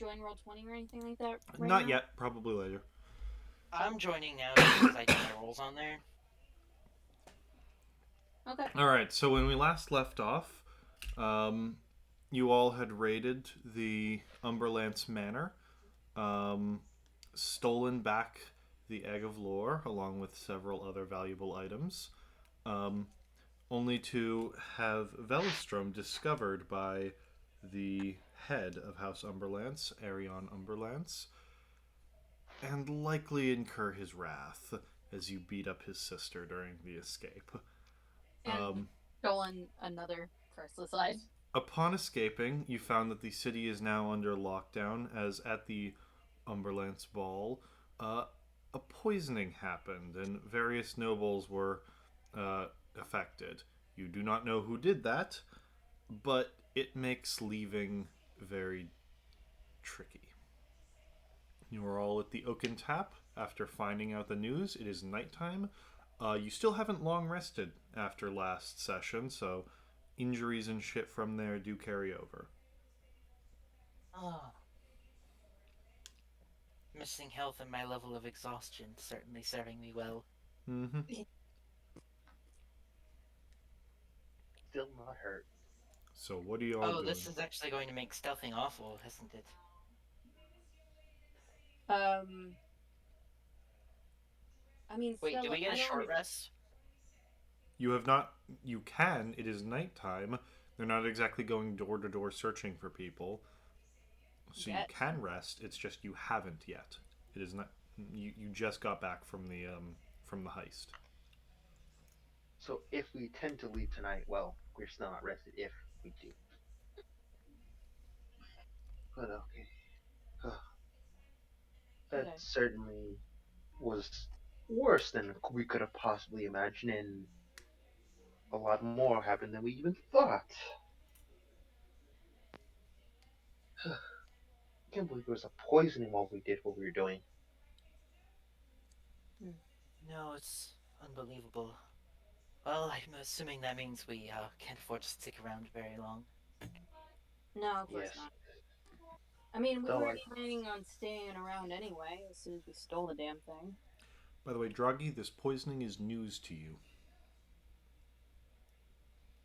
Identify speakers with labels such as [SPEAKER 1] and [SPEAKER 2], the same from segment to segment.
[SPEAKER 1] join Roll20 or anything like that right
[SPEAKER 2] Not
[SPEAKER 1] now?
[SPEAKER 2] yet. Probably later.
[SPEAKER 3] I'm joining now just because I did my rolls on there.
[SPEAKER 1] Okay.
[SPEAKER 2] All right. So when we last left off, um, you all had raided the Umberlance Manor, um, stolen back the Egg of Lore along with several other valuable items, um, only to have Velistrom discovered by the head of House Umberlance, Arion Umberlance, and likely incur his wrath as you beat up his sister during the escape.
[SPEAKER 1] And
[SPEAKER 2] Um,
[SPEAKER 1] stolen another priceless item.
[SPEAKER 2] Upon escaping, you found that the city is now under lockdown, as at the Umberlance Ball, uh, a poisoning happened and various nobles were affected. You do not know who did that, but it makes leaving very tricky. You are all at the Oaken Tap after finding out the news. It is nighttime. You still haven't long rested after last session, so injuries and shit from there do carry over.
[SPEAKER 3] Oh, missing health and my level of exhaustion certainly serving me well.
[SPEAKER 2] Mm-hmm.
[SPEAKER 4] Still not hurt.
[SPEAKER 2] So what are you all
[SPEAKER 3] Oh,
[SPEAKER 2] doing?
[SPEAKER 3] this is actually going to make stealthing awful, isn't it?
[SPEAKER 1] Um, I mean,
[SPEAKER 3] Wait, do
[SPEAKER 1] Stella,
[SPEAKER 3] we get
[SPEAKER 1] I
[SPEAKER 3] a
[SPEAKER 1] don't
[SPEAKER 3] short
[SPEAKER 1] under.
[SPEAKER 3] rest?
[SPEAKER 2] You have not. You can. It is nighttime. They're not exactly going door to door searching for people, so you
[SPEAKER 1] Yet.
[SPEAKER 2] can rest. It's just you haven't yet. It is not. You just got back from the heist.
[SPEAKER 4] So if we tend to leave tonight, well, we're still not rested if we do. But okay. That
[SPEAKER 1] Okay.
[SPEAKER 4] certainly was worse than we could have possibly imagined, and a lot more happened than we even thought. I can't believe there was a poisoning while we did what we were doing.
[SPEAKER 1] Hmm.
[SPEAKER 3] No, it's unbelievable. Well, I'm assuming that means we can't afford to stick around very long.
[SPEAKER 1] No, of course
[SPEAKER 4] Yes.
[SPEAKER 1] not. I mean, we
[SPEAKER 4] Though
[SPEAKER 1] weren't
[SPEAKER 4] I
[SPEAKER 1] planning on staying around anyway as soon as we stole the damn thing.
[SPEAKER 2] By the way, Draghi, this poisoning is news to you.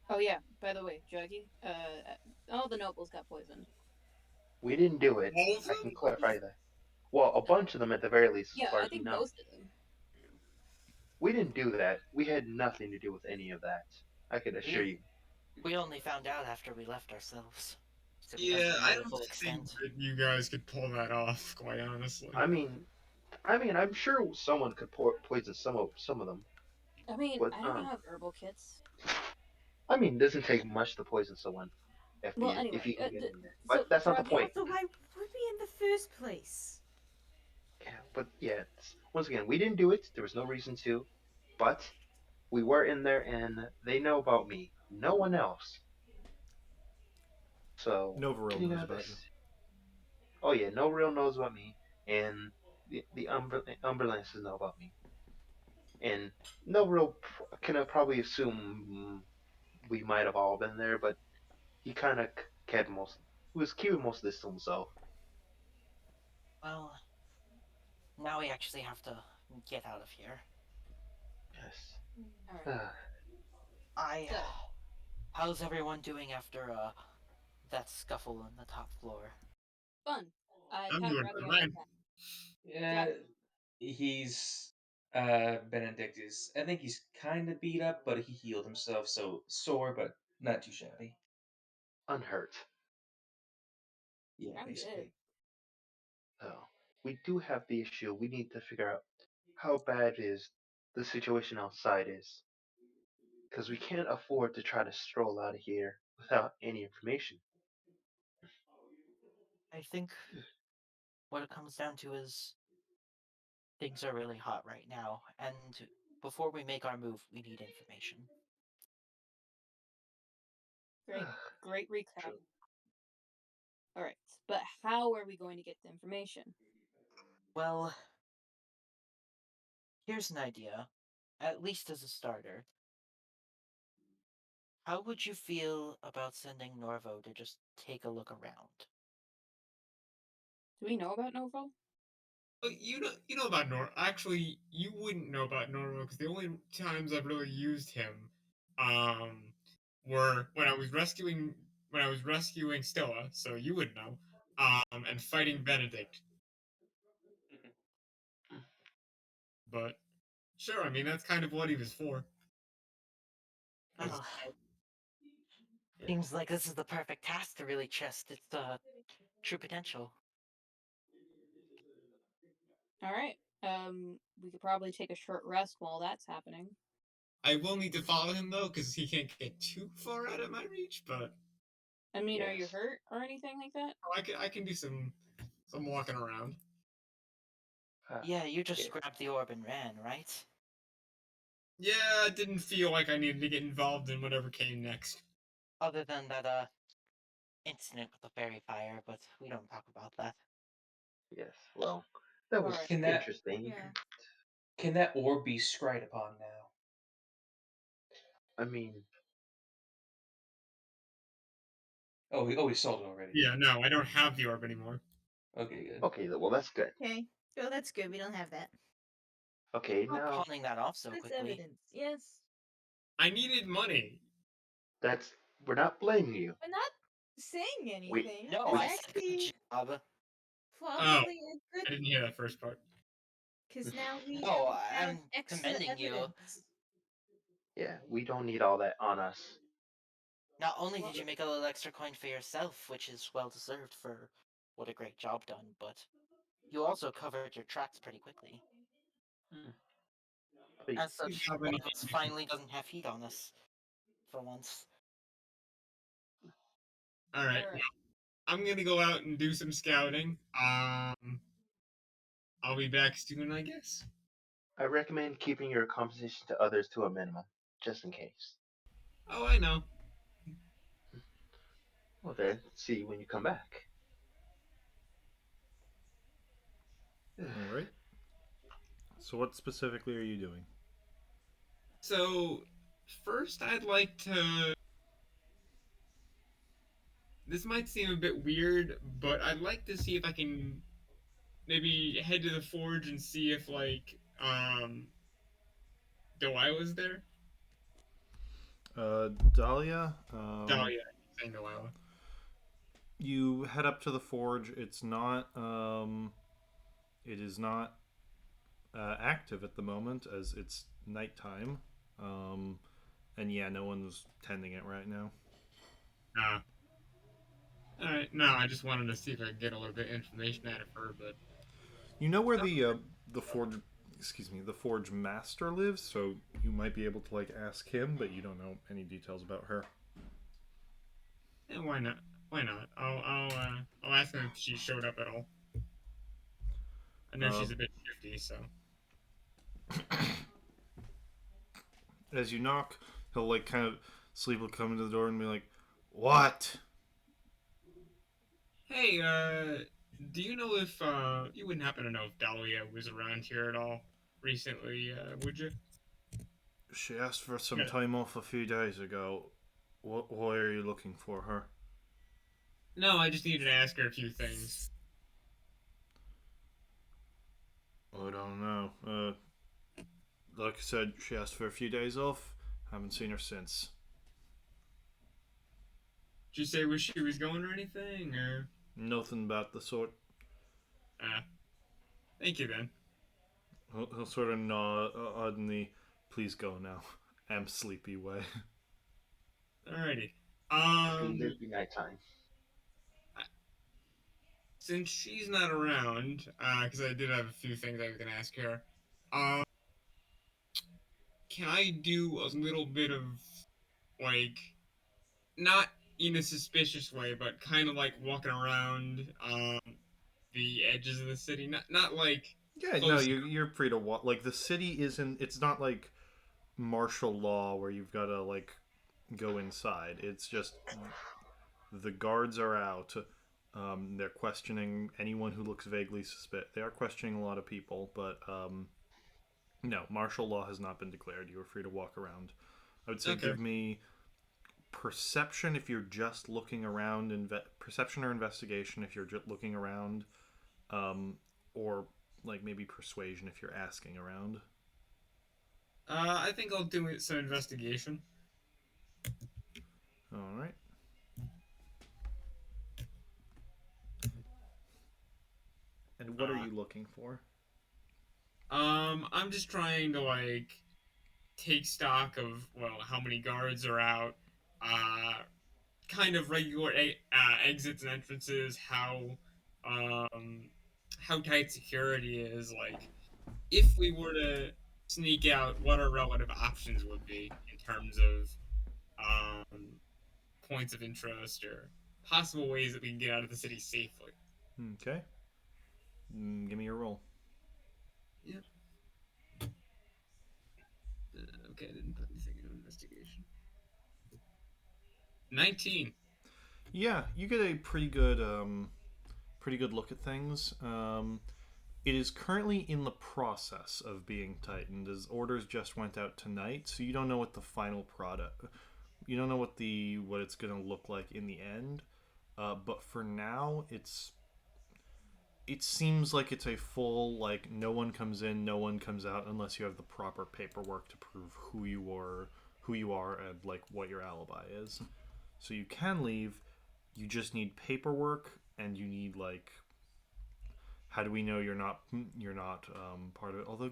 [SPEAKER 1] Oh, yeah, by the way, Juggy, all the nobles got poisoned.
[SPEAKER 4] we didn't do it.
[SPEAKER 5] All of
[SPEAKER 4] I can
[SPEAKER 5] them?
[SPEAKER 4] clarify that. Well, a bunch of them at the very least, as
[SPEAKER 1] Yeah,
[SPEAKER 4] far
[SPEAKER 1] I
[SPEAKER 4] as we
[SPEAKER 1] think
[SPEAKER 4] know.
[SPEAKER 1] most of them.
[SPEAKER 4] We didn't do that. We had nothing to do with any of that. I can assure
[SPEAKER 3] We
[SPEAKER 4] you.
[SPEAKER 3] we only found out after we left ourselves, so we don't
[SPEAKER 5] Yeah,
[SPEAKER 3] even
[SPEAKER 5] I
[SPEAKER 3] know the
[SPEAKER 5] don't
[SPEAKER 3] full
[SPEAKER 5] think
[SPEAKER 3] extent.
[SPEAKER 5] that you guys could pull that off, quite honestly.
[SPEAKER 4] I mean, I'm sure someone could poison some of them,
[SPEAKER 1] I mean,
[SPEAKER 4] but
[SPEAKER 1] I don't have herbal kits.
[SPEAKER 4] I mean, it doesn't take much to poison someone
[SPEAKER 1] Well,
[SPEAKER 4] if
[SPEAKER 1] anyway,
[SPEAKER 4] you can get in there.
[SPEAKER 1] so
[SPEAKER 4] But that's not the
[SPEAKER 1] Druggy,
[SPEAKER 4] point.
[SPEAKER 6] Also, why would we in the first place?
[SPEAKER 4] Yeah, but yeah, once again, we didn't do it. There was no reason to, but we were in there, and they know about me. No one else. So
[SPEAKER 2] Novaril
[SPEAKER 4] getting
[SPEAKER 2] knows
[SPEAKER 4] out of
[SPEAKER 2] about
[SPEAKER 4] this.
[SPEAKER 2] you.
[SPEAKER 4] Oh yeah, no real knows about me, and the Umberlances know about me, and no real can probably assume we might have all been there, but he kind of kept most. He was keeping most of this to himself.
[SPEAKER 3] Well, now we actually have to get out of here.
[SPEAKER 4] Yes.
[SPEAKER 1] all right.
[SPEAKER 4] Ah,
[SPEAKER 3] I.
[SPEAKER 1] So,
[SPEAKER 3] How's everyone doing after that scuffle on the top floor?
[SPEAKER 1] fun. I
[SPEAKER 5] I'm
[SPEAKER 1] pat
[SPEAKER 5] doing
[SPEAKER 1] Druggy on the
[SPEAKER 5] fine.
[SPEAKER 1] back.
[SPEAKER 7] Yeah,
[SPEAKER 1] Druggy.
[SPEAKER 7] he's Benedict is. I think he's kind of beat up, but he healed himself, so sore, but not too shabby.
[SPEAKER 4] unhurt.
[SPEAKER 7] Yeah,
[SPEAKER 1] I'm good.
[SPEAKER 7] basically.
[SPEAKER 4] So we do have the issue. We need to figure out how bad is the situation outside is, because we can't afford to try to stroll out of here without any information.
[SPEAKER 3] I think what it comes down to is things are really hot right now, and before we make our move, we need information.
[SPEAKER 1] Great, great recap.
[SPEAKER 4] True.
[SPEAKER 1] All right, but how are we going to get the information?
[SPEAKER 3] Well, here's an idea, at least as a starter. How would you feel about sending Norvo to just take a look around?
[SPEAKER 1] Do we know about Novo?
[SPEAKER 5] You know about Nor. Actually, you wouldn't know about Norvo because the only times I've really used him, um, were when I was rescuing Stella. So you would know. And fighting Benedict. But sure, I mean that's kind of what he was for. As a
[SPEAKER 3] Oh,
[SPEAKER 5] scout.
[SPEAKER 4] Yeah.
[SPEAKER 3] seems like this is the perfect task to really test its true potential.
[SPEAKER 1] All right. We could probably take a short rest while that's happening.
[SPEAKER 5] I will need to follow him though, because he can't get too far out of my reach. But
[SPEAKER 1] I mean, are you
[SPEAKER 4] Yes.
[SPEAKER 1] hurt or anything like that?
[SPEAKER 5] I can do some walking around.
[SPEAKER 3] Yeah, you just
[SPEAKER 4] Yeah.
[SPEAKER 3] grabbed the orb and ran, right?
[SPEAKER 5] Yeah, I didn't feel like I needed to get involved in whatever came next.
[SPEAKER 3] Other than that incident with the fairy fire, but we don't talk about that.
[SPEAKER 4] Yes. Well, that was
[SPEAKER 1] Alright.
[SPEAKER 7] Can that
[SPEAKER 4] interesting.
[SPEAKER 6] Yeah.
[SPEAKER 7] can that orb be scryed upon now?
[SPEAKER 4] I mean,
[SPEAKER 7] We sold it already.
[SPEAKER 5] Yeah, no, I don't have the orb anymore.
[SPEAKER 7] Okay, good.
[SPEAKER 4] okay. Well, that's good.
[SPEAKER 6] Okay. Oh, that's good. We don't have that.
[SPEAKER 4] Okay,
[SPEAKER 3] Not
[SPEAKER 4] now
[SPEAKER 3] pawning that off so
[SPEAKER 6] That's
[SPEAKER 3] quickly.
[SPEAKER 6] evidence. Yes.
[SPEAKER 5] I needed money.
[SPEAKER 4] that's we're not blaming you.
[SPEAKER 6] We're not saying anything.
[SPEAKER 3] No,
[SPEAKER 6] It's
[SPEAKER 3] I said good
[SPEAKER 6] actually
[SPEAKER 3] job.
[SPEAKER 6] probably a
[SPEAKER 5] I
[SPEAKER 6] good
[SPEAKER 5] didn't hear that first part.
[SPEAKER 6] because now we
[SPEAKER 3] No,
[SPEAKER 6] have
[SPEAKER 3] I'm
[SPEAKER 6] extra
[SPEAKER 3] commending you.
[SPEAKER 6] evidence.
[SPEAKER 4] Yeah, we don't need all that on us.
[SPEAKER 3] Not only
[SPEAKER 6] Well-
[SPEAKER 3] did you make a little extra coin for yourself, which is well deserved for what a great job done, but you also covered your tracks pretty quickly.
[SPEAKER 4] Please.
[SPEAKER 3] As such,
[SPEAKER 5] job,
[SPEAKER 3] one
[SPEAKER 5] I
[SPEAKER 3] of us
[SPEAKER 5] need-
[SPEAKER 3] finally doesn't have heat on us. For once.
[SPEAKER 5] All right,
[SPEAKER 1] Alright.
[SPEAKER 5] I'm gonna go out and do some scouting. I'll be back soon, I guess.
[SPEAKER 4] I recommend keeping your compensation to others to a minimum, just in case.
[SPEAKER 5] Oh, I know.
[SPEAKER 4] Well then, see you when you come back.
[SPEAKER 2] All right. So, what specifically are you doing?
[SPEAKER 5] So, first, I'd like to. This might seem a bit weird, but I'd like to see if I can maybe head to the forge and see if Delilah's there.
[SPEAKER 2] Dahlia,
[SPEAKER 5] Dahlia, saying Delilah.
[SPEAKER 2] you head up to the forge. It's not. It is not active at the moment as it's nighttime. Um, and yeah, no one's tending it right now.
[SPEAKER 5] Ah. All right. No, I just wanted to see if I could get a little bit of information out of her, but
[SPEAKER 2] You know where the forge, excuse me, the forge master lives, so you might be able to like ask him, but you don't know any details about her.
[SPEAKER 5] why not? Why not? I'll ask her if she showed up at all. I know she's
[SPEAKER 2] Um,
[SPEAKER 5] a bit shifty, so.
[SPEAKER 2] As you knock, he'll like kind of sleep will come into the door and be like, "What?"
[SPEAKER 5] Hey, do you know if you wouldn't happen to know if Dahlia was around here at all recently? Would you?
[SPEAKER 2] She asked for some
[SPEAKER 5] Yeah.
[SPEAKER 2] time off a few days ago. Why are you looking for her?
[SPEAKER 5] No, I just needed to ask her a few things.
[SPEAKER 2] I don't know. Like I said, she asked for a few days off. Haven't seen her since.
[SPEAKER 5] Did you say where she was going or anything, or?
[SPEAKER 2] Nothing about the sort.
[SPEAKER 5] Ah, thank you then.
[SPEAKER 2] He'll sort of nod in the "please go now, I'm sleepy" way.
[SPEAKER 5] Alrighty.
[SPEAKER 4] It'd be nighttime.
[SPEAKER 5] Since she's not around, because I did have a few things I was gonna ask her. Um, can I do a little bit of like, not in a suspicious way, but kind of like walking around the edges of the city, not like
[SPEAKER 2] Yeah, no,
[SPEAKER 5] close.
[SPEAKER 2] you're free to walk. Like the city isn't. It's not like martial law where you've got to like go inside. It's just the guards are out. They're questioning anyone who looks vaguely suspicious. They are questioning a lot of people, but no, martial law has not been declared. You are free to walk around. I would say
[SPEAKER 5] Okay.
[SPEAKER 2] give me perception if you're just looking around, perception or investigation if you're just looking around, or like maybe persuasion if you're asking around.
[SPEAKER 5] I think I'll do some investigation.
[SPEAKER 2] All right. And what are you looking for?
[SPEAKER 5] I'm just trying to like take stock of how many guards are out, kind of regular exits and entrances, um how tight security is. Like, if we were to sneak out, what our relative options would be in terms of um points of interest or possible ways that we can get out of the city safely.
[SPEAKER 2] Okay. Give me your roll.
[SPEAKER 5] Yep. Okay, I didn't put anything in investigation. 19.
[SPEAKER 2] Yeah, you get a pretty good look at things. It is currently in the process of being tightened, as orders just went out tonight, so you don't know what the final product. You don't know what it's gonna look like in the end. But for now, it seems like it's a full, like, no one comes in, no one comes out unless you have the proper paperwork to prove who you are, and like what your alibi is. So you can leave. You just need paperwork, and you need like, how do we know you're not part of it? Although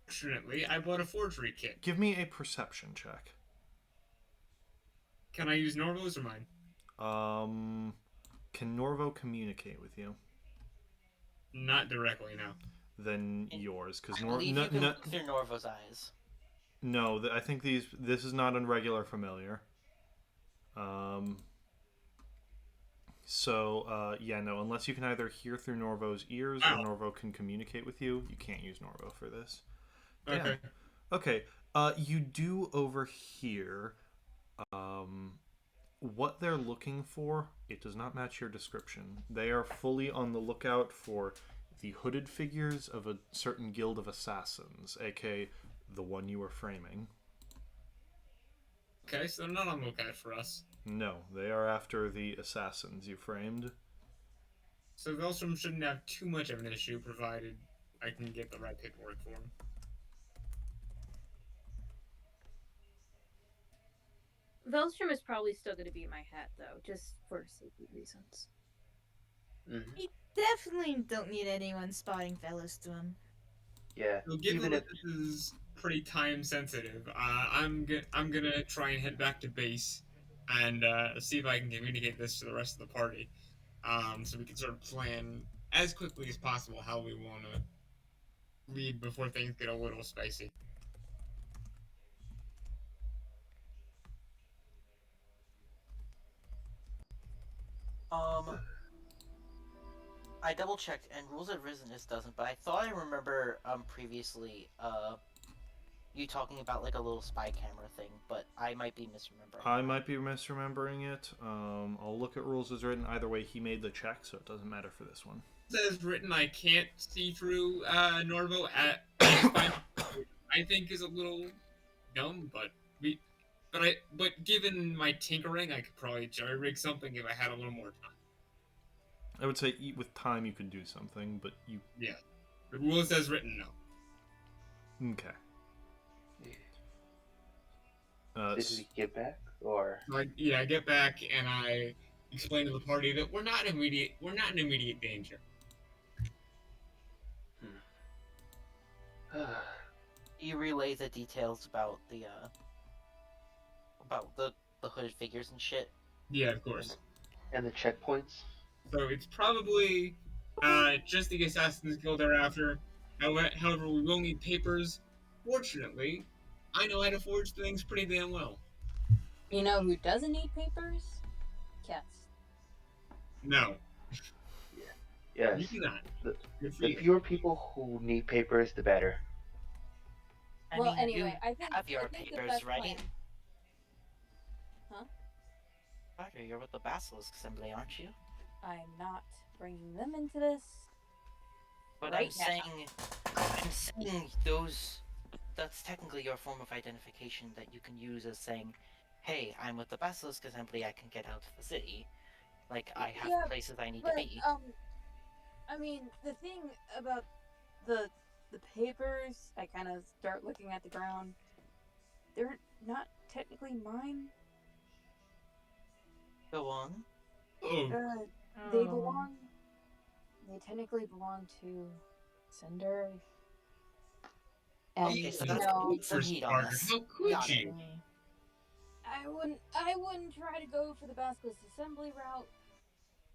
[SPEAKER 5] Fortunately, I bought a forgery kit.
[SPEAKER 2] give me a perception check.
[SPEAKER 5] Can I use Norvo's or mine?
[SPEAKER 2] Can Norvo communicate with you?
[SPEAKER 5] Not directly, no.
[SPEAKER 2] Then yours, because
[SPEAKER 3] I believe you can look through Norvo's eyes.
[SPEAKER 2] No, I think this is not a regular familiar. So yeah, no, unless you can either hear through Norvo's ears or Norvo can communicate with you, you can't use Norvo for this. Damn.
[SPEAKER 5] Okay.
[SPEAKER 2] Okay. You do overhear what they're looking for. It does not match your description. They are fully on the lookout for the hooded figures of a certain guild of assassins, aka the one you were framing.
[SPEAKER 5] Okay, so they're not on the lookout for us.
[SPEAKER 2] No, they are after the assassins you framed.
[SPEAKER 5] So Velstrom shouldn't have too much of an issue, provided I can get the right paperwork for him.
[SPEAKER 1] Velstrom is probably still going to be in my hat, though, just for safety reasons.
[SPEAKER 4] Mm-hmm.
[SPEAKER 6] We definitely don't need anyone spotting Velstrom.
[SPEAKER 4] Yeah.
[SPEAKER 5] So given that this is pretty time sensitive, I'm gonna try and head back to base and see if I can communicate this to the rest of the party, so we can sort of plan as quickly as possible how we want to leave before things get a little spicy.
[SPEAKER 3] I double checked, and Rules of Resistance doesn't. But I thought I remember previously you talking about like a little spy camera thing, but I might be misremembering.
[SPEAKER 2] I might be misremembering it. I'll look at rules as written. Either way, he made the check, so it doesn't matter for this one.
[SPEAKER 5] As written, I can't see through Norvo at I think is a little dumb, but given my tinkering, I could probably jerry rig something if I had a little more time.
[SPEAKER 2] I would say with time you could do something, but you...
[SPEAKER 5] Yeah. The rules as written, no.
[SPEAKER 2] Okay.
[SPEAKER 4] Did we get back, or?
[SPEAKER 5] I get back and I explain to the party that we're not in immediate danger.
[SPEAKER 3] You relay the details about the hooded figures and shit.
[SPEAKER 5] Yeah, of course.
[SPEAKER 4] And the checkpoints.
[SPEAKER 5] So it's probably just the Assassin's Guild they're after. However, we will need papers. Fortunately, I know how to forge things pretty damn well.
[SPEAKER 1] You know who doesn't need papers? Cats.
[SPEAKER 5] No.
[SPEAKER 4] Yes.
[SPEAKER 5] You do not.
[SPEAKER 4] The fewer people who need papers, the better.
[SPEAKER 1] Well, anyway, I think
[SPEAKER 3] have your
[SPEAKER 1] I think the
[SPEAKER 3] papers,
[SPEAKER 1] best
[SPEAKER 3] right?
[SPEAKER 1] plan- Huh?
[SPEAKER 3] Roger, you're with the Basilisk Assembly, aren't you?
[SPEAKER 1] I'm not bringing them into this.
[SPEAKER 3] But
[SPEAKER 1] right
[SPEAKER 3] I'm saying those. That's technically your form of identification that you can use as saying, "Hey, I'm with the Basilisk Assembly. I can get out of the city." Like, I have
[SPEAKER 1] Yeah,
[SPEAKER 3] places I need to
[SPEAKER 1] but
[SPEAKER 3] be.
[SPEAKER 1] I mean, the thing about the papers, I kind of start looking at the ground. They're not technically mine.
[SPEAKER 3] Go on.
[SPEAKER 5] Oh,
[SPEAKER 1] They
[SPEAKER 6] Oh.
[SPEAKER 1] They technically belong to Cinder. And
[SPEAKER 3] Okay, so
[SPEAKER 1] you
[SPEAKER 3] that's
[SPEAKER 1] know,
[SPEAKER 3] some
[SPEAKER 5] for
[SPEAKER 3] heat on
[SPEAKER 5] starters.
[SPEAKER 3] this.
[SPEAKER 5] How could
[SPEAKER 3] Got it.
[SPEAKER 5] you?
[SPEAKER 1] I wouldn't try to go for the Basilisk assembly route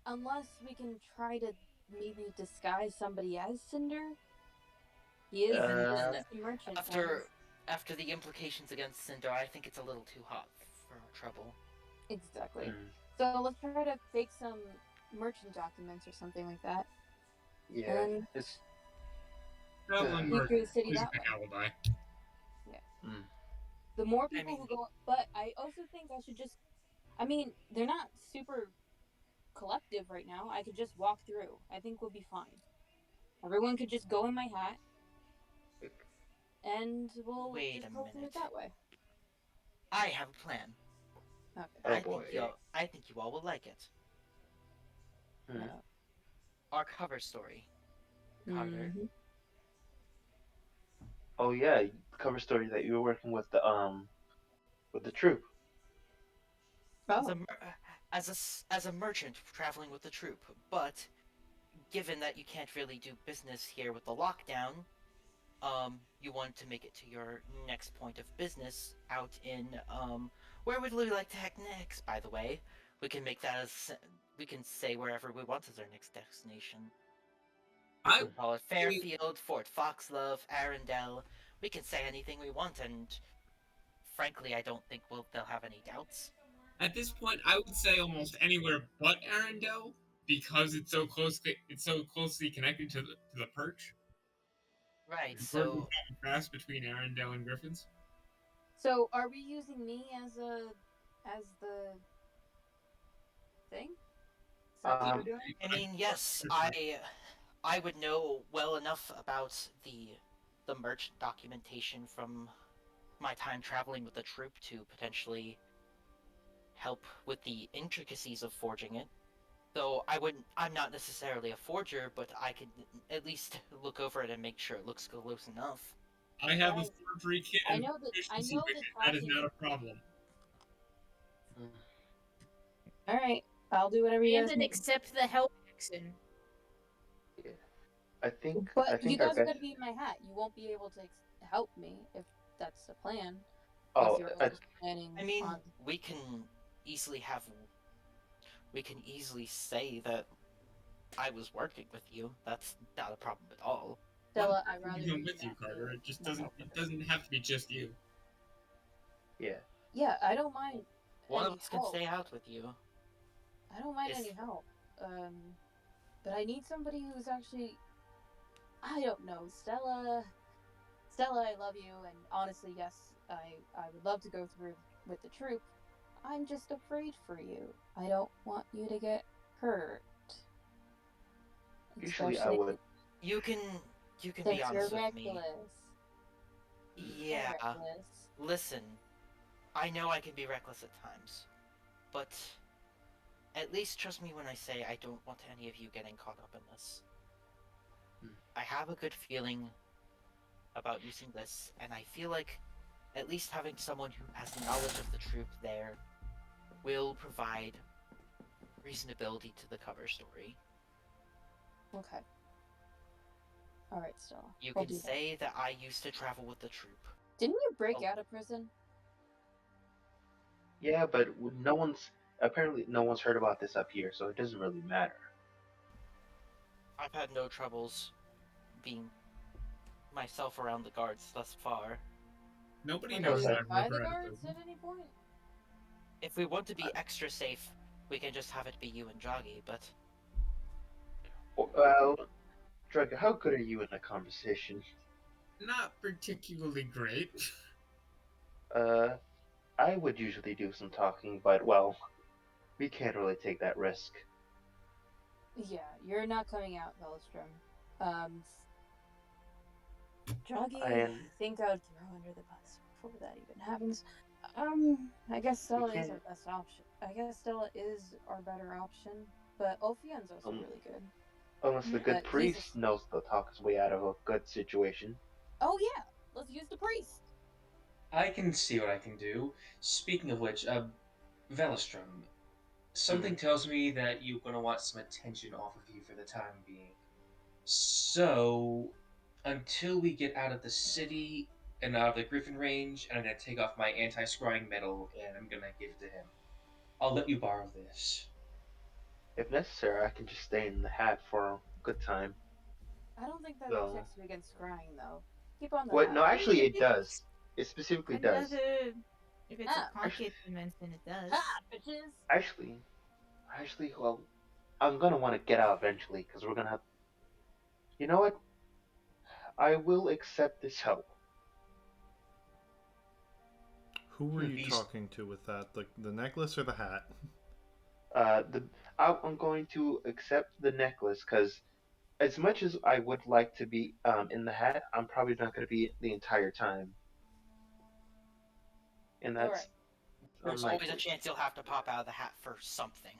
[SPEAKER 1] unless we can try to maybe disguise somebody as Cinder. He is
[SPEAKER 4] Uh,
[SPEAKER 1] a merchant
[SPEAKER 3] After
[SPEAKER 1] once.
[SPEAKER 3] after the implications against Cinder, I think it's a little too hot for our trouble.
[SPEAKER 1] Exactly.
[SPEAKER 4] mm,
[SPEAKER 1] So let's try to fake some merchant documents or something like that,
[SPEAKER 4] yeah,
[SPEAKER 1] and
[SPEAKER 4] it's.
[SPEAKER 5] Traveling
[SPEAKER 1] sneak
[SPEAKER 5] merchant
[SPEAKER 1] through the city
[SPEAKER 5] is
[SPEAKER 1] that
[SPEAKER 5] an
[SPEAKER 1] way.
[SPEAKER 5] alibi.
[SPEAKER 1] Yeah.
[SPEAKER 4] Mm,
[SPEAKER 1] The more
[SPEAKER 3] I
[SPEAKER 1] people
[SPEAKER 3] mean,
[SPEAKER 1] who go, but I also think I should just. I mean, they're not super collective right now. I could just walk through. I think we'll be fine. Everyone could just go in my hat, and we'll
[SPEAKER 3] wait a
[SPEAKER 1] just go through it
[SPEAKER 3] minute.
[SPEAKER 1] that way.
[SPEAKER 3] I have a plan.
[SPEAKER 1] Okay.
[SPEAKER 4] oh boy.
[SPEAKER 3] I think you all will like it.
[SPEAKER 4] Mm,
[SPEAKER 1] Uh,
[SPEAKER 3] Our cover story, Carter.
[SPEAKER 1] mm-hmm.
[SPEAKER 4] oh yeah, cover story that you were working with the troop.
[SPEAKER 3] As a
[SPEAKER 1] Oh.
[SPEAKER 3] mer- as a merchant traveling with the troop, but given that you can't really do business here with the lockdown, you want to make it to your next point of business out in where would we like to head next? By the way, we can make that as we can say wherever we want as our next destination. We
[SPEAKER 5] I
[SPEAKER 3] can call it Fairfield, Fort Foxlove, Arundel. We can say anything we want, and frankly, I don't think they'll have any doubts.
[SPEAKER 5] At this point, I would say almost anywhere but Arendelle because it's so closely connected to the perch.
[SPEAKER 3] Right.
[SPEAKER 5] Bird would
[SPEAKER 3] So
[SPEAKER 5] travel fast between Arendelle and Griffin's.
[SPEAKER 1] So are we using me as the thing? Is that what we're
[SPEAKER 4] Um,
[SPEAKER 1] doing?
[SPEAKER 3] I mean, yes, I would know well enough about the merchant documentation from my time traveling with the troop to potentially help with the intricacies of forging it. Though I'm not necessarily a forger, but I could at least look over it and make sure it looks close enough.
[SPEAKER 5] I have a
[SPEAKER 1] Guys,
[SPEAKER 5] forgery kit
[SPEAKER 1] I
[SPEAKER 5] and
[SPEAKER 1] know that
[SPEAKER 5] proficiency with it. That is
[SPEAKER 1] talking.
[SPEAKER 5] not a problem.
[SPEAKER 4] mm,
[SPEAKER 1] All right, I'll do whatever you
[SPEAKER 6] And
[SPEAKER 1] guys
[SPEAKER 6] then
[SPEAKER 1] need.
[SPEAKER 6] accept the help action.
[SPEAKER 4] yeah, I
[SPEAKER 1] But you
[SPEAKER 4] think our
[SPEAKER 1] guys are
[SPEAKER 4] best.
[SPEAKER 1] going to be in my hat. You won't be able to help me if that's the plan. Unless
[SPEAKER 4] Oh,
[SPEAKER 1] you're also planning
[SPEAKER 3] I mean,
[SPEAKER 1] on.
[SPEAKER 3] easily have we can easily say that I was working with you. That's not a problem at all.
[SPEAKER 5] One
[SPEAKER 1] Stella, I'd
[SPEAKER 5] person
[SPEAKER 1] rather
[SPEAKER 5] can come
[SPEAKER 1] you
[SPEAKER 5] with you, Carter. It just
[SPEAKER 1] not
[SPEAKER 5] doesn't.
[SPEAKER 1] help with
[SPEAKER 5] It
[SPEAKER 1] this.
[SPEAKER 5] doesn't have to be just you.
[SPEAKER 4] yeah.
[SPEAKER 1] Yeah, I don't mind
[SPEAKER 3] One of
[SPEAKER 1] any
[SPEAKER 3] us can
[SPEAKER 1] help.
[SPEAKER 3] stay out with you.
[SPEAKER 1] I don't mind
[SPEAKER 3] If
[SPEAKER 1] any help. But I need somebody who's actually. I don't know, Stella. Stella, I love you, and honestly, yes, I would love to go through with the troop. I'm just afraid for you. I don't want you to get hurt.
[SPEAKER 4] Usually I
[SPEAKER 1] Especially
[SPEAKER 4] would.
[SPEAKER 3] you can be
[SPEAKER 1] since you're
[SPEAKER 3] honest with me.
[SPEAKER 1] reckless. You're
[SPEAKER 3] Yeah,
[SPEAKER 1] reckless.
[SPEAKER 3] listen. I know I can be reckless at times, but at least trust me when I say I don't want any of you getting caught up in this.
[SPEAKER 4] Hmm.
[SPEAKER 3] I have a good feeling about using this, and I feel like at least having someone who has knowledge of the troop there will provide reasonability to the cover story.
[SPEAKER 1] Okay. Alright, Stella.
[SPEAKER 3] You
[SPEAKER 1] We'll
[SPEAKER 3] can
[SPEAKER 1] do that.
[SPEAKER 3] say that I used to travel with the troop.
[SPEAKER 1] Didn't you break
[SPEAKER 3] Oh.
[SPEAKER 1] out of prison?
[SPEAKER 4] Yeah, but no one's heard about this up here, so it doesn't really matter.
[SPEAKER 3] I've had no troubles being myself around the guards thus far.
[SPEAKER 5] Nobody
[SPEAKER 1] Were
[SPEAKER 5] knows
[SPEAKER 1] you
[SPEAKER 5] that
[SPEAKER 4] Okay.
[SPEAKER 5] I've
[SPEAKER 1] by
[SPEAKER 5] never
[SPEAKER 1] the
[SPEAKER 5] had a
[SPEAKER 1] guards
[SPEAKER 5] prison.
[SPEAKER 1] at any point?
[SPEAKER 3] If we want to be extra safe, we can just have it be you and Joggy, but
[SPEAKER 4] Well, Drago, how good are you in a conversation?
[SPEAKER 5] Not particularly great.
[SPEAKER 4] Uh, I would usually do some talking, but well, we can't really take that risk.
[SPEAKER 1] Yeah, you're not coming out, Velstrom. Joggy, I
[SPEAKER 4] And
[SPEAKER 1] think I would throw under the bus before that even happens. I guess
[SPEAKER 4] We
[SPEAKER 1] Stella is
[SPEAKER 4] can't
[SPEAKER 1] our best option. I guess Stella is our better option, but Ophion's also
[SPEAKER 4] um,
[SPEAKER 1] really good.
[SPEAKER 4] unless the good
[SPEAKER 1] But he's
[SPEAKER 4] priest knows to talk his way out of a good situation.
[SPEAKER 1] Oh yeah, let's use the priest.
[SPEAKER 7] I can see what I can do. Speaking of which, Velostrom, something tells me that you're gonna want some attention off of you for the time being. So, until we get out of the city and out of the Griffon range, and I'm gonna take off my anti-scrying medal and I'm gonna give it to him. I'll let you borrow this.
[SPEAKER 4] If necessary, I can just stay in the hat for a good time.
[SPEAKER 1] I don't think that
[SPEAKER 4] So,
[SPEAKER 1] protects you against scrying though. Keep on the
[SPEAKER 4] what?
[SPEAKER 1] hat.
[SPEAKER 4] No,
[SPEAKER 6] I mean,
[SPEAKER 4] actually,
[SPEAKER 6] if
[SPEAKER 4] it
[SPEAKER 6] it's
[SPEAKER 4] does. It specifically does.
[SPEAKER 6] another, if it's a
[SPEAKER 1] Ah,
[SPEAKER 6] pocket dimension, it does.
[SPEAKER 1] ha, bitches.
[SPEAKER 4] Actually, well, I'm gonna want to get out eventually because we're gonna have. You know what? I will accept this help.
[SPEAKER 2] Who were you
[SPEAKER 7] These
[SPEAKER 2] talking to with that? The necklace or the hat?
[SPEAKER 4] The I'm going to accept the necklace because as much as I would like to be in the hat, I'm probably not going to be the entire time, and
[SPEAKER 1] All right.
[SPEAKER 4] that's
[SPEAKER 3] There's always a
[SPEAKER 4] unlikely.
[SPEAKER 3] chance you'll have to pop out of the hat for something.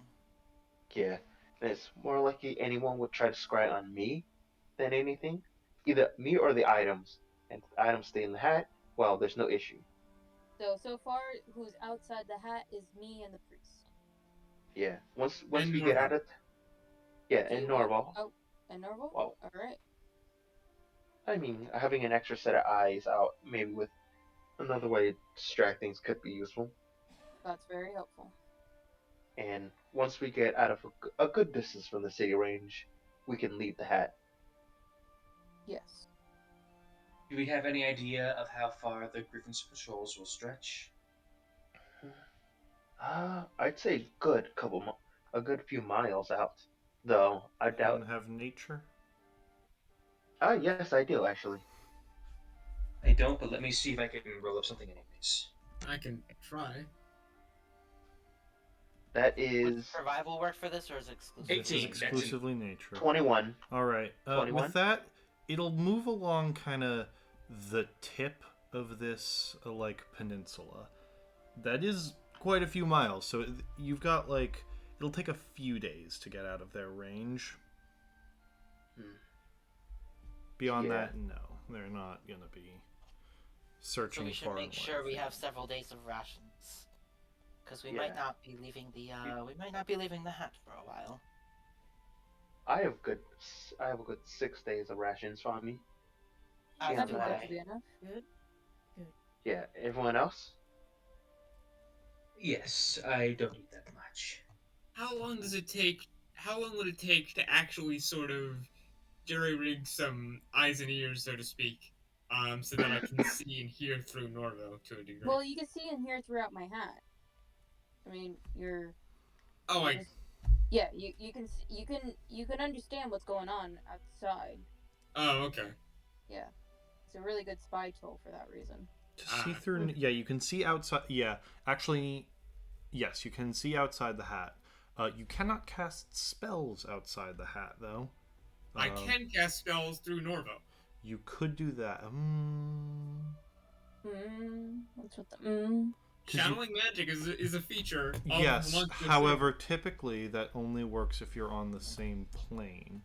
[SPEAKER 4] Yeah, and it's more likely anyone would try to scry on me than anything, either me or the items. And if the items stay in the hat, well, there's no issue.
[SPEAKER 1] So far, who's outside the hat is me and the priest.
[SPEAKER 4] Yeah, once
[SPEAKER 5] And
[SPEAKER 4] we get
[SPEAKER 5] Norval.
[SPEAKER 4] out of yeah,
[SPEAKER 1] Do
[SPEAKER 4] and
[SPEAKER 1] you want?
[SPEAKER 4] Norval.
[SPEAKER 1] Oh, and Norval.
[SPEAKER 4] Well,
[SPEAKER 1] All right.
[SPEAKER 4] I mean, having an extra set of eyes out, maybe with another way to distract things, could be useful.
[SPEAKER 1] That's very helpful.
[SPEAKER 4] And once we get out of a good distance from the city range, we can leave the hat.
[SPEAKER 1] Yes.
[SPEAKER 7] Do we have any idea of how far the Griffin's patrols will stretch?
[SPEAKER 4] I'd say a good few miles out. Though I doubt.
[SPEAKER 2] And have nature?
[SPEAKER 4] Yes, I do actually.
[SPEAKER 7] I don't, but let me see if I can roll up something anyways.
[SPEAKER 5] I can try.
[SPEAKER 4] That
[SPEAKER 3] Would
[SPEAKER 4] is
[SPEAKER 3] survival work for this, or is it exclusive?
[SPEAKER 2] This is
[SPEAKER 7] 18, that's
[SPEAKER 2] exclusively nature.
[SPEAKER 4] 21.
[SPEAKER 2] All right.
[SPEAKER 4] 21?
[SPEAKER 2] With that, it'll move along kind of the tip of this like peninsula. That is quite a few miles. So you've got like it'll take a few days to get out of their range. Beyond
[SPEAKER 4] Yeah.
[SPEAKER 2] that, no, they're not gonna be searching
[SPEAKER 3] So we should
[SPEAKER 2] far
[SPEAKER 3] make
[SPEAKER 2] and
[SPEAKER 3] sure
[SPEAKER 2] wide
[SPEAKER 3] we
[SPEAKER 2] for
[SPEAKER 3] have
[SPEAKER 2] you.
[SPEAKER 3] several days of rations, because we
[SPEAKER 4] Yeah.
[SPEAKER 3] might not be leaving the hat for a while.
[SPEAKER 4] I have a good 6 days of rations on me.
[SPEAKER 3] I
[SPEAKER 1] I
[SPEAKER 4] Yeah,
[SPEAKER 3] would
[SPEAKER 1] think
[SPEAKER 3] do
[SPEAKER 1] that
[SPEAKER 3] that.
[SPEAKER 1] should be enough.
[SPEAKER 6] Good.
[SPEAKER 4] Yeah, everyone else?
[SPEAKER 7] Yes, I don't need that much.
[SPEAKER 5] How long does it take? How long would it take to actually sort of jerry rig some eyes and ears, so to speak, so that I can see and hear through Norvo to a degree?
[SPEAKER 1] Well, you can see and hear throughout my hat. I mean, you're.
[SPEAKER 5] Oh,
[SPEAKER 1] you're just, yeah, you can understand what's going on outside.
[SPEAKER 5] Oh, okay.
[SPEAKER 1] Yeah, it's a really good spy tool for that reason.
[SPEAKER 2] To see through, yeah, you can see outside. Yeah, actually, yes, you can see outside the hat. You cannot cast spells outside the hat, though.
[SPEAKER 5] I can cast spells through Norvo.
[SPEAKER 2] You could do that.
[SPEAKER 1] What's with the
[SPEAKER 5] Channeling magic is a feature of
[SPEAKER 2] Yes,
[SPEAKER 5] Monster
[SPEAKER 2] however, typically that only works if you're on the same plane.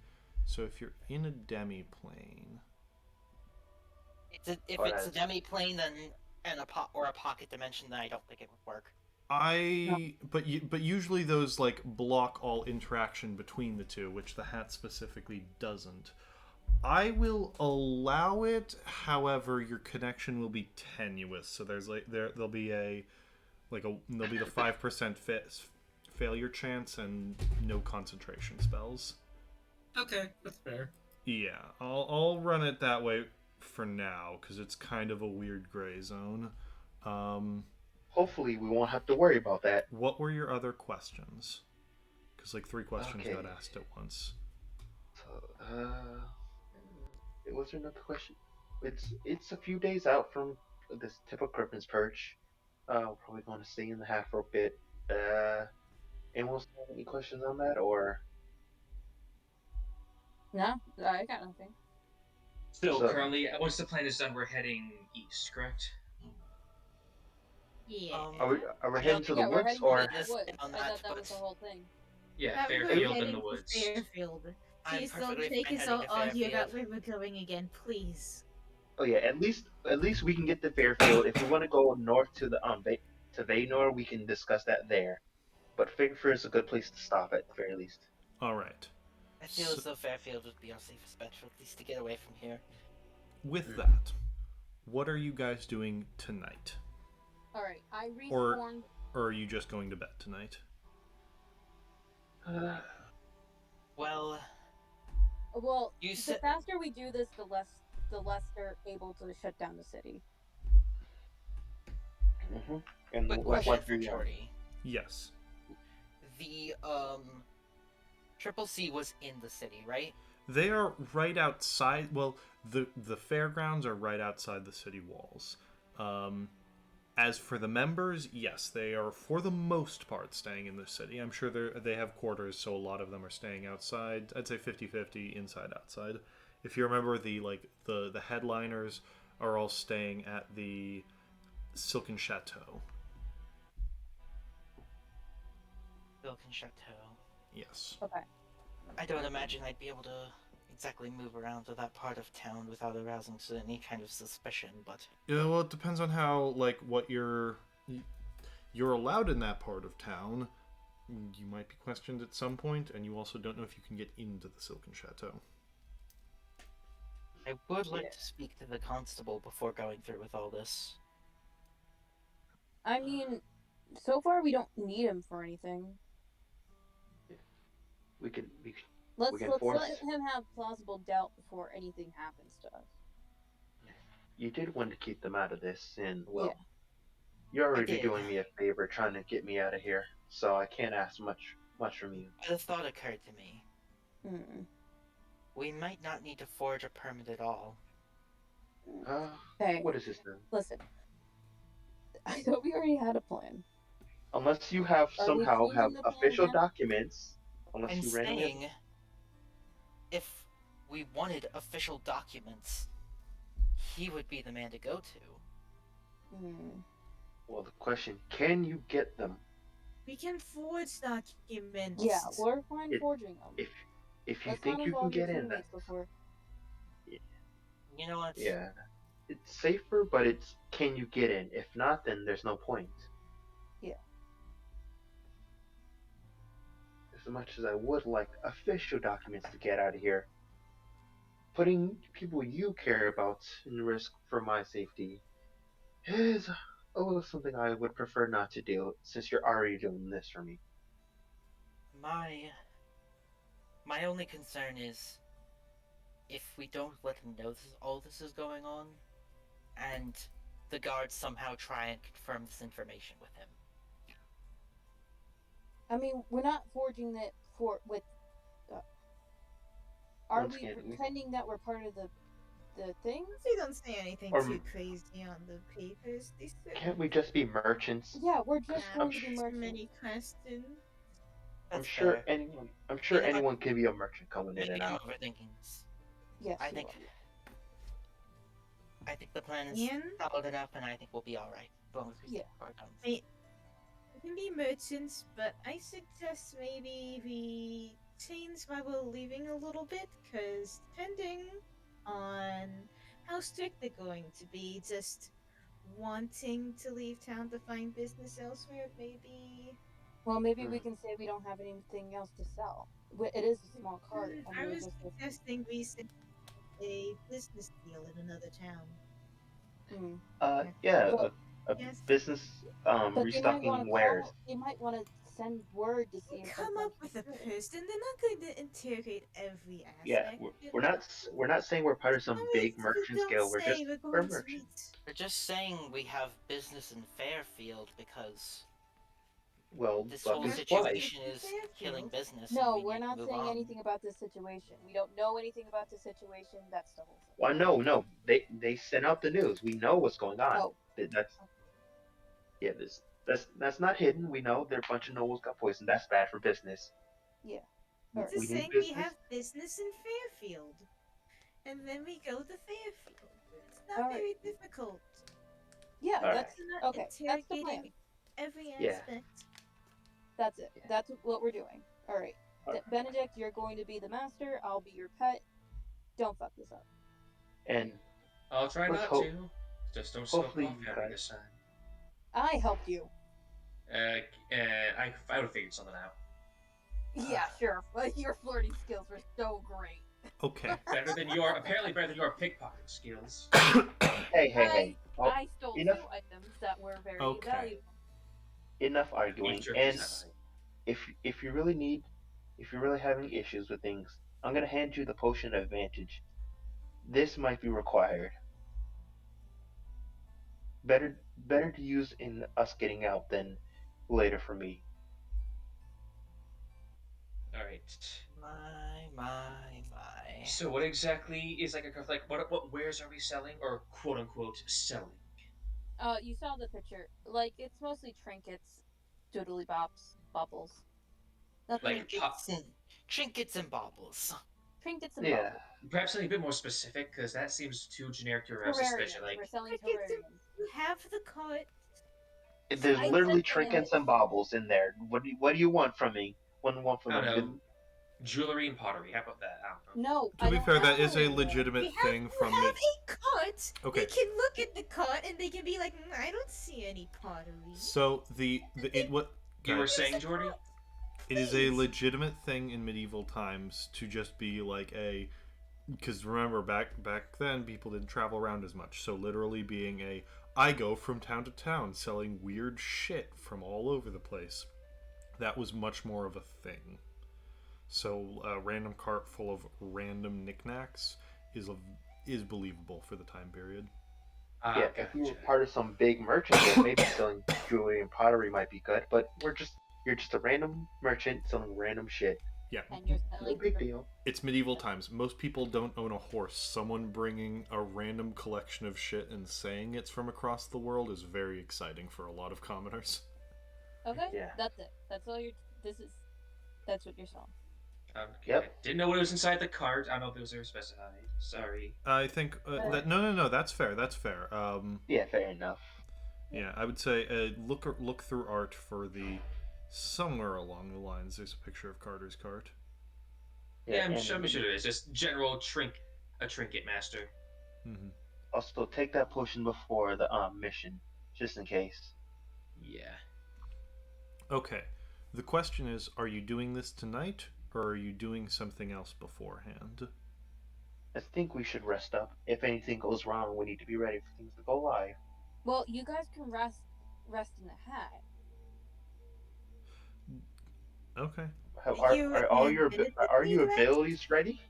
[SPEAKER 2] So if you're in a demi-plane...
[SPEAKER 3] If it's a demi-plane, then a pocket dimension, then I don't think it would work.
[SPEAKER 2] But usually those like block all interaction between the two, which the hat specifically doesn't. I will allow it, however, your connection will be tenuous. So there's like there'll be the 5% failure chance and no concentration spells.
[SPEAKER 5] Okay, that's fair.
[SPEAKER 2] Yeah, I'll run it that way for now because it's kind of a weird gray zone.
[SPEAKER 4] Hopefully, we won't have to worry about that.
[SPEAKER 2] What were your other questions? Because like 3 questions
[SPEAKER 4] Okay.
[SPEAKER 2] got asked at once.
[SPEAKER 4] So, was there another question? It's a few days out from this tip of Griffin's Perch. We're probably going to stay in the hat for a bit. Anyone else have any questions on that, or?
[SPEAKER 1] No, I got nothing.
[SPEAKER 7] So,
[SPEAKER 4] So-
[SPEAKER 7] currently, once the plan is done, we're heading east, correct?
[SPEAKER 1] Yeah.
[SPEAKER 4] So,
[SPEAKER 1] Yeah.
[SPEAKER 4] uh,
[SPEAKER 6] Yeah.
[SPEAKER 4] Are we
[SPEAKER 3] I
[SPEAKER 4] heading
[SPEAKER 3] don't
[SPEAKER 4] to
[SPEAKER 3] think
[SPEAKER 4] the
[SPEAKER 1] Yeah, we're
[SPEAKER 4] woods
[SPEAKER 1] heading
[SPEAKER 4] or?
[SPEAKER 1] to the
[SPEAKER 3] this
[SPEAKER 1] woods.
[SPEAKER 3] down
[SPEAKER 1] I
[SPEAKER 3] that,
[SPEAKER 1] thought that was
[SPEAKER 3] but
[SPEAKER 1] the whole thing.
[SPEAKER 7] Yeah,
[SPEAKER 6] We're
[SPEAKER 7] Fairfield in
[SPEAKER 6] heading
[SPEAKER 7] the
[SPEAKER 6] to
[SPEAKER 7] woods.
[SPEAKER 6] Fairfield.
[SPEAKER 3] I'm
[SPEAKER 6] Please don't
[SPEAKER 3] perfectly
[SPEAKER 6] take
[SPEAKER 3] fine
[SPEAKER 6] us
[SPEAKER 3] heading
[SPEAKER 6] all
[SPEAKER 3] to
[SPEAKER 6] argue
[SPEAKER 3] Fairfield.
[SPEAKER 6] about where we're going again, please.
[SPEAKER 4] Oh yeah, at least we can get to Fairfield. If we want to go north to the to Vaynor, we can discuss that there. But Fairfield is a good place to stop at the very least.
[SPEAKER 2] All right.
[SPEAKER 3] I feel as though Fairfield would be our safest bet, for at least to get away from here.
[SPEAKER 2] With that, what are you guys doing tonight?
[SPEAKER 1] All right, I
[SPEAKER 2] Or
[SPEAKER 1] respawned.
[SPEAKER 2] are you just going to bed tonight?
[SPEAKER 3] Well,
[SPEAKER 1] Well,
[SPEAKER 3] you
[SPEAKER 1] the
[SPEAKER 3] said
[SPEAKER 1] faster we do this, the less they're able to shut down the city.
[SPEAKER 4] And
[SPEAKER 3] quick
[SPEAKER 4] what
[SPEAKER 3] question
[SPEAKER 4] do
[SPEAKER 3] for
[SPEAKER 4] you want?
[SPEAKER 3] Jordy.
[SPEAKER 2] Yes.
[SPEAKER 3] The Triple C was in the city, right?
[SPEAKER 2] They are right outside. Well, the fairgrounds are right outside the city walls. As for the members, yes, they are for the most part staying in the city. I'm sure they have quarters, so a lot of them are staying outside. I'd say 50-50 inside outside. If you remember, the headliners are all staying at the Silken Chateau.
[SPEAKER 3] Silken Chateau.
[SPEAKER 2] Yes.
[SPEAKER 1] Okay.
[SPEAKER 3] I don't imagine I'd be able to exactly move around to that part of town without arousing any kind of suspicion, but
[SPEAKER 2] Yeah, well, it depends on how what you're allowed in that part of town. You might be questioned at some point, and you also don't know if you can get into the Silken Chateau.
[SPEAKER 3] I would like to speak to the constable before going through with all this.
[SPEAKER 1] I mean, so far we don't need him for anything.
[SPEAKER 4] We can
[SPEAKER 1] Let's
[SPEAKER 4] force.
[SPEAKER 1] let him have plausible doubt before anything happens to us.
[SPEAKER 4] You did want to keep them out of this, and well,
[SPEAKER 1] Yeah.
[SPEAKER 4] you're already
[SPEAKER 3] did.
[SPEAKER 4] doing me a favor trying to get me out of here, so I can't ask much from you.
[SPEAKER 3] The thought occurred to me.
[SPEAKER 1] Hmm.
[SPEAKER 3] We might not need to forge a permit at all.
[SPEAKER 1] Hey,
[SPEAKER 4] What is this then?
[SPEAKER 1] listen. I thought we already had a plan.
[SPEAKER 4] Unless you have
[SPEAKER 1] Are we
[SPEAKER 4] somehow have
[SPEAKER 1] changing the plan
[SPEAKER 4] official
[SPEAKER 1] now?
[SPEAKER 4] documents. Unless
[SPEAKER 3] I'm
[SPEAKER 4] you randomly have.
[SPEAKER 3] saying, if we wanted official documents, he would be the man to go to.
[SPEAKER 1] Hmm.
[SPEAKER 4] Well, the question: can you get them?
[SPEAKER 6] We can forge documents.
[SPEAKER 1] Yeah, we're fine
[SPEAKER 4] It-
[SPEAKER 1] forging them.
[SPEAKER 4] If you
[SPEAKER 1] Let's
[SPEAKER 4] think
[SPEAKER 1] not
[SPEAKER 4] you can
[SPEAKER 1] involve your
[SPEAKER 4] get in,
[SPEAKER 1] teammates before.
[SPEAKER 3] You know what?
[SPEAKER 4] yeah, it's safer, but it's can you get in? If not, then there's no point.
[SPEAKER 1] Yeah.
[SPEAKER 4] As much as I would like official documents to get out of here, putting people you care about in risk for my safety is a little something I would prefer not to do, since you're already doing this for me.
[SPEAKER 3] My only concern is if we don't let him know all this is going on, and the guards somehow try and confirm this information with him.
[SPEAKER 1] I mean, we're not forging it with. Are
[SPEAKER 4] Once
[SPEAKER 1] we
[SPEAKER 4] again,
[SPEAKER 1] pretending that we're part of the thing?
[SPEAKER 6] They don't say anything
[SPEAKER 4] Or-
[SPEAKER 6] too crazy on the papers. They said
[SPEAKER 4] can't we just be merchants?
[SPEAKER 1] Yeah, we're just
[SPEAKER 6] I'm
[SPEAKER 1] going to be
[SPEAKER 6] too
[SPEAKER 1] merchants.
[SPEAKER 6] many questions.
[SPEAKER 3] That's fair.
[SPEAKER 4] I'm sure
[SPEAKER 3] You know,
[SPEAKER 4] anyone can be a merchant coming in
[SPEAKER 3] Maybe
[SPEAKER 4] and
[SPEAKER 3] I'm
[SPEAKER 4] out.
[SPEAKER 3] overthinking this.
[SPEAKER 1] Yes,
[SPEAKER 3] I
[SPEAKER 1] you
[SPEAKER 3] think
[SPEAKER 1] are.
[SPEAKER 3] I think the plan is
[SPEAKER 6] And
[SPEAKER 3] solid enough, and I think we'll be all right as long as we stick to our guns.
[SPEAKER 6] we can be merchants, but I suggest maybe we change why we're leaving a little bit, because depending on how strict they're going to be, just wanting to leave town to find business elsewhere, maybe.
[SPEAKER 1] Well, maybe we can say we don't have anything else to sell. It is a small cart, and
[SPEAKER 6] I
[SPEAKER 1] we're
[SPEAKER 6] was
[SPEAKER 1] just.
[SPEAKER 6] suggesting we set a business deal in another town.
[SPEAKER 1] Hmm.
[SPEAKER 4] Yeah,
[SPEAKER 1] But-
[SPEAKER 4] a
[SPEAKER 6] Yes.
[SPEAKER 4] business
[SPEAKER 1] But
[SPEAKER 4] restocking wares.
[SPEAKER 1] They might want to send word to see if
[SPEAKER 6] Come
[SPEAKER 1] they're
[SPEAKER 6] up with a
[SPEAKER 1] actually good.
[SPEAKER 6] person. They're not going to interrogate every aspect.
[SPEAKER 4] Yeah, we're not saying we're part of some big merchant scale. We're just we're merchants.
[SPEAKER 3] We're just saying we have business in Fairfield because
[SPEAKER 4] Well,
[SPEAKER 3] this
[SPEAKER 4] luck
[SPEAKER 3] whole
[SPEAKER 4] is
[SPEAKER 3] situation
[SPEAKER 6] twice.
[SPEAKER 3] is killing business.
[SPEAKER 1] No,
[SPEAKER 3] and we
[SPEAKER 1] we're
[SPEAKER 3] need to
[SPEAKER 1] not
[SPEAKER 3] move
[SPEAKER 1] saying
[SPEAKER 3] on.
[SPEAKER 1] anything about this situation. We don't know anything about the situation. That's the whole thing.
[SPEAKER 4] Well, no, they sent out the news. We know what's going on.
[SPEAKER 1] Oh.
[SPEAKER 4] That's yeah, that's not hidden. We know their bunch of nobles got poisoned. That's bad for business.
[SPEAKER 1] Yeah.
[SPEAKER 4] We
[SPEAKER 1] Alright.
[SPEAKER 6] Just
[SPEAKER 4] need
[SPEAKER 6] saying we
[SPEAKER 4] business.
[SPEAKER 6] have business in Fairfield. And then we go to Fairfield. It's not
[SPEAKER 1] Alright.
[SPEAKER 6] very difficult.
[SPEAKER 1] Yeah,
[SPEAKER 4] All
[SPEAKER 1] that's
[SPEAKER 6] Not
[SPEAKER 1] okay. That's the plan.
[SPEAKER 6] interrogating every
[SPEAKER 4] Yeah.
[SPEAKER 6] aspect.
[SPEAKER 1] That's it.
[SPEAKER 4] Yeah.
[SPEAKER 1] That's what we're doing. All right,
[SPEAKER 4] All right.
[SPEAKER 1] Benedict, you're going to be the master. I'll be your pet. Don't fuck this up.
[SPEAKER 4] And
[SPEAKER 7] I'll try
[SPEAKER 4] let's
[SPEAKER 7] not
[SPEAKER 4] hope.
[SPEAKER 7] to. Just don't spill
[SPEAKER 4] Hopefully,
[SPEAKER 7] coffee
[SPEAKER 4] you
[SPEAKER 7] on me this
[SPEAKER 4] guys.
[SPEAKER 7] time.
[SPEAKER 1] I helped you.
[SPEAKER 7] I would have figured something out.
[SPEAKER 1] Yeah, sure. But your flirting skills were so great.
[SPEAKER 2] Okay.
[SPEAKER 7] Apparently better than your pickpocketing skills.
[SPEAKER 4] Hey. Oh,
[SPEAKER 1] I stole
[SPEAKER 4] enough.
[SPEAKER 1] 2 items that were very
[SPEAKER 2] Okay.
[SPEAKER 1] valuable.
[SPEAKER 4] Enough arguing.
[SPEAKER 7] Beef jerky
[SPEAKER 4] And
[SPEAKER 7] is
[SPEAKER 4] if you really need, if you're really having issues with things, I'm gonna hand you the potion of advantage. This might be required. Better to use in us getting out than later for me.
[SPEAKER 7] Alright.
[SPEAKER 3] My.
[SPEAKER 7] So what exactly is what wares are we selling or quote unquote selling?
[SPEAKER 1] You saw the picture. Like, it's mostly trinkets, doodly bops, baubles. Nothing.
[SPEAKER 7] Like pop,
[SPEAKER 3] Trinkets and baubles.
[SPEAKER 1] Trinkets and
[SPEAKER 4] Yeah.
[SPEAKER 1] baubles.
[SPEAKER 7] perhaps something a bit more specific because that seems too generic to our
[SPEAKER 1] Terrariums.
[SPEAKER 7] suspicion. Like
[SPEAKER 1] We're selling
[SPEAKER 6] Crickets,
[SPEAKER 1] terrariums.
[SPEAKER 6] you have the cart.
[SPEAKER 4] There's
[SPEAKER 1] I
[SPEAKER 4] literally
[SPEAKER 1] said that
[SPEAKER 4] trinkets and baubles in there. What do you want from me? What do you want from
[SPEAKER 7] I don't
[SPEAKER 4] them?
[SPEAKER 7] know, jewelry and pottery. How about that? I don't know.
[SPEAKER 1] No,
[SPEAKER 2] To
[SPEAKER 1] I
[SPEAKER 2] be
[SPEAKER 1] don't
[SPEAKER 2] fair,
[SPEAKER 1] have
[SPEAKER 2] that is a
[SPEAKER 1] any of that.
[SPEAKER 2] legitimate thing
[SPEAKER 6] You
[SPEAKER 2] from
[SPEAKER 6] have
[SPEAKER 2] it.
[SPEAKER 6] a cart.
[SPEAKER 2] Okay.
[SPEAKER 6] They can look at the cart and they can be like, I don't see any pottery.
[SPEAKER 2] So what
[SPEAKER 7] You were
[SPEAKER 2] guys,
[SPEAKER 7] saying, Jordy?
[SPEAKER 2] it is a legitimate thing in medieval times to just be like a, because remember back then people didn't travel around as much, so literally being a, I go from town to town selling weird shit from all over the place. That was much more of a thing. So a random cart full of random knickknacks is believable for the time period.
[SPEAKER 4] Yeah,
[SPEAKER 7] Gotcha.
[SPEAKER 4] if we were part of some big merchant guild, maybe selling jewelry and pottery might be good. But you're just a random merchant selling random shit.
[SPEAKER 2] Yeah.
[SPEAKER 1] And you're
[SPEAKER 4] No
[SPEAKER 1] selling
[SPEAKER 4] big deal.
[SPEAKER 2] It's medieval times. Most people don't own a horse. Someone bringing a random collection of shit and saying it's from across the world is very exciting for a lot of commoners.
[SPEAKER 1] Okay,
[SPEAKER 4] Yeah.
[SPEAKER 1] that's it. That's all you're. That's what you're selling.
[SPEAKER 4] Yep.
[SPEAKER 7] I didn't know what was inside the cart. I don't know if it was ever specified. Sorry.
[SPEAKER 2] I think that no, that's fair. That's fair.
[SPEAKER 4] Yeah, fair enough.
[SPEAKER 2] Yeah, I would say look through art for the somewhere along the lines. There's a picture of Carter's cart.
[SPEAKER 7] Yeah, I'm
[SPEAKER 4] and
[SPEAKER 7] sure there is. Just a trinket master.
[SPEAKER 2] Mm-hmm.
[SPEAKER 4] Also, take that potion before the mission, just in case.
[SPEAKER 7] Yeah.
[SPEAKER 2] Okay. The question is, are you doing this tonight, or are you doing something else beforehand?
[SPEAKER 4] I think we should rest up. If anything goes wrong, we need to be ready for things to go live.
[SPEAKER 1] Well, you guys can rest in the hat.
[SPEAKER 2] Okay.
[SPEAKER 4] Are all your abilities ready?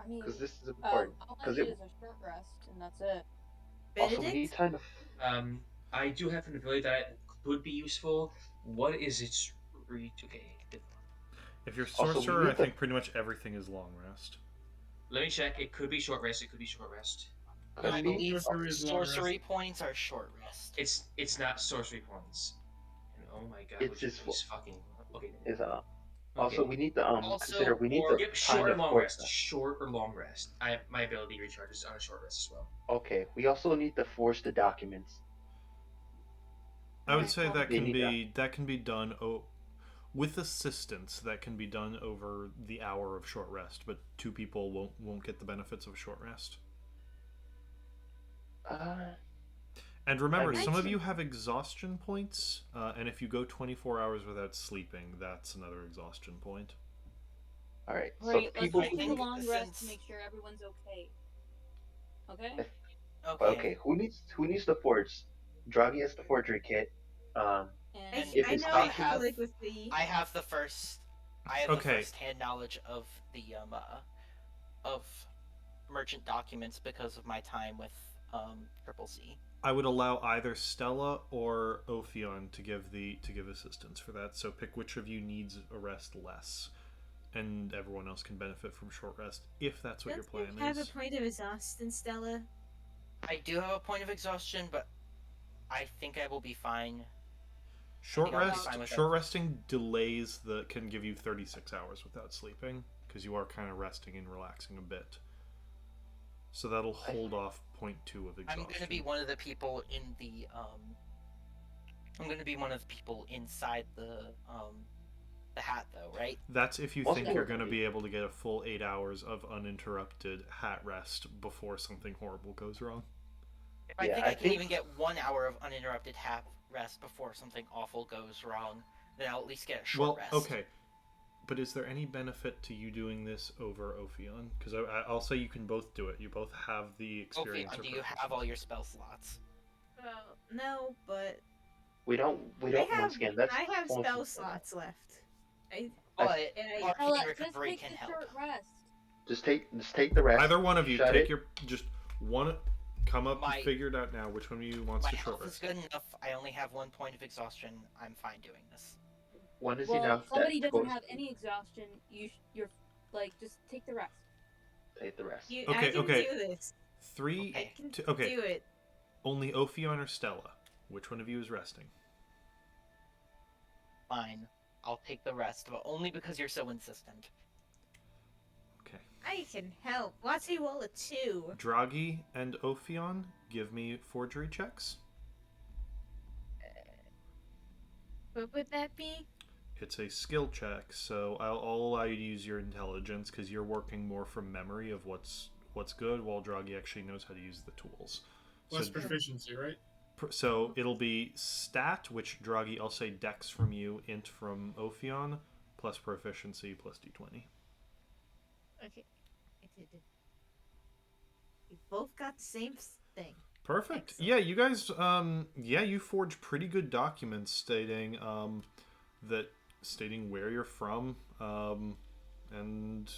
[SPEAKER 1] I mean,
[SPEAKER 4] Because this is important.
[SPEAKER 1] all I
[SPEAKER 4] Because
[SPEAKER 1] need is a short rest, and that's it.
[SPEAKER 4] also we need time to.
[SPEAKER 7] I do have an ability that could be useful. What is its reach? Okay.
[SPEAKER 2] If you're
[SPEAKER 4] Also, we
[SPEAKER 2] sorcerer,
[SPEAKER 4] need
[SPEAKER 2] I think pretty much everything is long rest.
[SPEAKER 7] Let me check. It could be short rest. It could be short rest.
[SPEAKER 4] Could
[SPEAKER 3] I
[SPEAKER 4] be.
[SPEAKER 3] believe
[SPEAKER 5] Sorcery is long
[SPEAKER 3] sorcery points are short rest.
[SPEAKER 7] It's not sorcery points. And oh my god,
[SPEAKER 4] It's
[SPEAKER 7] which
[SPEAKER 4] just
[SPEAKER 7] is fucking okay.
[SPEAKER 4] Is
[SPEAKER 7] Okay.
[SPEAKER 4] Also we need to
[SPEAKER 3] Also,
[SPEAKER 4] consider we need
[SPEAKER 7] Or
[SPEAKER 4] to
[SPEAKER 7] yep,
[SPEAKER 4] time
[SPEAKER 7] short
[SPEAKER 4] to
[SPEAKER 7] or long
[SPEAKER 4] force
[SPEAKER 7] rest. Short or long rest. My ability recharges on a short rest as well.
[SPEAKER 4] Okay, we also need to force the documents.
[SPEAKER 2] I would say that
[SPEAKER 4] They
[SPEAKER 2] can
[SPEAKER 4] need
[SPEAKER 2] be done with assistance. That can be done over the hour of short rest, but 2 people won't get the benefits of a short rest. And remember, some of you have exhaustion points, and if you go 24 hours without sleeping, that's another exhaustion point.
[SPEAKER 4] All right. So
[SPEAKER 1] Right,
[SPEAKER 4] people.
[SPEAKER 1] let's take a long rest
[SPEAKER 3] since-
[SPEAKER 1] to make sure everyone's okay. Okay?
[SPEAKER 4] Okay. Who needs the forge? Draghi has the forgery kit.
[SPEAKER 1] And
[SPEAKER 4] If
[SPEAKER 6] I
[SPEAKER 4] it's
[SPEAKER 6] know
[SPEAKER 4] not-
[SPEAKER 6] I feel like with the
[SPEAKER 3] I have the first. I have
[SPEAKER 2] Okay.
[SPEAKER 3] the first-hand knowledge of the of merchant documents because of my time with Triple C.
[SPEAKER 2] I would allow either Stella or Ophion to give assistance for that. So pick which of you needs a rest less, and everyone else can benefit from short rest if that's what your plan
[SPEAKER 6] have
[SPEAKER 2] is.
[SPEAKER 6] a point of exhaustion, Stella.
[SPEAKER 3] I do have a point of exhaustion, but I think I will be fine.
[SPEAKER 2] Short
[SPEAKER 3] I'll be
[SPEAKER 2] rest,
[SPEAKER 3] fine with
[SPEAKER 2] short
[SPEAKER 3] that.
[SPEAKER 2] resting delays can give you 36 hours without sleeping because you are kind of resting and relaxing a bit. So that'll hold off 0.2 of exhaustion.
[SPEAKER 3] I'm gonna be one of the people in the I'm gonna be one of the people inside the hat though, right?
[SPEAKER 2] That's if you
[SPEAKER 4] Most
[SPEAKER 2] think
[SPEAKER 4] people
[SPEAKER 2] you're
[SPEAKER 4] can
[SPEAKER 2] going to
[SPEAKER 4] be.
[SPEAKER 2] be able to get a full 8 hours of uninterrupted hat rest before something horrible goes wrong.
[SPEAKER 3] If I
[SPEAKER 4] Yeah,
[SPEAKER 3] think
[SPEAKER 4] I
[SPEAKER 3] I can
[SPEAKER 4] think-
[SPEAKER 3] even get 1 hour of uninterrupted hat rest before something awful goes wrong, then I'll at least get a short rest.
[SPEAKER 2] Okay. But is there any benefit to you doing this over Ophion? Because I'll say you can both do it. You both have the experience.
[SPEAKER 3] Ophion,
[SPEAKER 2] or
[SPEAKER 3] do you have
[SPEAKER 2] proficiency.
[SPEAKER 3] all your spell slots?
[SPEAKER 6] Well, no, but
[SPEAKER 4] We don't. Once again, that's
[SPEAKER 6] I have
[SPEAKER 4] only-
[SPEAKER 6] spell slots left.
[SPEAKER 3] But
[SPEAKER 6] and I-
[SPEAKER 3] Marking
[SPEAKER 1] Stella,
[SPEAKER 3] and
[SPEAKER 1] just
[SPEAKER 3] recovery
[SPEAKER 1] take
[SPEAKER 3] can
[SPEAKER 1] the
[SPEAKER 3] help.
[SPEAKER 1] short rest.
[SPEAKER 4] Just take the rest.
[SPEAKER 2] Either one of you,
[SPEAKER 4] shut
[SPEAKER 2] take
[SPEAKER 4] it.
[SPEAKER 2] your just one. Come up
[SPEAKER 3] My-
[SPEAKER 2] and figure it out now. Which one of you wants
[SPEAKER 3] My
[SPEAKER 2] to short
[SPEAKER 3] health is
[SPEAKER 2] rest?
[SPEAKER 3] good enough. I only have 1 point of exhaustion. I'm fine doing this.
[SPEAKER 4] One is
[SPEAKER 1] Well,
[SPEAKER 4] enough.
[SPEAKER 1] if somebody
[SPEAKER 4] that
[SPEAKER 1] doesn't
[SPEAKER 4] goes-
[SPEAKER 1] have any exhaustion, you're like, just take the rest.
[SPEAKER 4] Take the rest.
[SPEAKER 6] I
[SPEAKER 2] Okay,
[SPEAKER 6] can
[SPEAKER 2] okay.
[SPEAKER 6] do this.
[SPEAKER 2] 3,
[SPEAKER 3] Okay.
[SPEAKER 6] I can
[SPEAKER 2] 2. Okay,
[SPEAKER 6] do it.
[SPEAKER 2] only Ophion or Stella. Which one of you is resting?
[SPEAKER 3] Fine. I'll take the rest, but only because you're so insistent.
[SPEAKER 2] Okay.
[SPEAKER 6] I can help. Watch me roll a 2.
[SPEAKER 2] Draghi and Ophion, give me forgery checks.
[SPEAKER 6] What would that be?
[SPEAKER 2] It's a skill check, so I'll allow you to use your intelligence because you're working more from memory of what's good, while Draghi actually knows how to use the tools.
[SPEAKER 5] Plus
[SPEAKER 2] So,
[SPEAKER 5] proficiency, right?
[SPEAKER 2] so it'll be stat, which Draghi, I'll say dex from you, int from Ophion, plus proficiency, plus d20.
[SPEAKER 6] Okay. I did it. We both got the same thing.
[SPEAKER 2] Perfect.
[SPEAKER 6] Excellent.
[SPEAKER 2] Yeah, you guys, you forged pretty good documents stating, stating where you're from, and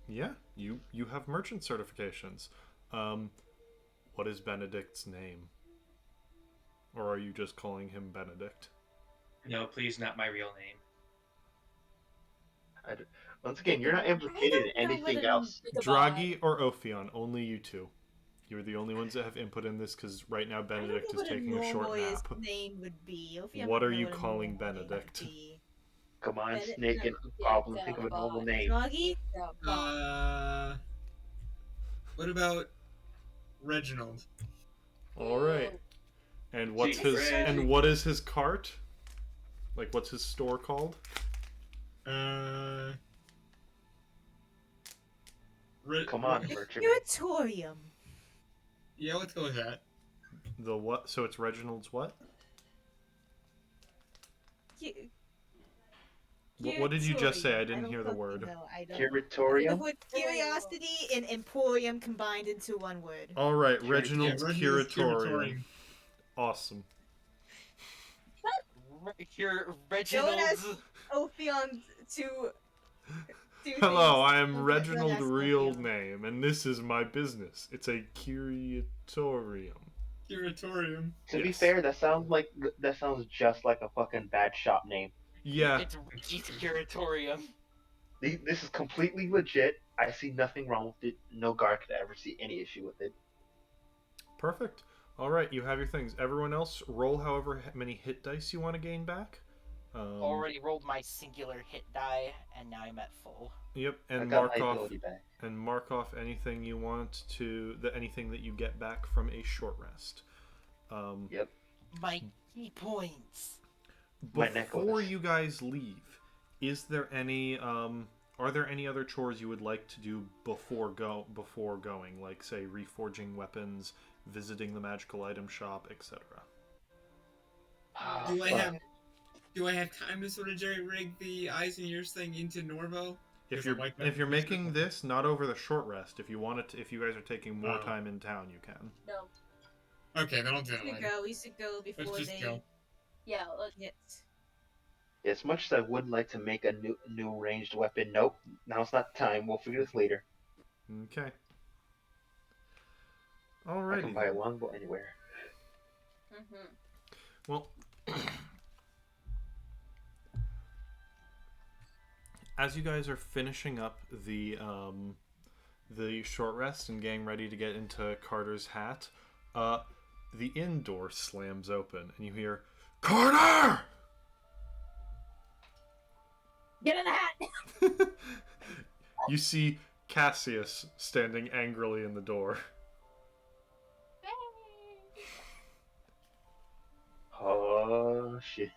[SPEAKER 2] yeah, you have merchant certifications. What is Benedict's name? Or are you just calling him Benedict?
[SPEAKER 7] No, please, not my real name.
[SPEAKER 4] Once again, you're not implicated in anything else.
[SPEAKER 2] Draghi or Ophion? Only you two. You're the only ones that have input in this because right now Benedict is taking a short
[SPEAKER 6] His
[SPEAKER 2] nap.
[SPEAKER 6] name would be. Ophion
[SPEAKER 2] What
[SPEAKER 6] would
[SPEAKER 2] are
[SPEAKER 6] know
[SPEAKER 2] you
[SPEAKER 6] a
[SPEAKER 2] calling
[SPEAKER 6] normal name would
[SPEAKER 2] Benedict?
[SPEAKER 6] be.
[SPEAKER 4] Come on,
[SPEAKER 1] Benedict-
[SPEAKER 4] Snake and
[SPEAKER 1] yeah,
[SPEAKER 4] Goblin, think of a normal name.
[SPEAKER 6] Draghi?
[SPEAKER 5] What about Reginald?
[SPEAKER 2] All right. And what's
[SPEAKER 7] Gee,
[SPEAKER 2] his
[SPEAKER 7] Reggie.
[SPEAKER 2] and what is his cart? Like what's his store called?
[SPEAKER 4] Come on, merchant.
[SPEAKER 6] Curatorium.
[SPEAKER 5] Yeah, let's go with that.
[SPEAKER 2] The what? So it's Reginald's what? What did you just say? I didn't hear the word.
[SPEAKER 4] Curatorium.
[SPEAKER 6] The word curiosity and emporium combined into one word.
[SPEAKER 2] All right,
[SPEAKER 4] Curatorium.
[SPEAKER 2] Reginald's
[SPEAKER 5] Reginald's
[SPEAKER 2] Curatorium. Awesome.
[SPEAKER 3] Reginald's.
[SPEAKER 6] Ophion to do
[SPEAKER 2] Hello,
[SPEAKER 6] things
[SPEAKER 2] I am
[SPEAKER 6] with
[SPEAKER 2] Reginald
[SPEAKER 6] Renesmee.
[SPEAKER 2] real name, and this is my business. It's a curatorium.
[SPEAKER 5] Curatorium.
[SPEAKER 4] To be
[SPEAKER 2] Yes.
[SPEAKER 4] fair, that sounds just like a fucking bad shop name.
[SPEAKER 2] Yeah.
[SPEAKER 3] It's Reggie's Curatorium.
[SPEAKER 4] This is completely legit. I see nothing wrong with it. No guard could ever see any issue with it.
[SPEAKER 2] Perfect. All right, you have your things. Everyone else, roll however many hit dice you want to gain back.
[SPEAKER 3] Already rolled my singular hit die, and now I'm at full.
[SPEAKER 2] Yep,
[SPEAKER 4] I
[SPEAKER 2] and
[SPEAKER 4] got
[SPEAKER 2] mark
[SPEAKER 4] my
[SPEAKER 2] off
[SPEAKER 4] ability back.
[SPEAKER 2] anything you want to anything that you get back from a short rest.
[SPEAKER 4] Yep.
[SPEAKER 3] My key points.
[SPEAKER 4] My
[SPEAKER 2] Before
[SPEAKER 4] necklace.
[SPEAKER 2] you guys leave, is there any are there any other chores you would like to do before going, like say reforging weapons, visiting the magical item shop, etc.?
[SPEAKER 5] Do I have time to sort of jerry rig the eyes and ears thing into Norvo?
[SPEAKER 2] If
[SPEAKER 5] Because I
[SPEAKER 2] you're
[SPEAKER 5] like that
[SPEAKER 2] if you're
[SPEAKER 5] feature.
[SPEAKER 2] making this not over the short rest, if you want it, if you guys are taking more
[SPEAKER 5] Oh.
[SPEAKER 2] time in town, you can.
[SPEAKER 1] No.
[SPEAKER 5] Okay, then I'll do it later.
[SPEAKER 6] We should go before
[SPEAKER 5] Let's just
[SPEAKER 6] they
[SPEAKER 5] go.
[SPEAKER 1] Yeah,
[SPEAKER 6] get.
[SPEAKER 4] As much as I would like to make a new ranged weapon, nope. Now's not the time. We'll figure this later.
[SPEAKER 2] Okay.
[SPEAKER 4] I
[SPEAKER 2] Alrighty.
[SPEAKER 4] can buy a longbow anywhere.
[SPEAKER 2] Well, as you guys are finishing up the short rest and getting ready to get into Carter's hat, the inn door slams open and you hear, "Carter!"
[SPEAKER 1] Get in the hat!
[SPEAKER 2] You see Cassius standing angrily in the door.
[SPEAKER 4] Oh shit.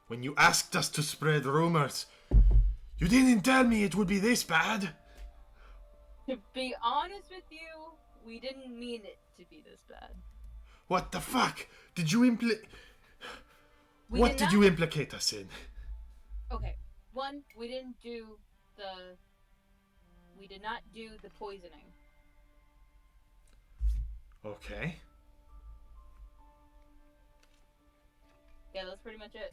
[SPEAKER 2] When you asked us to spread rumors, you didn't tell me it would be this bad.
[SPEAKER 1] To be honest with you, we didn't mean it to be this bad.
[SPEAKER 2] What the fuck? Did you
[SPEAKER 1] What
[SPEAKER 2] did you implicate us in?
[SPEAKER 1] Okay, one, we did not do the poisoning.
[SPEAKER 2] Okay.
[SPEAKER 1] Yeah, that's pretty much it.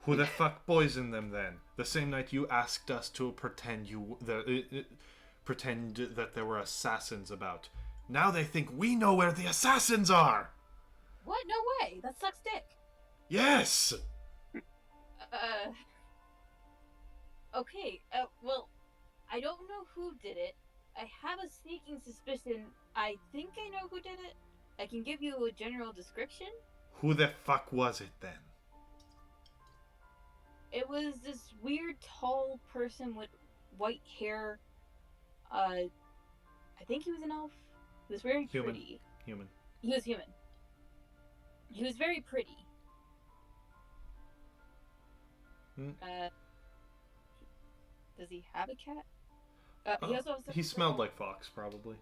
[SPEAKER 2] Who the fuck poisoned them then? The same night you asked us to pretend that there were assassins about. Now they think we know where the assassins are.
[SPEAKER 1] What? No way. That sucks dick.
[SPEAKER 2] Yes.
[SPEAKER 1] Okay. Well, I don't know who did it. I have a sneaking suspicion. I think I know who did it. I can give you a general description.
[SPEAKER 2] Who the fuck was it then?
[SPEAKER 1] It was this weird, tall person with white hair. I think he was an elf. He was very
[SPEAKER 2] Human.
[SPEAKER 1] pretty.
[SPEAKER 2] Human.
[SPEAKER 1] He was human. He was very pretty. Does he have a cat? He also has
[SPEAKER 2] He smelled like fox, probably.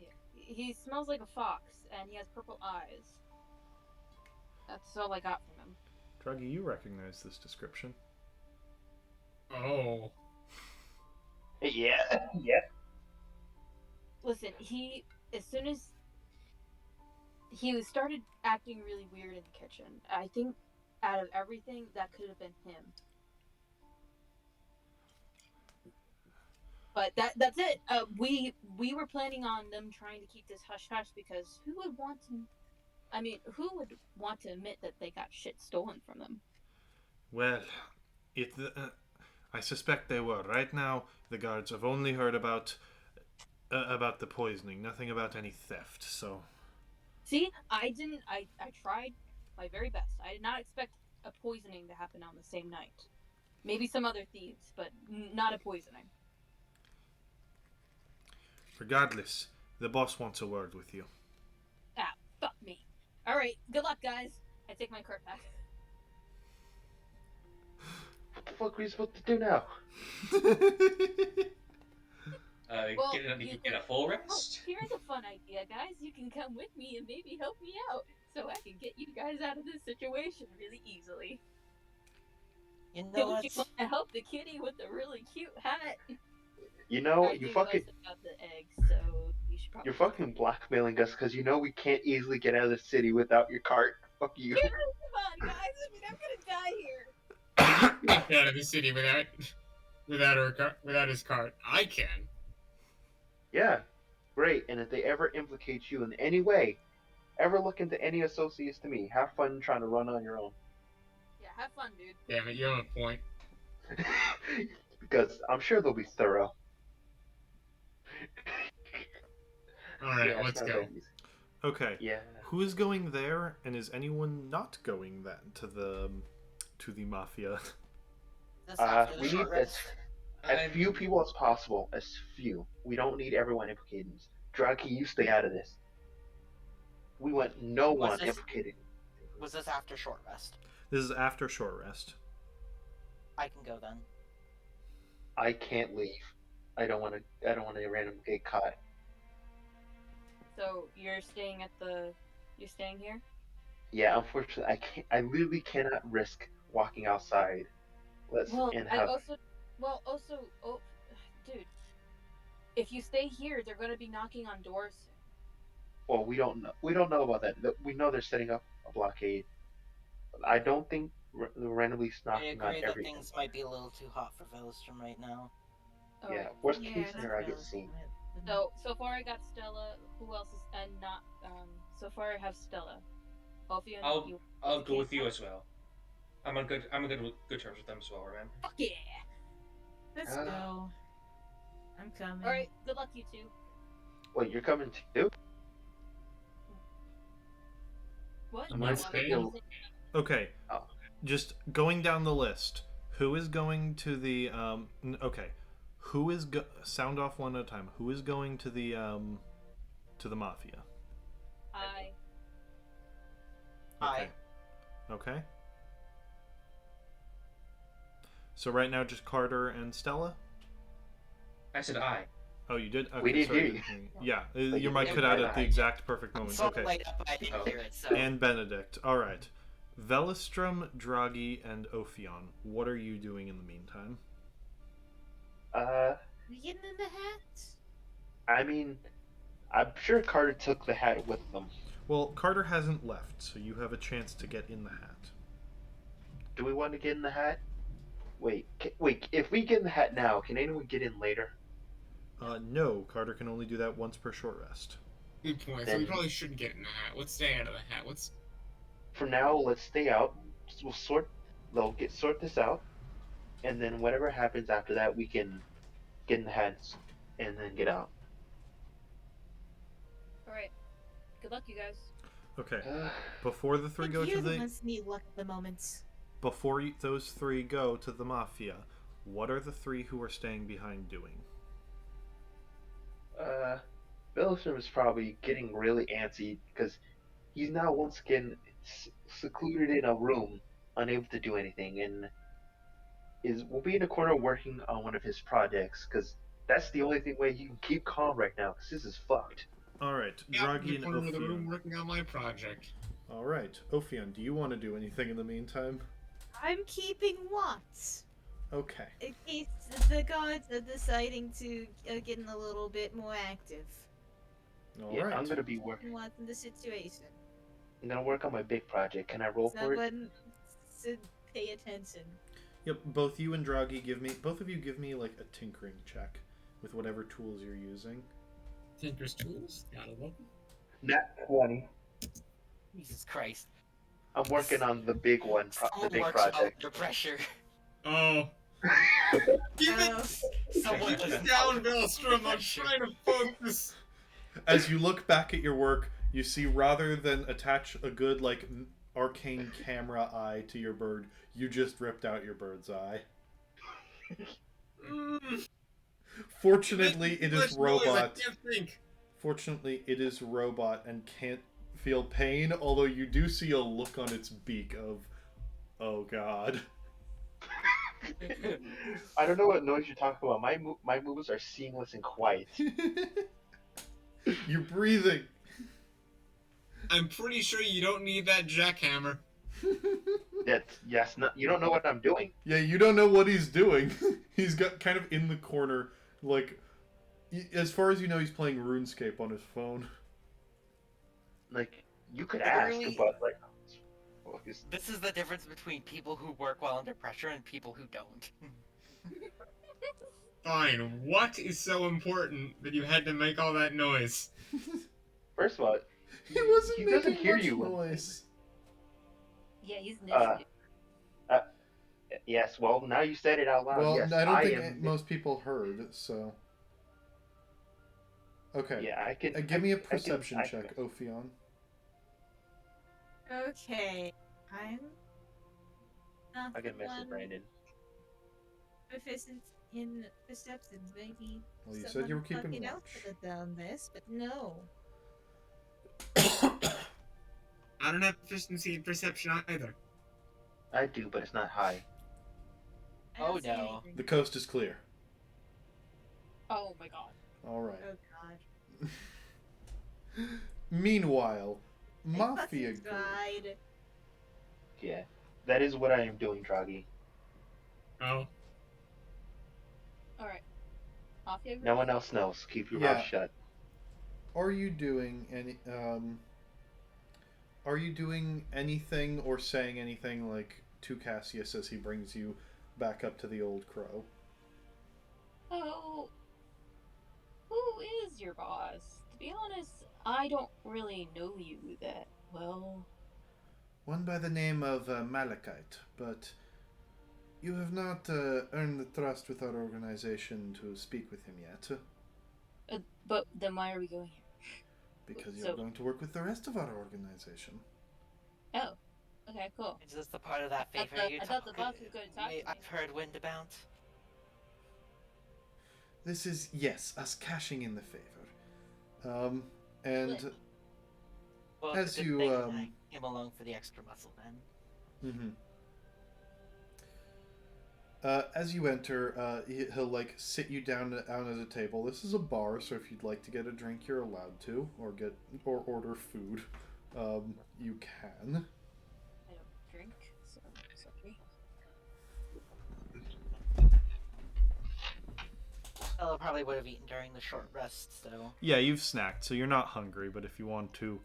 [SPEAKER 1] Yeah, he smells like a fox, and he has purple eyes. That's all I got from him.
[SPEAKER 2] Druggy, you recognize this description.
[SPEAKER 5] Oh.
[SPEAKER 4] Yeah.
[SPEAKER 1] Listen, as soon as he started acting really weird in the kitchen, I think out of everything, that could have been him. But that's it. We were planning on them trying to keep this hush hush because who would want to admit that they got shit stolen from them?
[SPEAKER 2] Well, I suspect they were. Right now, the guards have only heard about the poisoning, nothing about any theft. So,
[SPEAKER 1] see, I tried my very best. I did not expect a poisoning to happen on the same night. Maybe some other thieves, but not a poisoning.
[SPEAKER 2] regardless, the boss wants a word with you.
[SPEAKER 1] Ah, fuck me. All right, good luck, guys. I take my cart back.
[SPEAKER 4] What the fuck are we supposed to do now?
[SPEAKER 7] Get a full rest?
[SPEAKER 1] Here's a fun idea, guys. You can come with me and maybe help me out, so I can get you guys out of this situation really easily.
[SPEAKER 3] You know
[SPEAKER 1] Don't
[SPEAKER 3] what?
[SPEAKER 1] you want to help the kitty with the really cute hat?
[SPEAKER 4] You know,
[SPEAKER 1] I
[SPEAKER 4] you
[SPEAKER 1] do
[SPEAKER 4] fucking,
[SPEAKER 1] also got the eggs, so you should probably.
[SPEAKER 4] you're fucking blackmailing us because you know we can't easily get out of the city without your cart. Fuck you.
[SPEAKER 1] Come on, guys. I mean, I'm gonna die here.
[SPEAKER 5] Get out of the city without his cart. I can.
[SPEAKER 4] Yeah, great. And if they ever implicate you in any way, ever look into any associates to me, have fun trying to run on your own.
[SPEAKER 1] Yeah, have fun, dude.
[SPEAKER 5] Damn it, you have a point.
[SPEAKER 4] Because I'm sure they'll be thorough.
[SPEAKER 5] Alright,
[SPEAKER 4] Yeah,
[SPEAKER 5] let's
[SPEAKER 4] it's not
[SPEAKER 5] go.
[SPEAKER 4] that easy.
[SPEAKER 2] Okay.
[SPEAKER 4] Yeah.
[SPEAKER 2] Who is going there, and is anyone not going then to the mafia?
[SPEAKER 3] This after the
[SPEAKER 4] We
[SPEAKER 3] short
[SPEAKER 4] need
[SPEAKER 3] rest.
[SPEAKER 4] as few people as possible. As few. We don't need everyone implicated in this. Draki, you stay out of this. We want no
[SPEAKER 3] Was
[SPEAKER 4] one
[SPEAKER 3] this-
[SPEAKER 4] implicated.
[SPEAKER 3] Was this after short rest?
[SPEAKER 2] This is after short rest.
[SPEAKER 3] I can go then.
[SPEAKER 4] I can't leave. I don't want to randomly get caught.
[SPEAKER 1] So you're staying here?
[SPEAKER 4] Yeah, unfortunately, I literally cannot risk walking outside.
[SPEAKER 1] Oh, dude, if you stay here, they're gonna be knocking on doors soon.
[SPEAKER 4] Well, we don't know about that. We know they're setting up a blockade. But I don't think they're randomly
[SPEAKER 3] I
[SPEAKER 4] knocking on
[SPEAKER 3] agree that
[SPEAKER 4] everything.
[SPEAKER 3] things might be a little too hot for Velostrom right now.
[SPEAKER 1] All
[SPEAKER 4] Yeah,
[SPEAKER 1] right.
[SPEAKER 4] worst case scenario, I get seen.
[SPEAKER 1] So far I got Stella. Who else is and not? So far I have Stella. Both of you.
[SPEAKER 7] I'll go with you as well. I'm on good terms with them as well, remember?
[SPEAKER 1] Fuck yeah!
[SPEAKER 6] Let's go. I'm coming.
[SPEAKER 1] All right. Good luck, you two.
[SPEAKER 4] Wait, you're coming too?
[SPEAKER 1] What?
[SPEAKER 4] Am
[SPEAKER 1] No,
[SPEAKER 4] I
[SPEAKER 1] I'm
[SPEAKER 5] staying?
[SPEAKER 1] not saying-
[SPEAKER 2] Okay.
[SPEAKER 4] Oh.
[SPEAKER 2] Just going down the list. Who is going to the okay. Who is sound off one at a time. Who is going to the mafia?
[SPEAKER 1] I.
[SPEAKER 2] Okay. Okay. So right now just Carter and Stella?
[SPEAKER 7] I said I.
[SPEAKER 2] Oh, you did? Okay,
[SPEAKER 4] We did
[SPEAKER 2] sorry,
[SPEAKER 4] hear
[SPEAKER 2] I
[SPEAKER 4] you.
[SPEAKER 2] didn't Yeah,
[SPEAKER 4] But
[SPEAKER 2] your
[SPEAKER 4] you
[SPEAKER 2] mic
[SPEAKER 4] didn't
[SPEAKER 2] cut out
[SPEAKER 4] hear
[SPEAKER 2] at the
[SPEAKER 4] I.
[SPEAKER 2] exact perfect
[SPEAKER 3] I'm
[SPEAKER 2] moment.
[SPEAKER 3] so
[SPEAKER 2] Okay.
[SPEAKER 3] light up, I didn't
[SPEAKER 7] Oh.
[SPEAKER 3] hear it. So
[SPEAKER 2] And Benedict. All right. Velistrum, Draghi, and Ophion. What are you doing in the meantime?
[SPEAKER 6] We getting in the hat?
[SPEAKER 4] I mean, I'm sure Carter took the hat with them.
[SPEAKER 2] Well, Carter hasn't left, so you have a chance to get in the hat.
[SPEAKER 4] Do we want to get in the hat? Wait, wait. If we get in the hat now, can anyone get in later?
[SPEAKER 2] No, Carter can only do that once per short rest.
[SPEAKER 5] Good point. So we probably shouldn't get in the hat. Let's stay out of the hat. Let's.
[SPEAKER 4] For now, let's stay out. We'll sort. They'll sort this out, and then whatever happens after that, we can get in the hats and then get out.
[SPEAKER 1] Alright. Good luck, you guys.
[SPEAKER 2] Okay. Before the three go to
[SPEAKER 6] You're the
[SPEAKER 2] the
[SPEAKER 6] ones need luck at the moment.
[SPEAKER 2] before those three go to the mafia, what are the three who are staying behind doing?
[SPEAKER 4] Bellstrom is probably getting really antsy because he's now once again secluded in a room, unable to do anything, and will be in a corner working on one of his projects because that's the only way he can keep calm right now because this is fucked.
[SPEAKER 2] All right,
[SPEAKER 5] Yeah,
[SPEAKER 2] Draghi
[SPEAKER 5] in
[SPEAKER 2] and
[SPEAKER 5] the corner of the room
[SPEAKER 2] Ophion.
[SPEAKER 5] working on my project.
[SPEAKER 2] All right, Ophion, do you want to do anything in the meantime?
[SPEAKER 6] I'm keeping watch.
[SPEAKER 2] Okay.
[SPEAKER 6] In case the guards are deciding to get a little bit more active.
[SPEAKER 2] All
[SPEAKER 4] Yeah,
[SPEAKER 2] right.
[SPEAKER 4] I'm gonna be working.
[SPEAKER 6] Watching the situation.
[SPEAKER 4] I'm gonna work on my big project. Can I roll for it?
[SPEAKER 6] Someone should pay attention.
[SPEAKER 2] Yep. Both you and Draghi both of you give me like a tinkering check with whatever tools you're using.
[SPEAKER 5] Tinker's tools. Gotta love them.
[SPEAKER 4] Nat 20.
[SPEAKER 3] Jesus Christ.
[SPEAKER 4] I'm working on the big one, the
[SPEAKER 3] Someone
[SPEAKER 4] big
[SPEAKER 3] works
[SPEAKER 4] project.
[SPEAKER 3] under pressure.
[SPEAKER 5] Oh. Keep
[SPEAKER 6] Oh.
[SPEAKER 3] Someone
[SPEAKER 5] it
[SPEAKER 3] does not
[SPEAKER 5] down,
[SPEAKER 3] work
[SPEAKER 5] Velstrom.
[SPEAKER 3] under
[SPEAKER 5] I'm
[SPEAKER 3] pressure.
[SPEAKER 5] trying to focus.
[SPEAKER 2] As you look back at your work, you see rather than attach a good like arcane camera eye to your bird, you just ripped out your bird's eye. Fortunately, it is robot.
[SPEAKER 5] I can't think.
[SPEAKER 2] Fortunately, it is robot and can't feel pain, although you do see a look on its beak of, oh god.
[SPEAKER 4] I don't know what noise you're talking about. My moves are seamless and quiet.
[SPEAKER 2] You're breathing.
[SPEAKER 5] I'm pretty sure you don't need that jackhammer.
[SPEAKER 4] You don't know what I'm doing.
[SPEAKER 2] Yeah, you don't know what he's doing. He's got kind of in the corner, like, as far as you know, he's playing RuneScape on his phone.
[SPEAKER 4] Like you could ask,
[SPEAKER 3] Literally-
[SPEAKER 4] but like,
[SPEAKER 3] This is the difference between people who work well under pressure and people who don't.
[SPEAKER 5] Fine. What is so important that you had to make all that noise?
[SPEAKER 4] first of all,
[SPEAKER 2] He wasn't
[SPEAKER 4] he
[SPEAKER 2] making
[SPEAKER 4] doesn't hear
[SPEAKER 2] much
[SPEAKER 4] you.
[SPEAKER 2] noise.
[SPEAKER 1] Yeah, he's initiative.
[SPEAKER 4] Yes, well, now you said it out loud.
[SPEAKER 2] Well,
[SPEAKER 4] Yes,
[SPEAKER 2] I don't think
[SPEAKER 4] am.
[SPEAKER 2] most people heard, so... Okay.
[SPEAKER 4] Yeah, I can.
[SPEAKER 2] Give me a
[SPEAKER 4] I can-
[SPEAKER 2] perception
[SPEAKER 4] I
[SPEAKER 2] check, Ophion.
[SPEAKER 6] Okay. I'm not
[SPEAKER 4] I can
[SPEAKER 6] the
[SPEAKER 4] message
[SPEAKER 6] one
[SPEAKER 4] Brandon.
[SPEAKER 6] proficient in perception. Maybe
[SPEAKER 2] Well, you said
[SPEAKER 6] someone
[SPEAKER 2] you were keeping
[SPEAKER 6] fucking else
[SPEAKER 2] watch.
[SPEAKER 6] could have done this, but no.
[SPEAKER 5] I don't have proficiency in perception either.
[SPEAKER 4] I do, but it's not high.
[SPEAKER 6] I don't
[SPEAKER 3] Oh,
[SPEAKER 6] see
[SPEAKER 3] no.
[SPEAKER 6] anything.
[SPEAKER 2] The coast is clear.
[SPEAKER 1] Oh my god.
[SPEAKER 2] Alright.
[SPEAKER 6] Oh god.
[SPEAKER 2] Meanwhile,
[SPEAKER 6] I
[SPEAKER 2] Mafia
[SPEAKER 6] fucking
[SPEAKER 2] group.
[SPEAKER 6] tried.
[SPEAKER 4] Yeah, that is what I am doing, Draghi.
[SPEAKER 5] Oh.
[SPEAKER 1] Alright. Mafia group?
[SPEAKER 4] No one else knows. Keep your
[SPEAKER 2] Yeah.
[SPEAKER 4] mouth shut.
[SPEAKER 2] Are you doing anything or saying anything like to Cassius as he brings you back up to the Old Crow?
[SPEAKER 1] Oh, who is your boss? To be honest, I don't really know you that well.
[SPEAKER 2] One by the name of Malachite, but you have not earned the trust with our organization to speak with him yet,
[SPEAKER 1] But then why are we going here?
[SPEAKER 2] because you're
[SPEAKER 1] So-
[SPEAKER 2] going to work with the rest of our organization.
[SPEAKER 1] Oh, Okay, cool.
[SPEAKER 3] Is this the part of that favor
[SPEAKER 1] I thought the boss was going to talk to me.
[SPEAKER 3] I've heard wind about.
[SPEAKER 2] This is, yes, us cashing in the favor. And
[SPEAKER 1] Lit.
[SPEAKER 3] Well,
[SPEAKER 2] as
[SPEAKER 3] it's a good
[SPEAKER 2] you,
[SPEAKER 3] thing I came along for the extra muscle then.
[SPEAKER 2] mhm. As you enter, he'll like sit you down at a table. This is a bar, so if you'd like to get a drink, you're allowed to, or order food. You can.
[SPEAKER 1] I don't drink, so sorry.
[SPEAKER 3] Stella probably would have eaten during the short rest, so.
[SPEAKER 2] Yeah, you've snacked, so you're not hungry. But if you want to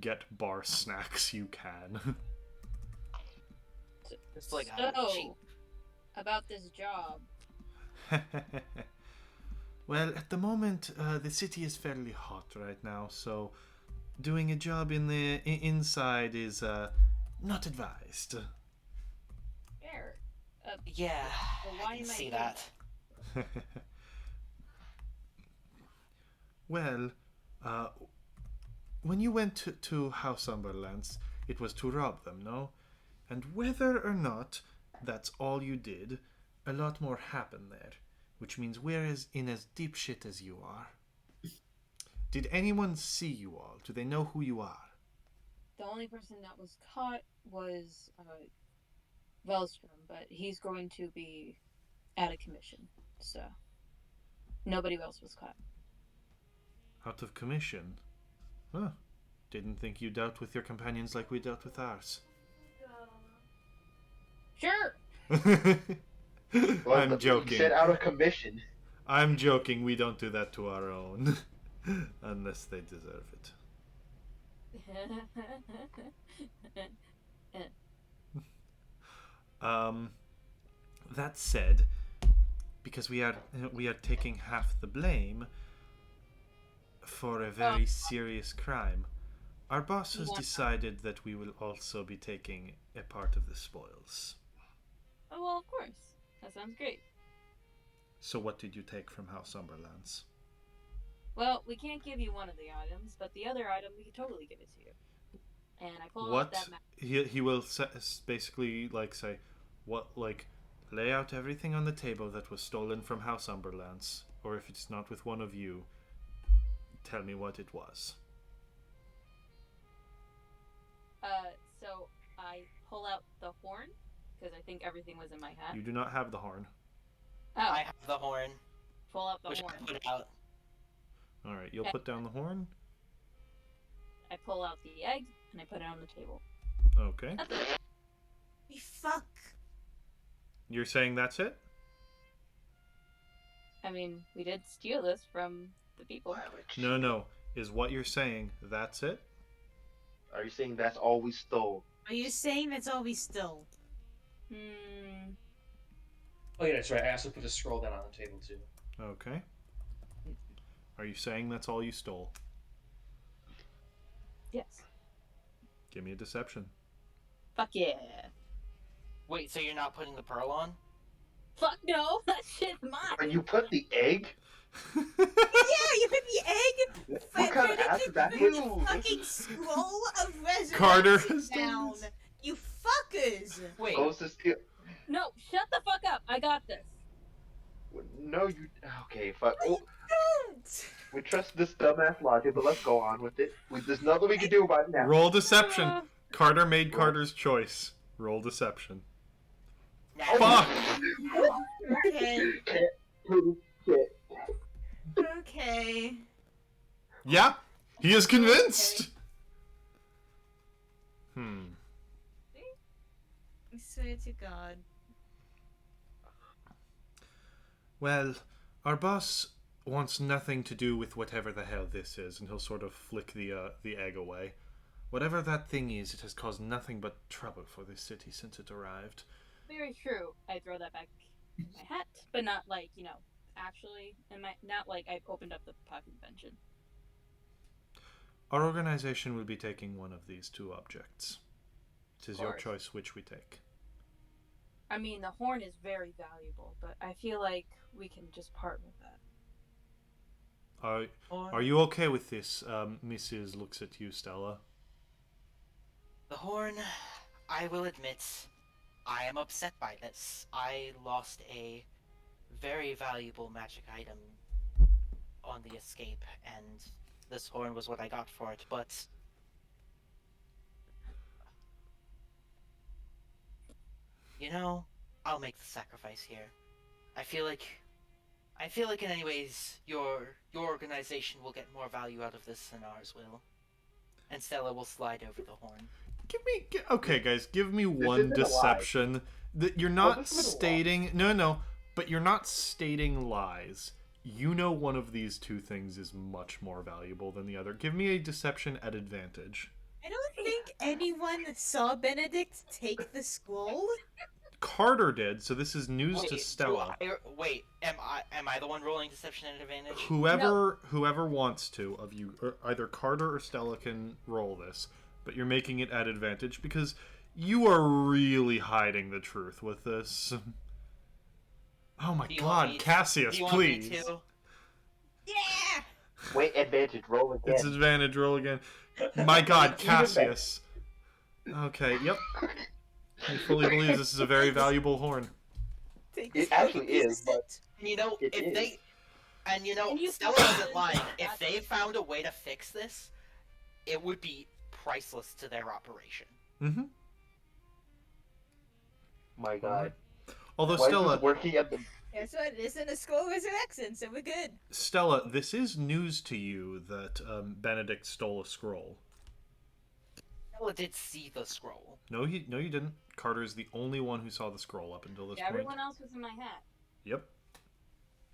[SPEAKER 2] get bar snacks, you can.
[SPEAKER 3] It's like
[SPEAKER 1] So,
[SPEAKER 3] cheap.
[SPEAKER 1] about this job.
[SPEAKER 2] Well, at the moment, the city is fairly hot right now, so doing a job in the inside is not advised.
[SPEAKER 1] Fair.
[SPEAKER 3] Yeah,
[SPEAKER 1] Well, why
[SPEAKER 3] I can
[SPEAKER 1] am I
[SPEAKER 3] see
[SPEAKER 1] here?
[SPEAKER 3] that.
[SPEAKER 2] Well, when you went to House Umberlands, it was to rob them, no? And whether or not that's all you did, a lot more happened there, which means we're in as deep shit as you are. Did anyone see you all? Do they know who you are?
[SPEAKER 1] The only person that was caught was Wellstrom, but he's going to be out of commission, so nobody else was caught.
[SPEAKER 2] Out of commission? Huh. Didn't think you dealt with your companions like we dealt with ours.
[SPEAKER 1] Sure.
[SPEAKER 4] Well,
[SPEAKER 2] I'm
[SPEAKER 4] You
[SPEAKER 2] joking.
[SPEAKER 4] said out of commission.
[SPEAKER 2] I'm joking. We don't do that to our own. Unless they deserve it. That said, because we are taking half the blame for a very serious crime, our boss has decided that we will also be taking a part of the spoils.
[SPEAKER 1] Oh, well, of course. That sounds great.
[SPEAKER 2] So what did you take from House Umberlands?
[SPEAKER 1] Well, we can't give you one of the items, but the other item, we can totally give it to you. And I pull out
[SPEAKER 2] What
[SPEAKER 1] that map.
[SPEAKER 2] he will basically like say, what, like, lay out everything on the table that was stolen from House Umberlands, or if it's not with one of you, tell me what it was.
[SPEAKER 1] So I pull out the horn, because I think everything was in my hat.
[SPEAKER 2] You do not have the horn.
[SPEAKER 1] Oh,
[SPEAKER 3] I have the horn,
[SPEAKER 1] pull out the
[SPEAKER 3] which
[SPEAKER 1] horn.
[SPEAKER 3] I put out.
[SPEAKER 2] All right, you'll put down the horn.
[SPEAKER 1] I pull out the egg, and I put it on the table.
[SPEAKER 2] Okay.
[SPEAKER 1] That's it.
[SPEAKER 6] We fuck.
[SPEAKER 2] You're saying that's it?
[SPEAKER 1] I mean, we did steal this from the people.
[SPEAKER 2] No. Is what you're saying that's it?
[SPEAKER 4] Are you saying that's all we stole?
[SPEAKER 6] Are you saying that's all we stole?
[SPEAKER 7] Oh yeah, that's right. I also put a scroll down on the table too.
[SPEAKER 2] Okay. Are you saying that's all you stole?
[SPEAKER 1] Yes.
[SPEAKER 2] Give me a deception.
[SPEAKER 1] Fuck yeah.
[SPEAKER 3] Wait, so you're not putting the pearl on?
[SPEAKER 1] Fuck no, that shit's mine.
[SPEAKER 4] And you put the egg?
[SPEAKER 6] Yeah, you put the egg.
[SPEAKER 4] What kind of ass is that?
[SPEAKER 6] Put the fucking scroll of resurrection
[SPEAKER 2] Carter has done
[SPEAKER 6] down.
[SPEAKER 2] this.
[SPEAKER 6] You fuckers.
[SPEAKER 3] Wait,
[SPEAKER 4] Goes to steal.
[SPEAKER 1] No, shut the fuck up. I got this.
[SPEAKER 4] No, you. Okay, fuck. Oh,
[SPEAKER 6] Don't.
[SPEAKER 4] we trust this dumbass logic, but let's go on with it. There's nothing we can do about it now.
[SPEAKER 2] Roll deception. Carter made Carter's choice. Roll deception. Fuck!
[SPEAKER 6] Okay.
[SPEAKER 4] Can't prove shit.
[SPEAKER 6] Okay.
[SPEAKER 2] Yeah, he is convinced.
[SPEAKER 6] I swear to God.
[SPEAKER 2] Well, our boss wants nothing to do with whatever the hell this is, and he'll sort of flick the egg away. Whatever that thing is, it has caused nothing but trouble for this city since it arrived.
[SPEAKER 1] Very true. I throw that back in my hat, but not like, actually in my, not like I've opened up the pocket dimension.
[SPEAKER 2] Our organization will be taking one of these two objects. It is your
[SPEAKER 1] course.
[SPEAKER 2] choice which we take.
[SPEAKER 1] I mean, the horn is very valuable, but I feel like we can just part with that.
[SPEAKER 2] Are you okay with this? Mrs. looks at you, Stella.
[SPEAKER 3] The horn, I will admit, I am upset by this. I lost a very valuable magic item on the escape, and this horn was what I got for it, but... You know, I'll make the sacrifice here. I feel like in any ways, your organization will get more value out of this than ours will. And Stella will slide over the horn.
[SPEAKER 2] Okay, guys, give me one
[SPEAKER 4] isn't a lie.
[SPEAKER 2] deception. That you're not
[SPEAKER 4] this isn't a lie.
[SPEAKER 2] stating... No, but you're not stating lies. You know one of these two things is much more valuable than the other. Give me a deception at advantage.
[SPEAKER 6] I don't think anyone saw Benedict take the scroll.
[SPEAKER 2] Carter did, so this is news to Stella.
[SPEAKER 3] Am I the one rolling deception at advantage?
[SPEAKER 2] Whoever wants to of you, or either Carter or Stella can roll this, but you're making it at advantage because you are really hiding the truth with this. Oh my god, Cassius, please.
[SPEAKER 6] Yeah!
[SPEAKER 4] Wait, advantage, roll again.
[SPEAKER 2] It's advantage, roll again. My god, Cassius. Okay, yep. He fully believes this is a very valuable horn.
[SPEAKER 4] It actually is, but
[SPEAKER 3] You know,
[SPEAKER 4] It
[SPEAKER 3] if
[SPEAKER 4] is.
[SPEAKER 3] they... And you know,
[SPEAKER 1] And you
[SPEAKER 3] Stella
[SPEAKER 1] found
[SPEAKER 3] isn't
[SPEAKER 1] it.
[SPEAKER 3] lying. If they found a way to fix this, it would be priceless to their operation.
[SPEAKER 2] Mm-hmm.
[SPEAKER 4] my god.
[SPEAKER 2] Although
[SPEAKER 4] Why is
[SPEAKER 2] Stella,
[SPEAKER 4] this working at the...
[SPEAKER 6] Guess what? It isn't a scroll resurrection, so we're good.
[SPEAKER 2] Stella, this is news to you that Benedict stole a scroll.
[SPEAKER 3] Stella did see the scroll.
[SPEAKER 2] No, you didn't. Carter is the only one who saw the scroll up until this
[SPEAKER 1] Yeah,
[SPEAKER 2] point.
[SPEAKER 1] everyone else was in my hat.
[SPEAKER 2] Yep,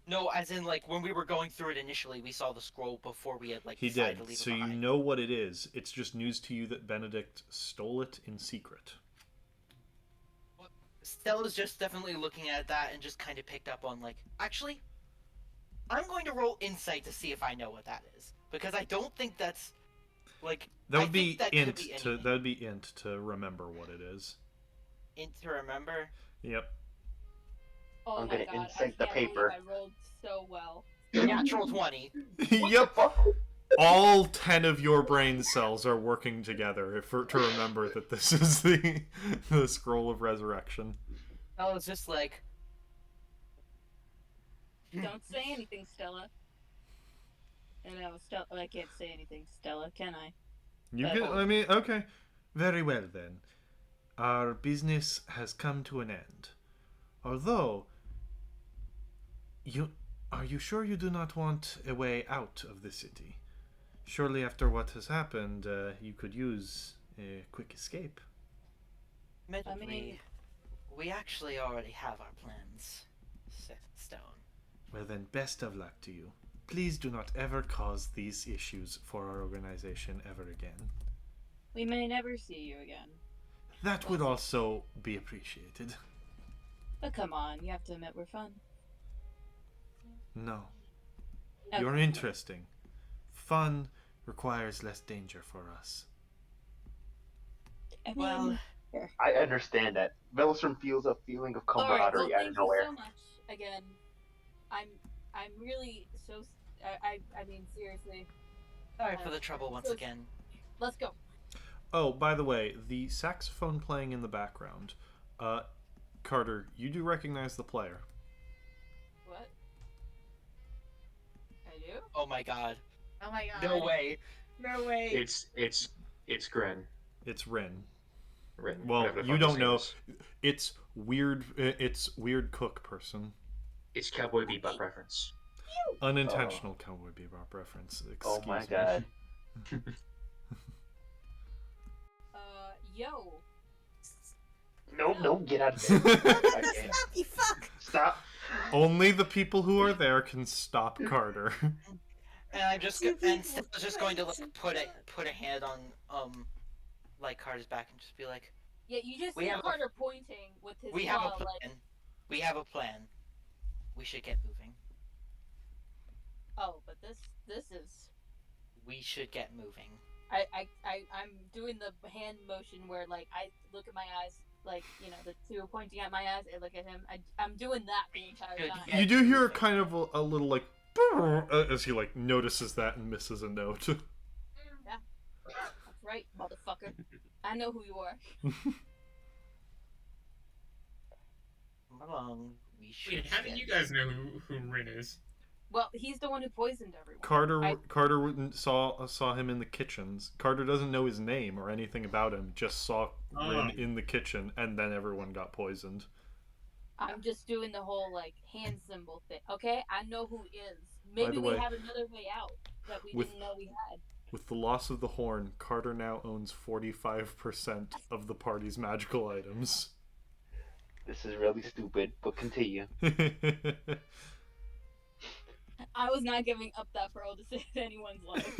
[SPEAKER 3] No, as in, like, when we were going through it initially, we saw the scroll before we had, like,
[SPEAKER 2] he
[SPEAKER 3] decided to
[SPEAKER 2] did.
[SPEAKER 3] leave
[SPEAKER 2] So
[SPEAKER 3] it
[SPEAKER 2] you
[SPEAKER 3] behind.
[SPEAKER 2] know what it is. It's just news to you that Benedict stole it in secret.
[SPEAKER 3] Stella's just definitely looking at that and just kind of picked up on, like, actually, I'm going to roll insight to see if I know what that is. Because I don't think that's, like,
[SPEAKER 2] That
[SPEAKER 3] I
[SPEAKER 2] would be
[SPEAKER 3] think that could
[SPEAKER 2] int
[SPEAKER 3] be
[SPEAKER 2] to
[SPEAKER 3] anything.
[SPEAKER 2] that would be int to remember what it is.
[SPEAKER 3] Int to remember.
[SPEAKER 2] Yep.
[SPEAKER 1] Oh
[SPEAKER 4] I'm
[SPEAKER 1] my
[SPEAKER 4] gonna
[SPEAKER 1] god, I
[SPEAKER 4] insert the
[SPEAKER 1] can't believe
[SPEAKER 4] paper.
[SPEAKER 1] I rolled so well.
[SPEAKER 3] Natural 20.
[SPEAKER 2] Yep. All 10 of your brain cells are working together to remember that this is the scroll of resurrection.
[SPEAKER 3] Stella's just like,
[SPEAKER 1] Don't say anything, Stella. No, Stella, I can't say anything, Stella, can I?
[SPEAKER 2] You can, I mean, okay. Very well then. Our business has come to an end. Although, are you sure you do not want a way out of the city? Surely after what has happened, you could use a quick escape.
[SPEAKER 3] admittedly, we actually already have our plans set in stone.
[SPEAKER 2] Well then, best of luck to you. Please do not ever cause these issues for our organization ever again.
[SPEAKER 1] We may never see you again.
[SPEAKER 2] That would also be appreciated.
[SPEAKER 1] But come on, you have to admit we're fun.
[SPEAKER 2] No.
[SPEAKER 1] Okay.
[SPEAKER 2] You're interesting. Fun requires less danger for us.
[SPEAKER 1] I mean,
[SPEAKER 3] Well,
[SPEAKER 4] I understand that. Velisrim feels a feeling of
[SPEAKER 1] all right,
[SPEAKER 4] camaraderie
[SPEAKER 1] well,
[SPEAKER 4] out
[SPEAKER 1] thank
[SPEAKER 4] of nowhere.
[SPEAKER 1] you so much. Again, I'm really so. I mean, seriously.
[SPEAKER 3] sorry for the trouble once
[SPEAKER 1] so-
[SPEAKER 3] again.
[SPEAKER 1] Let's go.
[SPEAKER 2] Oh, by the way, the saxophone playing in the background. Carter, you do recognize the player.
[SPEAKER 1] What? I do?
[SPEAKER 3] Oh my god.
[SPEAKER 6] Oh my god.
[SPEAKER 3] No way.
[SPEAKER 6] No way.
[SPEAKER 7] It's Gren.
[SPEAKER 2] It's Rin.
[SPEAKER 7] Rin,
[SPEAKER 2] Well,
[SPEAKER 7] whatever the
[SPEAKER 2] you
[SPEAKER 7] fuck
[SPEAKER 2] don't
[SPEAKER 7] his name
[SPEAKER 2] know.
[SPEAKER 7] is.
[SPEAKER 2] It's weird. It's weird cook person.
[SPEAKER 7] It's Cowboy Bebop reference.
[SPEAKER 2] Unintentional Cowboy Bebop reference.
[SPEAKER 4] Oh
[SPEAKER 2] Excuse
[SPEAKER 4] my
[SPEAKER 2] me.
[SPEAKER 4] god.
[SPEAKER 1] Yo.
[SPEAKER 4] No, get out of there. Okay.
[SPEAKER 6] Stop, you fuck!
[SPEAKER 4] Stop.
[SPEAKER 2] Only the people who are there can stop Carter.
[SPEAKER 3] And I'm just
[SPEAKER 6] Two
[SPEAKER 3] and
[SPEAKER 6] people
[SPEAKER 3] Stella's just going to like
[SPEAKER 6] praising
[SPEAKER 3] put a hand on like Carter's back and just be like,
[SPEAKER 1] Yeah, you just
[SPEAKER 3] We
[SPEAKER 1] see
[SPEAKER 3] have a-
[SPEAKER 1] Carter pointing with his
[SPEAKER 3] we have a
[SPEAKER 1] claw,
[SPEAKER 3] plan.
[SPEAKER 1] like,
[SPEAKER 3] We have a plan. We should get moving.
[SPEAKER 1] oh, but this is.
[SPEAKER 3] We should get moving.
[SPEAKER 1] I'm doing the hand motion where like I look at my eyes, like, you know, the two pointing at my eyes, I look at him. I'm doing that the entire
[SPEAKER 3] Good.
[SPEAKER 1] time.
[SPEAKER 2] You do hear kind of a little like as he like notices that and misses a note.
[SPEAKER 1] That's right, motherfucker. I know who you are.
[SPEAKER 3] We should.
[SPEAKER 5] Wait, how do you guys know who Rin is?
[SPEAKER 1] Well, he's the one who poisoned everyone.
[SPEAKER 2] Carter saw him in the kitchens. Carter doesn't know his name or anything about him. Just saw Rin in the kitchen, and then everyone got poisoned.
[SPEAKER 1] I'm just doing the whole like hand symbol thing. Okay, I know who is. Maybe we have another way out that we didn't know we had.
[SPEAKER 2] With the loss of the horn, Carter now owns 45% of the party's magical items.
[SPEAKER 4] This is really stupid, but continue.
[SPEAKER 1] I was not giving up that pearl to save anyone's life.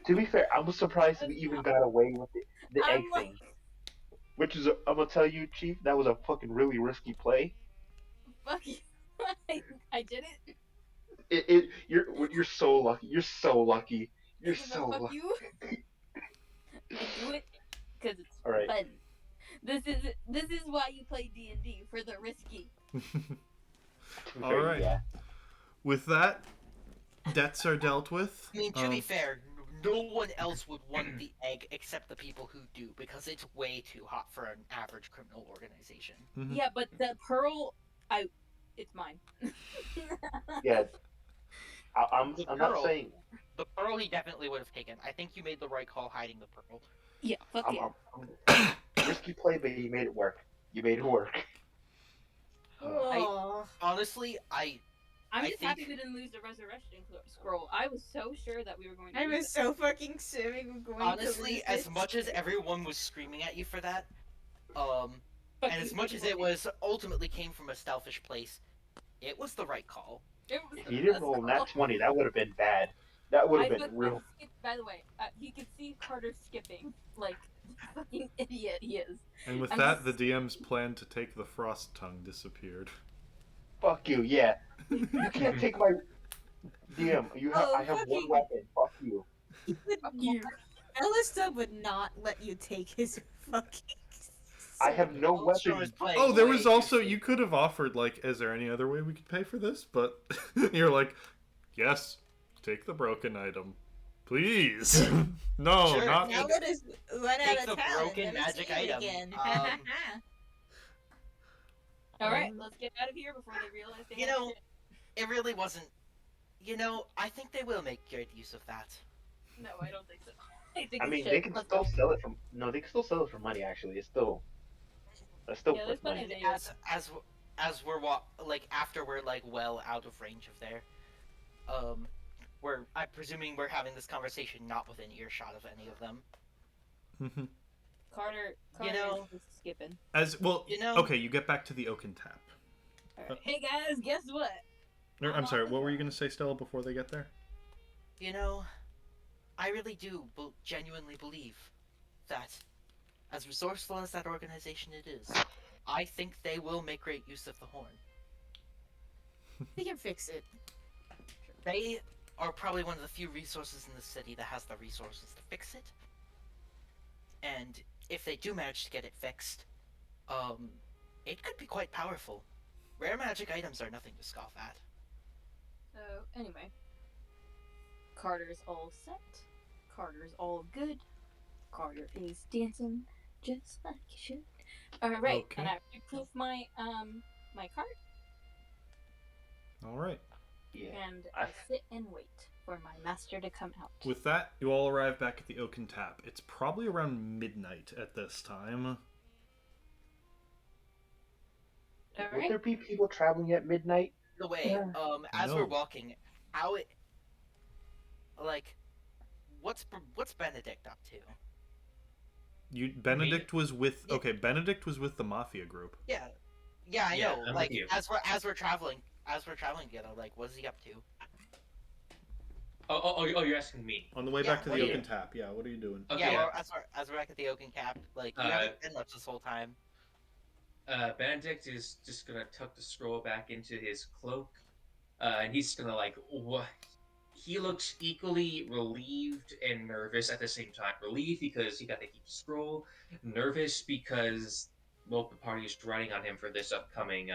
[SPEAKER 4] To be fair, I was surprised we even got away with the egg thing. Which is, I'm gonna tell you, Chief, that was a fucking really risky play.
[SPEAKER 1] Fuck you. I did
[SPEAKER 4] it. You're so lucky. You're so lucky. You're so lucky.
[SPEAKER 1] You. I do it because it's
[SPEAKER 4] all right.
[SPEAKER 1] fun. This is why you play D&D, for the risky.
[SPEAKER 2] All right. Yeah. With that, debts are dealt with.
[SPEAKER 3] I mean, to be fair, no one else would want the egg except the people who do, because it's way too hot for an average criminal organization.
[SPEAKER 2] Mm-hmm.
[SPEAKER 1] Yeah, but the pearl, it's mine.
[SPEAKER 4] Yeah. I'm not saying...
[SPEAKER 3] The pearl he definitely would have taken. I think you made the right call hiding the pearl.
[SPEAKER 1] Yeah, fuck
[SPEAKER 4] risky play, but you made it work. You made it work.
[SPEAKER 3] Honestly,
[SPEAKER 1] I'm just happy we didn't lose the resurrection scroll. I was so sure that we were going to.
[SPEAKER 6] I was so fucking assuming we were going
[SPEAKER 3] to lose as much as everyone was screaming at you for that, and as much as it was ultimately came from a selfish place, it was the right call.
[SPEAKER 1] It was
[SPEAKER 4] he didn't roll nat 20. That would have been bad. That would have been real.
[SPEAKER 1] By the way, you could see Carter skipping like the fucking idiot he is.
[SPEAKER 2] And with that, the DM's plan to take the frost tongue disappeared.
[SPEAKER 4] Fuck you, yeah. You can't take my DM. I have one weapon. Fuck you.
[SPEAKER 6] Alistair would not let you take his fucking.
[SPEAKER 4] I have no weapon.
[SPEAKER 2] Oh, there was also, you could have offered, like, is there any other way we could pay for this? But you're like, yes, take the broken item. Please. No,
[SPEAKER 3] sure.
[SPEAKER 2] not.
[SPEAKER 6] Now that is run out of
[SPEAKER 3] the
[SPEAKER 6] town.
[SPEAKER 3] Broken magic item.
[SPEAKER 6] Again.
[SPEAKER 1] All right, let's get out of here before they realize they have shit.
[SPEAKER 3] It really wasn't. I think they will make good use of that.
[SPEAKER 1] No, I don't think so.
[SPEAKER 4] I mean, they can still sell it they can still sell it for money. Actually, that's still
[SPEAKER 1] there's plenty of
[SPEAKER 3] videos. As we're after we're well out of range of there, I'm presuming we're having this conversation not within earshot of any of them.
[SPEAKER 2] Mm-hmm.
[SPEAKER 1] Carter is skipping.
[SPEAKER 2] As well, okay, you get back to the Oaken Tap.
[SPEAKER 1] Right. Hey guys, guess what?
[SPEAKER 2] I'm sorry, what were you going to say, Stella, before they get there?
[SPEAKER 3] I really do genuinely believe that, as resourceful as that organization it is, I think they will make great use of the horn.
[SPEAKER 6] They can fix it.
[SPEAKER 3] They are probably one of the few resources in the city that has the resources to fix it. And if they do manage to get it fixed, it could be quite powerful. Rare magic items are nothing to scoff at.
[SPEAKER 1] So, anyway. Carter's all set. Carter's all good. Carter is dancing just like he should. Alright,
[SPEAKER 2] okay.
[SPEAKER 1] And I proof my my card.
[SPEAKER 2] Alright.
[SPEAKER 4] Yeah.
[SPEAKER 1] And I sit and wait for my master to come out.
[SPEAKER 2] With that, you all arrive back at the Oaken Tap. It's probably around midnight at this time.
[SPEAKER 4] Would there be people traveling at midnight?
[SPEAKER 3] By the way, as we're walking, what's Benedict up to?
[SPEAKER 2] Benedict was with Benedict was with the mafia group.
[SPEAKER 3] Yeah, I know. As we're traveling together, what is he up to?
[SPEAKER 7] Oh, you're asking me.
[SPEAKER 2] On the way back to the Oaken Tap, yeah. What are you doing?
[SPEAKER 7] Okay,
[SPEAKER 3] as we're back at the Oaken Tap, you haven't been much this whole time.
[SPEAKER 7] Benedict is just gonna tuck the scroll back into his cloak, and he's gonna he looks equally relieved and nervous at the same time. Relieved because he got to keep the scroll. Nervous because the party is riding on him for this upcoming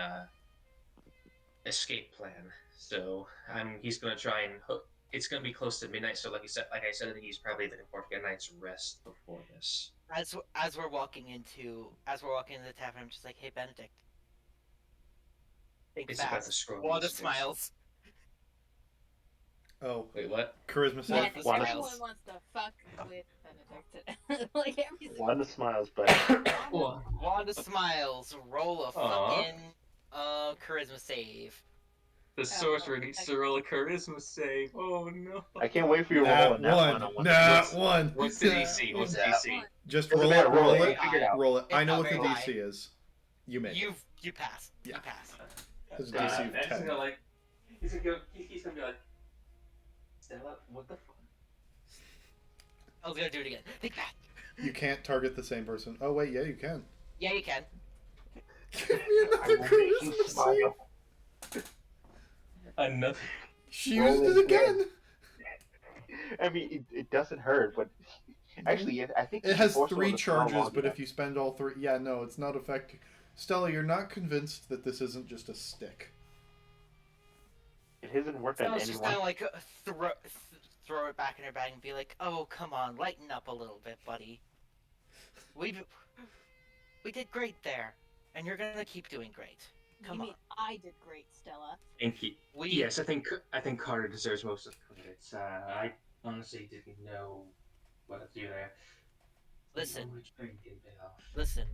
[SPEAKER 7] escape plan. So he's gonna try and. It's gonna be close to midnight, so like I said, he's probably looking forward to get a night's rest before this.
[SPEAKER 3] As we're walking into the tavern, I'm just like, hey Benedict, Think
[SPEAKER 7] It's
[SPEAKER 3] fast.
[SPEAKER 7] about the scroll.
[SPEAKER 3] Wanda
[SPEAKER 7] It's first.
[SPEAKER 3] smiles.
[SPEAKER 2] Oh,
[SPEAKER 7] Wait, what?
[SPEAKER 2] charisma
[SPEAKER 1] Man,
[SPEAKER 2] save.
[SPEAKER 3] Wanda
[SPEAKER 1] everyone
[SPEAKER 3] smiles.
[SPEAKER 1] wants to fuck with Benedict. Like every single
[SPEAKER 4] Wanda smiles, but
[SPEAKER 7] Well,
[SPEAKER 3] Wanda smiles. Roll a
[SPEAKER 7] Aw.
[SPEAKER 3] fucking charisma save.
[SPEAKER 7] the sorcerer needs to roll a charisma save. Oh no.
[SPEAKER 4] I can't wait for you to roll a nat one on one.
[SPEAKER 2] Nat one.
[SPEAKER 7] What's the DC? What's the
[SPEAKER 4] Yeah.
[SPEAKER 7] DC?
[SPEAKER 2] Just
[SPEAKER 4] Doesn't
[SPEAKER 2] roll
[SPEAKER 4] matter,
[SPEAKER 2] it. Roll
[SPEAKER 4] roll it.
[SPEAKER 2] it.
[SPEAKER 4] Figure it out.
[SPEAKER 2] Roll it. I
[SPEAKER 3] It's
[SPEAKER 2] know
[SPEAKER 3] not
[SPEAKER 2] what the
[SPEAKER 3] very
[SPEAKER 2] DC
[SPEAKER 3] high.
[SPEAKER 2] is. You make it.
[SPEAKER 3] You pass.
[SPEAKER 2] Yeah.
[SPEAKER 3] You pass.
[SPEAKER 2] There's a DC of
[SPEAKER 7] That's
[SPEAKER 2] 10.
[SPEAKER 7] gonna like. He's gonna be like. Stella, what the fuck?
[SPEAKER 3] I was gonna do it again. Think fast.
[SPEAKER 2] You can't target the same person. Oh wait, yeah, you can.
[SPEAKER 3] Yeah, you can.
[SPEAKER 2] Give me another charisma save.
[SPEAKER 4] Smile.
[SPEAKER 7] Another.
[SPEAKER 2] She
[SPEAKER 4] Roll
[SPEAKER 2] used it
[SPEAKER 4] it
[SPEAKER 2] again.
[SPEAKER 4] I mean, it doesn't hurt, but actually, I think
[SPEAKER 2] It has 3 charges, but if you spend all 3, yeah, no, it's not affecting. Stella, you're not convinced that this isn't just a stick.
[SPEAKER 4] it hasn't worked
[SPEAKER 3] So I
[SPEAKER 4] on
[SPEAKER 3] was just gonna
[SPEAKER 4] anyone.
[SPEAKER 3] like throw it back in her bag and be like, "Oh, come on, lighten up a little bit, buddy. We did great there, and you're gonna keep doing great. Come
[SPEAKER 1] you
[SPEAKER 3] on."
[SPEAKER 1] mean I did great, Stella?
[SPEAKER 7] Thank you.
[SPEAKER 3] We
[SPEAKER 7] Yes, I think Carter deserves most of the credits. I honestly didn't know what to do there.
[SPEAKER 3] listen,
[SPEAKER 7] Oh, my brain didn't pay off.
[SPEAKER 3] listen.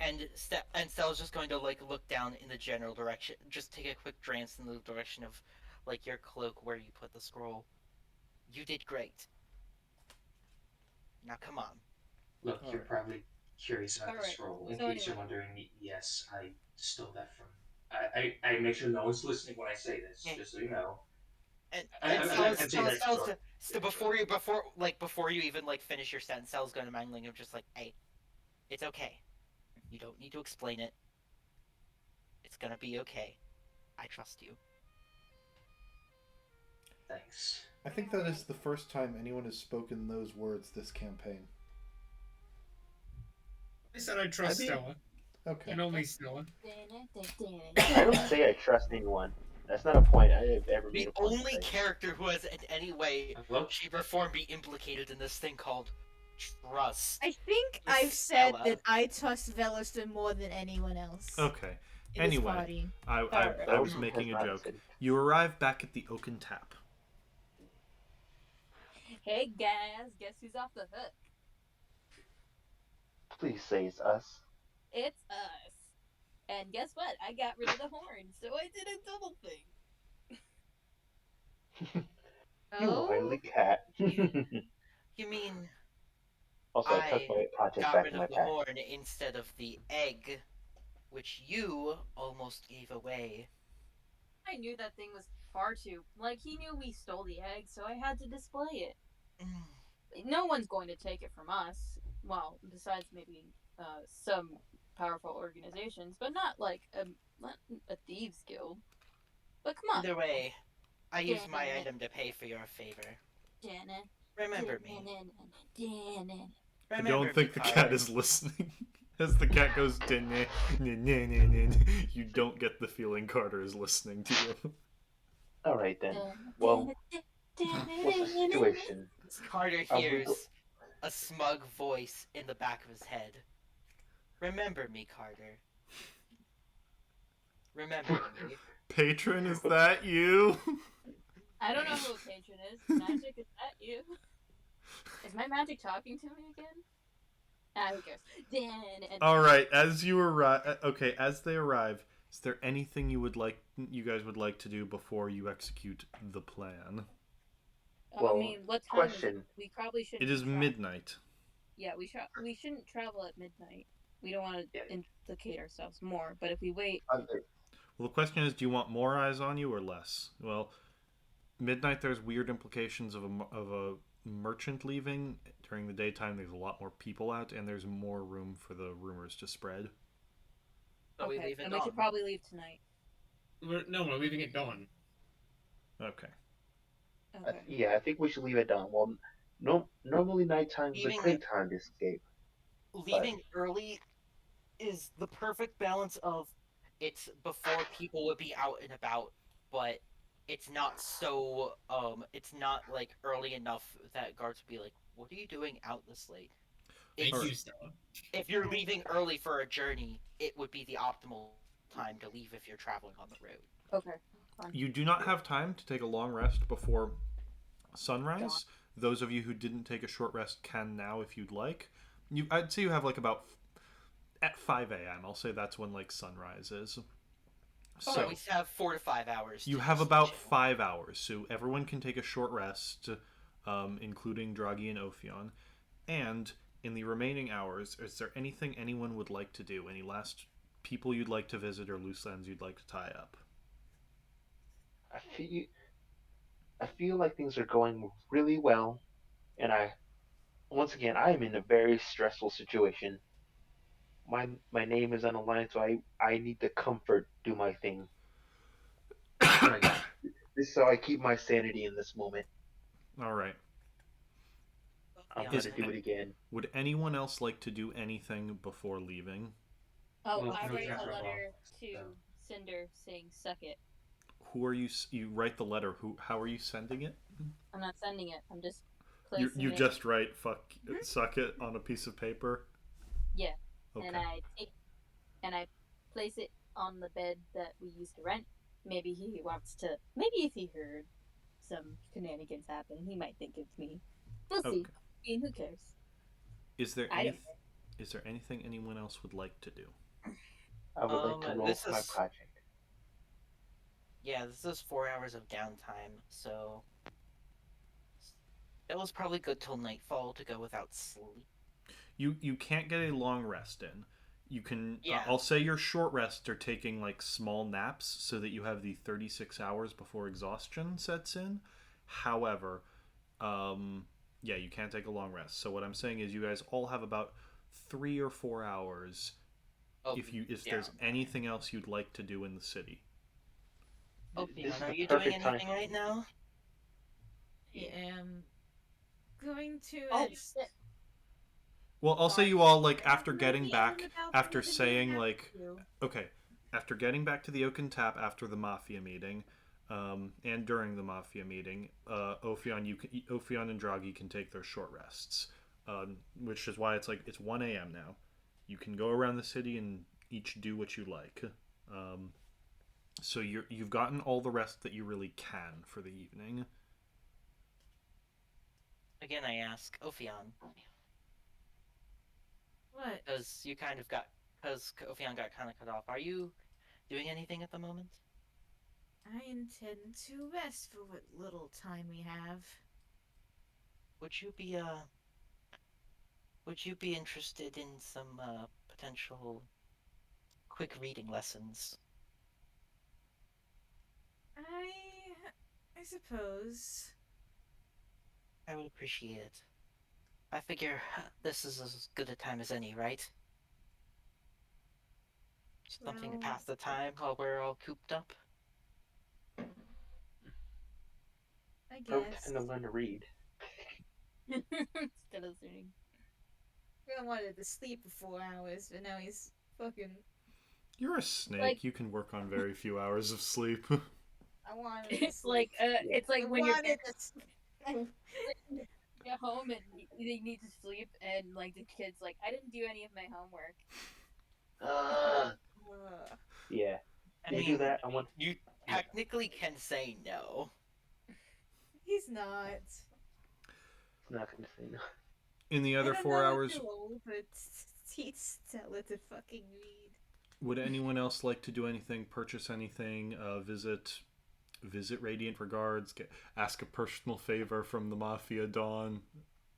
[SPEAKER 3] And Stella's just going to like look down in the general direction, just take a quick glance in the direction of like your cloak where you put the scroll. You did great. Now come on.
[SPEAKER 7] Look, you're
[SPEAKER 2] Alright.
[SPEAKER 7] probably curious about the
[SPEAKER 1] Alright,
[SPEAKER 7] scroll. In
[SPEAKER 1] so
[SPEAKER 7] case you're
[SPEAKER 1] anyway.
[SPEAKER 7] wondering, yes, I stole that from. I make sure no one's listening when I say this,
[SPEAKER 3] Yeah.
[SPEAKER 7] just so you know.
[SPEAKER 3] And
[SPEAKER 7] I'm saying that story.
[SPEAKER 3] so before you even like finish your sentence, Stella's going to mangling him just like, "Hey, it's okay. You don't need to explain it. It's gonna be okay. I trust you."
[SPEAKER 7] Thanks.
[SPEAKER 2] I think that is the first time anyone has spoken those words this campaign.
[SPEAKER 5] I said I trust
[SPEAKER 4] I mean-
[SPEAKER 5] Stella,
[SPEAKER 2] Okay.
[SPEAKER 5] and only Stella.
[SPEAKER 4] I don't say I trust anyone. That's not a point I have ever made.
[SPEAKER 3] The
[SPEAKER 4] A point
[SPEAKER 3] only
[SPEAKER 4] to say.
[SPEAKER 3] character who has in any way,
[SPEAKER 7] Look,
[SPEAKER 3] shape, or form be implicated in this thing called trust.
[SPEAKER 6] I think
[SPEAKER 3] Miss
[SPEAKER 6] I've said
[SPEAKER 3] Stella.
[SPEAKER 6] that I trust Veliston more than anyone else.
[SPEAKER 2] Okay.
[SPEAKER 6] in this
[SPEAKER 2] Anyway,
[SPEAKER 6] party.
[SPEAKER 2] I was making a joke. You arrive back at the Oaken Tap.
[SPEAKER 1] Hey guys, guess who's off the hook?
[SPEAKER 4] Please say it's us.
[SPEAKER 1] It's us. And guess what? I got rid of the horn, so I did a double thing.
[SPEAKER 4] You
[SPEAKER 6] Oh,
[SPEAKER 4] wily cat.
[SPEAKER 3] You mean
[SPEAKER 4] Also, I took my project
[SPEAKER 3] got
[SPEAKER 4] back
[SPEAKER 3] rid
[SPEAKER 4] in my
[SPEAKER 3] of the
[SPEAKER 4] pack.
[SPEAKER 3] horn instead of the egg, which you almost gave away?
[SPEAKER 1] I knew that thing was far too. Like, he knew we stole the egg, so I had to display it. No one's going to take it from us. Well, besides maybe some powerful organizations, but not like not a thieves guild. But come on.
[SPEAKER 3] Either way, I used my
[SPEAKER 1] Damn it.
[SPEAKER 3] item to pay for your favor.
[SPEAKER 1] Janet.
[SPEAKER 3] Remember me.
[SPEAKER 1] Janet.
[SPEAKER 2] I
[SPEAKER 3] Remember
[SPEAKER 2] don't think
[SPEAKER 3] me,
[SPEAKER 2] the
[SPEAKER 3] Carter.
[SPEAKER 2] cat is listening. As the cat goes, "Din, nah, nah, nah, nah, nah," you don't get the feeling Carter is listening to you.
[SPEAKER 4] All right then. Well, what's the situation?
[SPEAKER 3] Carter
[SPEAKER 4] we
[SPEAKER 3] hears a smug voice in the back of his head. Remember me, Carter. Remember me.
[SPEAKER 2] Patron, is that you?
[SPEAKER 1] I don't know who a patron is. Magic, is that you? Is my magic talking to me again? Who cares?
[SPEAKER 2] All right, as you arrive, okay, as they arrive, is there anything you guys would like to do before you execute the plan?
[SPEAKER 4] Well,
[SPEAKER 1] I mean, what time is
[SPEAKER 4] question.
[SPEAKER 1] it? We probably shouldn't.
[SPEAKER 2] It is
[SPEAKER 1] travel.
[SPEAKER 2] midnight.
[SPEAKER 1] Yeah, we shouldn't travel at midnight. We don't want to
[SPEAKER 4] Yeah.
[SPEAKER 1] implicate ourselves more. But if we wait,
[SPEAKER 2] Well, the question is, do you want more eyes on you or less? Well, midnight, there's weird implications of a merchant leaving. During the daytime, there's a lot more people out, and there's more room for the rumors to spread.
[SPEAKER 3] So we
[SPEAKER 1] okay,
[SPEAKER 3] leave it
[SPEAKER 1] and we
[SPEAKER 3] on.
[SPEAKER 1] should probably leave tonight.
[SPEAKER 5] We're leaving at dawn.
[SPEAKER 2] Okay.
[SPEAKER 1] Okay.
[SPEAKER 4] Yeah, I think we should leave it down. Well, no, normally nighttime is a
[SPEAKER 3] Leaving
[SPEAKER 4] great time to escape.
[SPEAKER 3] Leaving early is the perfect balance of it's before people would be out and about, but it's not so it's not like early enough that guards would be like, "What are you doing out this late?"
[SPEAKER 5] Thank
[SPEAKER 3] It's,
[SPEAKER 5] you, Stella.
[SPEAKER 3] if you're leaving early for a journey, it would be the optimal time to leave if you're traveling on the road.
[SPEAKER 1] Okay, fine.
[SPEAKER 2] You do not have time to take a long rest before
[SPEAKER 1] Dawn.
[SPEAKER 2] sunrise. Those of you who didn't take a short rest can now if you'd like. I'd say you have like about at 5 a.m. I'll say that's when like sunrise is.
[SPEAKER 3] So
[SPEAKER 2] So
[SPEAKER 3] we have 4 to 5 hours.
[SPEAKER 2] you
[SPEAKER 3] to
[SPEAKER 2] have
[SPEAKER 3] just
[SPEAKER 2] about
[SPEAKER 3] chill.
[SPEAKER 2] 5 hours, so everyone can take a short rest, including Draghi and Ophion. And in the remaining hours, is there anything anyone would like to do? Any last people you'd like to visit or loose ends you'd like to tie up?
[SPEAKER 4] I feel I feel like things are going really well, and once again I am in a very stressful situation. My name is on the line, so I need to comfort do my thing. Right. This is how I keep my sanity in this moment.
[SPEAKER 2] All right.
[SPEAKER 4] I'm
[SPEAKER 3] Beyond
[SPEAKER 2] Is
[SPEAKER 4] gonna
[SPEAKER 3] that.
[SPEAKER 4] do it again.
[SPEAKER 2] Would anyone else like to do anything before leaving?
[SPEAKER 1] Oh,
[SPEAKER 7] Well,
[SPEAKER 1] I
[SPEAKER 7] no
[SPEAKER 1] write
[SPEAKER 7] chapter
[SPEAKER 1] a
[SPEAKER 7] above,
[SPEAKER 1] letter
[SPEAKER 7] so.
[SPEAKER 1] to Cinder saying "suck it."
[SPEAKER 2] Who are you? You write the letter. Who? How are you sending it?
[SPEAKER 1] I'm not sending it. I'm just
[SPEAKER 2] You
[SPEAKER 1] placing
[SPEAKER 2] you
[SPEAKER 1] it.
[SPEAKER 2] just write "fuck suck it" on a piece of paper.
[SPEAKER 1] Yeah,
[SPEAKER 2] Okay.
[SPEAKER 1] and I place it on the bed that we used to rent. Maybe he wants to. Maybe if he heard some shenanigans happen, he might think it's me. We'll see.
[SPEAKER 2] Okay.
[SPEAKER 1] I mean, who cares?
[SPEAKER 2] Is there
[SPEAKER 1] I
[SPEAKER 2] any?
[SPEAKER 1] don't care.
[SPEAKER 2] Is there anything anyone else would like to do?
[SPEAKER 4] I would like to roll
[SPEAKER 3] This
[SPEAKER 4] for my
[SPEAKER 3] is
[SPEAKER 4] project.
[SPEAKER 3] yeah, this is 4 hours of downtime, so it was probably good till nightfall to go without sleep.
[SPEAKER 2] You can't get a long rest in. You can.
[SPEAKER 3] Yeah.
[SPEAKER 2] I'll say your short rests are taking like small naps so that you have the 36 hours before exhaustion sets in. However, yeah, you can't take a long rest. So what I'm saying is, you guys all have about 3 or 4 hours.
[SPEAKER 3] Oh,
[SPEAKER 2] If
[SPEAKER 3] yeah.
[SPEAKER 2] there's anything else you'd like to do in the city.
[SPEAKER 3] Oh,
[SPEAKER 4] This is
[SPEAKER 3] Fiona, are
[SPEAKER 4] the
[SPEAKER 3] you doing
[SPEAKER 4] perfect time.
[SPEAKER 3] anything right now?
[SPEAKER 6] I am going to.
[SPEAKER 1] Oh shit!
[SPEAKER 2] Well, I'll say
[SPEAKER 1] Sorry.
[SPEAKER 2] you all like after
[SPEAKER 6] Might
[SPEAKER 2] getting
[SPEAKER 6] be in
[SPEAKER 2] back,
[SPEAKER 6] and about
[SPEAKER 2] after
[SPEAKER 6] more than you
[SPEAKER 2] saying
[SPEAKER 6] have
[SPEAKER 2] like,
[SPEAKER 6] to.
[SPEAKER 2] okay, after getting back to the Oaken Tap after the Mafia meeting, and during the Mafia meeting, Ophion and Draghi can take their short rests, which is why it's 1 a.m. now. You can go around the city and each do what you like. Um, so you've gotten all the rest that you really can for the evening.
[SPEAKER 3] Again, I ask Ophion,
[SPEAKER 6] What?
[SPEAKER 3] because Ophion got kind of cut off. Are you doing anything at the moment?
[SPEAKER 6] I intend to rest for what little time we have.
[SPEAKER 3] Would you be Would you be interested in some potential quick reading lessons?
[SPEAKER 6] I suppose.
[SPEAKER 3] I would appreciate it. I figure this is as good a time as any, right? Something to
[SPEAKER 6] Well,
[SPEAKER 3] pass the time while we're all cooped up.
[SPEAKER 6] I
[SPEAKER 4] Pro
[SPEAKER 6] guess.
[SPEAKER 4] tend to learn to read.
[SPEAKER 1] Instead of learning.
[SPEAKER 6] I wanted to sleep for 4 hours, but now he's fucking.
[SPEAKER 2] You're a snake.
[SPEAKER 1] Like-
[SPEAKER 2] You can work on very few hours of sleep.
[SPEAKER 6] I wanted to
[SPEAKER 1] It's
[SPEAKER 6] sleep.
[SPEAKER 1] it's like
[SPEAKER 6] I
[SPEAKER 1] when you're
[SPEAKER 6] wanted to.
[SPEAKER 1] at home and they need to sleep, and like the kid's like, I didn't do any of my homework.
[SPEAKER 4] Yeah.
[SPEAKER 3] I
[SPEAKER 4] You
[SPEAKER 3] mean,
[SPEAKER 4] do that. I want.
[SPEAKER 3] you technically can say no.
[SPEAKER 6] He's not.
[SPEAKER 4] It's not gonna say no.
[SPEAKER 2] In the
[SPEAKER 6] I
[SPEAKER 2] other
[SPEAKER 6] don't
[SPEAKER 2] four
[SPEAKER 6] know
[SPEAKER 2] hours,
[SPEAKER 6] too old, but teach Stella to fucking read.
[SPEAKER 2] would anyone else like to do anything? Purchase anything? Visit Radiant Regards? Ask a personal favor from the Mafia Dawn?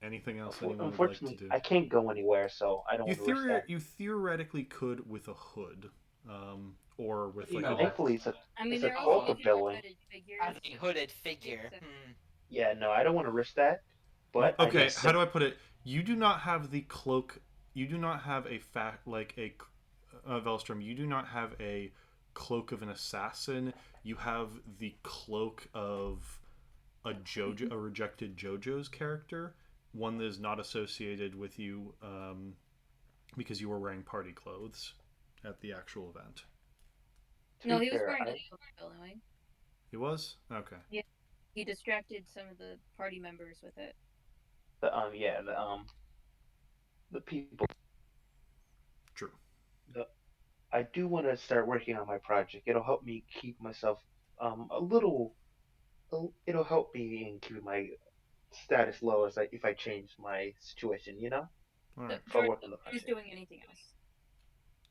[SPEAKER 2] Anything else anyone would like
[SPEAKER 4] Unfortunately,
[SPEAKER 2] to do?
[SPEAKER 4] I can't go anywhere, so I don't
[SPEAKER 2] You,
[SPEAKER 4] want to risk that.
[SPEAKER 2] you theoretically could with a hood, or with like
[SPEAKER 7] No.
[SPEAKER 2] a.
[SPEAKER 4] Thankfully,
[SPEAKER 1] I mean,
[SPEAKER 4] it's a
[SPEAKER 1] they're
[SPEAKER 4] cloak
[SPEAKER 1] also
[SPEAKER 4] of
[SPEAKER 1] using
[SPEAKER 4] billowing.
[SPEAKER 1] hooded figures.
[SPEAKER 3] As a hooded figure.
[SPEAKER 1] So-
[SPEAKER 4] Yeah, no, I don't want to risk that. But I
[SPEAKER 2] Okay,
[SPEAKER 4] need
[SPEAKER 2] how do I put it? You do not have the cloak. You do not have a Velstrom. You do not have a cloak of an assassin. You have the cloak of a rejected JoJo's character, one that is not associated with you, because you were wearing party clothes at the actual event.
[SPEAKER 4] to
[SPEAKER 1] No,
[SPEAKER 4] be
[SPEAKER 1] he was
[SPEAKER 4] fair,
[SPEAKER 1] wearing
[SPEAKER 4] I-
[SPEAKER 1] a cloak anyway.
[SPEAKER 2] He was okay.
[SPEAKER 1] He distracted some of the party members with it.
[SPEAKER 4] the people.
[SPEAKER 2] True.
[SPEAKER 4] The, I do want to start working on my project. It'll help me keep myself a little. It'll help me in keeping my status low as if I change my situation. You know,
[SPEAKER 2] All
[SPEAKER 1] So,
[SPEAKER 2] right.
[SPEAKER 4] if I
[SPEAKER 1] Jordan,
[SPEAKER 4] work on the
[SPEAKER 1] who's
[SPEAKER 4] project.
[SPEAKER 1] doing anything else?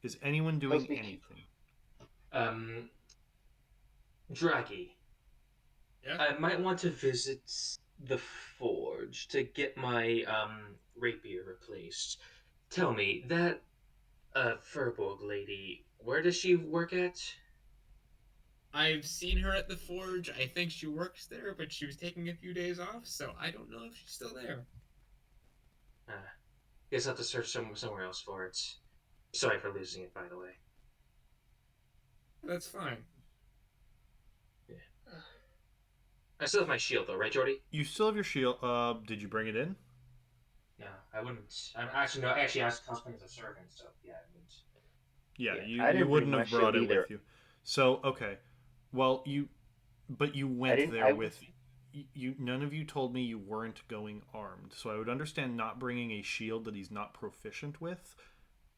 [SPEAKER 2] Is anyone
[SPEAKER 4] Helps
[SPEAKER 2] doing
[SPEAKER 4] me keep.
[SPEAKER 2] anything?
[SPEAKER 7] Um, Draggy,
[SPEAKER 5] Yeah.
[SPEAKER 7] I might want to visit the forge to get my rapier replaced. Tell me, that Furborg lady, where does she work at?
[SPEAKER 5] I've seen her at the forge. I think she works there, but she was taking a few days off, so I don't know if she's still there.
[SPEAKER 7] Guess I'll have to search somewhere else for it. Sorry for losing it, by the way.
[SPEAKER 5] That's fine.
[SPEAKER 7] Yeah. I still have my shield, though, right, Jordy?
[SPEAKER 2] You still have your shield. Did you bring it in?
[SPEAKER 7] No, I wouldn't. I'm actually no. Actually, I was cosplaying as a servant, so yeah, I wouldn't.
[SPEAKER 2] Yeah,
[SPEAKER 4] Yeah,
[SPEAKER 2] you
[SPEAKER 4] I
[SPEAKER 2] you
[SPEAKER 4] didn't bring
[SPEAKER 2] wouldn't
[SPEAKER 4] my
[SPEAKER 2] have brought
[SPEAKER 4] shield
[SPEAKER 2] it with
[SPEAKER 4] either.
[SPEAKER 2] you. So okay, well but you
[SPEAKER 4] I
[SPEAKER 2] went
[SPEAKER 4] didn't.
[SPEAKER 2] there
[SPEAKER 4] I was.
[SPEAKER 2] with you. None of you told me you weren't going armed, so I would understand not bringing a shield that he's not proficient with.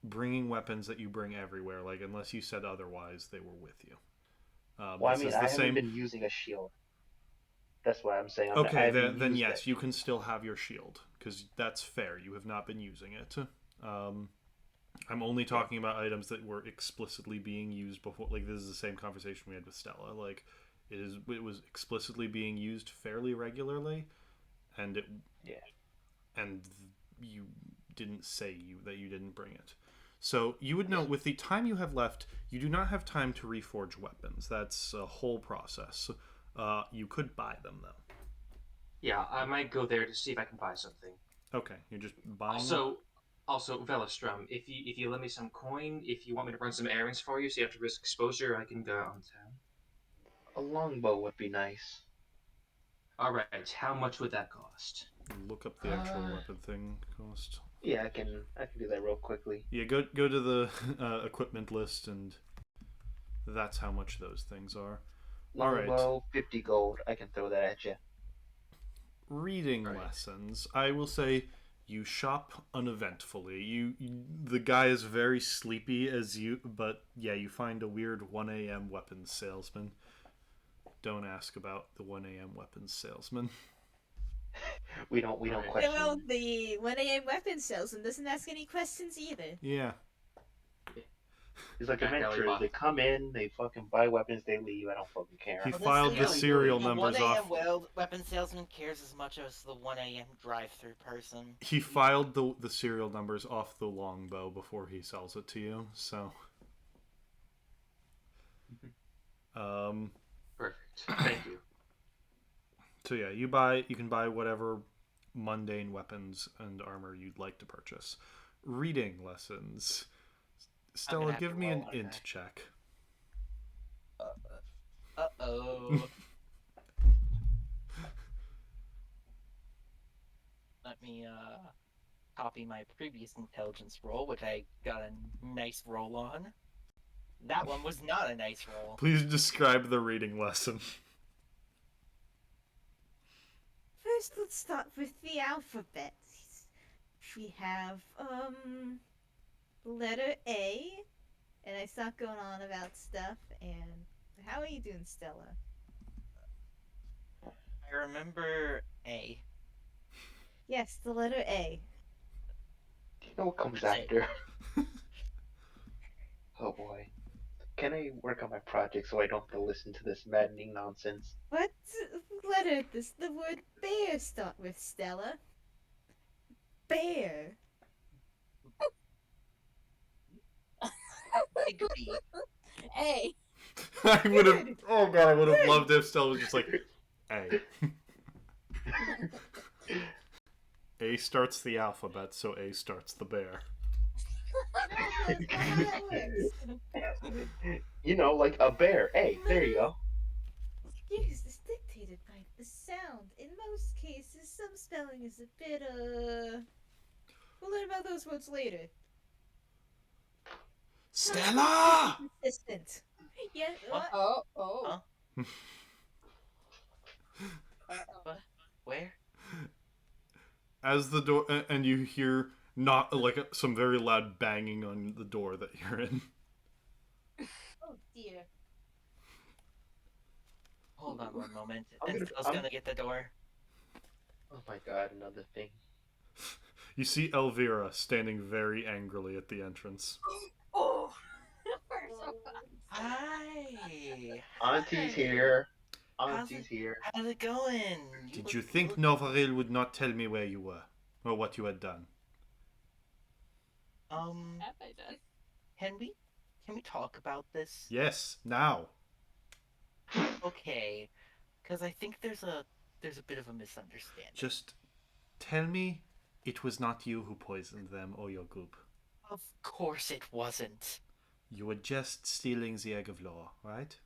[SPEAKER 2] Bringing weapons that you bring everywhere, like unless you said otherwise, they were with you.
[SPEAKER 4] Well, I
[SPEAKER 2] This
[SPEAKER 4] mean,
[SPEAKER 2] is the
[SPEAKER 4] I haven't
[SPEAKER 2] same.
[SPEAKER 4] been using a shield. That's why I'm saying I
[SPEAKER 2] Okay,
[SPEAKER 4] haven't
[SPEAKER 2] then
[SPEAKER 4] used that
[SPEAKER 2] yes, you
[SPEAKER 4] shield.
[SPEAKER 2] can still have your shield because that's fair. You have not been using it. Um, I'm only
[SPEAKER 4] Yeah.
[SPEAKER 2] talking about items that were explicitly being used before. Like this is the same conversation we had with Stella. Like it was explicitly being used fairly regularly, and
[SPEAKER 4] Yeah.
[SPEAKER 2] and you didn't say that you didn't bring it. So you would
[SPEAKER 4] Yeah.
[SPEAKER 2] know with the time you have left, you do not have time to reforge weapons. That's a whole process. You could buy them though.
[SPEAKER 7] Yeah, I might go there to see if I can buy something.
[SPEAKER 2] Okay, you're just buying them.
[SPEAKER 7] Also, Velostrum, if you lend me some coin, if you want me to run some errands for you, so you have to risk exposure, I can go on town.
[SPEAKER 4] A longbow would be nice.
[SPEAKER 7] All right, how much would that cost?
[SPEAKER 2] Look up the actual weapon thing cost.
[SPEAKER 4] Yeah, I can do that real quickly.
[SPEAKER 2] Yeah, go to the equipment list, and that's how much those things are. All right,
[SPEAKER 4] Longbow, 50 gold. I can throw that at you.
[SPEAKER 2] reading
[SPEAKER 7] Right.
[SPEAKER 2] lessons. I will say you shop uneventfully. The guy is very sleepy as you, but yeah, you find a weird 1 a.m. weapons salesman. Don't ask about the 1 a.m. weapons salesman.
[SPEAKER 4] We don't
[SPEAKER 7] Right.
[SPEAKER 4] question.
[SPEAKER 6] Well, the 1 a.m. weapon salesman doesn't ask any questions either.
[SPEAKER 2] Yeah.
[SPEAKER 4] He's like
[SPEAKER 7] Back alley
[SPEAKER 4] adventurers.
[SPEAKER 7] bot.
[SPEAKER 4] They come in, they fucking buy weapons, they leave. I don't fucking care.
[SPEAKER 2] He
[SPEAKER 3] Well,
[SPEAKER 2] filed the
[SPEAKER 3] seriously,
[SPEAKER 2] serial
[SPEAKER 3] the
[SPEAKER 2] numbers
[SPEAKER 3] 1 a.m.
[SPEAKER 2] off.
[SPEAKER 3] weapon salesman cares as much as the 1 a.m. drive-through person.
[SPEAKER 2] He filed the serial numbers off the longbow before he sells it to you. So, um,
[SPEAKER 7] Perfect. Thank you.
[SPEAKER 2] so yeah, you can buy whatever mundane weapons and armor you'd like to purchase. Reading lessons. Stella,
[SPEAKER 3] have
[SPEAKER 2] give
[SPEAKER 3] to
[SPEAKER 2] me
[SPEAKER 3] roll
[SPEAKER 2] an
[SPEAKER 3] on
[SPEAKER 2] int
[SPEAKER 3] that.
[SPEAKER 2] check.
[SPEAKER 3] Uh-oh. Let me, copy my previous intelligence roll, which I got a nice roll on. That one was not a nice roll.
[SPEAKER 2] Please describe the reading lesson.
[SPEAKER 6] First, let's start with the alphabet. We have, letter A, and I start going on about stuff, and how are you doing, Stella?
[SPEAKER 3] I remember A.
[SPEAKER 6] Yes, the letter A.
[SPEAKER 4] Do you know what comes
[SPEAKER 3] Say.
[SPEAKER 4] after? Oh boy. Can I work on my project so I don't have to listen to this maddening nonsense?
[SPEAKER 6] What letter does the word bear start with, Stella? Bear.
[SPEAKER 3] Big B.
[SPEAKER 1] Hey,
[SPEAKER 2] I would have. Oh god, I would have loved if Stella was just like, A. A starts the alphabet, so A starts the bear.
[SPEAKER 6] That's not how that works.
[SPEAKER 4] You know, like a bear. Hey, there you go.
[SPEAKER 6] Use is dictated by the sound. In most cases, some spelling is a bit, We'll learn about those words later.
[SPEAKER 2] Stella!
[SPEAKER 6] Consistent. Yeah, what?
[SPEAKER 1] oh.
[SPEAKER 3] What? Where?
[SPEAKER 2] As the door, and you hear not like some very loud banging on the door that you're in.
[SPEAKER 3] Hold on one moment.
[SPEAKER 4] I'm
[SPEAKER 3] And
[SPEAKER 4] gonna-
[SPEAKER 3] Phil's
[SPEAKER 4] I'm-
[SPEAKER 3] gonna get the door.
[SPEAKER 4] Oh my god, another thing.
[SPEAKER 2] You see Elvira standing very angrily at the entrance.
[SPEAKER 1] Oh, we're so
[SPEAKER 3] Hi.
[SPEAKER 4] Auntie's
[SPEAKER 3] Hi.
[SPEAKER 4] here.
[SPEAKER 3] How's
[SPEAKER 4] Auntie's
[SPEAKER 3] it-
[SPEAKER 4] here.
[SPEAKER 3] How's it going?
[SPEAKER 2] Did you think Novaril would not tell me where you were or what you had done?
[SPEAKER 1] Have I done?
[SPEAKER 3] Can we talk about this?
[SPEAKER 2] Yes, now.
[SPEAKER 3] Okay, because I think there's a bit of a misunderstanding.
[SPEAKER 2] Just tell me it was not you who poisoned them or your group.
[SPEAKER 3] Of course it wasn't.
[SPEAKER 2] You were just stealing the egg of law, right?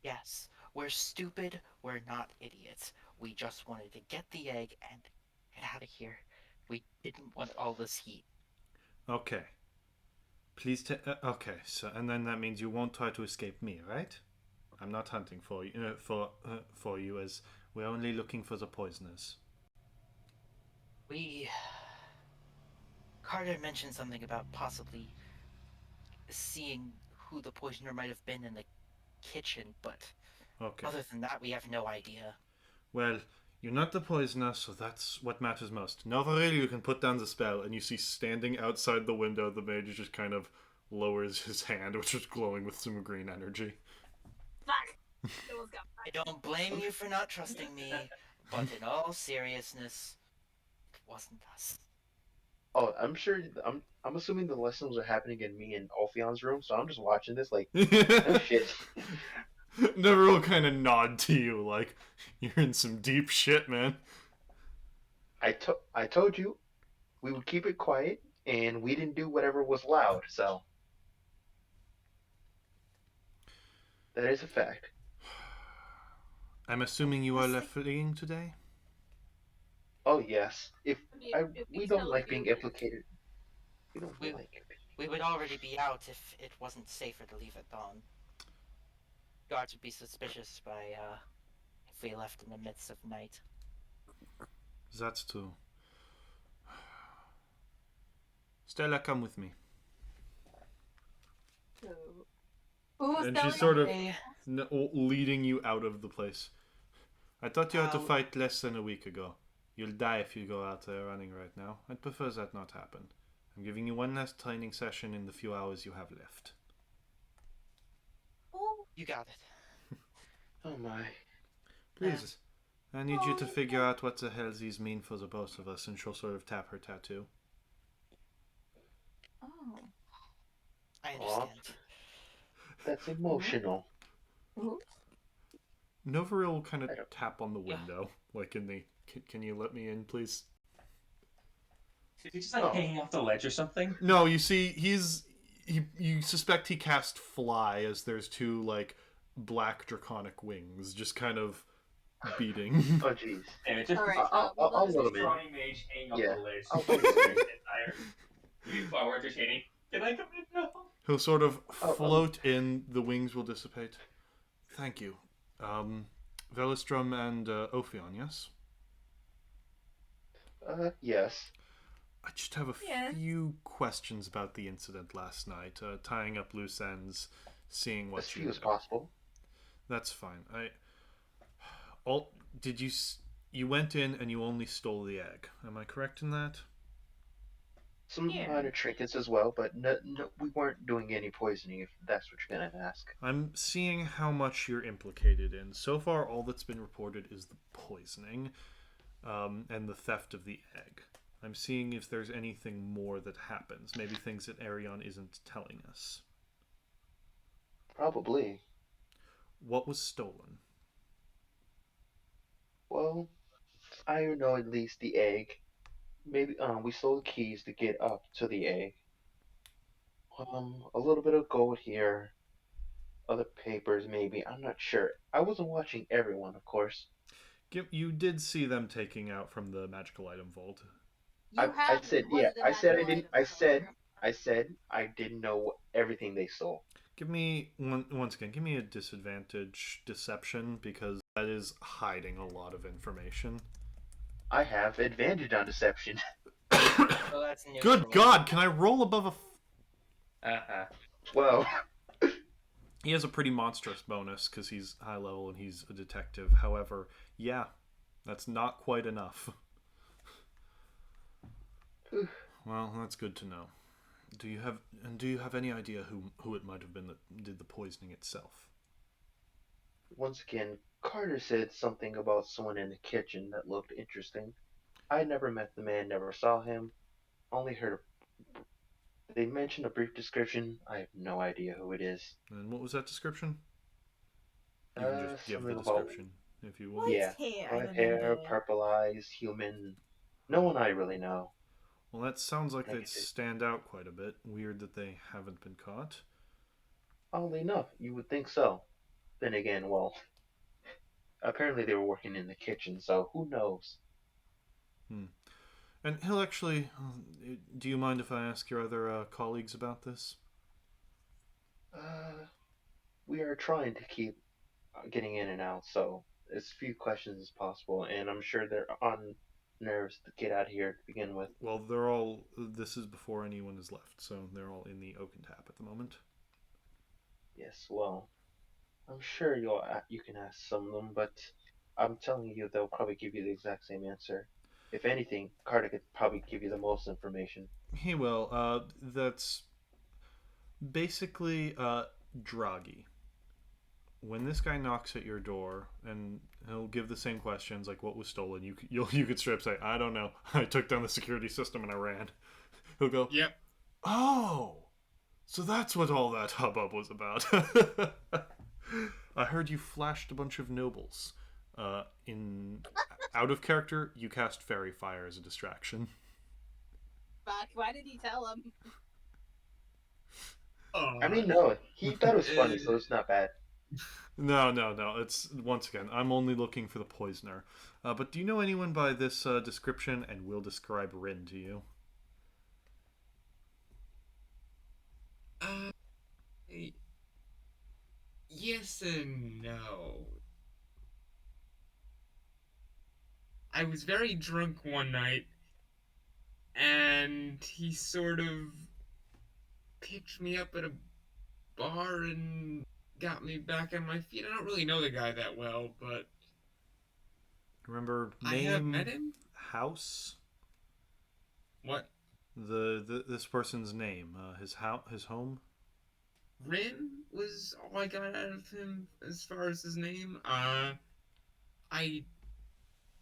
[SPEAKER 3] Yes, we're stupid. We're not idiots. We just wanted to get the egg and get out of here. We didn't want all this heat.
[SPEAKER 2] Okay. Please okay, so and then that means you won't try to escape me, right? I'm not hunting for you for you as we're only looking for the poisoners.
[SPEAKER 3] Carter mentioned something about possibly seeing who the poisoner might have been in the kitchen, but
[SPEAKER 2] Okay.
[SPEAKER 3] other than that, we have no idea.
[SPEAKER 2] Well, you're not the poisoner, so that's what matters most. Novaril, you can put down the spell, and you see standing outside the window, the mage just kind of lowers his hand, which is glowing with some green energy.
[SPEAKER 1] Fuck!
[SPEAKER 3] I don't blame you for not trusting me, but in all seriousness, it wasn't us.
[SPEAKER 4] Oh, I'm sure. I'm assuming the lessons are happening in me and Alfion's room, so I'm just watching this like, oh shit.
[SPEAKER 2] Novaril will kind of nod to you, like, you're in some deep shit, man.
[SPEAKER 4] I told you we would keep it quiet, and we didn't do whatever was loud. So that is a fact.
[SPEAKER 2] I'm assuming you are left fleeing today?
[SPEAKER 4] Oh yes.
[SPEAKER 1] If
[SPEAKER 4] We
[SPEAKER 1] we
[SPEAKER 4] don't
[SPEAKER 1] tell
[SPEAKER 4] like being
[SPEAKER 1] you-
[SPEAKER 4] implicated. We don't
[SPEAKER 3] We-
[SPEAKER 4] like it.
[SPEAKER 3] We would already be out if it wasn't safer to leave at dawn. Guards would be suspicious if we left in the midst of night.
[SPEAKER 2] That's true. Stella, come with me.
[SPEAKER 1] Who's
[SPEAKER 2] And
[SPEAKER 1] telling
[SPEAKER 2] she's sort of
[SPEAKER 3] Hey,
[SPEAKER 2] leading you out of the place. I thought you had to
[SPEAKER 3] How-
[SPEAKER 2] fight less than a week ago. You'll die if you go out there running right now. I'd prefer that not happen. I'm giving you one last training session in the few hours you have left.
[SPEAKER 3] you got it.
[SPEAKER 4] Oh my.
[SPEAKER 2] Please, I need you to figure out what the hell these mean for the both of us, and she'll sort of tap her tattoo.
[SPEAKER 1] Oh.
[SPEAKER 3] I understand.
[SPEAKER 4] That's emotional.
[SPEAKER 1] Ooh.
[SPEAKER 2] Novaril will kind of
[SPEAKER 4] I don't-
[SPEAKER 2] tap on the
[SPEAKER 3] Yeah.
[SPEAKER 2] window, like in the, can you let me in, please?
[SPEAKER 7] Is he just like
[SPEAKER 4] Oh.
[SPEAKER 7] hanging off the ledge or something?
[SPEAKER 2] No, you see, you suspect he cast fly as there's two, like, black draconic wings just kind of beating.
[SPEAKER 4] Oh jeez.
[SPEAKER 7] And it just
[SPEAKER 1] All right.
[SPEAKER 4] I'll let him in.
[SPEAKER 7] drawing mage hanging off
[SPEAKER 4] Yeah.
[SPEAKER 7] the ledge.
[SPEAKER 4] I'll
[SPEAKER 7] It's
[SPEAKER 4] let him in.
[SPEAKER 7] very tired. Far more entertaining. Can I come in now?
[SPEAKER 2] He'll sort of
[SPEAKER 4] Oh,
[SPEAKER 2] float in, the wings will dissipate. Thank you. Velistrom and Ophion, yes?
[SPEAKER 4] Yes.
[SPEAKER 2] I just have a
[SPEAKER 6] Yes.
[SPEAKER 2] few questions about the incident last night, tying up loose ends, seeing
[SPEAKER 4] As
[SPEAKER 2] what
[SPEAKER 4] few
[SPEAKER 2] you
[SPEAKER 4] as possible.
[SPEAKER 2] That's fine. Did you you went in and you only stole the egg? Am I correct in that?
[SPEAKER 4] Some
[SPEAKER 6] Yeah.
[SPEAKER 4] minor trinkets as well, but no, we weren't doing any poisoning. If that's what you're gonna ask.
[SPEAKER 2] I'm seeing how much you're implicated in. So far, all that's been reported is the poisoning, and the theft of the egg. I'm seeing if there's anything more that happens. Maybe things that Arion isn't telling us.
[SPEAKER 4] Probably.
[SPEAKER 2] What was stolen?
[SPEAKER 4] Well, I know at least the egg. Maybe we stole the keys to get up to the egg. A little bit of gold here. Other papers, maybe. I'm not sure. I wasn't watching everyone, of course.
[SPEAKER 2] You did see them taking out from the magical item vault.
[SPEAKER 4] I said, yeah. I said I didn't. I said I didn't know everything they stole.
[SPEAKER 2] Give me once again. Give me a disadvantage deception because that is hiding a lot of information.
[SPEAKER 4] I have advantage on deception.
[SPEAKER 3] So that's neutral.
[SPEAKER 2] Good God! Can I roll above a?
[SPEAKER 7] Uh-huh.
[SPEAKER 4] Well,
[SPEAKER 2] He has a pretty monstrous bonus because he's high level and he's a detective. However, yeah, that's not quite enough. Well, that's good to know. Do you have any idea who it might have been that did the poisoning itself?
[SPEAKER 4] Once again, Carter said something about someone in the kitchen that looked interesting. I never met the man, never saw him, only heard. They mentioned a brief description. I have no idea who it is.
[SPEAKER 2] And what was that description? You can just give the
[SPEAKER 4] Something about,
[SPEAKER 2] description if you want.
[SPEAKER 6] White
[SPEAKER 4] yeah,
[SPEAKER 6] hair, I
[SPEAKER 4] white hair,
[SPEAKER 6] remember.
[SPEAKER 4] purple eyes, human. No one I really know.
[SPEAKER 2] Well, that sounds like
[SPEAKER 4] Like
[SPEAKER 2] they'd
[SPEAKER 4] I said,
[SPEAKER 2] stand out quite a bit. Weird that they haven't been caught.
[SPEAKER 4] oddly enough, you would think so. Then again, well, apparently they were working in the kitchen, so who knows?
[SPEAKER 2] Hmm. And he'll actually. Do you mind if I ask your other colleagues about this?
[SPEAKER 4] Uh, we are trying to keep getting in and out, so as few questions as possible, and I'm sure they're on nerves to get out of here to begin with.
[SPEAKER 2] Well, they're all. This is before anyone is left, so they're all in the Oaken Tap at the moment.
[SPEAKER 4] Yes, well, I'm sure you can ask some of them, but I'm telling you, they'll probably give you the exact same answer. If anything, Carter could probably give you the most information.
[SPEAKER 2] He will. That's basically Draghi. When this guy knocks at your door and he'll give the same questions like what was stolen, you could straight up say, I don't know. I took down the security system and I ran. He'll go,
[SPEAKER 5] Yep.
[SPEAKER 2] oh, so that's what all that hubbub was about. I heard you flashed a bunch of nobles. In out of character, you cast fairy fire as a distraction.
[SPEAKER 1] Fuck, why did he tell him?
[SPEAKER 4] I mean, no, he thought it was funny, so it's not bad.
[SPEAKER 2] No, no, no. It's once again, I'm only looking for the poisoner. But do you know anyone by this description? And we'll describe Rin to you.
[SPEAKER 5] Uh, yes and no. I was very drunk one night, and he sort of picked me up at a bar and got me back on my feet. I don't really know the guy that well, but
[SPEAKER 2] Remember
[SPEAKER 5] I have met
[SPEAKER 2] name,
[SPEAKER 5] him.
[SPEAKER 2] house,
[SPEAKER 5] What?
[SPEAKER 2] the this person's name, his home.
[SPEAKER 5] Rin was all I got out of him as far as his name. I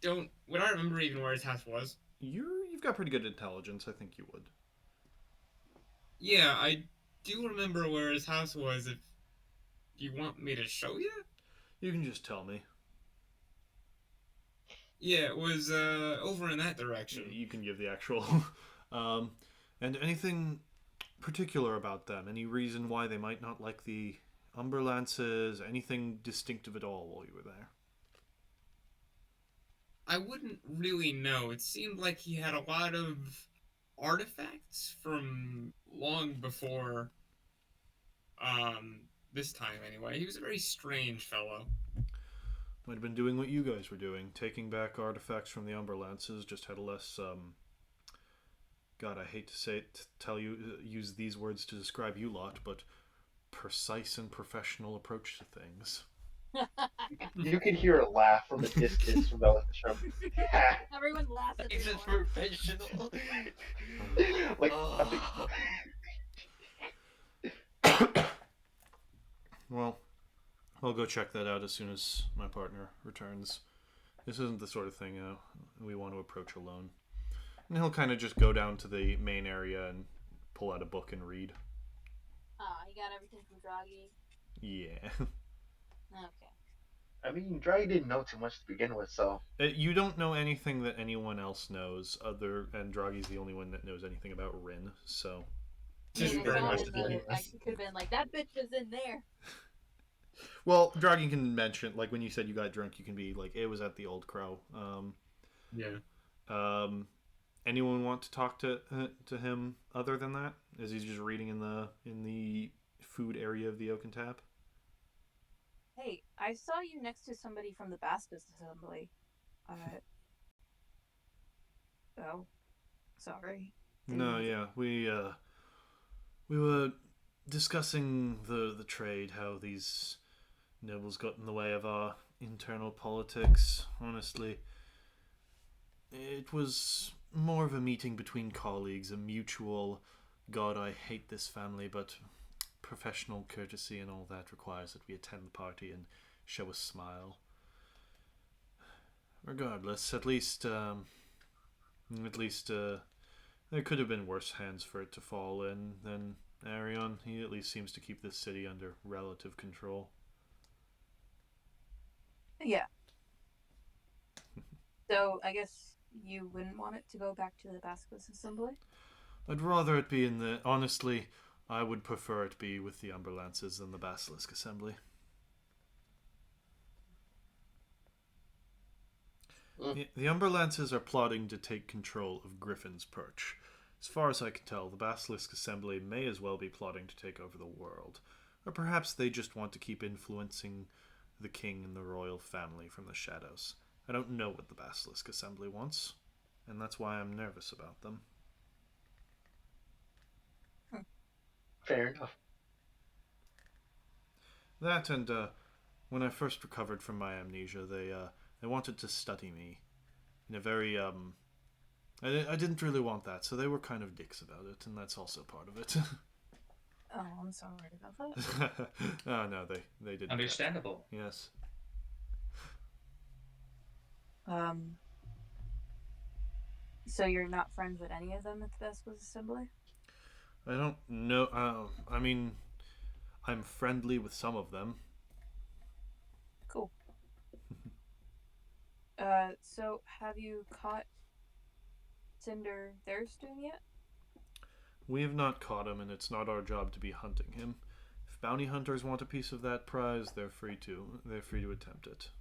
[SPEAKER 5] don't. Would I remember even where his house was?
[SPEAKER 2] You've got pretty good intelligence. I think you would.
[SPEAKER 5] Yeah, I do remember where his house was. If you want me to show you?
[SPEAKER 2] You can just tell me.
[SPEAKER 5] Yeah, it was over in that direction.
[SPEAKER 2] You can give the actual. um, and anything particular about them? Any reason why they might not like the Umberlances? Anything distinctive at all while you were there?
[SPEAKER 5] I wouldn't really know. It seemed like he had a lot of artifacts from long before this time anyway. He was a very strange fellow.
[SPEAKER 2] Might have been doing what you guys were doing, taking back artifacts from the Umberlances. Just had a less God, I hate to say it, use these words to describe you lot, but precise and professional approach to things.
[SPEAKER 4] You could hear a laugh from a distance from Bellingham.
[SPEAKER 1] Everyone laughs at
[SPEAKER 3] He's
[SPEAKER 1] me.
[SPEAKER 3] just professional.
[SPEAKER 4] Like,
[SPEAKER 2] Well, I'll go check that out as soon as my partner returns. This isn't the sort of thing we want to approach alone. And he'll kind of just go down to the main area and pull out a book and read.
[SPEAKER 1] You got everything from Draghi?
[SPEAKER 2] Yeah.
[SPEAKER 1] Okay.
[SPEAKER 4] I mean, Draghi didn't know too much to begin with, so.
[SPEAKER 2] You don't know anything that anyone else knows, and Draghi's the only one that knows anything about Rin, so.
[SPEAKER 1] I mean,
[SPEAKER 5] Very much
[SPEAKER 1] I could have been like, that bitch was in there.
[SPEAKER 2] Well, Draghi can mention, like when you said you got drunk, you can be like, it was at the Old Crow.
[SPEAKER 5] Yeah.
[SPEAKER 2] Anyone want to talk to him other than that? Is he just reading in the food area of the Oaken Tap?
[SPEAKER 1] Hey, I saw you next to somebody from the Bastas Assembly. Oh, sorry.
[SPEAKER 2] No, yeah, we were discussing the trade, how these nobles got in the way of our internal politics. Honestly, it was more of a meeting between colleagues, a mutual, God, I hate this family, but professional courtesy and all that requires that we attend the party and show a smile. Regardless, at least there could have been worse hands for it to fall in than Arion. He at least seems to keep this city under relative control.
[SPEAKER 1] Yeah. So I guess you wouldn't want it to go back to the Basilisk Assembly?
[SPEAKER 2] I'd rather it be in the... Honestly, I would prefer it be with the Umberlances than the Basilisk Assembly. The Umberlances are plotting to take control of Griffon's Perch. As far as I can tell, the Basilisk Assembly may as well be plotting to take over the world. Or perhaps they just want to keep influencing the king and the royal family from the shadows. I don't know what the Basilisk Assembly wants, and that's why I'm nervous about them.
[SPEAKER 4] Fair enough.
[SPEAKER 2] That and when I first recovered from my amnesia, they wanted to study me in a very I didn't really want that, so they were kind of dicks about it, and that's also part of it.
[SPEAKER 1] Oh, I'm sorry about that.
[SPEAKER 2] Oh no, they didn't.
[SPEAKER 7] Understandable.
[SPEAKER 2] Yes.
[SPEAKER 1] So you're not friends with any of them at the Basilisk Assembly?
[SPEAKER 2] I don't know. I mean, I'm friendly with some of them.
[SPEAKER 1] Cool. So have you caught Cinder Thurstoon yet?
[SPEAKER 2] We have not caught him, and it's not our job to be hunting him. If bounty hunters want a piece of that prize, they're free to attempt it.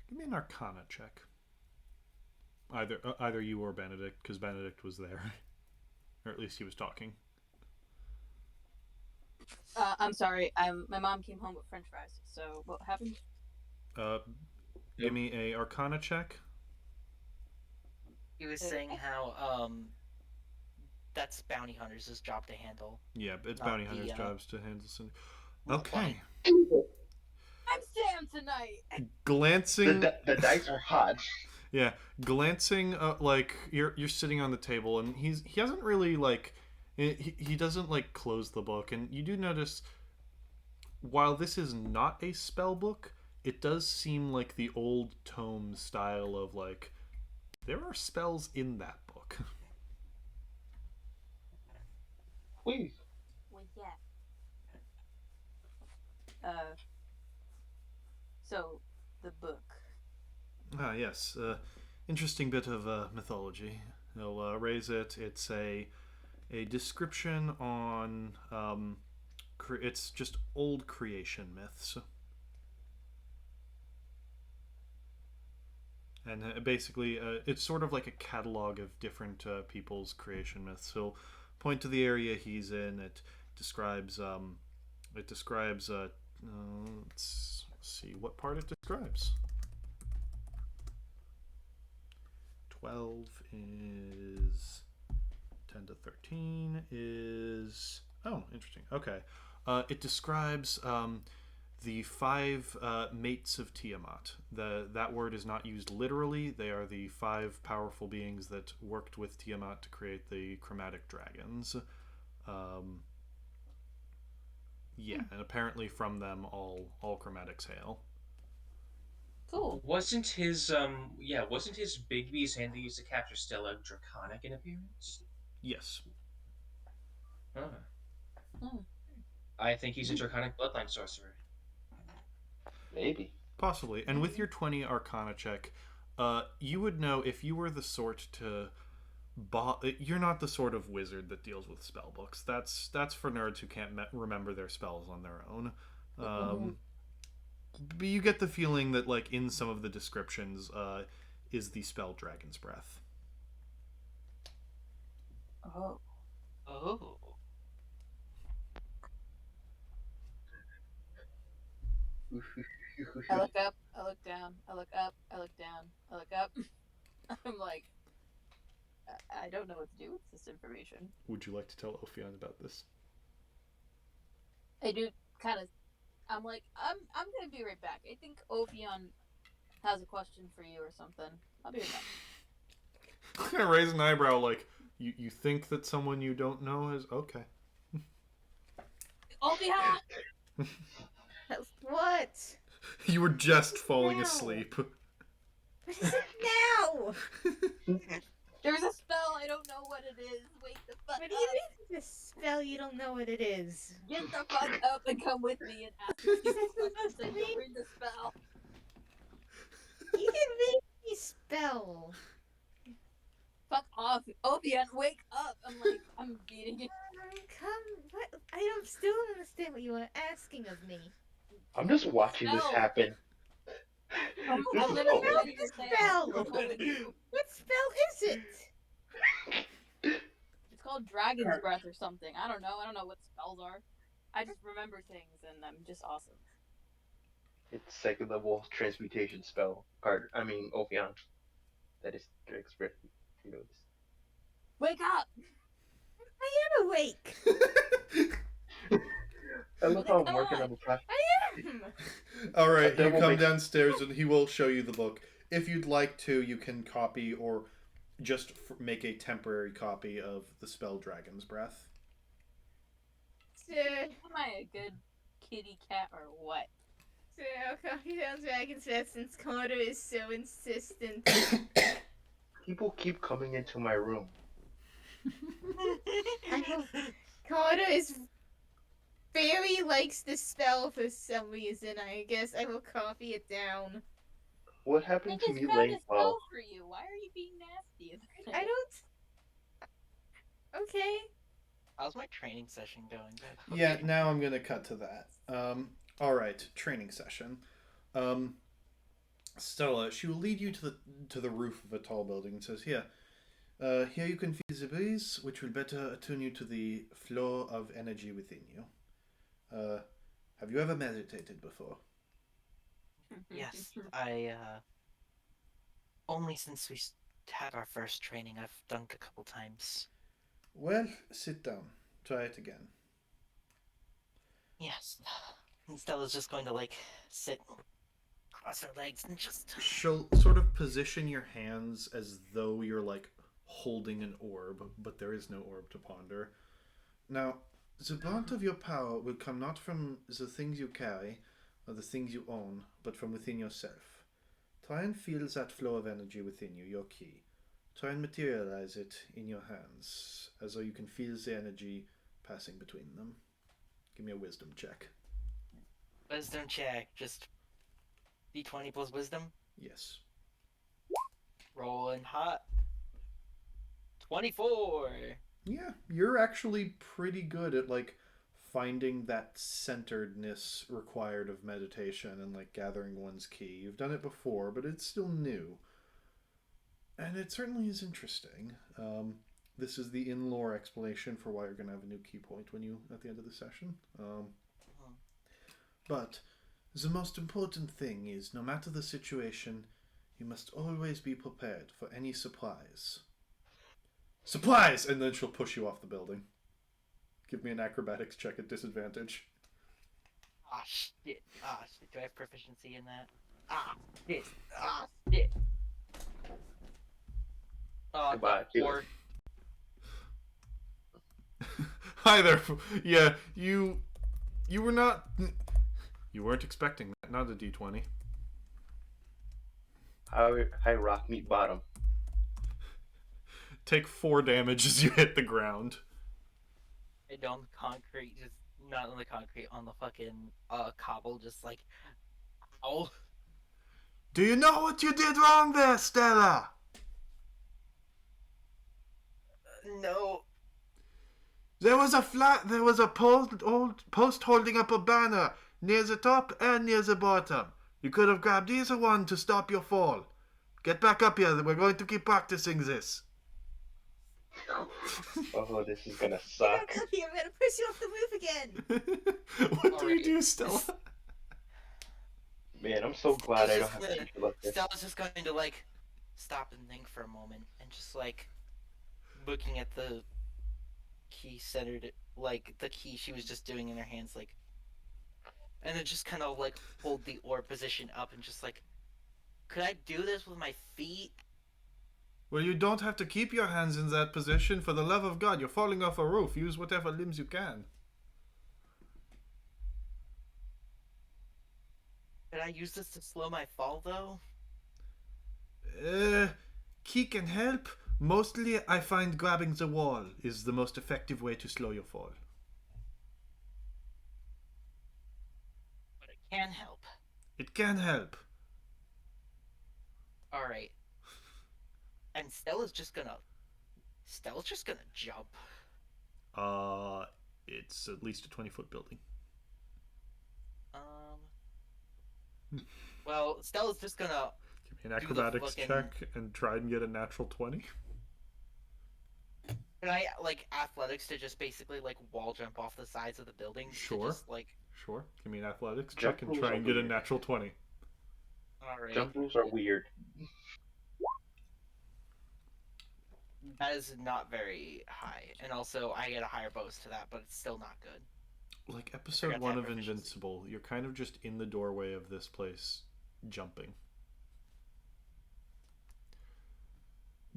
[SPEAKER 2] Give me an Arcana check. Either you or Benedict, because Benedict was there, or at least he was talking.
[SPEAKER 1] I'm sorry. My mom came home with French fries. So what happened?
[SPEAKER 2] Give me a Arcana check.
[SPEAKER 3] He was saying how that's bounty hunters' job to handle.
[SPEAKER 2] Yeah, it's
[SPEAKER 3] Not
[SPEAKER 2] bounty
[SPEAKER 3] the,
[SPEAKER 2] hunters' jobs to handle Cinder.
[SPEAKER 3] Well,
[SPEAKER 2] Okay.
[SPEAKER 1] I'm Sam tonight.
[SPEAKER 2] Glancing.
[SPEAKER 4] The dice are hot.
[SPEAKER 2] Yeah, glancing, like you're sitting on the table, and he hasn't really like he doesn't like close the book, and you do notice while this is not a spell book, it does seem like the old tome style of like there are spells in that book.
[SPEAKER 4] Please.
[SPEAKER 1] Well, yeah. So the book.
[SPEAKER 2] Ah, yes. Interesting bit of mythology. He'll raise it. It's a description on. It's just old creation myths. And basically, it's sort of like a catalog of different people's creation myths. He'll point to the area he's in. It describes. Let's see what part it describes. 12 is 10 to 13 is interesting. Okay, it describes the 5 mates of Tiamat. That word is not used literally. They are the 5 powerful beings that worked with Tiamat to create the chromatic dragons. And apparently from them all chromatics hail.
[SPEAKER 1] Cool.
[SPEAKER 7] Wasn't his Bigby's hand they used to capture Stella draconic in appearance?
[SPEAKER 2] Yes.
[SPEAKER 7] I think he's a draconic bloodline sorcerer.
[SPEAKER 4] Maybe.
[SPEAKER 2] Possibly. And with your 20 Arcana check, you would know if you were the sort to... You're not the sort of wizard that deals with spell books. That's for nerds who can't remember their spells on their own. But you get the feeling that, like, in some of the descriptions, is the spell Dragon's Breath.
[SPEAKER 1] Oh.
[SPEAKER 3] Oh.
[SPEAKER 1] I look up, I look down, I look up, I look down, I look up. I'm like, I don't know what to do with this information.
[SPEAKER 2] Would you like to tell Ophion about this?
[SPEAKER 1] I do kind of. I'm like, I'm gonna be right back. I think Ophion has a question for you or something. I'll be right back.
[SPEAKER 2] I'm gonna raise an eyebrow like, you think that someone you don't know is okay.
[SPEAKER 1] Ophion!
[SPEAKER 6] What?
[SPEAKER 2] You were just falling
[SPEAKER 6] No.
[SPEAKER 2] asleep.
[SPEAKER 6] What is it now?
[SPEAKER 1] There's a spell, I don't know what it is. Wake the fuck
[SPEAKER 6] What
[SPEAKER 1] up.
[SPEAKER 6] do you mean it's a spell you don't know what it is?
[SPEAKER 1] Get the fuck up and come with me and ask me these questions and you'll read the spell.
[SPEAKER 6] You can make me spell.
[SPEAKER 1] Fuck off. Ophion, wake up. I'm beating it.
[SPEAKER 6] What? I still don't understand what you are asking of me.
[SPEAKER 4] I'm just watching this
[SPEAKER 1] No.
[SPEAKER 4] happen.
[SPEAKER 1] I'm
[SPEAKER 4] This is
[SPEAKER 1] gonna
[SPEAKER 4] cool.
[SPEAKER 1] tell you the
[SPEAKER 6] Spell.
[SPEAKER 1] spell.
[SPEAKER 6] What spell is it?
[SPEAKER 1] It's called Dragon's Breath or something. I don't know what spells are. I just remember things and I'm just awesome.
[SPEAKER 4] It's second level transmutation spell. Ophion. That is Drake's breath. You know this.
[SPEAKER 1] Wake up!
[SPEAKER 6] I am awake.
[SPEAKER 4] I love how I'm
[SPEAKER 1] Come
[SPEAKER 4] working
[SPEAKER 1] on.
[SPEAKER 4] on the project.
[SPEAKER 6] I am.
[SPEAKER 2] All right, you
[SPEAKER 4] Devil
[SPEAKER 2] come
[SPEAKER 4] makes-
[SPEAKER 2] downstairs and he will show you the book. If you'd like to, you can copy or just make a temporary copy of the spell Dragon's Breath.
[SPEAKER 6] So,
[SPEAKER 1] Am I a good kitty cat or what?
[SPEAKER 6] I'll copy down Dragon's Breath since Carter is so insistent.
[SPEAKER 4] People keep coming into my room.
[SPEAKER 6] Carter is very likes the spell for some reason. I guess I will copy it down.
[SPEAKER 4] What
[SPEAKER 1] I
[SPEAKER 4] happened to
[SPEAKER 1] just
[SPEAKER 4] me
[SPEAKER 1] found
[SPEAKER 4] laying
[SPEAKER 1] a spell
[SPEAKER 4] well?
[SPEAKER 1] for you. Why are you being nasty?
[SPEAKER 6] I don't. Okay.
[SPEAKER 3] How's my training session going?
[SPEAKER 2] Yeah, now I'm going to cut to that. All right, training session. Stella, she will lead you to the roof of a tall building and says, here you can feel the breeze, which will better attune you to the flow of energy within you. Have you ever meditated before?
[SPEAKER 3] Yes, I only since we had our first training, I've done it a couple times.
[SPEAKER 2] Well, sit down. Try it again.
[SPEAKER 3] Yes. And Stella's just going to sit, cross her legs, and just.
[SPEAKER 2] She'll sort of position your hands as though you're holding an orb, but there is no orb to ponder. Now, the brunt of your power will come not from the things you carry or the things you own, but from within yourself. Try and feel that flow of energy within you, your key. Try and materialize it in your hands, as though you can feel the energy passing between them. Give me a wisdom check.
[SPEAKER 3] Wisdom check. Just D20 plus wisdom.
[SPEAKER 2] Yes.
[SPEAKER 3] Rolling hot. 24.
[SPEAKER 2] Yeah, you're actually pretty good at finding that centeredness required of meditation and gathering one's key. You've done it before, but it's still new. And it certainly is interesting. This is the in-lore explanation for why you're going to have a new key point at the end of the session. But the most important thing is, no matter the situation, you must always be prepared for any surprise. Supplies! And then she'll push you off the building. Give me an acrobatics check at disadvantage.
[SPEAKER 3] Ah, shit. Ah, shit. Do I have proficiency in that? Ah, shit. Ah, shit. Oh,
[SPEAKER 4] Goodbye,
[SPEAKER 3] four.
[SPEAKER 2] Hi there. Yeah, you were not... You weren't expecting that. Not a D20.
[SPEAKER 4] High rock meet bottom.
[SPEAKER 2] Take 4 damage as you hit the ground.
[SPEAKER 3] And on the concrete, just not on the concrete, on the fucking cobble, just ow.
[SPEAKER 2] Do you know what you did wrong there, Stella?
[SPEAKER 3] No.
[SPEAKER 2] There was a post holding up a banner near the top and near the bottom. You could have grabbed either one to stop your fall. Get back up here. We're going to keep practicing this.
[SPEAKER 4] Oh, this is gonna
[SPEAKER 6] Get
[SPEAKER 4] suck.
[SPEAKER 6] back up here, I'm gonna push you off the roof again.
[SPEAKER 2] What do you do, Stella?
[SPEAKER 4] Man, I'm so glad I don't have to feel like this.
[SPEAKER 3] Stella's just going to like stop and think for a moment, and just like looking at the key centered, like the key she was just doing in her hands, like, and then just kind of like hold the orb position up and just like, could I do this with my feet?
[SPEAKER 2] Well, you don't have to keep your hands in that position. For the love of God, you're falling off a roof. Use whatever limbs you can.
[SPEAKER 3] Could I use this to slow my fall though?
[SPEAKER 2] Key can help. Mostly, I find grabbing the wall is the most effective way to slow your fall.
[SPEAKER 3] But it can help.
[SPEAKER 2] It can help.
[SPEAKER 3] All right. And Stella's just gonna jump.
[SPEAKER 2] It's at least a 20-foot building.
[SPEAKER 3] Well, Stella's just gonna
[SPEAKER 2] Give me an acrobatics
[SPEAKER 3] fucking-
[SPEAKER 2] check and try and get a natural 20.
[SPEAKER 3] Can I like athletics to just basically like wall jump off the sides of the buildings?
[SPEAKER 2] Sure.
[SPEAKER 3] Just, like,
[SPEAKER 2] Sure. Give me an athletics
[SPEAKER 4] Jump
[SPEAKER 2] check and
[SPEAKER 4] rules
[SPEAKER 2] try
[SPEAKER 4] are
[SPEAKER 2] and get a
[SPEAKER 4] weird.
[SPEAKER 2] natural 20.
[SPEAKER 3] all right.
[SPEAKER 4] Jump rules are weird.
[SPEAKER 3] That is not very high, and also I get a higher bonus to that, but it's still not good.
[SPEAKER 2] Like episode
[SPEAKER 3] Forgot to
[SPEAKER 2] 1
[SPEAKER 3] have
[SPEAKER 2] of
[SPEAKER 3] proficiency.
[SPEAKER 2] Invincible, you're kind of just in the doorway of this place, jumping.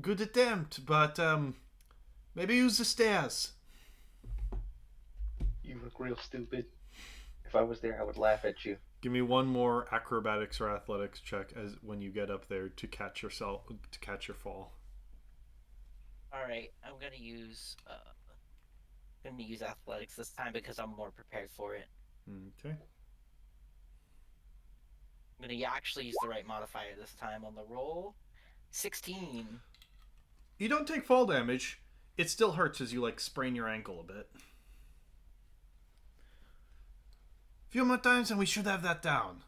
[SPEAKER 2] Good attempt, but maybe use the stairs.
[SPEAKER 4] You look real stupid. If I was there, I would laugh at you.
[SPEAKER 2] Give me one more acrobatics or athletics check as when you get up there to catch yourself to catch your fall.
[SPEAKER 3] All right, I'm gonna use athletics this time because I'm more prepared for it.
[SPEAKER 2] Okay.
[SPEAKER 3] I'm gonna actually use the right modifier this time on the roll. 16.
[SPEAKER 2] You don't take fall damage. It still hurts as you like sprain your ankle a bit. Few more times and we should have that down.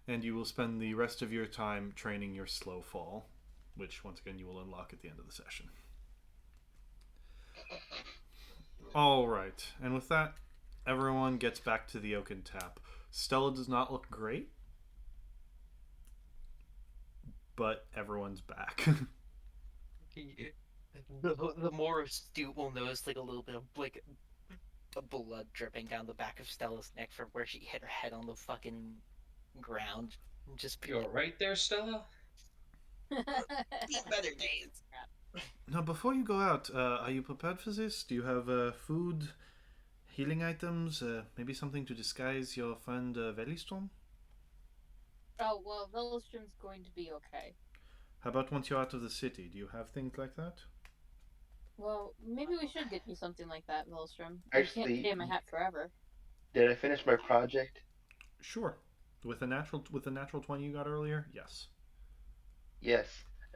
[SPEAKER 2] And you will spend the rest of your time training your slow fall, which once again you will unlock at the end of the session. Alright, and with that, everyone gets back to the oaken tap. Stella does not look great, but everyone's back.
[SPEAKER 3] The more astute will notice like a little bit of like blood dripping down the back of Stella's neck from where she hit her head on the fucking ground. Just
[SPEAKER 7] You
[SPEAKER 3] pure
[SPEAKER 7] alright there, Stella?
[SPEAKER 3] better days.
[SPEAKER 2] Now, before you go out, are you prepared for this? Do you have food, healing items, maybe something to disguise your friend Velistorm?
[SPEAKER 1] Oh, well, Velstrom's going to be okay.
[SPEAKER 2] How about once you're out of the city? Do you have things like that?
[SPEAKER 1] Well, maybe we should get you something like that, Velstrom. I can't
[SPEAKER 4] Actually-
[SPEAKER 1] stay in my hat forever.
[SPEAKER 4] Did I finish my project?
[SPEAKER 2] Sure. With the natural 20 you got earlier? Yes.
[SPEAKER 4] Yes.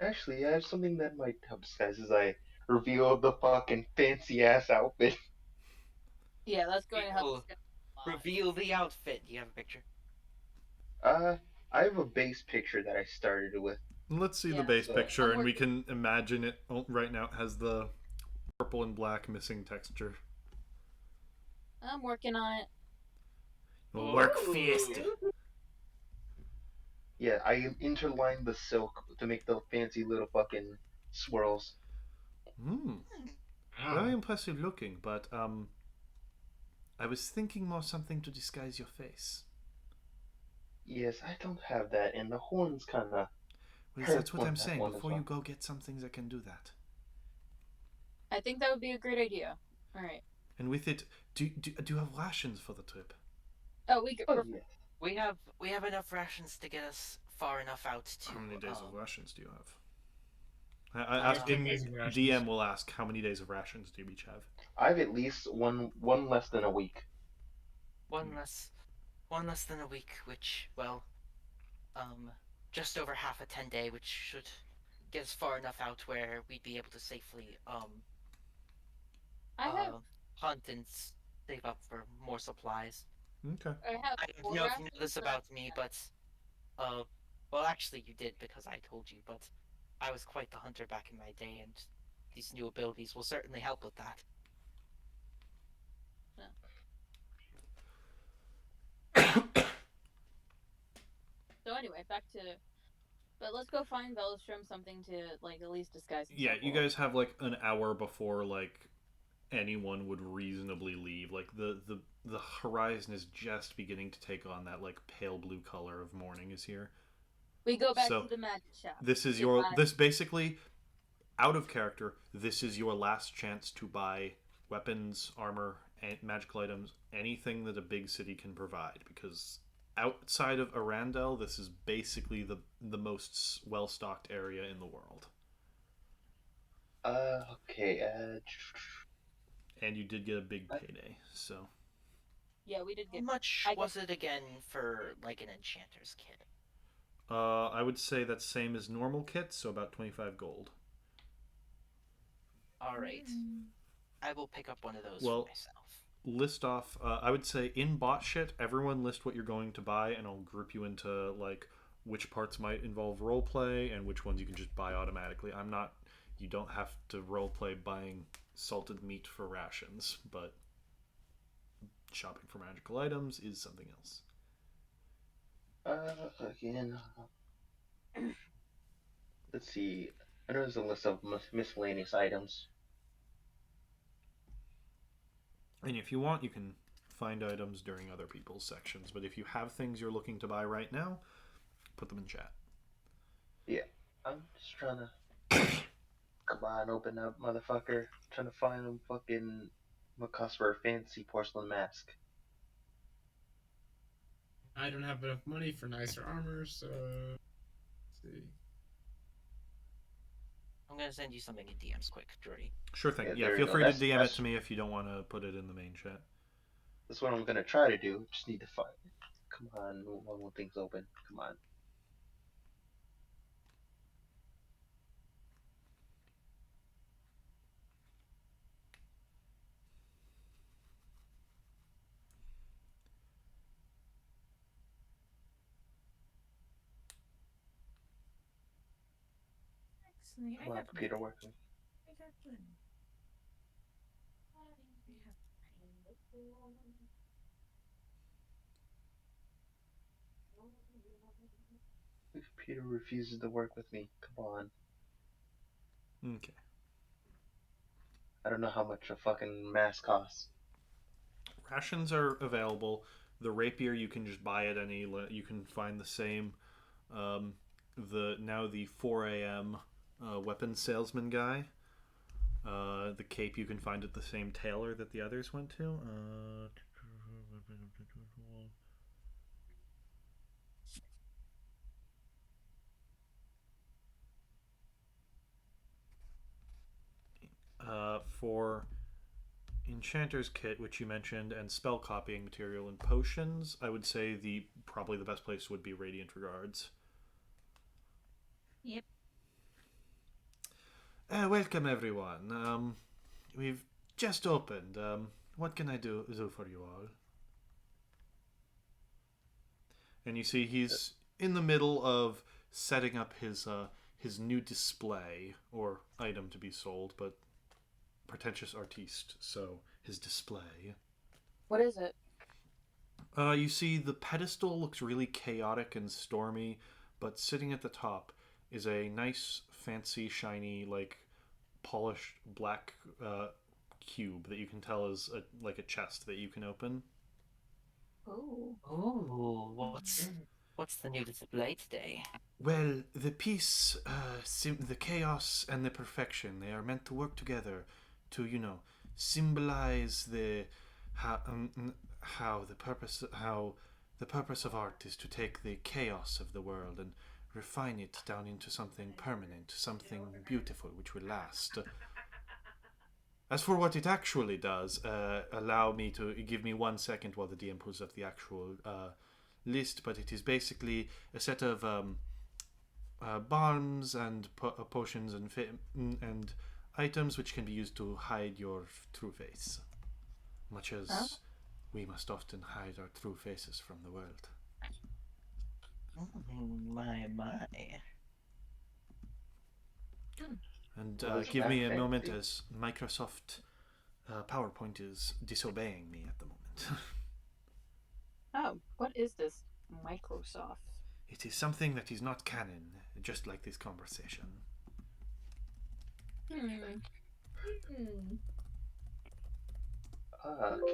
[SPEAKER 4] Actually, I have something that might help disguise as I reveal the fucking fancy ass outfit.
[SPEAKER 1] Yeah, that's going to help
[SPEAKER 3] Cool.
[SPEAKER 1] us get a lot.
[SPEAKER 3] Reveal the outfit. Do you have a picture?
[SPEAKER 4] I have a base picture that I started with.
[SPEAKER 2] Let's see the
[SPEAKER 1] Yeah,
[SPEAKER 2] base
[SPEAKER 4] so-
[SPEAKER 2] picture,
[SPEAKER 1] I'm
[SPEAKER 2] and we
[SPEAKER 1] working-
[SPEAKER 2] can imagine it. Oh, right now it has the purple and black missing texture.
[SPEAKER 1] I'm working on it.
[SPEAKER 2] Work
[SPEAKER 5] Ooh.
[SPEAKER 2] fast.
[SPEAKER 4] Yeah, I interlined the silk to make the fancy little fucking swirls.
[SPEAKER 2] Hmm.
[SPEAKER 5] Oh.
[SPEAKER 2] Very impressive looking, but I was thinking more something to disguise your face.
[SPEAKER 4] Yes, I don't have that, and the horns kinda.
[SPEAKER 2] Well,
[SPEAKER 4] Sure,
[SPEAKER 2] that's what I'm
[SPEAKER 4] want that
[SPEAKER 2] saying.
[SPEAKER 4] one as
[SPEAKER 2] Before you
[SPEAKER 4] well.
[SPEAKER 2] go, get something that can do that.
[SPEAKER 1] I think that would be a great idea. All right.
[SPEAKER 2] And with it, do you have rations for the trip?
[SPEAKER 1] Oh, we could.
[SPEAKER 4] Oh, yes.
[SPEAKER 3] We have enough rations to get us far enough out to.
[SPEAKER 2] How many days of rations do you have?
[SPEAKER 3] I
[SPEAKER 2] Asking
[SPEAKER 5] 15 days of rations.
[SPEAKER 2] DM will ask how many days of rations do you each have?
[SPEAKER 4] I have at least one less than a week.
[SPEAKER 3] one less than a week, which just over half a 10-day, which should get us far enough out where we'd be able to safely
[SPEAKER 1] I have.
[SPEAKER 3] hunt and save up for more supplies.
[SPEAKER 2] Okay.
[SPEAKER 1] I have.
[SPEAKER 3] I don't
[SPEAKER 1] four
[SPEAKER 3] know if you know
[SPEAKER 1] rations
[SPEAKER 3] this
[SPEAKER 1] for-
[SPEAKER 3] about me, but well, actually you did because I told you, but I was quite the hunter back in my day, and these new abilities will certainly help with that.
[SPEAKER 1] So anyway, back to. But let's go find Velstrom something to like at least disguise
[SPEAKER 2] Yeah,
[SPEAKER 1] himself.
[SPEAKER 2] you guys have like an hour before like anyone would reasonably leave. Like the horizon is just beginning to take on that like pale blue color of morning is here.
[SPEAKER 1] We go back
[SPEAKER 2] So
[SPEAKER 1] to the magic shop.
[SPEAKER 2] this is this basically out of character. This is your last chance to buy weapons, armor, and magical items, anything that a big city can provide. Because outside of Arandel, this is basically the most well stocked area in the world.
[SPEAKER 4] Okay.
[SPEAKER 2] And you did get a big payday, so.
[SPEAKER 1] Yeah, we did
[SPEAKER 3] How
[SPEAKER 1] get.
[SPEAKER 3] much was it again for like an enchanter's kit?
[SPEAKER 2] I would say that's same as normal kits, so about 25 gold.
[SPEAKER 3] Alright. I will pick up one of those
[SPEAKER 2] Well,
[SPEAKER 3] for myself.
[SPEAKER 2] List off, I would say in bot shit, everyone list what you're going to buy, and I'll group you into like which parts might involve roleplay and which ones you can just buy automatically. You don't have to roleplay buying salted meat for rations, but shopping for magical items is something else.
[SPEAKER 4] Again. Let's see. There's a list of miscellaneous items.
[SPEAKER 2] And if you want, you can find items during other people's sections. But if you have things you're looking to buy right now, put them in chat.
[SPEAKER 4] Yeah, I'm just trying to. Come on, open up, motherfucker. Trying to find a fucking cost for a fancy porcelain mask.
[SPEAKER 5] I don't have enough money for nicer armor, so let's see.
[SPEAKER 3] I'm gonna send you something in DMs quick, Jordy.
[SPEAKER 2] Sure thing.
[SPEAKER 4] Yeah,
[SPEAKER 2] Yeah, feel free to DM it to me if you don't want to put it in the main chat.
[SPEAKER 4] That's what I'm gonna try to do. Just need to find it. Come on, one thing's open. Come on.
[SPEAKER 6] Actually,
[SPEAKER 4] Come on, computer working.
[SPEAKER 6] I got one.
[SPEAKER 4] The computer refuses to work with me. Come on.
[SPEAKER 2] Okay.
[SPEAKER 4] I don't know how much a fucking mask costs.
[SPEAKER 2] Rations are available. The rapier you can just buy at any. You can find the same. The 4 a.m. Weapons salesman guy. The cape you can find at the same tailor that the others went to. For Enchanter's kit, which you mentioned, and spell copying material and potions, I would say probably the best place would be Radiant Regards.
[SPEAKER 6] Yep.
[SPEAKER 2] Welcome everyone. We've just opened. What can I do for you all? And you see he's in the middle of setting up his new display or item to be sold, but pretentious artiste, so his display.
[SPEAKER 1] What is it?
[SPEAKER 2] You see the pedestal looks really chaotic and stormy, but sitting at the top is a nice, fancy, shiny, like polished black cube that you can tell is like a chest that you can open.
[SPEAKER 1] Oh.
[SPEAKER 3] Ooh, what's the new display today?
[SPEAKER 2] Well, the peace, the chaos, and the perfection, they are meant to work together to, symbolize how the purpose of art is to take the chaos of the world and refine it down into something permanent, something beautiful which will last. As for what it actually does, give me 1 second while the DM pulls up the actual list, but it is basically a set of balms and potions and items which can be used to hide your true face, much as we must often hide our true faces from the world.
[SPEAKER 3] My.
[SPEAKER 2] And
[SPEAKER 4] Well,
[SPEAKER 2] give me a
[SPEAKER 4] fancy.
[SPEAKER 2] moment as Microsoft PowerPoint is disobeying me at the moment.
[SPEAKER 1] Oh, what is this Microsoft?
[SPEAKER 2] It is something that is not canon, just like this conversation.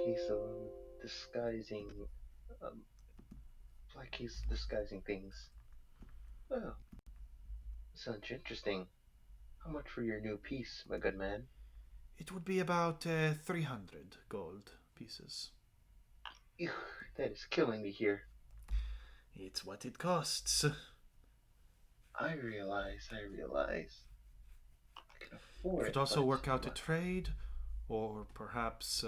[SPEAKER 4] Case of disguising, um, like he's disguising things. Well, sounds interesting. How much for your new piece, my good man?
[SPEAKER 2] It would be about 300 gold pieces.
[SPEAKER 4] Ew, that is killing me here.
[SPEAKER 2] It's what it costs.
[SPEAKER 4] I realize. I can
[SPEAKER 2] We
[SPEAKER 4] afford
[SPEAKER 2] could
[SPEAKER 4] it,
[SPEAKER 2] also
[SPEAKER 4] but
[SPEAKER 2] work out a trade, or perhaps,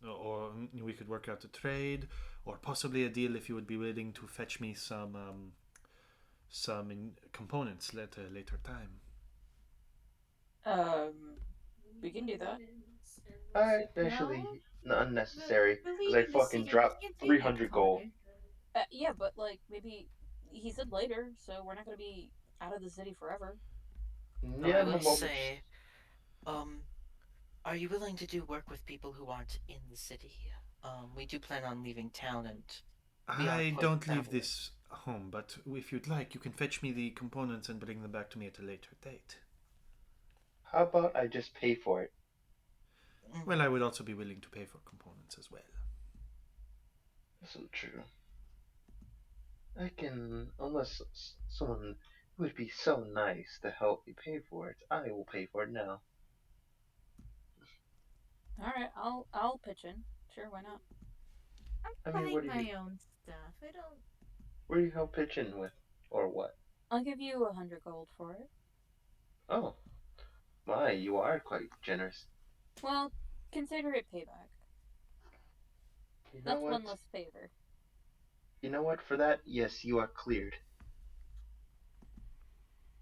[SPEAKER 2] or we could work out a trade, or possibly a deal if you would be willing to fetch me some components at a later time.
[SPEAKER 1] We can do that.
[SPEAKER 4] actually
[SPEAKER 6] No,
[SPEAKER 4] unnecessary
[SPEAKER 6] we're
[SPEAKER 4] because I
[SPEAKER 6] leaving the
[SPEAKER 4] fucking
[SPEAKER 6] city. We
[SPEAKER 4] dropped
[SPEAKER 6] can't do that
[SPEAKER 4] 300 gold.
[SPEAKER 6] part.
[SPEAKER 1] Yeah, but like maybe he said later, so we're not gonna be out of the city forever.
[SPEAKER 4] Yeah,
[SPEAKER 3] I
[SPEAKER 4] I'm
[SPEAKER 3] will
[SPEAKER 4] about
[SPEAKER 3] say, are you willing to do work with people who aren't in the city? We do plan on leaving town, and we are
[SPEAKER 2] I
[SPEAKER 3] quite
[SPEAKER 2] don't leave
[SPEAKER 3] travelers.
[SPEAKER 2] this home, but if you'd like, you can fetch me the components and bring them back to me at a later date.
[SPEAKER 4] How about I just pay for it?
[SPEAKER 2] Well, I would also be willing to pay for components as well.
[SPEAKER 4] So true. I can, unless someone would be so nice to help me pay for it, I will pay for it now.
[SPEAKER 1] All right, I'll pitch in. Sure, why not?
[SPEAKER 6] I'm
[SPEAKER 4] I mean,
[SPEAKER 6] buying my own stuff. I don't.
[SPEAKER 4] what do you help pitch in with, or what?
[SPEAKER 1] I'll give you 100 gold for it.
[SPEAKER 4] Oh, my, you are quite generous.
[SPEAKER 1] Well, consider it payback.
[SPEAKER 4] You know
[SPEAKER 1] That's
[SPEAKER 4] what?
[SPEAKER 1] one less favor.
[SPEAKER 4] You know what? For that, yes, you are cleared.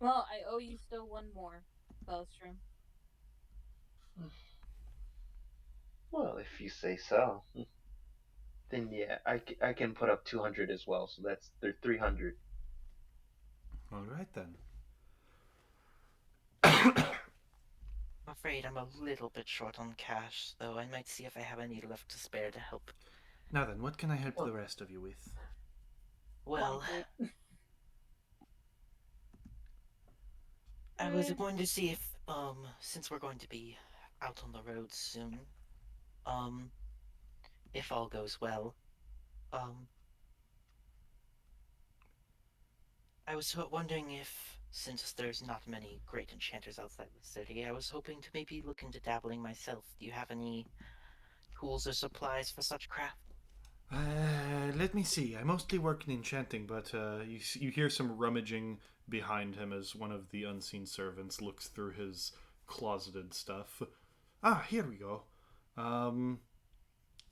[SPEAKER 1] Well, I owe you still one more, Bellstrom.
[SPEAKER 4] Well, if you say so. Then yeah, I can put up 200 as well, so that's 300.
[SPEAKER 2] All right then.
[SPEAKER 3] I'm afraid I'm a little bit short on cash, though I might see if I have any left to spare to help.
[SPEAKER 2] Now then, what can I help
[SPEAKER 3] Well-
[SPEAKER 2] the rest of you with?
[SPEAKER 3] Well,
[SPEAKER 1] Blanket.
[SPEAKER 3] I was going to see if, since we're going to be out on the road soon, if all goes well, I was wondering if, since there's not many great enchanters outside the city, I was hoping to maybe look into dabbling myself. Do you have any tools or supplies for such craft?
[SPEAKER 2] Let me see. I mostly work in enchanting, but you hear some rummaging behind him as one of the unseen servants looks through his closeted stuff. Ah, here we go. And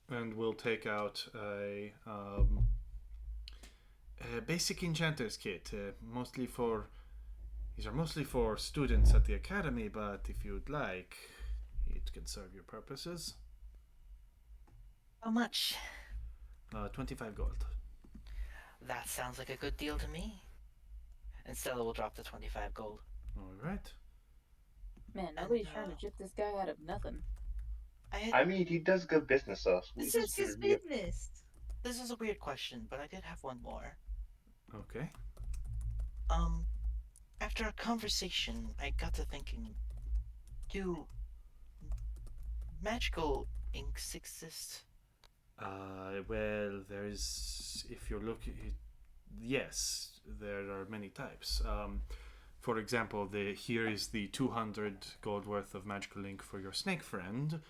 [SPEAKER 2] we'll take out a basic enchanter's kit. These are mostly for students at the academy, but if you'd like, it can serve your purposes.
[SPEAKER 3] How much?
[SPEAKER 2] 25 gold.
[SPEAKER 3] That sounds like a good deal to me. And Stella will drop the 25 gold.
[SPEAKER 2] All right.
[SPEAKER 1] Man, nobody's trying to chip this guy out of nothing.
[SPEAKER 4] I mean, he does good business, so
[SPEAKER 6] This is his business.
[SPEAKER 3] This is a weird question, but I did have one more.
[SPEAKER 2] Okay.
[SPEAKER 3] After our conversation, I got to thinking, do magical inks exist?
[SPEAKER 2] Well, there's. If you're looking. Yes, there are many types. For example, here is the 200 gold worth of magical ink for your snake friend,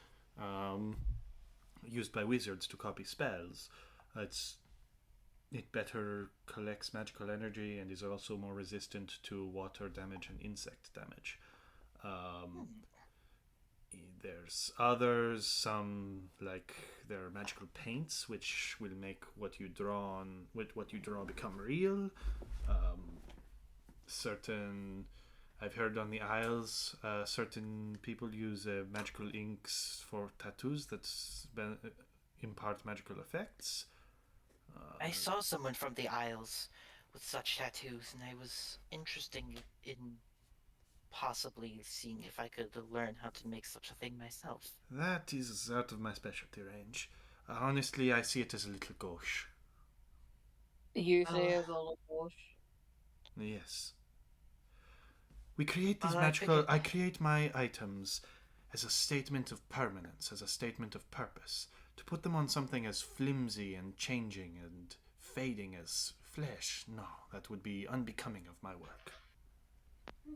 [SPEAKER 2] used by wizards to copy spells. It better collects magical energy and is also more resistant to water damage and insect damage. There's others, some like there are magical paints which will make what you draw become real. I've heard on the Isles, certain people use magical inks for tattoos that impart magical effects.
[SPEAKER 3] I saw someone from the Isles with such tattoos, and I was interested in possibly seeing if I could learn how to make such a thing myself.
[SPEAKER 2] That is out of my specialty range. Honestly, I see it as a little gauche.
[SPEAKER 1] You
[SPEAKER 3] Well,
[SPEAKER 1] say as a little
[SPEAKER 2] Yes. We create these
[SPEAKER 3] well, I
[SPEAKER 2] magical.
[SPEAKER 3] figured.
[SPEAKER 2] I create my items as a statement of permanence, as a statement of purpose. To put them on something as flimsy and changing and fading as flesh, no, that would be unbecoming of my work.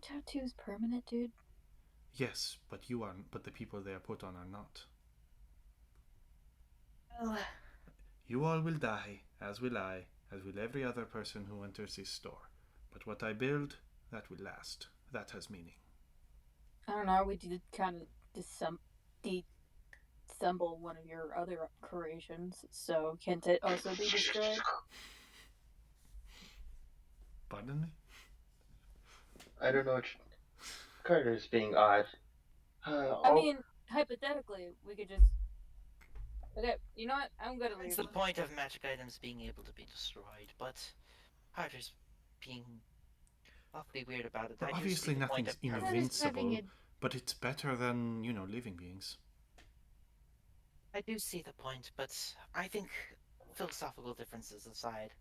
[SPEAKER 1] tattoos permanent, dude.
[SPEAKER 2] Yes, but you are. But the people they are put on are not.
[SPEAKER 3] Well,
[SPEAKER 2] You all will die, as will I, as will every other person who enters this store. But what I build, that will last. That has meaning.
[SPEAKER 1] I don't know. We did kind of dissemble one of your other creations, so can't it also be destroyed?
[SPEAKER 2] Pardon me?
[SPEAKER 4] I don't know. Carter's being odd.
[SPEAKER 1] I
[SPEAKER 4] Oh,
[SPEAKER 1] mean, hypothetically, we could just. Okay, you know what? I'm gonna
[SPEAKER 3] it's
[SPEAKER 1] leave.
[SPEAKER 3] the point of magic items being able to be destroyed, but Carter's being awfully weird about it.
[SPEAKER 2] Well,
[SPEAKER 3] I do see
[SPEAKER 2] obviously
[SPEAKER 3] the point
[SPEAKER 2] nothing's
[SPEAKER 3] of permanence.
[SPEAKER 6] Just having
[SPEAKER 2] invincible,
[SPEAKER 6] a
[SPEAKER 2] but it's better than, living beings.
[SPEAKER 3] I do see the point, but I think philosophical differences aside,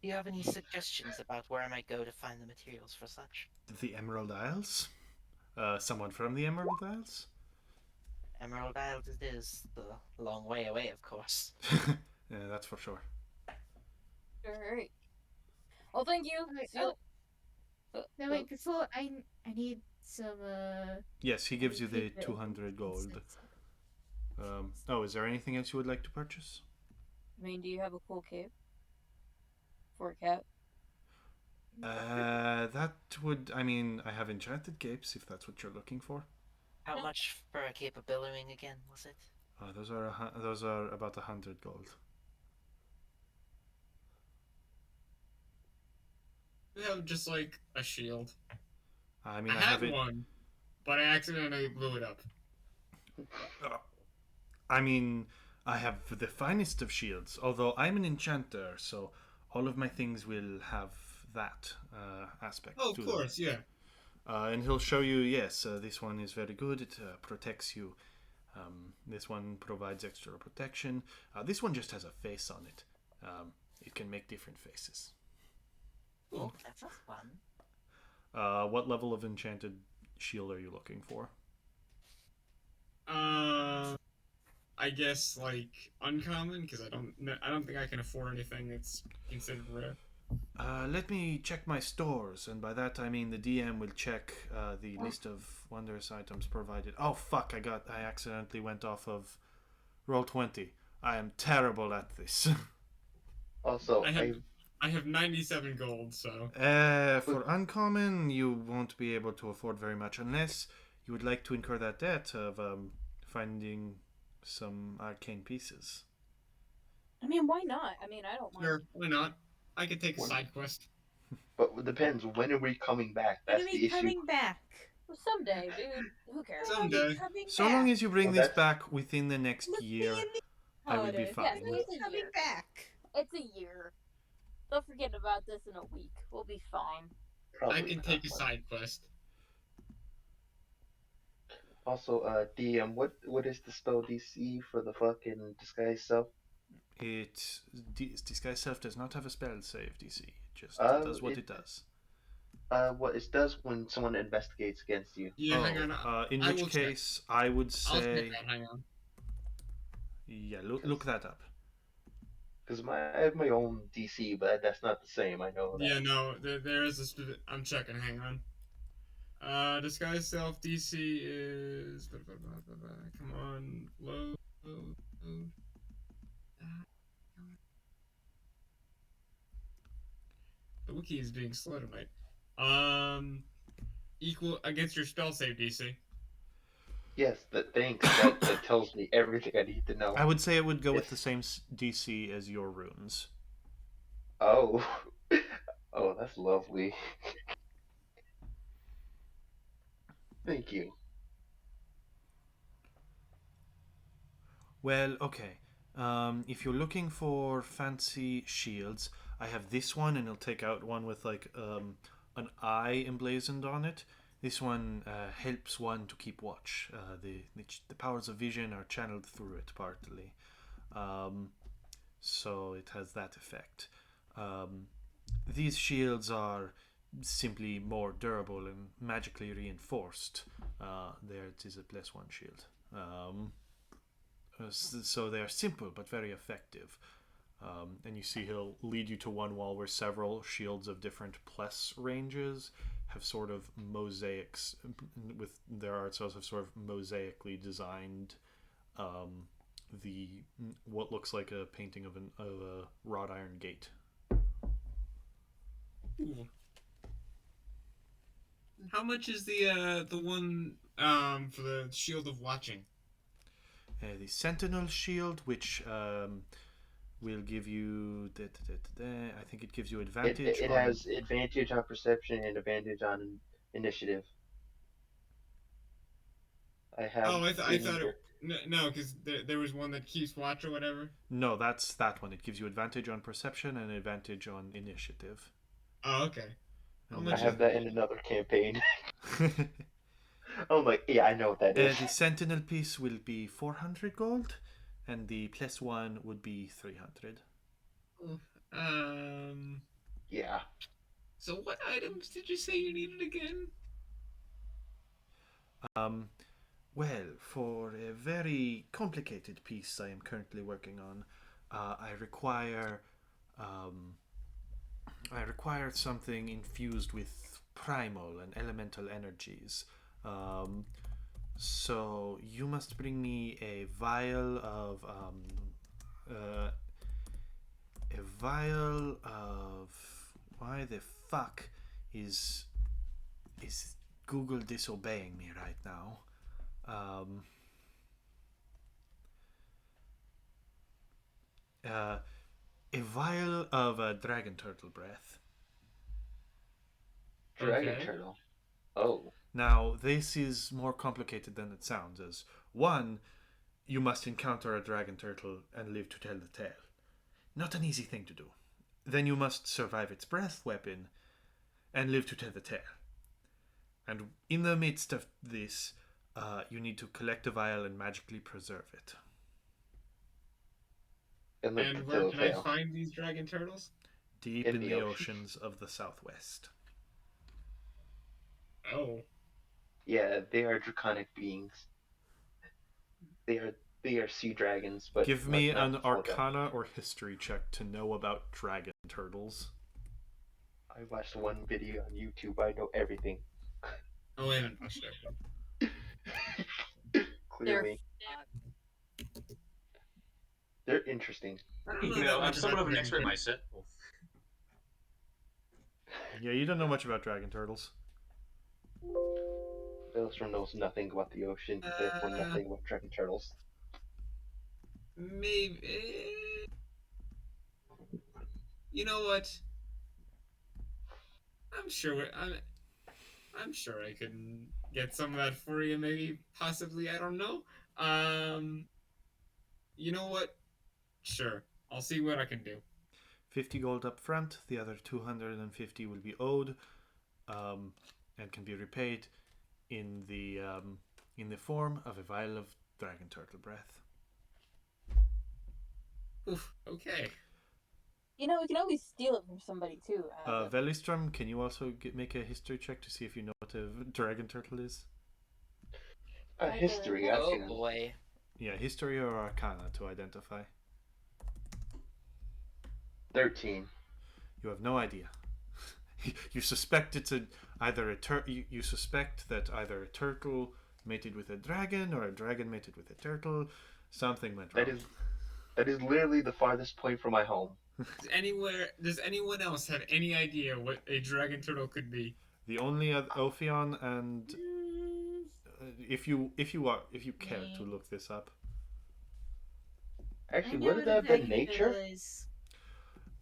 [SPEAKER 3] do you have any suggestions about where I might go to find the materials for such?
[SPEAKER 2] The Emerald Isles? Someone from the Emerald Isles?
[SPEAKER 3] Emerald Isle it is the long way away, of course.
[SPEAKER 2] Yeah, that's for sure.
[SPEAKER 1] Alright. Well, thank you.
[SPEAKER 6] Alright,
[SPEAKER 1] See you.
[SPEAKER 6] no wait, before I need some
[SPEAKER 2] Yes, he
[SPEAKER 6] I
[SPEAKER 2] gives you
[SPEAKER 6] need
[SPEAKER 2] the
[SPEAKER 6] paper
[SPEAKER 2] 200 gold.
[SPEAKER 6] incense.
[SPEAKER 2] Is there anything else you would like to purchase?
[SPEAKER 1] I mean, do you have a cool cape for a cat?
[SPEAKER 2] That would. I mean, I have enchanted capes if that's what you're looking for.
[SPEAKER 3] How
[SPEAKER 1] Yeah.
[SPEAKER 3] much for a cape of billowing again, was it?
[SPEAKER 2] Those are about 100 gold.
[SPEAKER 5] We have just like a shield.
[SPEAKER 2] I mean,
[SPEAKER 5] I
[SPEAKER 2] I have
[SPEAKER 5] had
[SPEAKER 2] it.
[SPEAKER 5] one, but I accidentally blew it up.
[SPEAKER 2] I mean, I have the finest of shields. Although I'm an enchanter, so all of my things will have that aspect
[SPEAKER 5] Oh,
[SPEAKER 2] to
[SPEAKER 5] of
[SPEAKER 2] them.
[SPEAKER 5] course, yeah.
[SPEAKER 2] And he'll show you. Yes, this one is very good. It protects you. This one provides extra protection. This one just has a face on it. It can make different faces.
[SPEAKER 3] Oh, that's fun.
[SPEAKER 2] What level of enchanted shield are you looking for?
[SPEAKER 5] I guess like uncommon because I don't think I can afford anything that's considered rare.
[SPEAKER 2] Let me check my stores, and by that I mean the DM will check the list of wondrous items provided. Oh fuck! I accidentally went off of Roll20. I am terrible at this.
[SPEAKER 4] also,
[SPEAKER 5] I have 97 gold, so
[SPEAKER 2] For uncommon, you won't be able to afford very much unless you would like to incur that debt of finding some arcane pieces.
[SPEAKER 1] I mean, why not? I mean, I don't mind.
[SPEAKER 5] sure, why not? I could take a
[SPEAKER 4] What?
[SPEAKER 5] side quest.
[SPEAKER 4] but it depends. When are we coming back?
[SPEAKER 6] When
[SPEAKER 4] That's
[SPEAKER 6] are
[SPEAKER 4] the
[SPEAKER 6] we
[SPEAKER 4] issue.
[SPEAKER 6] coming back?
[SPEAKER 1] Well, someday, dude. Who cares?
[SPEAKER 6] When are we
[SPEAKER 5] Someday.
[SPEAKER 6] coming
[SPEAKER 2] So
[SPEAKER 6] back?
[SPEAKER 2] long as you bring
[SPEAKER 4] Well,
[SPEAKER 2] this
[SPEAKER 4] that's-
[SPEAKER 2] back within the next
[SPEAKER 6] Look me
[SPEAKER 2] year,
[SPEAKER 6] in the
[SPEAKER 2] I would be
[SPEAKER 6] Carter.
[SPEAKER 2] fine.
[SPEAKER 1] Yeah,
[SPEAKER 6] When are we
[SPEAKER 1] it's a
[SPEAKER 6] coming
[SPEAKER 1] year.
[SPEAKER 6] back?
[SPEAKER 1] It's a year. They'll forget about this in a week. We'll be fine.
[SPEAKER 4] Probably
[SPEAKER 5] I can
[SPEAKER 4] not,
[SPEAKER 5] take a
[SPEAKER 4] but-
[SPEAKER 5] side quest.
[SPEAKER 4] Also, DM, what is the spell DC for the fucking disguise self?
[SPEAKER 2] Disguise Self does not have a spell save DC. It just does what it does.
[SPEAKER 4] What it does when someone investigates against you.
[SPEAKER 5] Yeah, hang on.
[SPEAKER 2] In
[SPEAKER 5] I
[SPEAKER 2] which
[SPEAKER 5] will check.
[SPEAKER 2] case, I would
[SPEAKER 5] I'll check
[SPEAKER 2] say,
[SPEAKER 5] that. Hang on.
[SPEAKER 2] yeah, look that up.
[SPEAKER 4] Because I have my own DC, but that's not the same. I know that.
[SPEAKER 5] Yeah, no, there is a specific. I'm checking. Hang on. Disguise self DC is. Come on, load. The wiki is being slow tonight. Equal against your spell save DC.
[SPEAKER 4] Yes, thanks. That tells me everything I need to know.
[SPEAKER 2] I would say it would go with
[SPEAKER 4] Yes.
[SPEAKER 2] the same DC as your runes.
[SPEAKER 4] Oh, oh, that's lovely. Thank you.
[SPEAKER 2] Well, okay. If you're looking for fancy shields, I have this one, and it'll take out one with like an eye emblazoned on it. This one helps one to keep watch. The powers of vision are channeled through it partly. so it has that effect. These shields are simply more durable and magically reinforced. There it is a +1 shield. So they are simple but very effective. And you see he'll lead you to one wall where several shields of different plus ranges have sort of mosaics with their art cells have sort of mosaically designed the what looks like a painting of a wrought iron gate.
[SPEAKER 5] Ooh. How much is the one for the Shield of Watching?
[SPEAKER 2] The Sentinel Shield, which will give you. I think it gives you advantage.
[SPEAKER 4] It has advantage on perception and advantage on initiative. I have.
[SPEAKER 5] Oh, I thought it. No, because there was one that keeps watch or whatever.
[SPEAKER 2] No, that's that one. It gives you advantage on perception and advantage on initiative.
[SPEAKER 5] Oh, okay.
[SPEAKER 4] I have that in another campaign. I'm like, yeah, I know what that is.
[SPEAKER 2] The Sentinel piece will be 400 gold, and the +1 would be 300.
[SPEAKER 4] Yeah.
[SPEAKER 5] So what items did you say you needed again?
[SPEAKER 2] Well, for a very complicated piece I am currently working on, I require something infused with primal and elemental energies. So you must bring me a vial of why the fuck is Google disobeying me right now? A vial of dragon turtle breath.
[SPEAKER 4] Dragon turtle. Oh.
[SPEAKER 2] Now, this is more complicated than it sounds. As one, you must encounter a dragon turtle and live to tell the tale. Not an easy thing to do. Then you must survive its breath weapon and live to tell the tale. And in the midst of this, you need to collect a vial and magically preserve it.
[SPEAKER 5] And where can I find these dragon turtles?
[SPEAKER 2] Deep in the oceans of the Southwest.
[SPEAKER 5] Oh.
[SPEAKER 4] Yeah, they are draconic beings. They are sea dragons, but
[SPEAKER 2] give me an Arcana or History check to know about dragon turtles.
[SPEAKER 4] I watched one video on YouTube. I know everything.
[SPEAKER 5] Oh, I haven't watched everything.
[SPEAKER 4] Clearly. They're interesting.
[SPEAKER 7] You know, I'm somewhat of an expert myself.
[SPEAKER 2] Yeah, you don't know much about dragon turtles.
[SPEAKER 4] Maelstrom knows nothing about the ocean, therefore nothing about dragon turtles.
[SPEAKER 5] Maybe. You know what? I'm sure I can get some of that for you. Maybe, possibly. I don't know. You know what? Sure, I'll see what I can do.
[SPEAKER 2] 50 gold up front. The other 250 will be owed, and can be repaid in the form of a vial of dragon turtle breath.
[SPEAKER 5] Oof, okay.
[SPEAKER 1] You know, we can always steal it from somebody too.
[SPEAKER 2] Velistrom, can you also make a history check to see if you know what a dragon turtle is?
[SPEAKER 4] History, I can.
[SPEAKER 3] Oh boy.
[SPEAKER 2] Yeah, history or arcana to identify.
[SPEAKER 4] 13.
[SPEAKER 2] You have no idea. You suspect it's you suspect that either a turtle mated with a dragon or a dragon mated with a turtle. Something went wrong.
[SPEAKER 4] That is literally the farthest point from my home.
[SPEAKER 5] Does anyone else have any idea what a dragon turtle could be?
[SPEAKER 2] The only Ophion, and if you care to look this up.
[SPEAKER 4] Actually, what is that? Nature?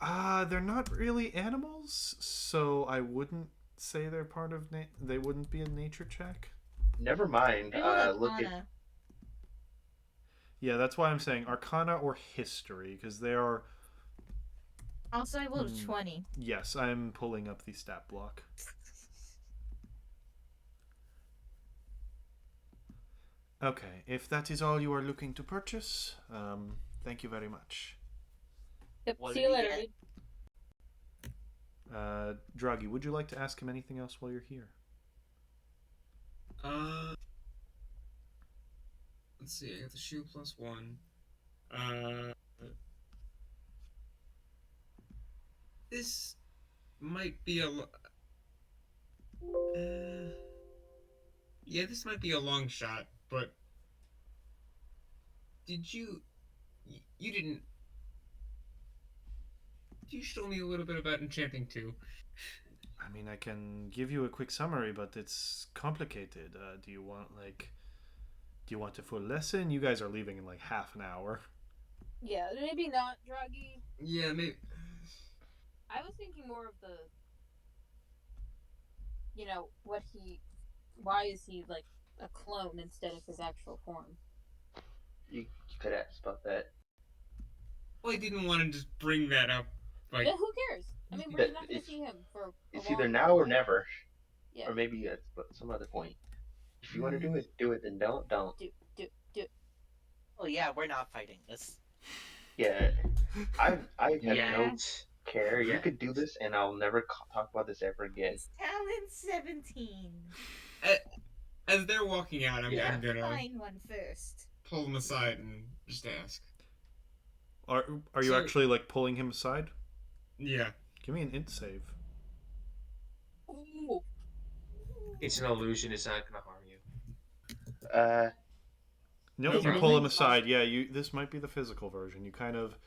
[SPEAKER 2] They're not really animals, so I wouldn't say they're part of they wouldn't be a nature check.
[SPEAKER 4] Never mind. Look at.
[SPEAKER 2] Yeah, that's why I'm saying Arcana or History, because they are.
[SPEAKER 6] Also, I rolled a 20.
[SPEAKER 2] Yes, I'm pulling up the stat block. Okay, if that is all you are looking to purchase, thank you very much.
[SPEAKER 1] Yep.
[SPEAKER 3] What
[SPEAKER 1] See
[SPEAKER 3] did
[SPEAKER 1] you
[SPEAKER 3] he
[SPEAKER 1] later,
[SPEAKER 3] get?
[SPEAKER 1] dude.
[SPEAKER 2] Draggy, would you like to ask him anything else while you're here?
[SPEAKER 5] Let's see. I got the shoe +1. Uh, this might be a. Yeah, this might be a long shot, but did you? You didn't. Could you show me a little bit about enchanting too?
[SPEAKER 2] I mean, I can give you a quick summary, but it's complicated. Do you want a full lesson? You guys are leaving in like half an hour.
[SPEAKER 1] Yeah, maybe not, Druggy.
[SPEAKER 5] Yeah, maybe.
[SPEAKER 1] I was thinking more of the, why is he like a clone instead of his actual form?
[SPEAKER 4] You could ask about that.
[SPEAKER 5] Well, I didn't want to just bring that up. Like,
[SPEAKER 1] Yeah, who cares? I mean, we're not going to see him for a
[SPEAKER 4] It's
[SPEAKER 1] long
[SPEAKER 4] either now or
[SPEAKER 1] time.
[SPEAKER 4] never,
[SPEAKER 1] Yeah.
[SPEAKER 4] or maybe at some other point. If you want to do it, do it. Then don't.
[SPEAKER 1] Do it.
[SPEAKER 3] Oh yeah, we're not fighting this.
[SPEAKER 4] Yeah, I have
[SPEAKER 7] Yeah.
[SPEAKER 4] no care. You
[SPEAKER 7] Yeah.
[SPEAKER 4] could do this, and I'll never talk about this ever again.
[SPEAKER 6] It's talent 17.
[SPEAKER 5] as they're walking out, I'm gonna
[SPEAKER 6] Find one first.
[SPEAKER 5] pull them aside and just ask.
[SPEAKER 2] Are you
[SPEAKER 5] So-
[SPEAKER 2] actually like pulling him aside?
[SPEAKER 5] Yeah.
[SPEAKER 2] Give me an int save.
[SPEAKER 1] Ooh.
[SPEAKER 7] It's an illusion. It's not gonna harm you.
[SPEAKER 2] No,
[SPEAKER 5] No
[SPEAKER 2] you
[SPEAKER 5] problem.
[SPEAKER 2] pull him aside. Yeah, this might be the physical version. You kind of.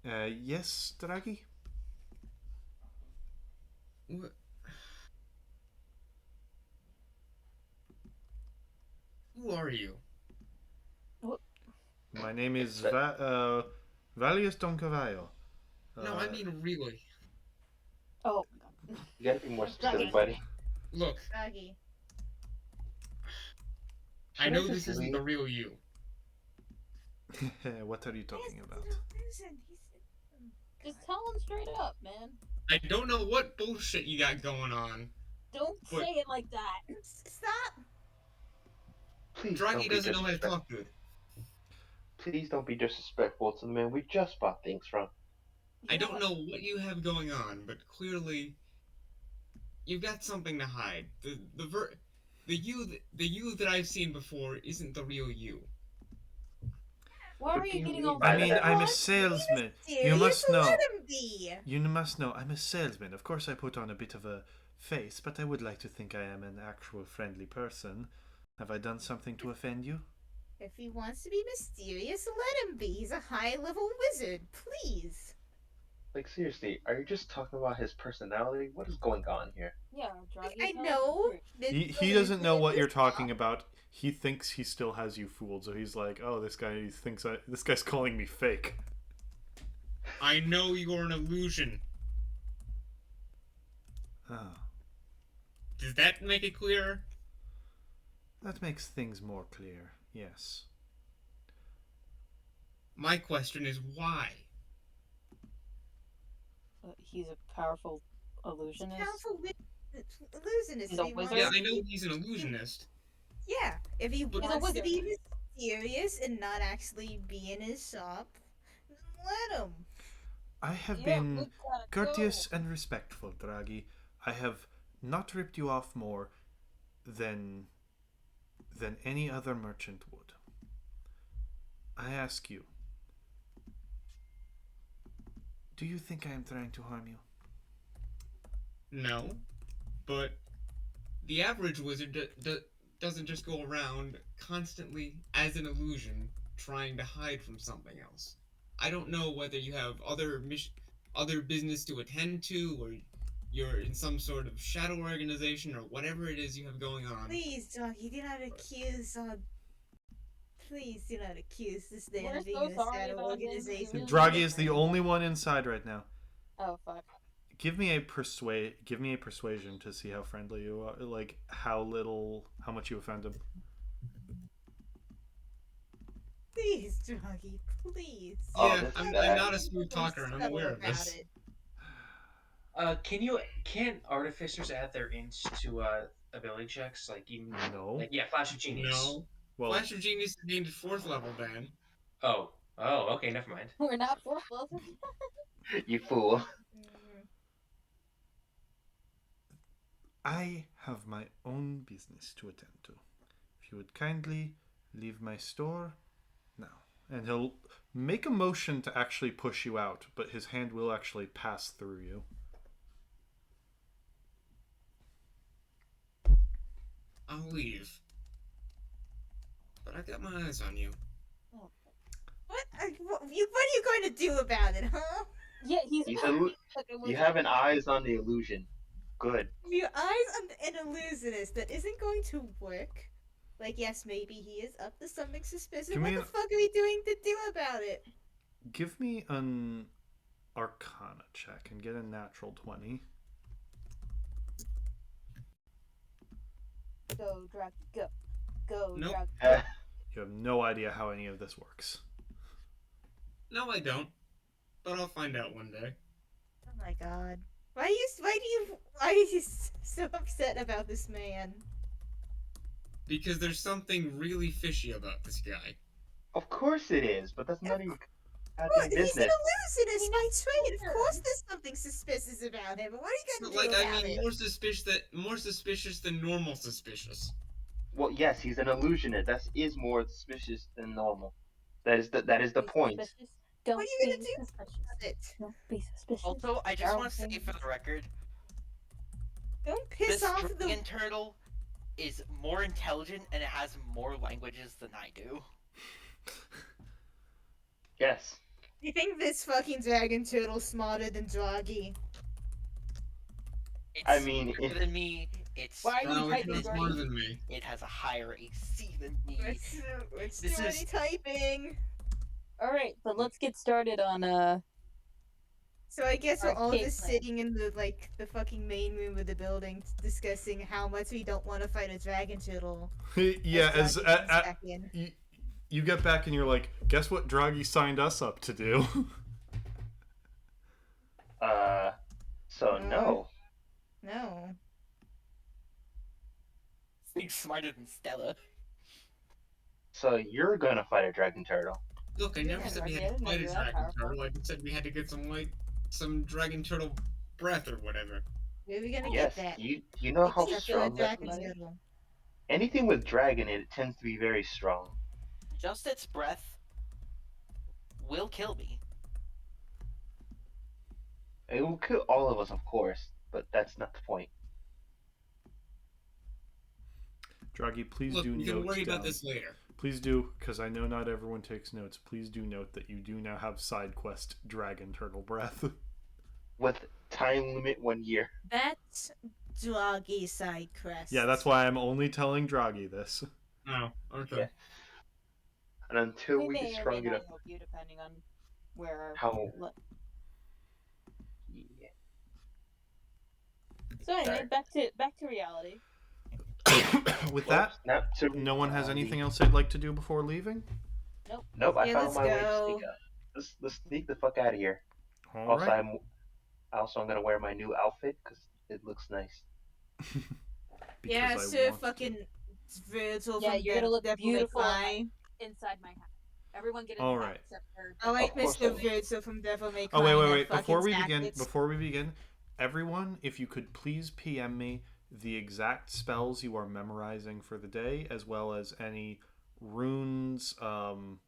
[SPEAKER 2] Yes, Draghi?
[SPEAKER 5] What? Who are you?
[SPEAKER 2] My name is Valius Don Cavallo.
[SPEAKER 5] No, I mean really.
[SPEAKER 1] Oh.
[SPEAKER 4] you gotta be more specific, buddy.
[SPEAKER 5] Look,
[SPEAKER 6] Druggy.
[SPEAKER 5] I know this isn't the real you.
[SPEAKER 2] What are you talking about?
[SPEAKER 1] Just tell him straight up, man.
[SPEAKER 5] I don't know what bullshit you got going on.
[SPEAKER 1] Don't
[SPEAKER 5] But-
[SPEAKER 1] say it like that.
[SPEAKER 6] Stop.
[SPEAKER 4] Please
[SPEAKER 5] Draggy
[SPEAKER 4] don't be
[SPEAKER 5] doesn't know how to
[SPEAKER 4] disrespectful.
[SPEAKER 5] talk good.
[SPEAKER 4] Please don't be disrespectful to the man we just bought things from.
[SPEAKER 5] I don't know what you have going on, but clearly you've got something to hide. The you that I've seen before isn't the real you.
[SPEAKER 1] Why are
[SPEAKER 4] What do
[SPEAKER 1] you
[SPEAKER 4] you
[SPEAKER 1] getting
[SPEAKER 4] mean
[SPEAKER 1] all
[SPEAKER 4] by
[SPEAKER 2] I mean,
[SPEAKER 4] that?
[SPEAKER 2] I'm a
[SPEAKER 6] What?
[SPEAKER 2] salesman. You
[SPEAKER 6] Serious?
[SPEAKER 2] must know.
[SPEAKER 6] Let him be.
[SPEAKER 2] You must know. I'm a salesman. Of course, I put on a bit of a face, but I would like to think I am an actual friendly person. Have I done something to offend you?
[SPEAKER 6] If he wants to be mysterious, let him be. He's a high-level wizard. Please.
[SPEAKER 4] Like, seriously, are you just talking about his personality? What is going on here?
[SPEAKER 1] Yeah, Druggy.
[SPEAKER 6] I know.
[SPEAKER 2] He doesn't know what you're talking about. He thinks he still has you fooled, so he's like, "Oh, this guy's calling me fake."
[SPEAKER 5] I know you're an illusion.
[SPEAKER 2] Oh,
[SPEAKER 5] Does that make it clearer?
[SPEAKER 2] that makes things more clear. Yes.
[SPEAKER 5] My question is why?
[SPEAKER 1] He's a powerful illusionist.
[SPEAKER 6] Powerful illusionist.
[SPEAKER 1] He's a
[SPEAKER 6] If he wants
[SPEAKER 1] wizard?
[SPEAKER 5] Yeah,
[SPEAKER 6] to
[SPEAKER 5] I know
[SPEAKER 6] be-
[SPEAKER 5] he's an illusionist.
[SPEAKER 6] Yeah, if he
[SPEAKER 5] But-
[SPEAKER 6] wants to
[SPEAKER 1] wizard.
[SPEAKER 6] be mysterious and not actually be in his shop, let him.
[SPEAKER 2] I have
[SPEAKER 1] Yeah,
[SPEAKER 2] been
[SPEAKER 1] we gotta
[SPEAKER 2] courteous
[SPEAKER 1] go.
[SPEAKER 2] and respectful, Draghi. I have not ripped you off more than any other merchant would. I ask you, do you think I am trying to harm you?
[SPEAKER 5] No, but the average wizard doesn't just go around constantly as an illusion trying to hide from something else. I don't know whether you have other business to attend to, or you're in some sort of shadow organization, or whatever it is you have going on.
[SPEAKER 6] Please, Doggy, do not accuse. Please do not accuse this man
[SPEAKER 1] We're
[SPEAKER 6] of being
[SPEAKER 1] so
[SPEAKER 6] in a
[SPEAKER 1] sorry
[SPEAKER 6] shadow
[SPEAKER 1] about him.
[SPEAKER 6] organization.
[SPEAKER 1] Really?
[SPEAKER 2] Draghi is the only one inside right now.
[SPEAKER 1] Oh fuck.
[SPEAKER 2] Give me a persuasion to see how friendly you are, like how much you offend him.
[SPEAKER 6] Please, Druggy, please.
[SPEAKER 4] Oh,
[SPEAKER 5] Yeah,
[SPEAKER 4] that's
[SPEAKER 5] I'm
[SPEAKER 4] bad.
[SPEAKER 5] not a smooth talker, and I'm aware of
[SPEAKER 6] About
[SPEAKER 5] this.
[SPEAKER 6] it.
[SPEAKER 7] Can artificers add their int to ability checks? Like even
[SPEAKER 2] No.
[SPEAKER 7] like Flash of Genius.
[SPEAKER 5] No.
[SPEAKER 2] Well,
[SPEAKER 5] Flash of Genius is named at 4th level, Dan.
[SPEAKER 7] Oh, Oh, okay, never mind.
[SPEAKER 1] We're not for both of you.
[SPEAKER 4] You fool.
[SPEAKER 2] I have my own business to attend to. If you would kindly leave my store now. And he'll make a motion to actually push you out, but his hand will actually pass through you.
[SPEAKER 5] I'll leave. But I got my eyes on you.
[SPEAKER 6] What are you going to do about it, huh?
[SPEAKER 1] Yeah, he's
[SPEAKER 4] You have an eyes on the illusion. Good.
[SPEAKER 6] Your eyes on an illusionist that isn't going to work. Like, yes, maybe he is up to something suspicious.
[SPEAKER 2] Give
[SPEAKER 6] What
[SPEAKER 2] me
[SPEAKER 6] the
[SPEAKER 2] an-
[SPEAKER 6] fuck are we doing to do about it?
[SPEAKER 2] Give me an Arcana check and get a natural 20.
[SPEAKER 1] Go, drug, go. Go,
[SPEAKER 5] Nope.
[SPEAKER 1] drug,
[SPEAKER 4] Uh,
[SPEAKER 1] go.
[SPEAKER 2] You have no idea how any of this works.
[SPEAKER 5] No, I don't. But I'll find out one day.
[SPEAKER 6] Oh my god. Why are you so upset about this man?
[SPEAKER 5] Because there's something really fishy about this guy.
[SPEAKER 4] of course it is, but that's none of your
[SPEAKER 6] Well,
[SPEAKER 4] goddamn
[SPEAKER 6] he's an
[SPEAKER 4] business.
[SPEAKER 6] illusionist by trade. Of course there's something suspicious about him. But what are you
[SPEAKER 5] But,
[SPEAKER 6] gonna do
[SPEAKER 5] like,
[SPEAKER 6] about
[SPEAKER 5] I mean,
[SPEAKER 6] it?
[SPEAKER 5] more suspicious than normal suspicious.
[SPEAKER 4] Well, yes, he's an illusionist. That is more suspicious than normal. That is the
[SPEAKER 1] Be
[SPEAKER 4] point.
[SPEAKER 1] suspicious. Don't
[SPEAKER 6] What are you
[SPEAKER 1] be
[SPEAKER 6] gonna do
[SPEAKER 1] suspicious.
[SPEAKER 6] about it?
[SPEAKER 1] Don't be suspicious.
[SPEAKER 3] Also, I just want to say
[SPEAKER 1] Darling.
[SPEAKER 3] for the record,
[SPEAKER 6] Don't piss
[SPEAKER 3] this
[SPEAKER 6] off
[SPEAKER 3] dragon
[SPEAKER 6] the.
[SPEAKER 3] turtle is more intelligent and it has more languages than I do.
[SPEAKER 4] Yes.
[SPEAKER 6] You think this fucking dragon turtle's smarter than Draghi?
[SPEAKER 3] It's
[SPEAKER 4] I mean,
[SPEAKER 3] smarter than me. It's
[SPEAKER 1] Why are you
[SPEAKER 5] No, it's
[SPEAKER 1] typing,
[SPEAKER 5] not
[SPEAKER 1] Jordan?
[SPEAKER 5] smarter than me.
[SPEAKER 3] It has a higher AC than me.
[SPEAKER 6] What's
[SPEAKER 3] This
[SPEAKER 6] too many
[SPEAKER 3] is-
[SPEAKER 6] typing?
[SPEAKER 1] Alright, but let's get started on
[SPEAKER 6] So I guess we're
[SPEAKER 1] Our
[SPEAKER 6] all
[SPEAKER 1] escape
[SPEAKER 6] just
[SPEAKER 1] plan.
[SPEAKER 6] sitting in the fucking main room of the building discussing how much we don't want to fight a dragon turtle.
[SPEAKER 2] Yeah, as
[SPEAKER 6] Draghi comes back in.
[SPEAKER 2] you get back and you're like, guess what Draghi signed us up to do?
[SPEAKER 4] So no.
[SPEAKER 6] No.
[SPEAKER 3] He's smarter than Stella.
[SPEAKER 4] So you're gonna fight a dragon turtle.
[SPEAKER 5] Look, I never
[SPEAKER 1] Yeah,
[SPEAKER 5] said we
[SPEAKER 1] Draghi,
[SPEAKER 5] had
[SPEAKER 1] I
[SPEAKER 5] to
[SPEAKER 1] didn't know
[SPEAKER 5] fight a
[SPEAKER 1] you were that
[SPEAKER 5] dragon
[SPEAKER 1] powerful.
[SPEAKER 5] turtle. Like I said, we had to get some dragon turtle breath or whatever.
[SPEAKER 6] Where are we gonna
[SPEAKER 4] Yes,
[SPEAKER 6] get that?
[SPEAKER 4] you know how
[SPEAKER 6] Except for a
[SPEAKER 4] strong that
[SPEAKER 6] dragon
[SPEAKER 1] Buddy.
[SPEAKER 6] turtle.
[SPEAKER 4] anything with dragon it tends to be very strong.
[SPEAKER 3] Just its breath will kill me.
[SPEAKER 4] It will kill all of us, of course, but that's not the point.
[SPEAKER 2] Draghi, please
[SPEAKER 5] Look,
[SPEAKER 2] do
[SPEAKER 5] we
[SPEAKER 2] note
[SPEAKER 5] can worry
[SPEAKER 2] down.
[SPEAKER 5] about this later.
[SPEAKER 2] Please do, because I know not everyone takes notes. Please do note that you do now have side quest Dragon Turtle Breath.
[SPEAKER 4] With time limit 1 year.
[SPEAKER 6] That's Draghi side quest.
[SPEAKER 2] Yeah, that's why I'm only telling Draghi this.
[SPEAKER 5] Oh, okay.
[SPEAKER 4] Yeah. And until
[SPEAKER 1] we
[SPEAKER 4] we
[SPEAKER 1] may
[SPEAKER 4] get
[SPEAKER 1] or may
[SPEAKER 4] strong
[SPEAKER 1] not
[SPEAKER 4] enough,
[SPEAKER 1] help you depending on where our
[SPEAKER 4] how? Yeah.
[SPEAKER 1] So anyway,
[SPEAKER 4] Sorry.
[SPEAKER 1] back to reality.
[SPEAKER 2] With that,
[SPEAKER 4] Not to
[SPEAKER 2] no one has
[SPEAKER 4] reality.
[SPEAKER 2] anything else they'd like to do before leaving?
[SPEAKER 4] Nope, I
[SPEAKER 6] Yeah,
[SPEAKER 4] found
[SPEAKER 6] let's
[SPEAKER 4] my way to
[SPEAKER 6] go.
[SPEAKER 4] sneak out. Let's sneak the fuck out of here.
[SPEAKER 2] All
[SPEAKER 4] Also,
[SPEAKER 2] right.
[SPEAKER 4] I'm gonna wear my new outfit because it looks nice.
[SPEAKER 2] Because
[SPEAKER 6] Yeah,
[SPEAKER 2] I
[SPEAKER 6] sir,
[SPEAKER 2] want to.
[SPEAKER 6] fucking Virgil
[SPEAKER 1] Yeah,
[SPEAKER 6] from
[SPEAKER 1] you're gonna look
[SPEAKER 6] Devil May
[SPEAKER 1] beautiful
[SPEAKER 6] Cry.
[SPEAKER 1] Inside my hat. Everyone get in
[SPEAKER 2] All
[SPEAKER 1] the hat
[SPEAKER 2] right.
[SPEAKER 1] except for
[SPEAKER 6] Oh wait,
[SPEAKER 4] Of course
[SPEAKER 6] Mr.
[SPEAKER 4] I will.
[SPEAKER 6] Virgil from Devil May Cry.
[SPEAKER 2] Oh, wait,
[SPEAKER 6] in
[SPEAKER 2] wait,
[SPEAKER 6] that
[SPEAKER 2] wait.
[SPEAKER 6] fucking
[SPEAKER 2] Before we
[SPEAKER 6] jacket.
[SPEAKER 2] begin, everyone, if you could please PM me the exact spells you are memorizing for the day, as well as any runes, what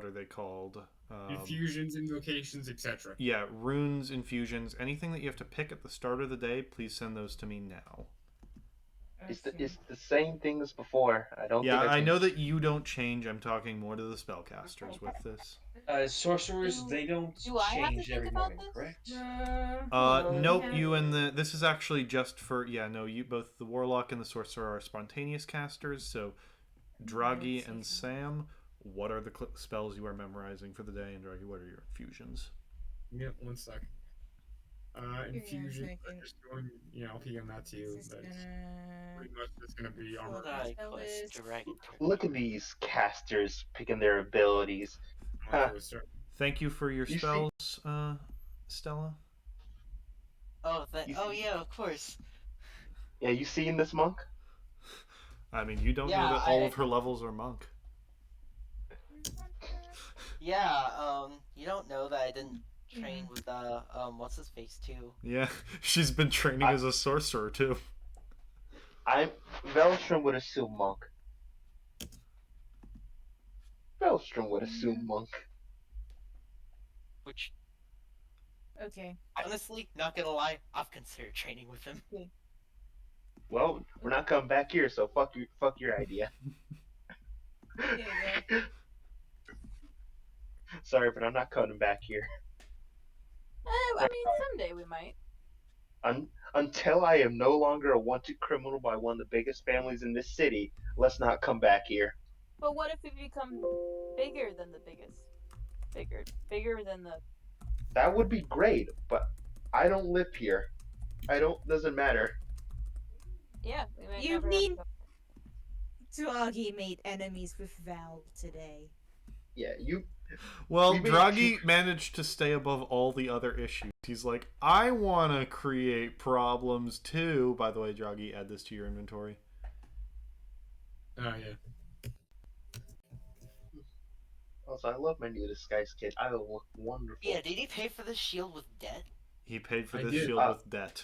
[SPEAKER 2] are they called?
[SPEAKER 5] Infusions, invocations, etc.
[SPEAKER 2] Yeah, runes, infusions, anything that you have to pick at the start of the day, please send those to me now.
[SPEAKER 4] It's the same thing as before. I don't
[SPEAKER 2] Yeah,
[SPEAKER 4] think
[SPEAKER 2] I
[SPEAKER 4] can...
[SPEAKER 2] know that you don't change. I'm talking more to the spellcasters with this.
[SPEAKER 7] Sorcerers, they don't
[SPEAKER 1] do I have to
[SPEAKER 7] change
[SPEAKER 1] think
[SPEAKER 7] every
[SPEAKER 1] about
[SPEAKER 7] morning,
[SPEAKER 1] this?
[SPEAKER 7] correct?
[SPEAKER 2] Nope, you and the... This is actually just for... Yeah, no, you both, the Warlock and the Sorcerer are spontaneous casters, so Draghi and Sam, what are the spells you are memorizing for the day? And Draghi, what are your infusions?
[SPEAKER 5] Yep, one sec. Infusion,
[SPEAKER 6] second.
[SPEAKER 5] I'm just going, I'll PM that to you.
[SPEAKER 6] This is
[SPEAKER 5] That's
[SPEAKER 6] gonna...
[SPEAKER 5] pretty much just gonna be armor.
[SPEAKER 6] Hold
[SPEAKER 3] I
[SPEAKER 6] spell
[SPEAKER 3] quest
[SPEAKER 6] list.
[SPEAKER 3] dragon turtle.
[SPEAKER 4] Look at these casters picking their abilities. Huh.
[SPEAKER 2] Thank you for your
[SPEAKER 4] You see-
[SPEAKER 2] spells, Stella.
[SPEAKER 3] Oh,
[SPEAKER 4] You
[SPEAKER 3] oh
[SPEAKER 4] see-
[SPEAKER 3] yeah, of course.
[SPEAKER 4] Yeah, you seen this monk?
[SPEAKER 2] I mean, you don't
[SPEAKER 3] Yeah,
[SPEAKER 2] know that all of her levels are monk.
[SPEAKER 3] Yeah, you don't know that I didn't train with, what's his face, too.
[SPEAKER 2] Yeah, she's been training
[SPEAKER 4] I,
[SPEAKER 2] as a sorcerer too.
[SPEAKER 4] I'm Velstrom would assume monk. Velstrom would assume monk.
[SPEAKER 3] Which,
[SPEAKER 6] Okay.
[SPEAKER 3] honestly, not gonna lie, I've considered training with him.
[SPEAKER 4] Well, we're not coming back here, so fuck your idea.
[SPEAKER 6] There you go.
[SPEAKER 4] Sorry, but I'm not coming back here.
[SPEAKER 1] I mean, someday we might.
[SPEAKER 4] Until I am no longer a wanted criminal by one of the biggest families in this city, let's not come back here.
[SPEAKER 1] But what if we become bigger than the biggest? Bigger than the.
[SPEAKER 4] That would be great, but I don't live here. Doesn't matter.
[SPEAKER 1] Yeah, we might
[SPEAKER 6] You
[SPEAKER 1] never
[SPEAKER 6] mean-
[SPEAKER 1] have to
[SPEAKER 6] Draghi made enemies with Val today.
[SPEAKER 4] Yeah, you.
[SPEAKER 2] Well,
[SPEAKER 4] We made
[SPEAKER 2] Draghi managed to stay above all the other issues. He's like, I want to create problems too. By the way, Draghi, add this to your inventory.
[SPEAKER 5] Oh yeah.
[SPEAKER 4] Also, I love my new disguise kit. I look wonderful.
[SPEAKER 3] Yeah, did he pay for the shield with debt?
[SPEAKER 2] He paid for
[SPEAKER 5] I
[SPEAKER 2] this
[SPEAKER 5] did.
[SPEAKER 2] shield with debt.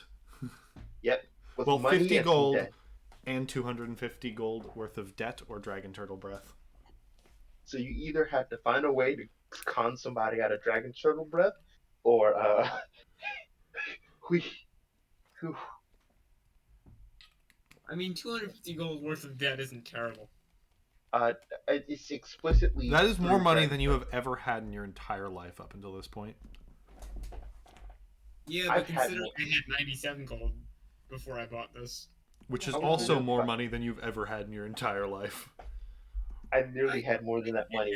[SPEAKER 4] Yep. With
[SPEAKER 2] Well,
[SPEAKER 4] money
[SPEAKER 2] 50
[SPEAKER 4] and some
[SPEAKER 2] gold
[SPEAKER 4] debt.
[SPEAKER 2] and 250 gold worth of debt or dragon turtle breath.
[SPEAKER 4] So you either have to find a way to con somebody out of dragon turtle breath, or we. Whew.
[SPEAKER 5] I mean, 250 gold worth of debt isn't terrible.
[SPEAKER 4] It's explicitly.
[SPEAKER 2] That is more
[SPEAKER 4] through
[SPEAKER 2] money
[SPEAKER 4] dragon
[SPEAKER 2] than you
[SPEAKER 4] turtle.
[SPEAKER 2] have ever had in your entire life up until this point.
[SPEAKER 5] Yeah, but
[SPEAKER 4] I've had
[SPEAKER 5] considering I had 97 gold before I bought this.
[SPEAKER 2] Which is
[SPEAKER 4] Oh,
[SPEAKER 2] also
[SPEAKER 4] yeah.
[SPEAKER 2] more money than you've ever had in your entire life.
[SPEAKER 4] I nearly had more than that money.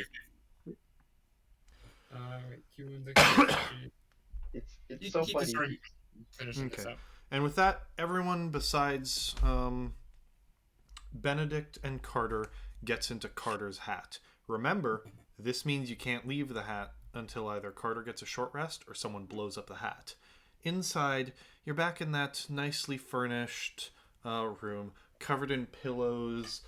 [SPEAKER 5] You and the
[SPEAKER 4] It's
[SPEAKER 5] You
[SPEAKER 4] so
[SPEAKER 5] can keep this
[SPEAKER 4] funny.
[SPEAKER 5] argument finishing this
[SPEAKER 2] Okay.
[SPEAKER 5] up.
[SPEAKER 2] And with that, everyone besides Benedict and Carter gets into Carter's hat. Remember, this means you can't leave the hat until either Carter gets a short rest or someone blows up the hat. Inside, you're back in that nicely furnished room, covered in pillows,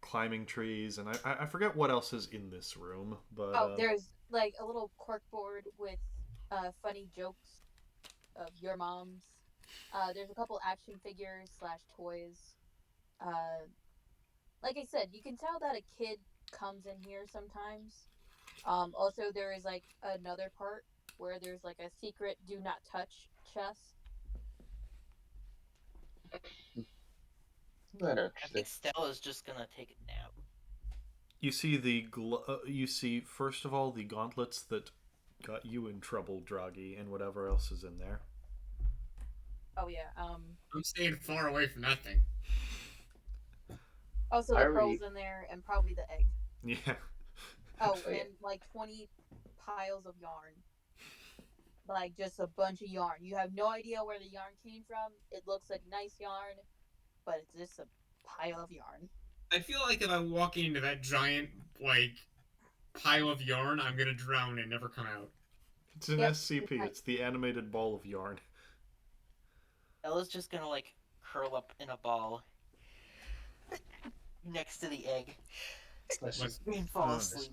[SPEAKER 2] climbing trees, and I forget what else is in this room, but
[SPEAKER 1] Oh, there's like a little corkboard with funny jokes of your mom's. There's a couple action figures / toys. Like I said, you can tell that a kid comes in here sometimes. Also, there is like another part where there's like a secret "do not touch" chest.
[SPEAKER 4] Isn't that
[SPEAKER 3] I
[SPEAKER 4] interesting?
[SPEAKER 3] think Stella's just gonna take a nap.
[SPEAKER 2] you see you see first of all the gauntlets that got you in trouble, Draghi, and whatever else is in there.
[SPEAKER 1] Oh yeah.
[SPEAKER 5] I'm staying far away from that thing.
[SPEAKER 1] Also,
[SPEAKER 4] I
[SPEAKER 1] the
[SPEAKER 4] already-
[SPEAKER 1] pearls in there, and probably the egg.
[SPEAKER 2] Yeah.
[SPEAKER 1] Oh,
[SPEAKER 4] Oh, yeah.
[SPEAKER 1] and like 20 piles of yarn. Like just a bunch of yarn. You have no idea where the yarn came from. It looks like nice yarn, but it's just a pile of yarn.
[SPEAKER 5] I feel like if I walk into that giant, like, pile of yarn, I'm gonna drown and never come out.
[SPEAKER 2] It's an
[SPEAKER 1] Yep.
[SPEAKER 2] SCP. It's the animated ball of yarn.
[SPEAKER 3] Stella's just gonna, like, curl up in a ball next to the egg
[SPEAKER 7] Listen,
[SPEAKER 3] and fall
[SPEAKER 2] Oh,
[SPEAKER 3] asleep.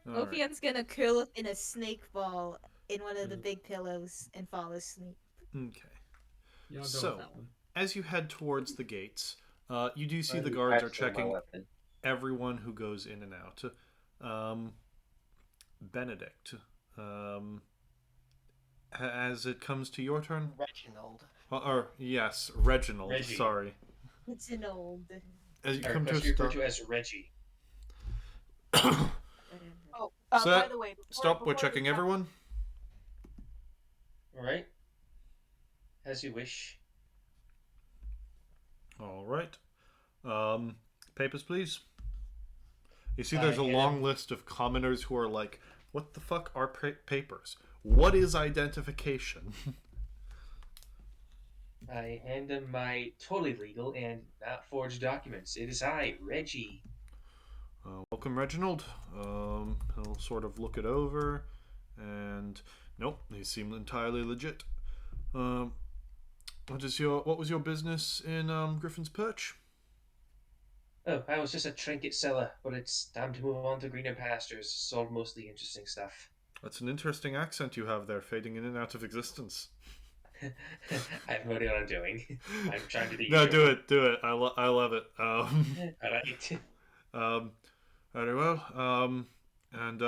[SPEAKER 2] All right.
[SPEAKER 6] Ophian's gonna curl up in a snake ball in one of the big pillows and fall asleep.
[SPEAKER 2] Okay.
[SPEAKER 5] Yeah, I'll go
[SPEAKER 2] So-
[SPEAKER 5] with that one.
[SPEAKER 2] As you head towards the gates, you do see
[SPEAKER 4] I
[SPEAKER 2] the
[SPEAKER 4] need
[SPEAKER 2] guards are
[SPEAKER 4] access to my
[SPEAKER 2] checking
[SPEAKER 4] weapon.
[SPEAKER 2] everyone who goes in and out. Benedict, as it comes to your turn,
[SPEAKER 3] Reginald.
[SPEAKER 2] or yes, Reginald.
[SPEAKER 7] Reggie.
[SPEAKER 2] Sorry.
[SPEAKER 6] It's an old.
[SPEAKER 2] As you
[SPEAKER 7] I
[SPEAKER 2] come to a
[SPEAKER 7] request you refer
[SPEAKER 2] stop.
[SPEAKER 7] to as Reggie.
[SPEAKER 6] Whatever.
[SPEAKER 1] Oh,
[SPEAKER 2] So
[SPEAKER 1] by
[SPEAKER 2] that-
[SPEAKER 1] the way,
[SPEAKER 2] Stop. We're
[SPEAKER 1] before
[SPEAKER 2] checking
[SPEAKER 1] we stop-
[SPEAKER 2] everyone.
[SPEAKER 7] All right. As you wish.
[SPEAKER 2] All right. Papers, please. You see,
[SPEAKER 7] I
[SPEAKER 2] there's a
[SPEAKER 7] hand
[SPEAKER 2] long
[SPEAKER 7] him-
[SPEAKER 2] list of commoners who are like, "What the fuck are papers? What is identification?"
[SPEAKER 7] I hand him my totally legal and not forged documents. It is I, Reggie.
[SPEAKER 2] Welcome, Reginald. He'll sort of look it over, and nope, they seem entirely legit. What was your business in Griffin's Perch?
[SPEAKER 7] Oh, I was just a trinket seller, but it's time to move on to greener pastures. Sold mostly interesting stuff.
[SPEAKER 2] That's an interesting accent you have there, fading in and out of existence.
[SPEAKER 7] I have no idea what I'm doing. I'm trying to be
[SPEAKER 2] No,
[SPEAKER 7] you.
[SPEAKER 2] do it. I love it.
[SPEAKER 7] Alright.
[SPEAKER 2] Very well. And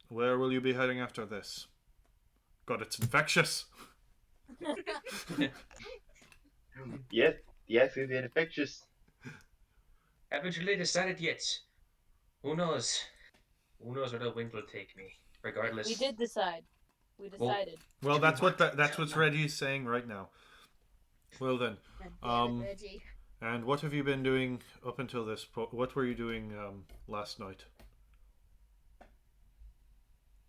[SPEAKER 2] where will you be heading after this? God, it's infectious.
[SPEAKER 4] Yes, it's infectious.
[SPEAKER 7] Haven't really decided yet. Who knows? Who knows where the wind will take me? Regardless.
[SPEAKER 1] We did decide. We decided.
[SPEAKER 2] Well,
[SPEAKER 7] Do
[SPEAKER 2] that's
[SPEAKER 7] not
[SPEAKER 2] what
[SPEAKER 7] tell them.
[SPEAKER 2] Reggie's saying right now. Well then,
[SPEAKER 6] God damn it, Reggie.
[SPEAKER 2] and what have you been doing up until this point? What were you doing last night?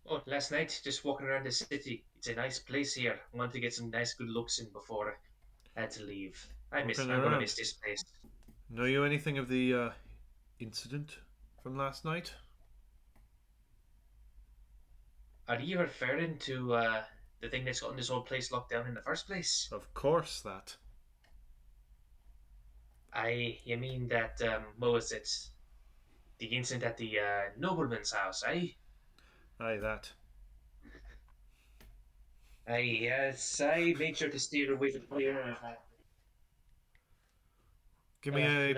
[SPEAKER 7] Oh, last night, just walking around the city. It's a nice place here. I want to get some nice good looks in before I had to leave. I'm
[SPEAKER 2] Walking
[SPEAKER 7] gonna
[SPEAKER 2] around.
[SPEAKER 7] miss this place.
[SPEAKER 2] Know you anything of the incident from last night?
[SPEAKER 7] Are you referring to the thing that's gotten this whole place locked down in the first place?
[SPEAKER 2] Of course that.
[SPEAKER 7] You mean that, what was it? The incident at the nobleman's house, eh?
[SPEAKER 2] Aye, that.
[SPEAKER 7] Yes, I made sure to steer away from clear.
[SPEAKER 2] Give me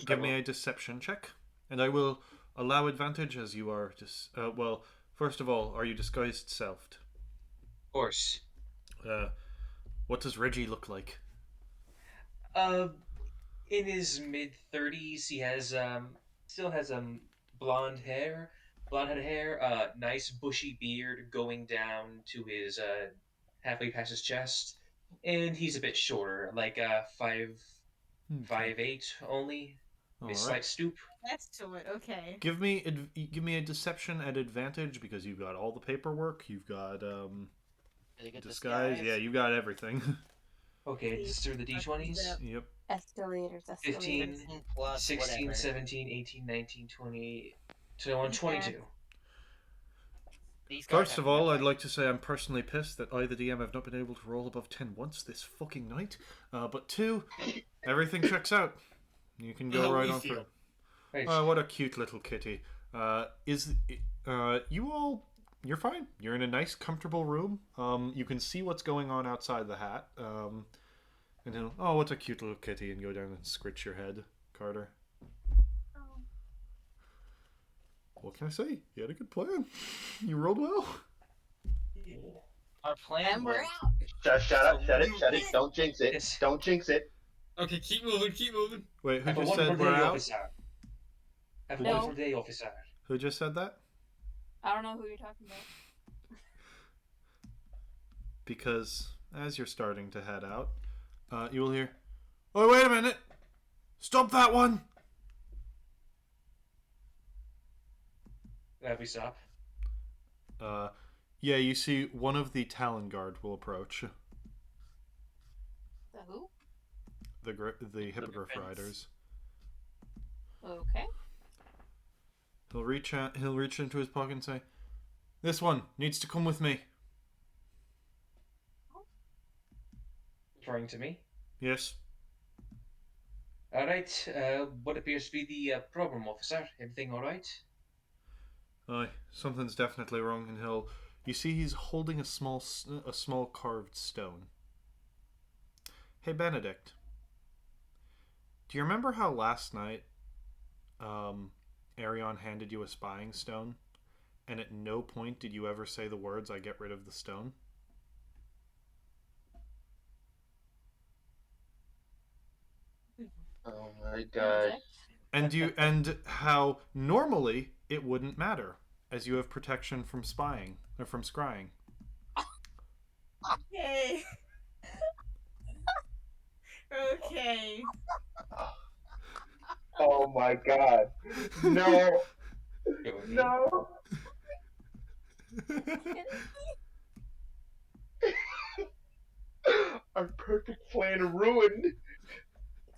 [SPEAKER 2] give me a deception check, and I will allow advantage as you are well, first of all, are you disguised selfed?
[SPEAKER 7] Of course.
[SPEAKER 2] What does Reggie look like?
[SPEAKER 7] In his mid-30s, he has still has blonde-headed hair, nice bushy beard going down to his halfway past his chest, and he's a bit shorter, like 5'8" only,
[SPEAKER 2] All
[SPEAKER 7] a
[SPEAKER 2] right.
[SPEAKER 7] slight stoop.
[SPEAKER 6] That's to it. Okay.
[SPEAKER 2] Give me a deception at advantage because you've got all the paperwork. You've got
[SPEAKER 3] Really good
[SPEAKER 2] disguise. Yeah, you got everything.
[SPEAKER 7] Okay, this is through the d20s.
[SPEAKER 2] Yep.
[SPEAKER 1] Escalators.
[SPEAKER 7] 15,
[SPEAKER 3] plus
[SPEAKER 7] 16,
[SPEAKER 3] whatever.
[SPEAKER 7] 17, 18, 19, 20, 21, 22.
[SPEAKER 3] These guys
[SPEAKER 2] First
[SPEAKER 3] have
[SPEAKER 2] of all,
[SPEAKER 3] no
[SPEAKER 2] I'd like to say I'm personally pissed that I, the DM, have not been able to roll above 10 once this fucking night. But two, everything checks out. You can go
[SPEAKER 5] How
[SPEAKER 2] right
[SPEAKER 5] we
[SPEAKER 2] on
[SPEAKER 5] feel.
[SPEAKER 2] through.
[SPEAKER 7] Right.
[SPEAKER 2] What a cute little kitty. You all... You're fine. You're in a nice, comfortable room. You can see what's going on outside the hat. And he'll, oh, what a cute little kitty, and go down and scritch your head, Carter.
[SPEAKER 1] Oh.
[SPEAKER 2] What can I say? You had a good plan. You rolled well.
[SPEAKER 3] Our plan
[SPEAKER 1] And we're
[SPEAKER 3] was
[SPEAKER 1] out.
[SPEAKER 4] Shut it. Don't jinx it.
[SPEAKER 7] Yes.
[SPEAKER 4] Don't jinx it.
[SPEAKER 5] Okay, keep moving.
[SPEAKER 2] Wait, who
[SPEAKER 7] Have a
[SPEAKER 2] just
[SPEAKER 7] wonderful
[SPEAKER 2] said
[SPEAKER 7] day,
[SPEAKER 2] we're out?
[SPEAKER 7] officer. Have a
[SPEAKER 1] No.
[SPEAKER 7] wonderful day, officer.
[SPEAKER 2] Who just said that?
[SPEAKER 1] I don't know who you're talking about.
[SPEAKER 2] Because as you're starting to head out, you will hear, oh, wait a minute! Stop that one!
[SPEAKER 7] There we stop.
[SPEAKER 2] Yeah, you see one of the Talon Guard will approach.
[SPEAKER 1] The who?
[SPEAKER 2] The Hippogriff
[SPEAKER 3] Griffins.
[SPEAKER 2] Riders.
[SPEAKER 1] Okay.
[SPEAKER 2] He'll reach into his pocket and say, this one needs to come with me.
[SPEAKER 7] Referring to me.
[SPEAKER 2] Yes.
[SPEAKER 7] Alright, what appears to be the problem, officer? Everything alright?
[SPEAKER 2] Aye, something's definitely wrong, and you see he's holding a small carved stone. Hey, Benedict. Do you remember how last night, Arion handed you a spying stone, and at no point did you ever say the words, I get rid of the stone?
[SPEAKER 4] Oh my god.
[SPEAKER 2] And how normally it wouldn't matter, as you have protection from spying, or from scrying.
[SPEAKER 6] Okay. Okay.
[SPEAKER 4] Oh my god. No. No. Our perfect plan ruined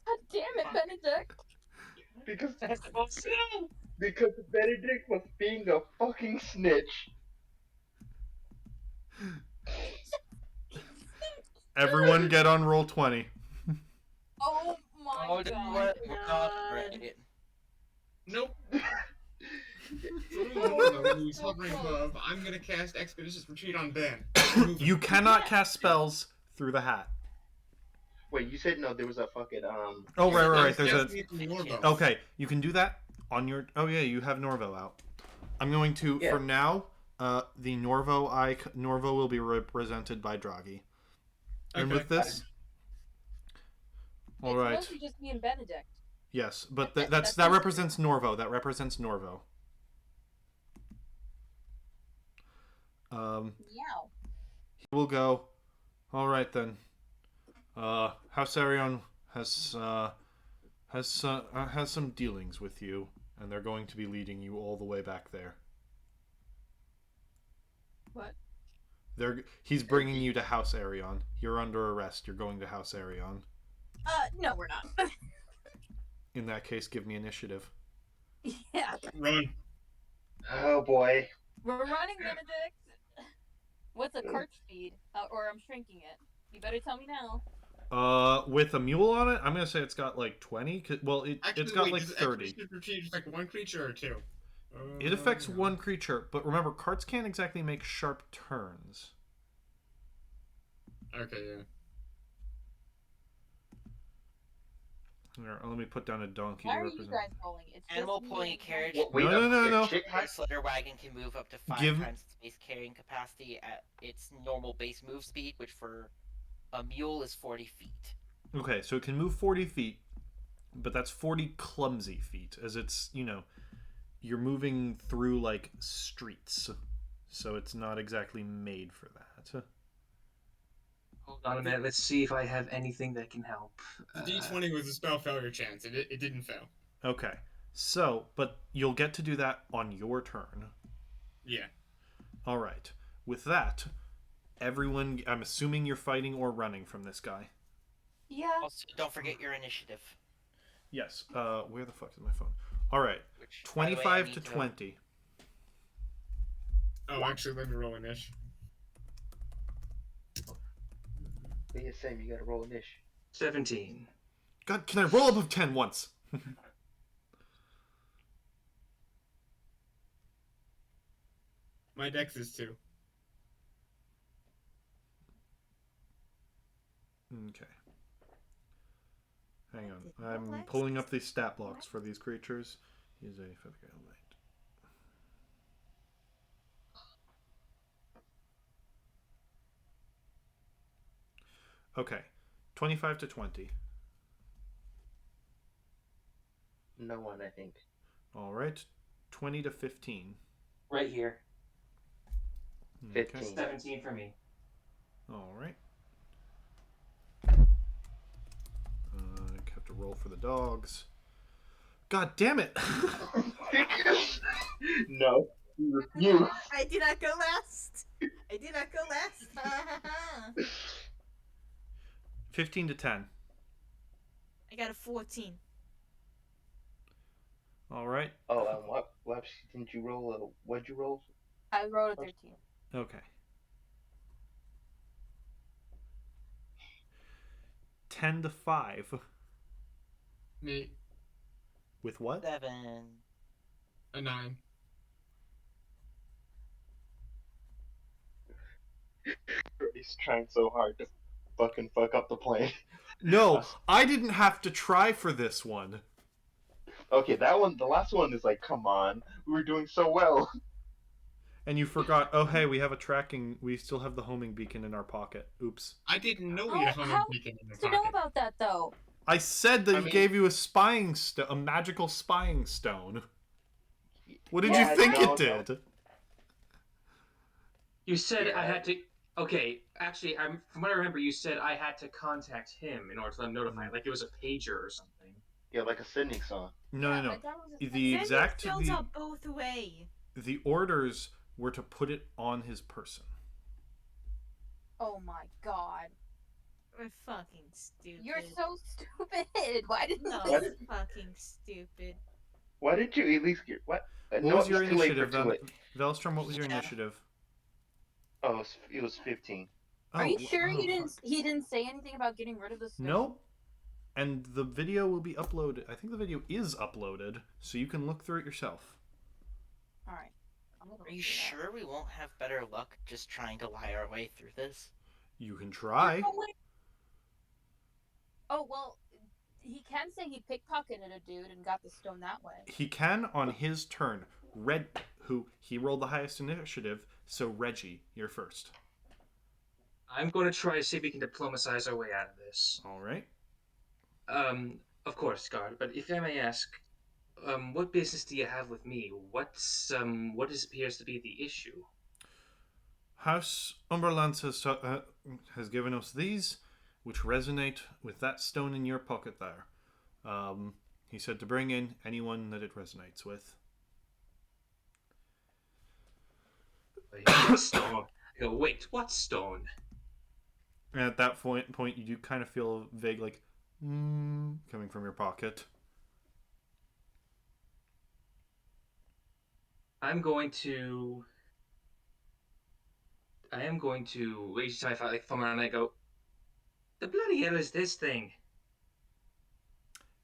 [SPEAKER 1] God damn it, Benedict.
[SPEAKER 4] because Benedict was being a fucking snitch.
[SPEAKER 2] Everyone get on roll 20.
[SPEAKER 1] Oh my
[SPEAKER 3] Oh,
[SPEAKER 1] god.
[SPEAKER 3] what? We're not great.
[SPEAKER 5] Nope. Norvo, who's hovering above, I'm gonna cast Expeditious Retreat on Ben.
[SPEAKER 2] You cannot cast spells through the hat.
[SPEAKER 4] Wait, you said no. There was a fucking
[SPEAKER 2] Oh,
[SPEAKER 3] Yeah,
[SPEAKER 2] right.
[SPEAKER 3] there's
[SPEAKER 2] There's a.
[SPEAKER 3] definitely
[SPEAKER 5] Norvo.
[SPEAKER 2] Okay, you can do that on your. Oh yeah, you have Norvo out. I'm going to
[SPEAKER 4] Yeah.
[SPEAKER 2] for now. The Norvo will be represented by Draghi. And
[SPEAKER 5] Okay.
[SPEAKER 2] with this, all
[SPEAKER 1] It's
[SPEAKER 2] right.
[SPEAKER 1] mostly just me and Benedict.
[SPEAKER 2] Yes, but
[SPEAKER 1] That's
[SPEAKER 2] that represents Norvo. That represents Norvo.
[SPEAKER 1] Meow.
[SPEAKER 2] He will go. All right then. House Arion has some dealings with you, and they're going to be leading you all the way back there.
[SPEAKER 1] What?
[SPEAKER 2] He's bringing you to House Arion. You're under arrest. You're going to House Arion.
[SPEAKER 1] No, we're not.
[SPEAKER 2] In that case, give me initiative.
[SPEAKER 1] Yeah.
[SPEAKER 5] Run.
[SPEAKER 4] oh boy.
[SPEAKER 1] We're running, Benedict. What's a cart speed? Or I'm shrinking it. You better tell me now.
[SPEAKER 2] With a mule on it, I'm gonna say it's got like 20. Well, it's got like 30.
[SPEAKER 5] Expeditious Retreat affect one creature or two?
[SPEAKER 2] It affects one creature, but remember, carts can't exactly make sharp turns.
[SPEAKER 5] Okay, yeah.
[SPEAKER 2] Here, let me put down a donkey
[SPEAKER 1] Why
[SPEAKER 2] to
[SPEAKER 1] are you
[SPEAKER 2] represent.
[SPEAKER 1] guys rolling? It's
[SPEAKER 3] Animal
[SPEAKER 1] just
[SPEAKER 3] pulling
[SPEAKER 1] me
[SPEAKER 3] a carriage.
[SPEAKER 2] No.
[SPEAKER 3] This letter wagon can move up to 5
[SPEAKER 2] Give-
[SPEAKER 3] times its base carrying capacity at its normal base move speed, which for a mule is 40 feet.
[SPEAKER 2] Okay, so it can move 40 feet, but that's 40 clumsy feet, as it's, you're moving through, like, streets. So it's not exactly made for that.
[SPEAKER 7] Hold on a minute. Let's see if I have anything that can help.
[SPEAKER 5] D20 was a spell failure chance. It didn't fail.
[SPEAKER 2] Okay, so, but you'll get to do that on your turn.
[SPEAKER 5] Yeah.
[SPEAKER 2] All right. With that, everyone, I'm assuming you're fighting or running from this guy.
[SPEAKER 1] Yeah.
[SPEAKER 3] Also, don't forget your initiative.
[SPEAKER 2] Yes. Where the fuck is my phone? All right.
[SPEAKER 3] Which, by the way, I
[SPEAKER 2] 25
[SPEAKER 3] need
[SPEAKER 2] to
[SPEAKER 3] know-
[SPEAKER 2] 20.
[SPEAKER 5] Oh, actually, let me roll an ish.
[SPEAKER 4] Yeah, same. You gotta roll an ish.
[SPEAKER 7] 17.
[SPEAKER 2] God, can I roll above 10 once?
[SPEAKER 5] My dex is 2.
[SPEAKER 2] Okay. Hang on. I'm pulling up these stat blocks for these creatures. He's a feather guile knight. Okay. 25 to 20.
[SPEAKER 4] No one, I think.
[SPEAKER 2] All right. 20 to 15.
[SPEAKER 7] Right here.
[SPEAKER 2] Okay.
[SPEAKER 4] 15.
[SPEAKER 7] 17 for me.
[SPEAKER 2] All right. I have to roll for the dogs. God damn it!
[SPEAKER 4] no. You.
[SPEAKER 6] I did not go last. I did not go last.
[SPEAKER 2] 15 to 10.
[SPEAKER 6] I got a 14.
[SPEAKER 2] All right.
[SPEAKER 4] Oh, what didn't you roll? What'd you roll?
[SPEAKER 1] I rolled a 13.
[SPEAKER 2] Okay. 10 to 5.
[SPEAKER 5] Me,
[SPEAKER 2] With what?
[SPEAKER 3] 7.
[SPEAKER 5] a 9.
[SPEAKER 4] He's trying so hard to fucking fuck up the plan.
[SPEAKER 2] No, I didn't have to try for this one.
[SPEAKER 4] Okay, that one, the last one is like, come on, we were doing so well.
[SPEAKER 2] And you forgot, oh hey, we still have the homing beacon in our pocket. Oops.
[SPEAKER 5] I didn't know we had a
[SPEAKER 1] How
[SPEAKER 5] beacon in the
[SPEAKER 1] to know
[SPEAKER 5] pocket.
[SPEAKER 1] about that though?
[SPEAKER 2] I said that
[SPEAKER 4] I
[SPEAKER 2] he
[SPEAKER 4] mean-
[SPEAKER 2] gave you a magical spying stone. What did
[SPEAKER 4] Yeah,
[SPEAKER 2] you think
[SPEAKER 4] no,
[SPEAKER 2] it did?
[SPEAKER 7] You said
[SPEAKER 4] Yeah.
[SPEAKER 7] I had to. Okay, actually, from what I remember, you said I had to contact him in order to let him notify. Like it was a pager or something.
[SPEAKER 4] Yeah, like a sending song.
[SPEAKER 2] No.
[SPEAKER 1] but that was a
[SPEAKER 2] The
[SPEAKER 1] second-
[SPEAKER 2] exact
[SPEAKER 6] Sending spells are both way.
[SPEAKER 2] the orders were to put it on his person.
[SPEAKER 1] Oh my god.
[SPEAKER 6] We're fucking stupid.
[SPEAKER 1] You're so stupid. Why didn't
[SPEAKER 6] No,
[SPEAKER 1] this?
[SPEAKER 6] fucking stupid.
[SPEAKER 4] Why didn't you at least get what?
[SPEAKER 2] What
[SPEAKER 4] no,
[SPEAKER 2] was your
[SPEAKER 4] it's too late for
[SPEAKER 2] initiative,
[SPEAKER 4] too late.
[SPEAKER 2] Velstrom? What was your
[SPEAKER 3] Yeah.
[SPEAKER 2] initiative?
[SPEAKER 4] Oh, it was 15.
[SPEAKER 1] Are you
[SPEAKER 2] Oh,
[SPEAKER 1] sure
[SPEAKER 2] oh,
[SPEAKER 1] he didn't?
[SPEAKER 2] fuck.
[SPEAKER 1] He didn't say anything about getting rid of the stone?
[SPEAKER 2] Nope. And the video will be uploaded. I think the video is uploaded, so you can look through it yourself.
[SPEAKER 1] All right. I'm gonna
[SPEAKER 3] Are you
[SPEAKER 1] look it up.
[SPEAKER 3] sure we won't have better luck just trying to lie our way through this?
[SPEAKER 2] You can try.
[SPEAKER 1] Oh well, he can say he pickpocketed a dude and got the stone that way.
[SPEAKER 2] He can on his turn. He rolled the highest initiative, so Reggie, you're first.
[SPEAKER 7] I'm going to try to see if we can diplomatize our way out of this.
[SPEAKER 2] All right.
[SPEAKER 7] Of course, guard. But if I may ask, what business do you have with me? What appears to be the issue?
[SPEAKER 2] House Umberlance has given us these, which resonate with that stone in your pocket there. He said to bring in anyone that it resonates with.
[SPEAKER 7] What stone? I go, wait, what stone?
[SPEAKER 2] And at that point, you do kind of feel a vague, like, coming from your pocket.
[SPEAKER 7] I am going to each time I thumb around and I go, the bloody hell is this thing?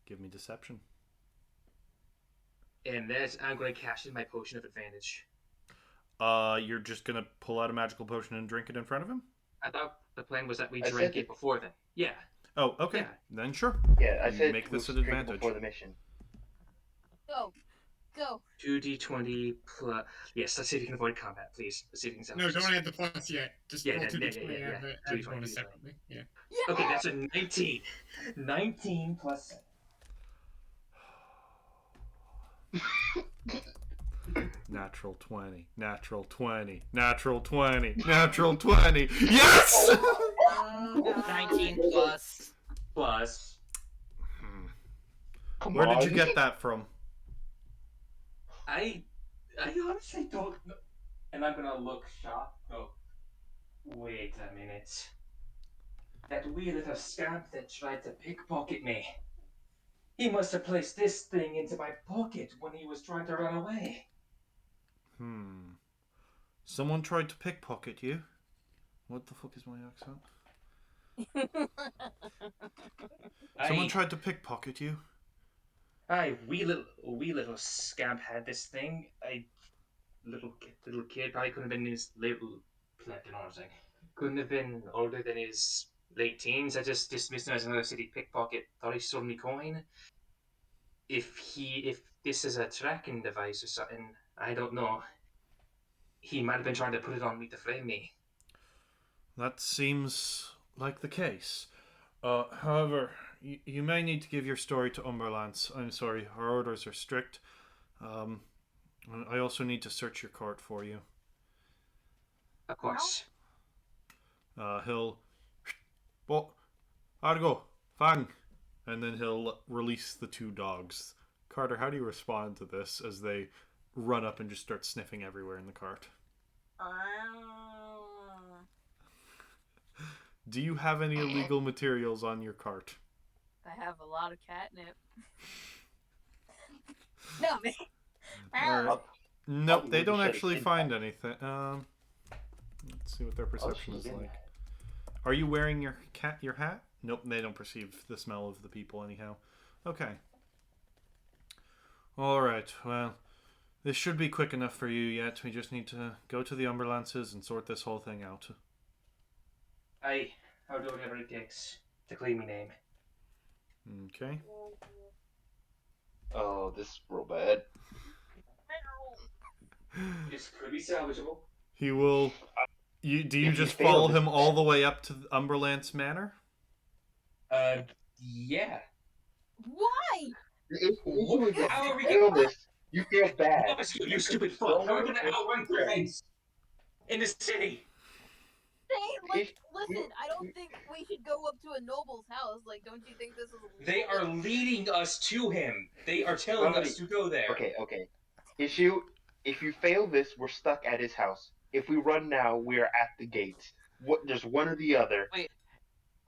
[SPEAKER 2] Give me deception.
[SPEAKER 7] And that's I'm going to cash in my potion of advantage.
[SPEAKER 2] You're just gonna pull out a magical potion and drink it in front of him?
[SPEAKER 7] I thought the plan was that we
[SPEAKER 4] I
[SPEAKER 7] drank
[SPEAKER 4] said
[SPEAKER 7] it before then. Yeah.
[SPEAKER 2] Oh, okay.
[SPEAKER 7] Yeah.
[SPEAKER 2] Then sure.
[SPEAKER 4] Yeah, I said
[SPEAKER 2] Make
[SPEAKER 4] we
[SPEAKER 2] this an
[SPEAKER 4] drink
[SPEAKER 2] advantage.
[SPEAKER 4] before the mission.
[SPEAKER 1] Go.
[SPEAKER 7] 2d20 plus. Yes, let's see if you can avoid combat, please. Let's see if you can.
[SPEAKER 5] No, don't add the plus yet. Just
[SPEAKER 7] Yeah,
[SPEAKER 5] roll
[SPEAKER 7] yeah,
[SPEAKER 5] 2d20
[SPEAKER 7] yeah.
[SPEAKER 5] and add
[SPEAKER 7] 2d20,
[SPEAKER 5] bonus
[SPEAKER 7] 2d20.
[SPEAKER 5] separately. Yeah.
[SPEAKER 7] Okay, that's a 19. 19 plus 7.
[SPEAKER 2] Natural 20. Natural 20. Natural 20. Natural 20. Yes!
[SPEAKER 3] 19 plus.
[SPEAKER 7] Plus.
[SPEAKER 4] Come
[SPEAKER 2] Where
[SPEAKER 4] on.
[SPEAKER 2] did you get that from?
[SPEAKER 7] I honestly don't know. And I'm gonna look shocked. Go. Wait a minute. That wee little scamp that tried to pickpocket me. He must have placed this thing into my pocket when he was trying to run away.
[SPEAKER 2] Someone tried to pickpocket you? What the fuck is my accent? Someone tried to pickpocket you?
[SPEAKER 7] Aye, wee little scamp had this thing. Little kid probably couldn't have been his little couldn't have been older than his late teens. I just dismissed him as another city pickpocket. Thought he stole me coin. If this is a tracking device or something, I don't know. He might have been trying to put it on me to frame me.
[SPEAKER 2] That seems like the case. However, you may need to give your story to Umberlance. I'm sorry, our orders are strict. I also need to search your cart for you.
[SPEAKER 7] Of course.
[SPEAKER 2] He'll... Well, how'd it go? Fang. And then he'll release the two dogs. Carter, how do you respond to this as they run up and just start sniffing everywhere in the cart? Do you have any illegal materials on your cart?
[SPEAKER 1] I have a lot of catnip. No, man.
[SPEAKER 2] Alright. Nope, they
[SPEAKER 4] Probably
[SPEAKER 2] don't
[SPEAKER 4] should've
[SPEAKER 2] actually
[SPEAKER 4] been
[SPEAKER 2] find
[SPEAKER 4] back.
[SPEAKER 2] anything. Let's see what their perception is
[SPEAKER 4] should've been
[SPEAKER 2] like. Are you wearing your hat? Nope, they don't perceive the smell of the people anyhow. Okay. Alright, well, this should be quick enough for you yet. We just need to go to the Umberlances and sort this whole thing out.
[SPEAKER 7] I'll do whatever it takes to claim my name.
[SPEAKER 2] Okay.
[SPEAKER 4] Oh, this is real bad.
[SPEAKER 7] This could be salvageable.
[SPEAKER 2] He will... Do you
[SPEAKER 4] If you
[SPEAKER 2] just
[SPEAKER 4] fail
[SPEAKER 2] follow
[SPEAKER 4] this
[SPEAKER 2] him all the way up to the Umberlance Manor?
[SPEAKER 7] Yeah.
[SPEAKER 1] Why?
[SPEAKER 7] How are we
[SPEAKER 4] fail
[SPEAKER 7] gonna...
[SPEAKER 4] this, you feel bad.
[SPEAKER 7] You stupid fuck! How are we gonna outrun Griffons in the city?
[SPEAKER 1] Listen, I don't think we should go up to a noble's house. Like, don't you think this is...
[SPEAKER 7] They are leading us to him. They are telling us to go there.
[SPEAKER 4] Okay. If you fail this, we're stuck at his house. If we run now, we're at the gates. There's one or the other.
[SPEAKER 3] Wait,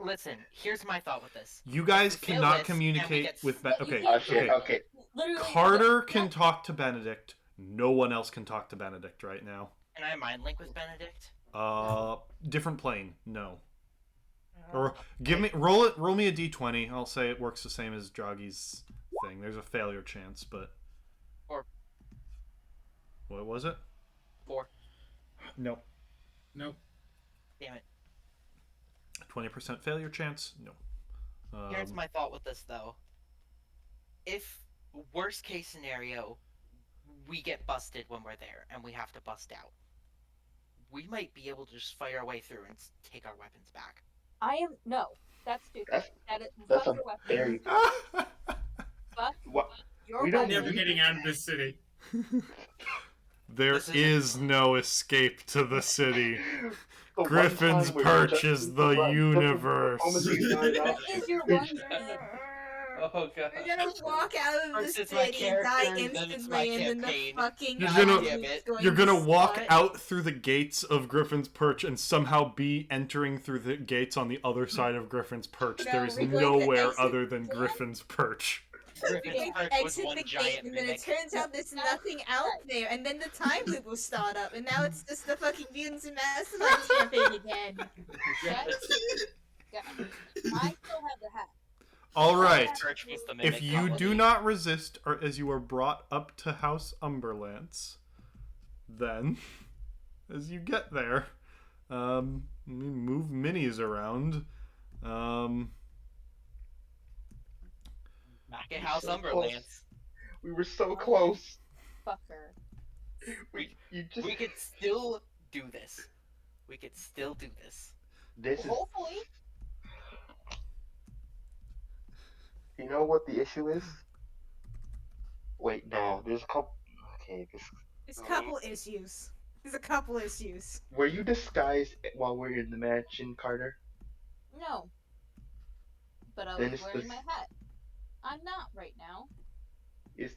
[SPEAKER 3] listen, here's my thought with this.
[SPEAKER 2] You guys
[SPEAKER 3] If we fail
[SPEAKER 2] cannot
[SPEAKER 3] this, and we
[SPEAKER 2] communicate
[SPEAKER 3] get
[SPEAKER 2] with...
[SPEAKER 1] But you
[SPEAKER 2] Okay,
[SPEAKER 1] can't-
[SPEAKER 4] Shit, okay.
[SPEAKER 1] Literally,
[SPEAKER 2] Carter
[SPEAKER 1] yeah,
[SPEAKER 2] can talk to Benedict. No one else can talk to Benedict right now.
[SPEAKER 3] Can I mind link with Benedict?
[SPEAKER 2] Different plane. No. Or roll me a d20. I'll say it works the same as Joggy's thing. There's a failure chance, but
[SPEAKER 3] Or
[SPEAKER 2] what was it?
[SPEAKER 3] 4.
[SPEAKER 2] No.
[SPEAKER 5] Nope.
[SPEAKER 3] Damn it.
[SPEAKER 2] 20% failure chance? No.
[SPEAKER 3] Here's my thought with this, though. If, worst case scenario, we get busted when we're there and we have to bust out, we might be able to just fight our way through and take our weapons back.
[SPEAKER 1] No, that's stupid.
[SPEAKER 4] That's
[SPEAKER 1] Fuck
[SPEAKER 4] a
[SPEAKER 1] your weapons.
[SPEAKER 4] very
[SPEAKER 1] Fuck
[SPEAKER 4] what
[SPEAKER 1] your
[SPEAKER 4] we don't
[SPEAKER 1] weapons.
[SPEAKER 5] Never getting out of this city.
[SPEAKER 2] There
[SPEAKER 3] This
[SPEAKER 2] is no escape to the city.
[SPEAKER 4] the one
[SPEAKER 2] Griffin's
[SPEAKER 4] time where
[SPEAKER 2] Perch
[SPEAKER 4] just
[SPEAKER 2] is
[SPEAKER 4] need
[SPEAKER 2] the
[SPEAKER 4] to run.
[SPEAKER 2] universe.
[SPEAKER 4] Almost you died off.
[SPEAKER 1] This is your one journey.
[SPEAKER 7] Oh god.
[SPEAKER 6] We're gonna walk out of the
[SPEAKER 3] First it's my
[SPEAKER 6] city,
[SPEAKER 3] character,
[SPEAKER 6] die
[SPEAKER 3] then it's my
[SPEAKER 6] instantly, and then the
[SPEAKER 3] campaign.
[SPEAKER 6] fucking
[SPEAKER 2] You're
[SPEAKER 6] God
[SPEAKER 2] gonna-
[SPEAKER 6] dude's going
[SPEAKER 2] You're gonna
[SPEAKER 6] to
[SPEAKER 2] walk
[SPEAKER 6] start.
[SPEAKER 2] out through the gates of Griffin's Perch and somehow be entering through the gates on the other side of Griffin's Perch.
[SPEAKER 6] No,
[SPEAKER 2] There's
[SPEAKER 6] we're going to
[SPEAKER 2] nowhere
[SPEAKER 6] exit
[SPEAKER 2] other than
[SPEAKER 6] the-
[SPEAKER 2] Griffin's Perch.
[SPEAKER 3] Griffin's
[SPEAKER 6] We
[SPEAKER 3] Perch was
[SPEAKER 6] exit
[SPEAKER 3] one
[SPEAKER 6] the gate,
[SPEAKER 3] giant
[SPEAKER 6] and then
[SPEAKER 3] mimic.
[SPEAKER 6] it turns out there's nothing out there, and then the time loop will start up, and now it's just the fucking Mutants and Masterminds campaign again.
[SPEAKER 1] Yeah. I still have the hat.
[SPEAKER 2] All right.
[SPEAKER 3] Perch was the mimic
[SPEAKER 2] If you do
[SPEAKER 3] colony.
[SPEAKER 2] not resist, or as you are brought up to House Umberlance, then, as you get there, move minis around.
[SPEAKER 3] Back at House
[SPEAKER 4] So
[SPEAKER 3] Umberlance.
[SPEAKER 4] We were so close.
[SPEAKER 1] Fucker.
[SPEAKER 4] You just
[SPEAKER 3] We could still do this. We could still do this.
[SPEAKER 4] this is
[SPEAKER 1] Hopefully.
[SPEAKER 4] you know what the issue is? Wait, no, there's a couple. Okay,
[SPEAKER 6] There's a couple issues. There's a couple issues.
[SPEAKER 4] were you disguised while we were in the mansion, Carter?
[SPEAKER 1] No. But I
[SPEAKER 4] Then
[SPEAKER 1] was
[SPEAKER 4] it's
[SPEAKER 1] wearing
[SPEAKER 4] the-
[SPEAKER 1] my hat. I'm not right now.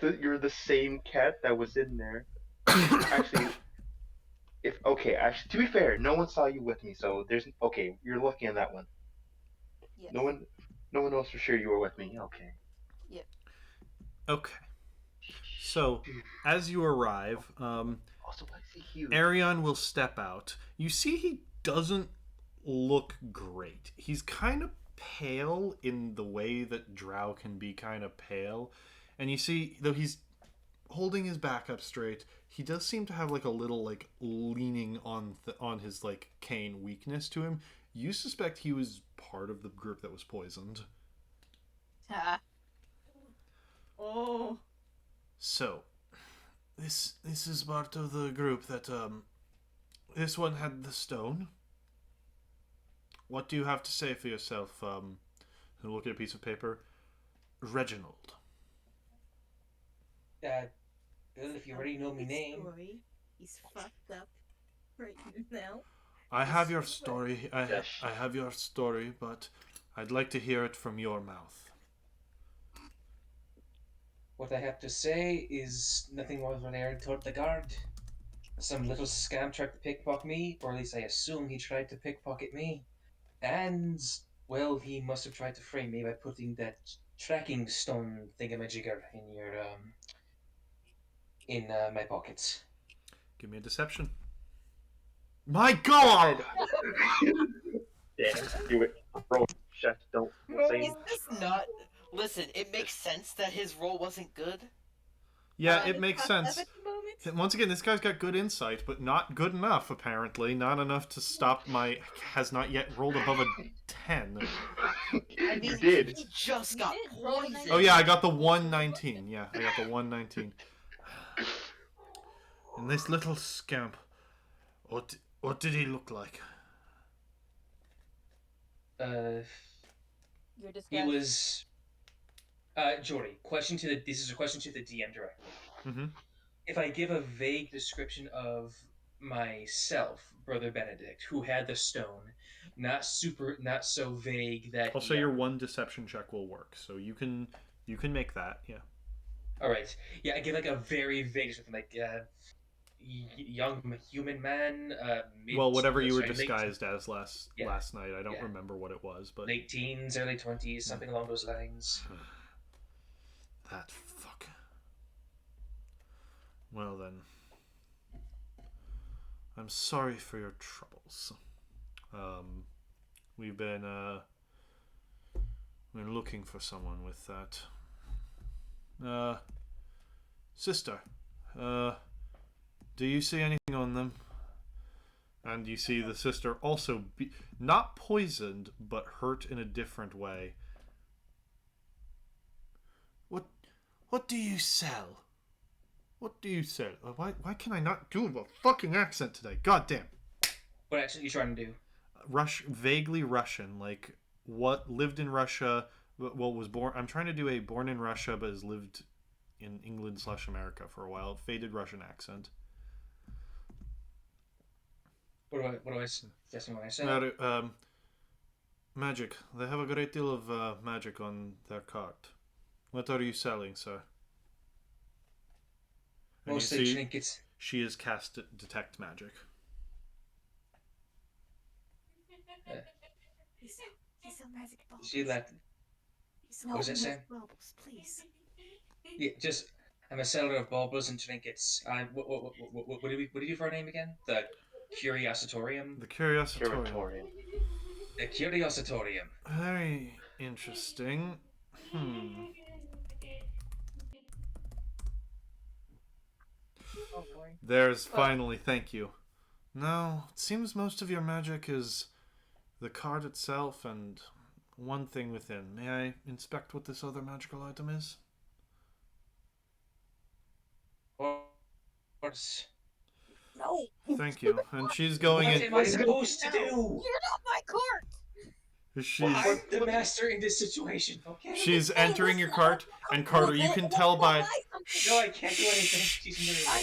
[SPEAKER 4] You're the same cat that was in there? Actually, actually, to be fair, no one saw you with me, so there's okay. You're lucky on that one.
[SPEAKER 1] Yes.
[SPEAKER 4] No one knows for sure you were with me. Okay.
[SPEAKER 2] Okay. So, as you arrive,
[SPEAKER 4] Also, why is he huge?
[SPEAKER 2] Arion will step out. You see he doesn't look great. He's kind of pale in the way that drow can be kind of pale. And you see, though he's holding his back up straight, he does seem to have like a little like leaning on his like cane weakness to him. You suspect he was part of the group that was poisoned.
[SPEAKER 1] Ah.
[SPEAKER 6] Oh.
[SPEAKER 2] So, this is part of the group that this one had the stone. What do you have to say for yourself? Look at a piece of paper. Reginald.
[SPEAKER 7] Well, if you already know my
[SPEAKER 6] His
[SPEAKER 7] name.
[SPEAKER 6] story. He's fucked up right now.
[SPEAKER 2] I have your story.
[SPEAKER 4] Yes.
[SPEAKER 2] I have your story, but I'd like to hear it from your mouth.
[SPEAKER 7] What I have to say is nothing more than I told the guard. Some little scam tried to pickpocket me, or at least I assume he tried to pickpocket me. And, well, he must have tried to frame me by putting that tracking stone thingamajigger in your, in my pockets.
[SPEAKER 2] Give me a deception. My God!
[SPEAKER 4] Yeah, do it. Bro, chef, don't say
[SPEAKER 3] Is this not? Listen, it makes sense that his role wasn't good.
[SPEAKER 2] Yeah,
[SPEAKER 6] I'm
[SPEAKER 2] it makes
[SPEAKER 6] fucked up
[SPEAKER 2] sense.
[SPEAKER 6] at the moment.
[SPEAKER 2] Once again, this guy's got good insight, but not good enough, apparently. Not enough to stop my... Has not yet rolled above a 10.
[SPEAKER 3] I mean,
[SPEAKER 4] You did.
[SPEAKER 3] He just
[SPEAKER 1] You
[SPEAKER 3] got
[SPEAKER 1] did roll a
[SPEAKER 3] poisoned.
[SPEAKER 1] 19.
[SPEAKER 2] Oh yeah, I got the 119. Yeah, I got the 119. And this little scamp, what did he look like?
[SPEAKER 1] You're
[SPEAKER 7] He
[SPEAKER 1] disgusting.
[SPEAKER 7] was. Jordy, this is a question to the DM directly.
[SPEAKER 2] Mm-hmm.
[SPEAKER 7] If I give a vague description of myself, Brother Benedict, who had the stone, not so vague that.
[SPEAKER 2] Also, your one deception check will work, so you can make that. Yeah.
[SPEAKER 7] All right, yeah, I give like a very vague something like young human man.
[SPEAKER 2] Well, whatever you were
[SPEAKER 7] late-
[SPEAKER 2] disguised as last
[SPEAKER 7] Yeah.
[SPEAKER 2] night. I don't
[SPEAKER 7] Yeah.
[SPEAKER 2] remember what it was, but
[SPEAKER 7] late teens, early 20s, something along those lines.
[SPEAKER 2] that fuck. Well then, I'm sorry for your troubles. We've been looking for someone with that. Sister, do you see anything on them? And you see the sister also not poisoned, but hurt in a different way. What do you sell? What do you sell? Why can I not do a fucking accent today? God damn.
[SPEAKER 7] What accent are you trying to do?
[SPEAKER 2] Vaguely Russian, like what lived in Russia. Well, was born. I'm trying to do a born in Russia but has lived in England/America for a while. Faded Russian accent.
[SPEAKER 7] What do I suggest what I said?
[SPEAKER 2] Magic. They have a great deal of magic on their cart. What are you selling, sir? And
[SPEAKER 7] Mostly trinkets.
[SPEAKER 2] She has cast detect magic.
[SPEAKER 6] He's a magic bubbles.
[SPEAKER 7] She left. What was it saying?
[SPEAKER 6] Bubbles, please.
[SPEAKER 7] Yeah, just I'm a seller of baubles and trinkets. What did we do for our name again? The Curiositorium.
[SPEAKER 2] The Curiositorium.
[SPEAKER 4] Curatorium.
[SPEAKER 7] The Curiositorium.
[SPEAKER 2] Very interesting.
[SPEAKER 1] Oh boy.
[SPEAKER 2] There's finally, thank you. No, it seems most of your magic is the card itself and one thing within. May I inspect what this other magical item is?
[SPEAKER 7] What's...
[SPEAKER 1] No.
[SPEAKER 2] Thank you. And she's going
[SPEAKER 7] What
[SPEAKER 2] in.
[SPEAKER 7] am I supposed to do?
[SPEAKER 1] You're not my cart.
[SPEAKER 7] I'm the master in this situation, okay?
[SPEAKER 2] She's entering your cart, and Carter, you can tell by.
[SPEAKER 7] No, I can't do anything. She's
[SPEAKER 1] I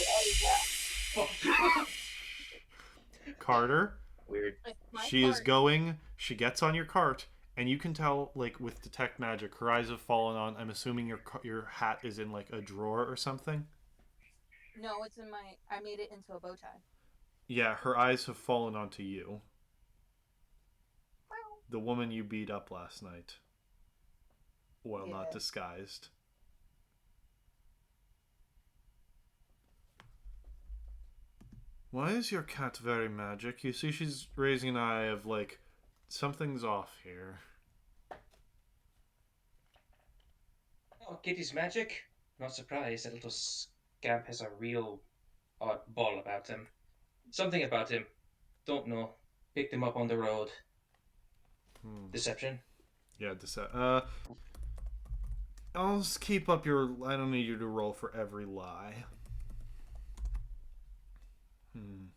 [SPEAKER 1] hate
[SPEAKER 2] Carter,
[SPEAKER 4] Weird.
[SPEAKER 2] she is going. She gets on your cart, and you can tell, like with detect magic, her eyes have fallen on. I'm assuming your hat is in like a drawer or something.
[SPEAKER 1] No, it's in my. I made it into a bow tie.
[SPEAKER 2] Yeah, her eyes have fallen onto you. The woman you beat up last night. Well, not disguised. Why is your cat very magic? You see she's raising an eye of like, something's off here.
[SPEAKER 7] Oh, Kitty's magic? Not surprised. That little scamp has a real oddball about him. Something about him. Don't know. Picked him up on the road. Deception?
[SPEAKER 2] Yeah, I'll just keep up your... I don't need you to roll for every lie.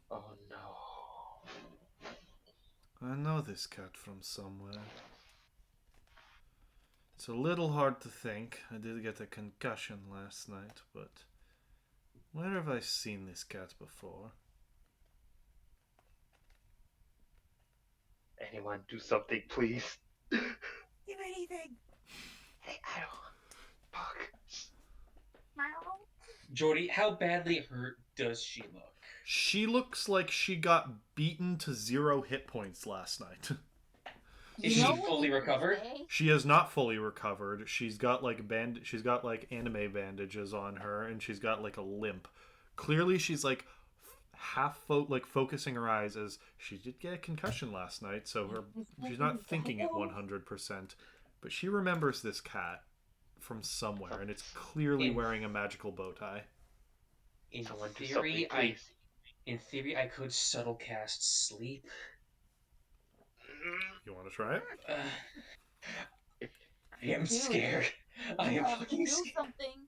[SPEAKER 4] Oh no.
[SPEAKER 2] I know this cat from somewhere. It's a little hard to think. I did get a concussion last night, but... where have I seen this cat before?
[SPEAKER 4] Anyone do something, please.
[SPEAKER 6] Do anything.
[SPEAKER 4] Hey, I don't. Fuck.
[SPEAKER 7] Jordy, how badly hurt does she look?
[SPEAKER 2] She looks like she got beaten to 0 hit points last night.
[SPEAKER 7] Is she fully recovered?
[SPEAKER 2] She is not fully recovered. She's got like anime bandages on her, and she's got like a limp. Clearly, she's like focusing her eyes, as she did get a concussion last night, so she's not thinking it 100%. But she remembers this cat from somewhere, and it's clearly wearing a magical bow tie.
[SPEAKER 7] In
[SPEAKER 4] Someone do
[SPEAKER 7] theory,
[SPEAKER 4] something, please.
[SPEAKER 7] In theory, I could subtle cast sleep.
[SPEAKER 2] You want to try it?
[SPEAKER 7] I am scared. I am fucking
[SPEAKER 1] do
[SPEAKER 7] scared.
[SPEAKER 1] something.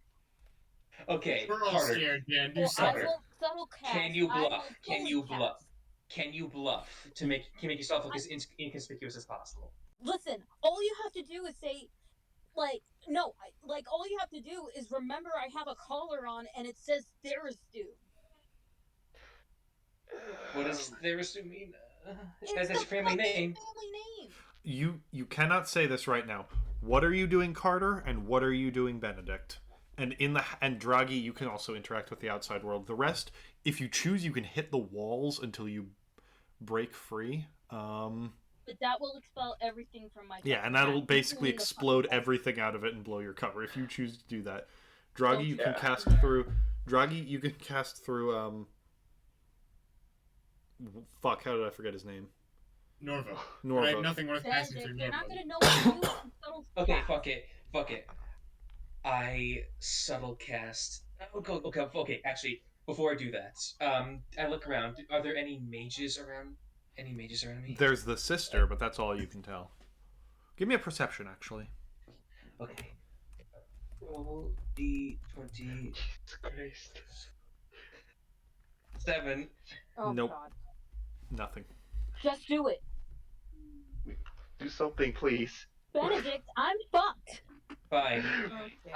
[SPEAKER 5] Okay, we're all
[SPEAKER 7] Carter.
[SPEAKER 5] scared, Dan. Do
[SPEAKER 1] Well, I
[SPEAKER 5] something.
[SPEAKER 1] will subtle cast.
[SPEAKER 7] Can you
[SPEAKER 1] I will
[SPEAKER 7] bluff? Can
[SPEAKER 1] fully
[SPEAKER 7] you
[SPEAKER 1] cast.
[SPEAKER 7] bluff? Can you bluff to make yourself look as inconspicuous as possible?
[SPEAKER 1] Listen, all you have to do is say, like, no, like, all you have to do is remember I have a collar on and it says Theristu.
[SPEAKER 7] What does Theristu mean?
[SPEAKER 1] It's
[SPEAKER 7] That's your family name.
[SPEAKER 1] Family name.
[SPEAKER 2] You cannot say this right now. What are you doing, Carter? And what are you doing, Benedict? And Draghi, you can also interact with the outside world. The rest, if you choose, you can hit the walls until you break free.
[SPEAKER 1] But that will expel everything from my.
[SPEAKER 2] Yeah, and that'll basically explode everything out of it and blow your cover if you choose to do that. Draghi, you can cast through. Draghi, you can cast through. Fuck! How did I forget his name?
[SPEAKER 5] Norva. But I
[SPEAKER 2] Norva.
[SPEAKER 5] have nothing worth passing
[SPEAKER 1] Benedict,
[SPEAKER 5] through
[SPEAKER 1] they're not
[SPEAKER 5] Norva.
[SPEAKER 1] gonna know what to do with the subtle
[SPEAKER 7] Okay,
[SPEAKER 1] cast.
[SPEAKER 7] fuck it. I subtle cast. Okay. Actually, before I do that, I look around. Are there any mages around? Any mages around me?
[SPEAKER 2] There's the sister, but that's all you can tell. Give me a perception, actually.
[SPEAKER 7] Okay. Roll d20.
[SPEAKER 4] Jesus Christ.
[SPEAKER 7] 7.
[SPEAKER 1] Oh
[SPEAKER 2] Nope.
[SPEAKER 1] God.
[SPEAKER 2] Nothing.
[SPEAKER 1] Just do it.
[SPEAKER 4] Do something, please.
[SPEAKER 1] Benedict, I'm fucked.
[SPEAKER 7] Fine.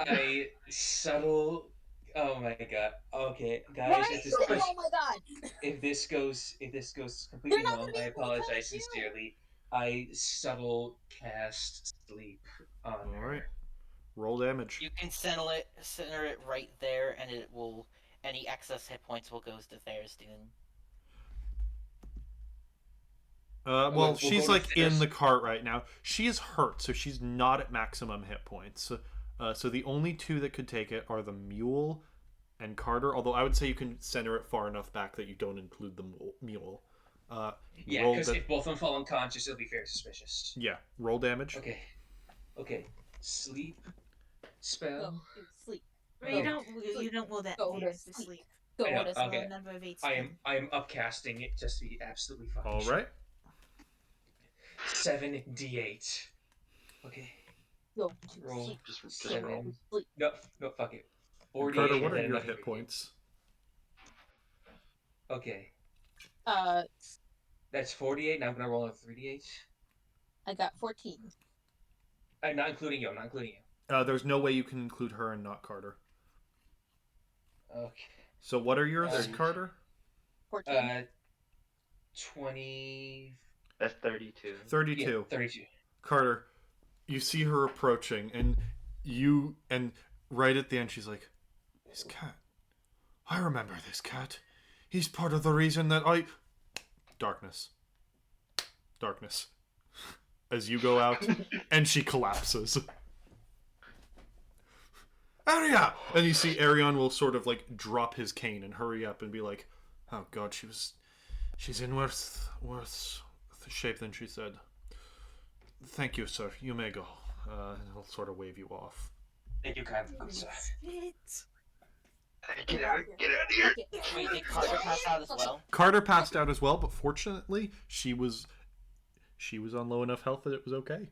[SPEAKER 6] Okay.
[SPEAKER 7] I subtle. Oh my god. Okay, guys.
[SPEAKER 1] Right? Oh my God.
[SPEAKER 7] If this goes
[SPEAKER 1] They're
[SPEAKER 7] completely
[SPEAKER 1] not
[SPEAKER 7] wrong,
[SPEAKER 1] gonna be
[SPEAKER 7] I
[SPEAKER 1] able to tell
[SPEAKER 7] apologize
[SPEAKER 1] it's you.
[SPEAKER 7] sincerely. I subtle cast sleep on
[SPEAKER 2] All
[SPEAKER 7] her.
[SPEAKER 2] right. Roll damage.
[SPEAKER 3] You can center it right there, and it will. Any excess hit points will go to Tharizdun.
[SPEAKER 2] Well,
[SPEAKER 7] We'll
[SPEAKER 2] she's
[SPEAKER 7] go
[SPEAKER 2] like
[SPEAKER 7] to
[SPEAKER 2] in
[SPEAKER 7] Tharizdun.
[SPEAKER 2] the cart right now. She is hurt, so she's not at maximum hit points. So the only two that could take it are the mule and Carter. Although I would say you can center it far enough back that you don't include the mule.
[SPEAKER 7] Yeah,
[SPEAKER 2] roll
[SPEAKER 7] because
[SPEAKER 2] da-
[SPEAKER 7] if both of them fall unconscious, it'll be very suspicious.
[SPEAKER 2] yeah, roll damage.
[SPEAKER 7] Okay. Sleep spell.
[SPEAKER 1] Go to sleep.
[SPEAKER 6] Well, you don't roll that
[SPEAKER 1] Go to
[SPEAKER 6] damage to
[SPEAKER 1] sleep.
[SPEAKER 6] sleep.
[SPEAKER 1] Go
[SPEAKER 7] I know,
[SPEAKER 1] to
[SPEAKER 6] Just roll
[SPEAKER 7] okay.
[SPEAKER 6] a number of 8.
[SPEAKER 7] I am upcasting it just to be absolutely fucking
[SPEAKER 2] All
[SPEAKER 7] sure.
[SPEAKER 2] right.
[SPEAKER 7] 7d8. Okay.
[SPEAKER 1] Go to
[SPEAKER 7] Roll.
[SPEAKER 1] sleep.
[SPEAKER 4] Just
[SPEAKER 1] Go
[SPEAKER 4] roll.
[SPEAKER 1] to sleep.
[SPEAKER 7] No, fuck it. 48.
[SPEAKER 2] Carter, what
[SPEAKER 7] and
[SPEAKER 2] are
[SPEAKER 7] then
[SPEAKER 2] your
[SPEAKER 7] another
[SPEAKER 2] hit
[SPEAKER 7] 3d8.
[SPEAKER 2] points?
[SPEAKER 7] Okay.
[SPEAKER 1] Uh,
[SPEAKER 7] That's 48, and I'm gonna roll a 3d8.
[SPEAKER 1] I got 14.
[SPEAKER 7] Not including you.
[SPEAKER 2] There's no way you can include her and not Carter.
[SPEAKER 7] Okay.
[SPEAKER 2] So what are yours, Carter?
[SPEAKER 1] 14.
[SPEAKER 7] 20.
[SPEAKER 4] That's 32.
[SPEAKER 2] 32.
[SPEAKER 7] Yeah, 32.
[SPEAKER 2] Carter, you see her approaching, and right at the end, she's like, "His cat. I remember this cat. He's part of the reason that I." Darkness. As you go out, and she collapses. Aria! And you see Arion will sort of like drop his cane and hurry up and be like, "Oh God, she's in worse shape than she said. Thank you, sir. You may go." He'll sort of wave you off.
[SPEAKER 7] Thank you, kind sir.
[SPEAKER 4] Get out of here.
[SPEAKER 3] Wait, did Carter pass out as well?
[SPEAKER 2] Carter passed out as well, but fortunately, she was on low enough health that it was okay.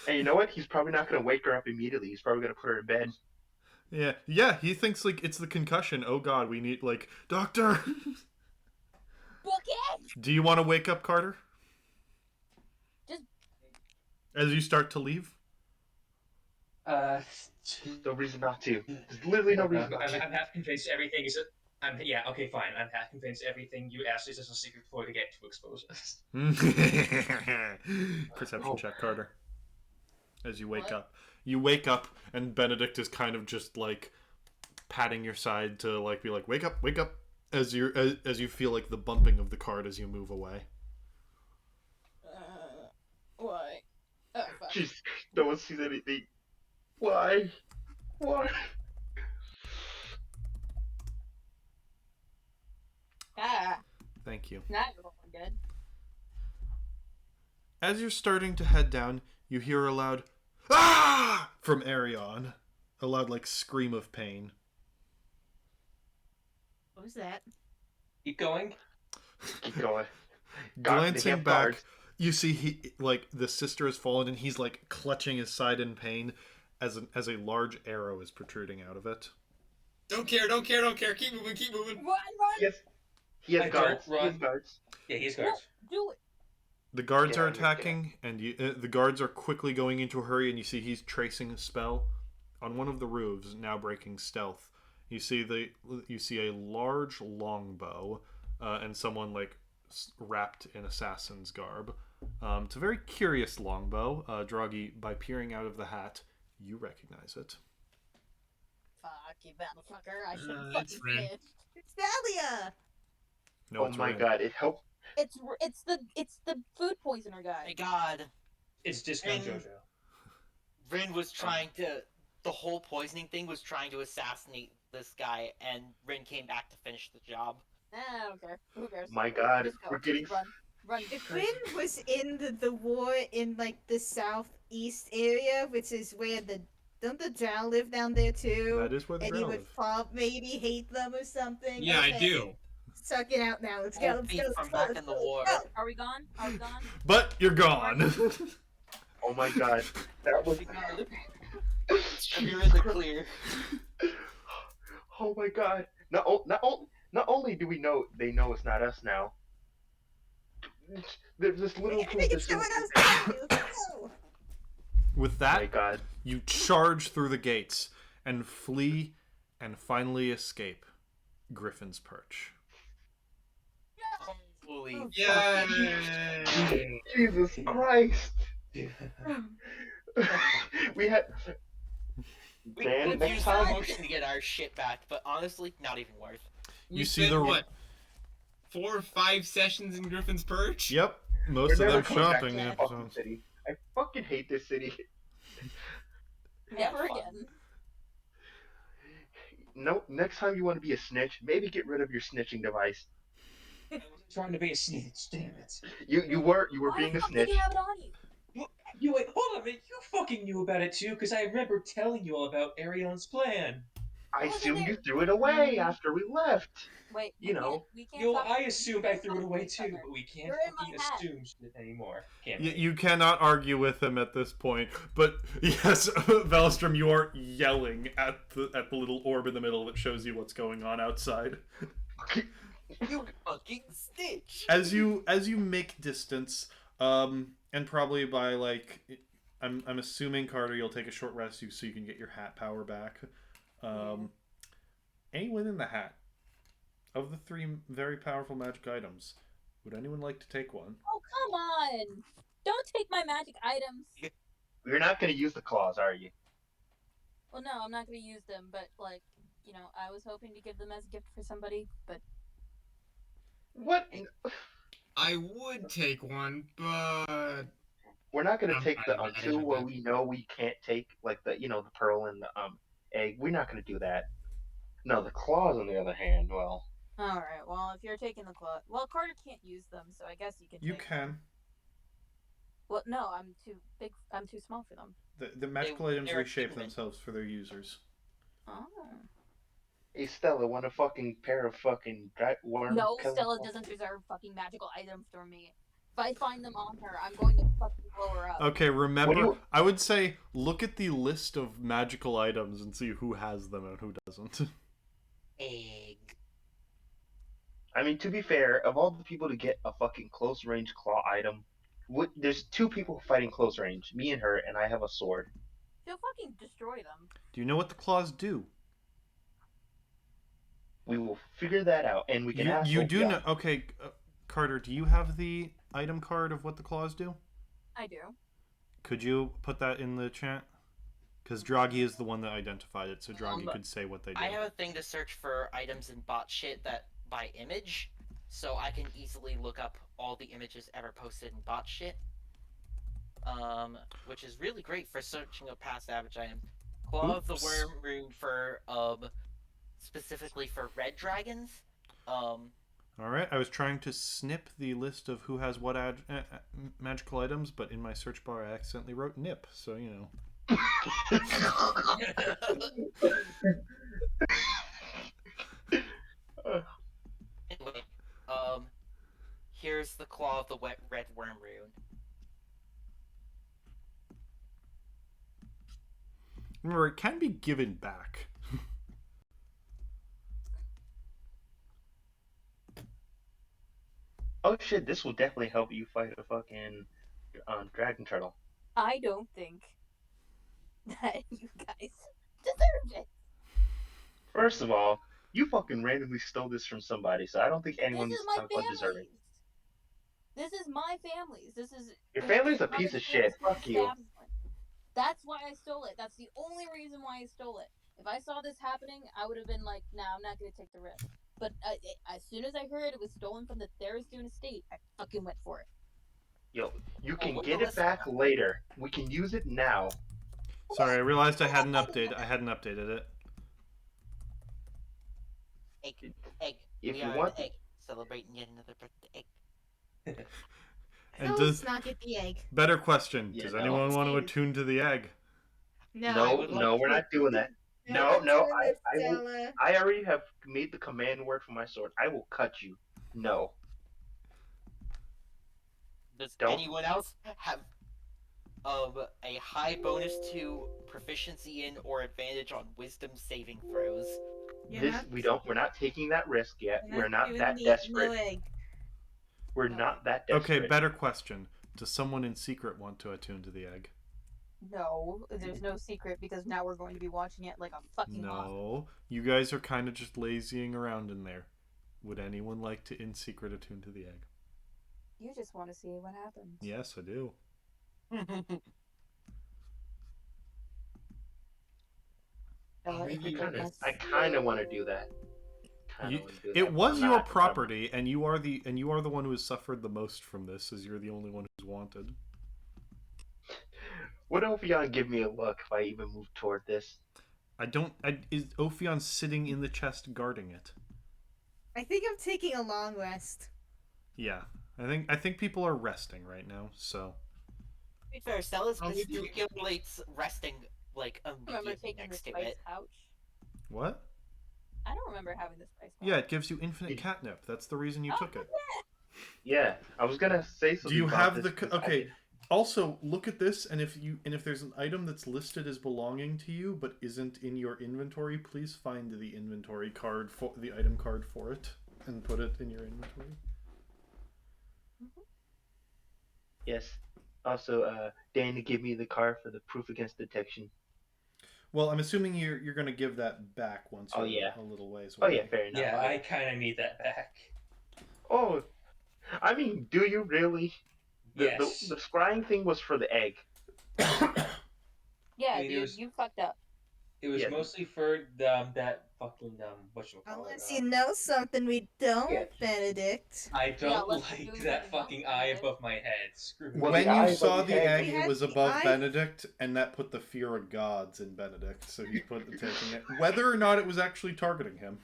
[SPEAKER 4] And you know what? He's probably not going to wake her up immediately. He's probably going to put her in bed.
[SPEAKER 2] Yeah. He thinks like it's the concussion. Oh God, we need like doctor.
[SPEAKER 1] Book it!
[SPEAKER 2] Do you want to wake up Carter?
[SPEAKER 1] Just
[SPEAKER 2] as you start to leave.
[SPEAKER 4] No reason not to. There's literally no reason not to.
[SPEAKER 7] I'm half convinced everything is. Okay, fine. I'm half convinced everything you asked is just a secret ploy to get to expose us.
[SPEAKER 2] Perception check, Carter. As you wake
[SPEAKER 1] What?
[SPEAKER 2] up. You wake up, and Benedict is kind of just like patting your side to like be like, wake up, as you feel like the bumping of the cart as you move away.
[SPEAKER 1] Why? Oh, fuck.
[SPEAKER 4] Jeez, no one sees anything. Why?
[SPEAKER 1] Ah,
[SPEAKER 2] Thank you.
[SPEAKER 1] now you're rolling good.
[SPEAKER 2] As you're starting to head down, you hear a loud "Ah!" from Arion. A loud like scream of pain.
[SPEAKER 6] What was that?
[SPEAKER 7] Keep going.
[SPEAKER 4] Keep going.
[SPEAKER 2] Glancing back, you see he like the sister has fallen and he's like clutching his side in pain as a large arrow is protruding out of it.
[SPEAKER 5] Don't care. Keep moving.
[SPEAKER 1] Run!
[SPEAKER 4] Yes. He has
[SPEAKER 7] I
[SPEAKER 4] guards.
[SPEAKER 7] don't
[SPEAKER 4] He has
[SPEAKER 7] run.
[SPEAKER 4] guards.
[SPEAKER 7] Yeah, he's
[SPEAKER 1] No,
[SPEAKER 7] guards.
[SPEAKER 1] do it!
[SPEAKER 2] The guards
[SPEAKER 4] Get
[SPEAKER 2] are
[SPEAKER 4] out of here, get
[SPEAKER 2] attacking, and the guards are quickly going into a hurry. And you see he's tracing a spell on one of the roofs, now breaking stealth. You see a large longbow, and someone like wrapped in assassin's garb. It's a very curious longbow. Droggy, by peering out of the hat, you recognize it.
[SPEAKER 1] Fuck you, motherfucker. I should have
[SPEAKER 5] It's
[SPEAKER 1] fucking
[SPEAKER 5] Rin.
[SPEAKER 1] snitched.
[SPEAKER 6] It's Dahlia!
[SPEAKER 2] No,
[SPEAKER 4] Oh
[SPEAKER 2] it's
[SPEAKER 4] my
[SPEAKER 2] Rin.
[SPEAKER 4] god, it helped.
[SPEAKER 1] It's the food poisoner guy.
[SPEAKER 3] My God,
[SPEAKER 7] It's Discount
[SPEAKER 3] And-
[SPEAKER 7] JoJo.
[SPEAKER 3] Rin was trying to. The whole poisoning thing was trying to assassinate this guy, and Rin came back to finish the job.
[SPEAKER 1] I don't care. Who cares?
[SPEAKER 4] My God,
[SPEAKER 1] Just go.
[SPEAKER 4] we're getting.
[SPEAKER 1] Just run. Run.
[SPEAKER 6] If Quinn was in the war in like the southeast area, which is where don't the drow live down there too?
[SPEAKER 2] That is where the
[SPEAKER 6] and you
[SPEAKER 2] drow
[SPEAKER 6] would
[SPEAKER 2] live.
[SPEAKER 6] maybe hate them or something.
[SPEAKER 5] Yeah, I
[SPEAKER 6] Okay.
[SPEAKER 5] do.
[SPEAKER 6] Suck it out now. Let's
[SPEAKER 3] Oh,
[SPEAKER 6] go. Let's
[SPEAKER 3] beef
[SPEAKER 6] go.
[SPEAKER 3] from
[SPEAKER 6] Let's go.
[SPEAKER 3] back
[SPEAKER 6] Let's
[SPEAKER 3] in the
[SPEAKER 6] go.
[SPEAKER 3] war.
[SPEAKER 6] Let's go.
[SPEAKER 1] Are we gone? Are we gone?
[SPEAKER 2] But you're gone.
[SPEAKER 4] Oh my God, that was.
[SPEAKER 3] You're in the clear.
[SPEAKER 4] Oh my God! Not only do we know they know it's not us now. There's this little
[SPEAKER 6] I
[SPEAKER 4] proof
[SPEAKER 6] think
[SPEAKER 4] that
[SPEAKER 6] it's
[SPEAKER 4] shows.
[SPEAKER 6] someone else. Let's go.
[SPEAKER 2] With
[SPEAKER 4] Oh my
[SPEAKER 2] that,
[SPEAKER 4] God!
[SPEAKER 2] you charge through the gates and flee and finally escape Griffon's Perch.
[SPEAKER 3] Holy
[SPEAKER 5] Yay!
[SPEAKER 4] Jesus Christ! We had.
[SPEAKER 3] We
[SPEAKER 4] Dan,
[SPEAKER 3] could
[SPEAKER 4] next
[SPEAKER 3] use
[SPEAKER 4] time.
[SPEAKER 3] promotion to get our shit back, but honestly, not even worth.
[SPEAKER 5] We
[SPEAKER 2] You see
[SPEAKER 5] spent,
[SPEAKER 2] the-
[SPEAKER 5] what, 4 or 5 sessions in Griffin's Perch?
[SPEAKER 2] Yep,
[SPEAKER 4] We're
[SPEAKER 2] most of
[SPEAKER 4] never
[SPEAKER 2] them
[SPEAKER 4] coming back
[SPEAKER 2] shopping
[SPEAKER 4] to this fucking
[SPEAKER 2] episodes.
[SPEAKER 4] city. I fucking hate this city.
[SPEAKER 1] Never
[SPEAKER 3] fun.
[SPEAKER 1] again.
[SPEAKER 4] No, next time you want to be a snitch, maybe get rid of your snitching device.
[SPEAKER 7] I wasn't trying to be a snitch, damn it.
[SPEAKER 4] You were
[SPEAKER 1] Why
[SPEAKER 4] being
[SPEAKER 1] the
[SPEAKER 4] a
[SPEAKER 1] fuck
[SPEAKER 4] snitch.
[SPEAKER 1] did you have it on you?
[SPEAKER 7] You wait, hold on a minute. You fucking knew about it too, because I remember telling you all about Arion's plan.
[SPEAKER 4] I
[SPEAKER 1] Was it
[SPEAKER 4] assumed you
[SPEAKER 1] there?
[SPEAKER 4] threw it away after we left.
[SPEAKER 1] Wait,
[SPEAKER 4] You know.
[SPEAKER 1] we can't
[SPEAKER 7] You know,
[SPEAKER 1] talk-
[SPEAKER 7] I
[SPEAKER 1] we
[SPEAKER 7] assumed
[SPEAKER 1] can't
[SPEAKER 7] I threw
[SPEAKER 1] talk
[SPEAKER 7] it away
[SPEAKER 1] to each
[SPEAKER 7] too,
[SPEAKER 1] other.
[SPEAKER 7] but we can't
[SPEAKER 1] You're in
[SPEAKER 7] fucking
[SPEAKER 1] my hat.
[SPEAKER 7] assume shit anymore. Can't we?
[SPEAKER 2] You cannot argue with him at this point, but yes, Valstrom, you are yelling at the little orb in the middle that shows you what's going on outside.
[SPEAKER 3] You fucking snitch!
[SPEAKER 2] As you make distance, and probably by like, I'm assuming Carter, you'll take a short rest so you can get your hat power back. Anyone in the hat, of the 3 very powerful magic items, would anyone like to take one?
[SPEAKER 1] Oh, come on! Don't take my magic items.
[SPEAKER 4] You're not going to use the claws, are you?
[SPEAKER 1] Well, no, I'm not gonna use them, but like, you know, I was hoping to give them as a gift for somebody, but
[SPEAKER 4] What?
[SPEAKER 5] I would take one, but
[SPEAKER 4] We're not going to
[SPEAKER 5] I'm
[SPEAKER 4] take the
[SPEAKER 5] fine with that,
[SPEAKER 4] two where
[SPEAKER 5] but-
[SPEAKER 4] we know we can't take, like the pearl and the egg. We're not going to do that. No, the claws, on the other hand, well.
[SPEAKER 1] all right. Well, if you're taking the claw, well, Carter can't use them, so I guess you can.
[SPEAKER 2] You
[SPEAKER 1] take
[SPEAKER 2] can.
[SPEAKER 1] Them. Well, no, I'm too big. I'm too small for them.
[SPEAKER 2] The magical items
[SPEAKER 3] they're
[SPEAKER 2] reshape
[SPEAKER 3] human.
[SPEAKER 2] themselves for their users.
[SPEAKER 1] Oh.
[SPEAKER 4] Hey, Stella, want a fucking pair of fucking worm?
[SPEAKER 1] No,
[SPEAKER 4] killing
[SPEAKER 1] Stella
[SPEAKER 4] claws?
[SPEAKER 1] doesn't deserve fucking magical items from me. If I find them on her, I'm going to fucking blow her up.
[SPEAKER 2] Okay,
[SPEAKER 4] What do
[SPEAKER 2] remember,
[SPEAKER 4] you-
[SPEAKER 2] I would say look at the list of magical items and see who has them and who doesn't.
[SPEAKER 3] Egg.
[SPEAKER 4] I mean, to be fair, of all the people to get a fucking close range claw item, there's 2 people fighting close range, me and her, and I have a sword.
[SPEAKER 1] She'll fucking destroy them.
[SPEAKER 2] Do you know what the claws do?
[SPEAKER 4] We will figure that out, and we can ask.
[SPEAKER 2] You do
[SPEAKER 4] Sophia.
[SPEAKER 2] know. Okay, Carter, do you have the item card of what the claws do?
[SPEAKER 1] I do.
[SPEAKER 2] Could you put that in the chat? Because Draghi is the one that identified it, so Draghi
[SPEAKER 3] But
[SPEAKER 2] could say what they do.
[SPEAKER 3] I have a thing to search for items in bot shit that by image, so I can easily look up all the images ever posted in bot shit. Which is really great for searching up past average items. Claw of the
[SPEAKER 2] Oops.
[SPEAKER 3] Worm rune for specifically for red dragons.
[SPEAKER 2] All right, I was trying to snip the list of who has what magical items, but in my search bar I accidentally wrote nip, so you know.
[SPEAKER 3] Anyway, here's the Claw of the Red Worm rune.
[SPEAKER 2] Remember, it can be given back.
[SPEAKER 4] Oh shit, this will definitely help you fight a fucking dragon turtle.
[SPEAKER 1] I don't think that you guys deserved it.
[SPEAKER 4] First of all, you fucking randomly stole this from somebody, so I don't think
[SPEAKER 1] This
[SPEAKER 4] anyone's
[SPEAKER 1] is my
[SPEAKER 4] talking about deserving.
[SPEAKER 1] family's. This is my family's. This is
[SPEAKER 4] Your family's a
[SPEAKER 1] my
[SPEAKER 4] piece of
[SPEAKER 1] family's
[SPEAKER 4] shit. Fuck you.
[SPEAKER 1] establishment. That's why I stole it. That's the only reason why I stole it. If I saw this happening, I would have been like, "Nah, I'm not gonna take the risk." But as soon as I heard it was stolen from the Tharizdun estate, I fucking went for it.
[SPEAKER 4] Yo, you can
[SPEAKER 3] look
[SPEAKER 4] get
[SPEAKER 3] at
[SPEAKER 4] it
[SPEAKER 3] this.
[SPEAKER 4] back later. We can use it now.
[SPEAKER 2] Sorry, I realized I hadn't updated it.
[SPEAKER 3] Egg.
[SPEAKER 4] If
[SPEAKER 3] We
[SPEAKER 4] you
[SPEAKER 3] are
[SPEAKER 4] want,
[SPEAKER 3] the egg, celebrating yet another birthday egg.
[SPEAKER 2] And
[SPEAKER 6] So
[SPEAKER 2] does
[SPEAKER 6] let's not get the egg.
[SPEAKER 2] better question?
[SPEAKER 4] yeah,
[SPEAKER 2] Does
[SPEAKER 4] no,
[SPEAKER 2] anyone want to
[SPEAKER 6] Steve.
[SPEAKER 2] attune to the egg?
[SPEAKER 6] No.
[SPEAKER 3] I
[SPEAKER 4] no,
[SPEAKER 3] would like
[SPEAKER 4] no, we're
[SPEAKER 3] to.
[SPEAKER 4] not doing that.
[SPEAKER 6] We're
[SPEAKER 4] No,
[SPEAKER 6] not
[SPEAKER 4] no,
[SPEAKER 6] doing it,
[SPEAKER 4] I will.
[SPEAKER 6] Stella.
[SPEAKER 4] I already have made the command word for my sword. I will cut you. No,
[SPEAKER 3] Does
[SPEAKER 4] don't.
[SPEAKER 3] anyone else have a high bonus to proficiency in or advantage on wisdom saving throws?
[SPEAKER 6] You're
[SPEAKER 4] This
[SPEAKER 6] not.
[SPEAKER 4] we don't. We're not taking that risk yet.
[SPEAKER 6] You're not
[SPEAKER 4] We're not
[SPEAKER 6] doing
[SPEAKER 4] that
[SPEAKER 6] the no
[SPEAKER 4] desperate.
[SPEAKER 6] egg.
[SPEAKER 4] We're
[SPEAKER 1] No.
[SPEAKER 4] not that
[SPEAKER 2] Okay,
[SPEAKER 4] desperate.
[SPEAKER 2] better question. Does someone in secret want to attune to the egg?
[SPEAKER 1] No, there's no secret because now we're going to be watching it like a fucking hawk.
[SPEAKER 2] No. You guys are kind of just lazying around in there. Would anyone like to in secret attune to the egg?
[SPEAKER 1] You just want to see what happens.
[SPEAKER 2] Yes, I do.
[SPEAKER 4] I kind of want to do that.
[SPEAKER 2] It was your property, and you are the one who has suffered the most from this, as you're the only one who's wanted.
[SPEAKER 4] Would Ophion give me a look if I even move toward this?
[SPEAKER 2] Is Ophion sitting in the chest guarding it?
[SPEAKER 6] I think I'm taking a long rest.
[SPEAKER 2] Yeah, I think people are resting right now. So
[SPEAKER 3] To be fair, Stella's
[SPEAKER 5] I'll leave you-
[SPEAKER 3] gesticulates resting like
[SPEAKER 1] I remember
[SPEAKER 3] immediately
[SPEAKER 1] taking the
[SPEAKER 3] next to
[SPEAKER 1] spice
[SPEAKER 3] it.
[SPEAKER 1] pouch.
[SPEAKER 2] what?
[SPEAKER 1] I don't remember having the spice pouch.
[SPEAKER 2] Yeah, it gives you infinite catnip. That's the reason you took it.
[SPEAKER 4] Yeah, I was gonna say something.
[SPEAKER 2] Do you
[SPEAKER 4] about
[SPEAKER 2] have
[SPEAKER 4] this
[SPEAKER 2] the
[SPEAKER 4] because I
[SPEAKER 2] okay?
[SPEAKER 4] did-
[SPEAKER 2] Also, look at this, and if there's an item that's listed as belonging to you but isn't in your inventory, please find the inventory card for the item card for it and put it in your inventory.
[SPEAKER 4] Yes. Also, Dan give me the card for the proof against detection.
[SPEAKER 2] Well, I'm assuming you're going to give that back once you're
[SPEAKER 4] yeah.
[SPEAKER 2] a little ways
[SPEAKER 4] Oh
[SPEAKER 2] away.
[SPEAKER 4] yeah, fair enough.
[SPEAKER 7] Yeah, I kind of need that back.
[SPEAKER 4] Oh, I mean, do you really?
[SPEAKER 7] Yes.
[SPEAKER 4] The scrying thing was for the egg.
[SPEAKER 1] Yeah,
[SPEAKER 7] I mean,
[SPEAKER 1] dude, you fucked up.
[SPEAKER 7] It was
[SPEAKER 4] Yeah.
[SPEAKER 7] mostly for that fucking whatchamacallit.
[SPEAKER 6] Unless you know something we don't,
[SPEAKER 4] Yeah.
[SPEAKER 6] Benedict.
[SPEAKER 7] I don't
[SPEAKER 1] unless you're
[SPEAKER 7] like
[SPEAKER 1] doing
[SPEAKER 7] that
[SPEAKER 1] something
[SPEAKER 7] fucking
[SPEAKER 1] else,
[SPEAKER 7] eye
[SPEAKER 1] Benedict.
[SPEAKER 7] above my head. Screw
[SPEAKER 4] Well,
[SPEAKER 2] When
[SPEAKER 4] the eye
[SPEAKER 2] you
[SPEAKER 4] above
[SPEAKER 2] saw
[SPEAKER 4] the
[SPEAKER 2] the
[SPEAKER 4] head-
[SPEAKER 2] egg,
[SPEAKER 6] We
[SPEAKER 2] it
[SPEAKER 6] had
[SPEAKER 2] was
[SPEAKER 6] the
[SPEAKER 2] above
[SPEAKER 6] eye-
[SPEAKER 2] Benedict, and that put the fear of gods in Benedict, so he put taking it. Whether or not it was actually targeting him.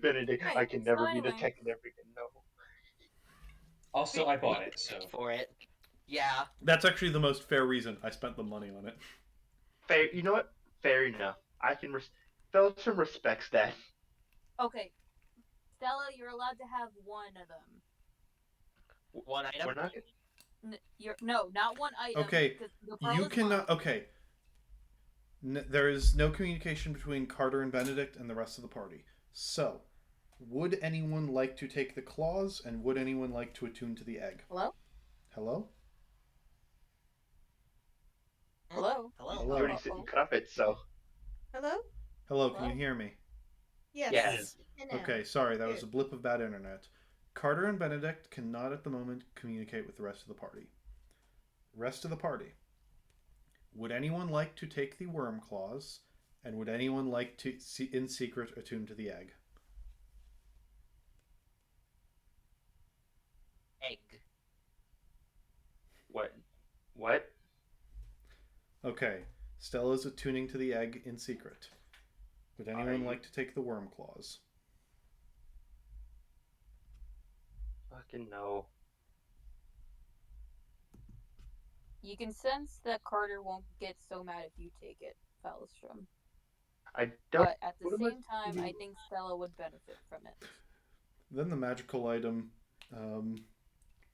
[SPEAKER 4] Benedict,
[SPEAKER 1] Right,
[SPEAKER 4] I can never be
[SPEAKER 1] smiling.
[SPEAKER 4] detected everything. No.
[SPEAKER 7] Also, I bought it, so.
[SPEAKER 3] For it. Yeah.
[SPEAKER 2] That's actually the most fair reason. I spent the money on it.
[SPEAKER 4] Fair. You know what? Fair enough. I can. Felton respects that.
[SPEAKER 1] Okay, Stella, you're allowed to have one of them.
[SPEAKER 3] One item.
[SPEAKER 4] We're not.
[SPEAKER 1] No, not one item.
[SPEAKER 2] Okay,
[SPEAKER 1] 'cause the pearl
[SPEAKER 2] you
[SPEAKER 1] is
[SPEAKER 2] cannot.
[SPEAKER 1] mine.
[SPEAKER 2] Okay. There is no communication between Carter and Benedict and the rest of the party. So, would anyone like to take the claws, and would anyone like to attune to the egg?
[SPEAKER 1] Hello?
[SPEAKER 2] Hello?
[SPEAKER 1] Hello?
[SPEAKER 3] Hello.
[SPEAKER 4] You already said you cut it, so.
[SPEAKER 6] Hello?
[SPEAKER 2] Hello, can
[SPEAKER 1] Hello?
[SPEAKER 2] you hear me?
[SPEAKER 6] Yes.
[SPEAKER 4] Yes.
[SPEAKER 6] And now.
[SPEAKER 2] Okay, sorry, that was a blip of bad internet. Carter and Benedict cannot at the moment communicate with the rest of the party. Rest of the party. Would anyone like to take the worm claws, and would anyone like to, in secret, attune to the egg?
[SPEAKER 3] Egg.
[SPEAKER 4] What? What?
[SPEAKER 2] Okay, Stella's attuning to the egg in secret. Would anyone
[SPEAKER 4] you-
[SPEAKER 2] like to take the worm claws?
[SPEAKER 4] Fucking no.
[SPEAKER 1] You can sense that Carter won't get so mad if you take it, Fellstrom.
[SPEAKER 4] I don't.
[SPEAKER 1] But at the
[SPEAKER 4] what am I
[SPEAKER 1] same time, I
[SPEAKER 4] doing?
[SPEAKER 1] think Stella would benefit from it.
[SPEAKER 2] Then the magical item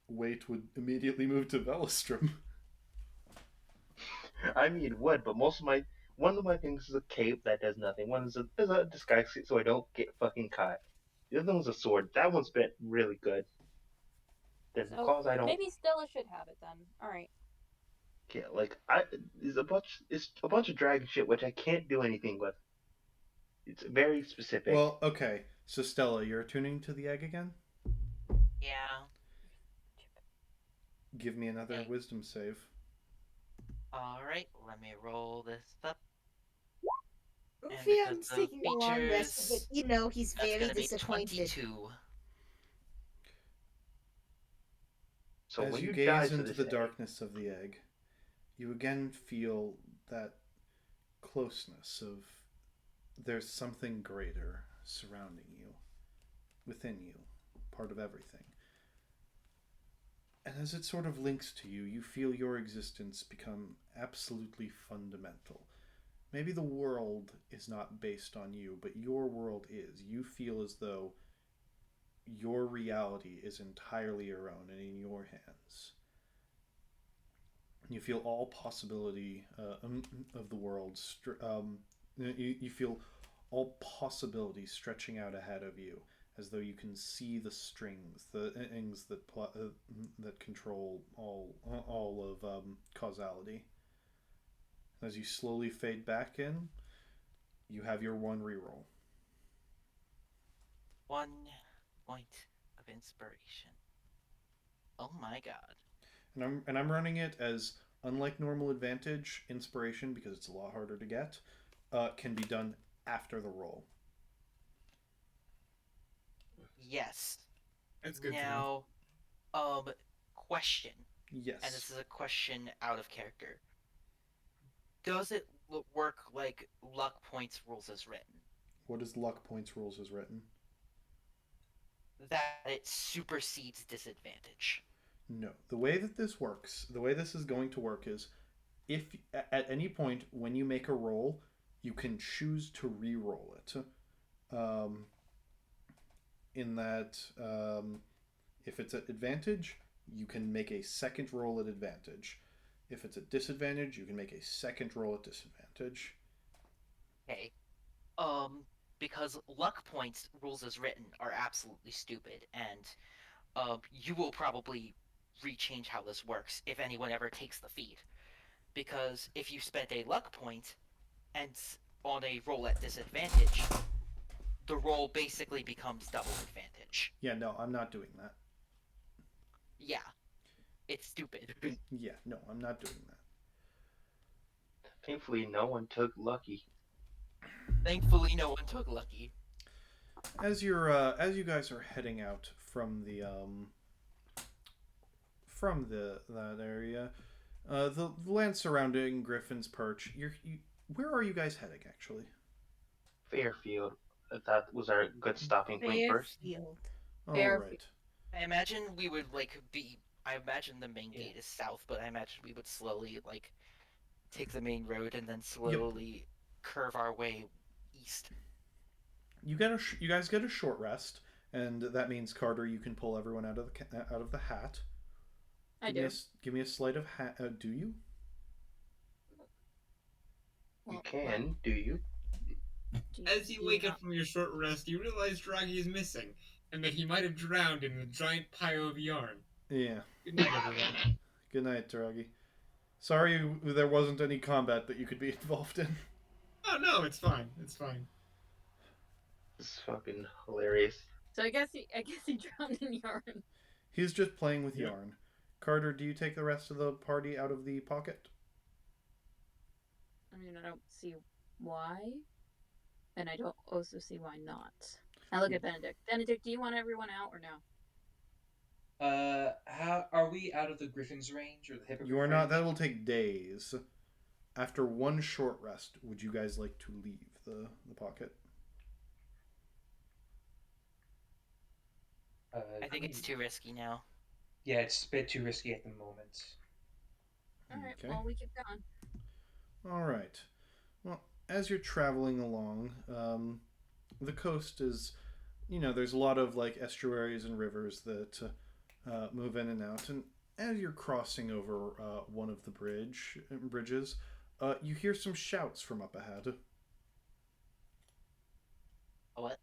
[SPEAKER 2] weight would immediately move to Velostrom.
[SPEAKER 4] I mean, it would, but one of my things is a cape that does nothing. One is a disguise suit so I don't get fucking caught. The other one's a sword. That one's been really good. Then the
[SPEAKER 1] So
[SPEAKER 4] claws I don't
[SPEAKER 1] maybe Stella should have it then. Alright.
[SPEAKER 4] get. Like it's a bunch of dragon shit which I can't do anything with. It's very specific.
[SPEAKER 2] Well, okay. So Stella, you're attuning to the egg again?
[SPEAKER 3] Yeah.
[SPEAKER 2] Give me another
[SPEAKER 3] Egg.
[SPEAKER 2] wisdom save.
[SPEAKER 3] Alright, let me roll this up.
[SPEAKER 6] Rufion's
[SPEAKER 3] because of
[SPEAKER 6] taking a long rest, but
[SPEAKER 3] features,
[SPEAKER 6] you know he's
[SPEAKER 3] That's
[SPEAKER 6] very
[SPEAKER 3] gonna be
[SPEAKER 6] disappointed.
[SPEAKER 3] 22.
[SPEAKER 4] so
[SPEAKER 2] As
[SPEAKER 4] when
[SPEAKER 2] you
[SPEAKER 4] you
[SPEAKER 2] gaze
[SPEAKER 4] die to
[SPEAKER 2] into
[SPEAKER 4] this
[SPEAKER 2] the
[SPEAKER 4] egg,
[SPEAKER 2] darkness of the egg, you again feel that closeness of there's something greater surrounding you. within you, part of everything. And as it sort of links to you, you feel your existence become absolutely fundamental. Maybe the world is not based on you, but your world is. You feel as though your reality is entirely your own and in your hands. You feel all possibility of the world. You feel all possibility stretching out ahead of you, as though you can see the strings, the things that control all of causality. As you slowly fade back in, you have your one reroll.
[SPEAKER 3] 1 point of inspiration. Oh my god.
[SPEAKER 2] And I'm running it as, unlike normal advantage, inspiration, because it's a lot harder to get, can be done after the roll.
[SPEAKER 3] Yes.
[SPEAKER 5] That's good to know.
[SPEAKER 3] Now, question.
[SPEAKER 2] Yes.
[SPEAKER 3] And this is a question out of character. Does it work like luck points rules as written?
[SPEAKER 2] What is luck points rules as written?
[SPEAKER 3] That it supersedes disadvantage.
[SPEAKER 2] No. The way that this works, the way this is going to work is, if at any point when you make a roll, you can choose to re-roll it. In that, if it's at advantage, you can make a second roll at advantage. If it's at disadvantage, you can make a second roll at disadvantage.
[SPEAKER 3] Okay. Because luck points rules as written are absolutely stupid, and you will probably rechange how this works if anyone ever takes the feat. Because if you spent a luck point and on a roll at disadvantage, the roll basically becomes double advantage.
[SPEAKER 2] Yeah, no, I'm not doing that.
[SPEAKER 3] Yeah, it's stupid.
[SPEAKER 2] Yeah, no, I'm not doing that.
[SPEAKER 4] Thankfully, no one took lucky.
[SPEAKER 3] Thankfully, no one took lucky.
[SPEAKER 2] As you guys are heading out from that area, the land surrounding Griffon's Perch. Where are you guys heading actually?
[SPEAKER 4] Fairfield. That was our good stopping point first.
[SPEAKER 6] Fairfield.
[SPEAKER 2] All
[SPEAKER 1] Fair-
[SPEAKER 2] right.
[SPEAKER 3] I imagine we would be. I imagine the main
[SPEAKER 7] Yeah.
[SPEAKER 3] gate is south, but I imagine we would slowly take the main road and then slowly curve our way east.
[SPEAKER 2] You guys get a short rest, and that means, Carter, you can pull everyone out of the hat.
[SPEAKER 1] I do.
[SPEAKER 2] Give me a sleight of hat. Do you?
[SPEAKER 4] You can, do you?
[SPEAKER 5] As you wake up from your short rest, you realize Draghi is missing, and that he might have drowned in the giant pile of yarn.
[SPEAKER 2] Yeah.
[SPEAKER 5] Good night, everyone.
[SPEAKER 2] Good night, Draghi. Sorry there wasn't any combat that you could be involved in.
[SPEAKER 5] Oh no, it's fine. It's fine.
[SPEAKER 4] It's fucking hilarious.
[SPEAKER 1] So I guess he drowned in yarn.
[SPEAKER 2] He's just playing with
[SPEAKER 5] Yep.
[SPEAKER 2] yarn. Carter, do you take the rest of the party out of the pocket?
[SPEAKER 1] I mean, I don't see why, and I don't also see why not. I look at Benedict. Benedict, do you want everyone out or no?
[SPEAKER 7] How are we out of the Griffin's range or the Hippogriff
[SPEAKER 2] You are not.
[SPEAKER 7] range?
[SPEAKER 2] That will take days. After one short rest, would you guys like to leave the pocket?
[SPEAKER 3] I think it's too risky now.
[SPEAKER 7] Yeah, it's a bit too risky at the moment.
[SPEAKER 1] All right.
[SPEAKER 2] Okay.
[SPEAKER 1] Well, we keep going.
[SPEAKER 2] All right. Well, as you're traveling along, the coast is, there's a lot of estuaries and rivers that move in and out, and as you're crossing over one of the bridges, you hear some shouts from up ahead.
[SPEAKER 3] What?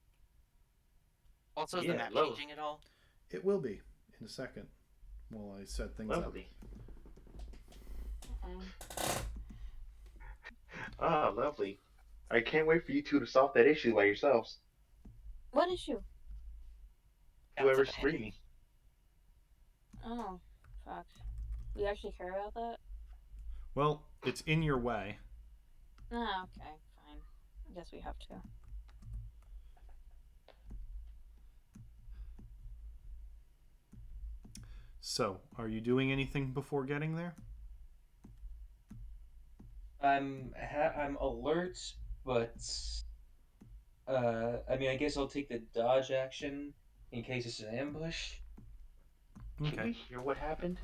[SPEAKER 3] Also, is
[SPEAKER 4] Yeah,
[SPEAKER 3] the map
[SPEAKER 4] low.
[SPEAKER 3] changing at all?
[SPEAKER 2] It will be in a second. While I set things
[SPEAKER 4] Lovely.
[SPEAKER 1] Uh-oh.
[SPEAKER 4] Ah, lovely. I can't wait for you two to solve that issue by yourselves.
[SPEAKER 1] What issue?
[SPEAKER 4] Whoever's
[SPEAKER 3] That's a headache.
[SPEAKER 4] screaming.
[SPEAKER 1] Oh, fuck. We actually care about that?
[SPEAKER 2] Well, it's in your way.
[SPEAKER 1] Ah, okay, fine. I guess we have to.
[SPEAKER 2] So, are you doing anything before getting there?
[SPEAKER 7] I'm alert, but I mean, I guess I'll take the dodge action in case it's an ambush.
[SPEAKER 4] Can we
[SPEAKER 2] Okay.
[SPEAKER 4] hear what happened?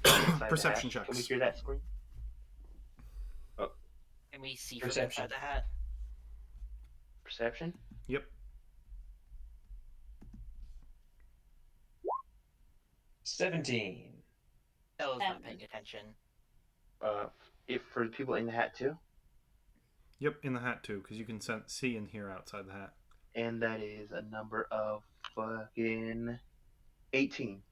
[SPEAKER 4] Inside
[SPEAKER 2] Perception
[SPEAKER 4] the hat? Can we
[SPEAKER 2] checks.
[SPEAKER 4] hear that scream? Oh,
[SPEAKER 3] Can we see from
[SPEAKER 7] Perception.
[SPEAKER 3] inside the hat?
[SPEAKER 4] perception?
[SPEAKER 2] Yep.
[SPEAKER 7] 17.
[SPEAKER 3] Stella's not paying attention.
[SPEAKER 4] If for the people in the hat too,
[SPEAKER 2] Yep, in the hat too, because you can see and hear outside the hat.
[SPEAKER 4] and that is a number of fucking 18.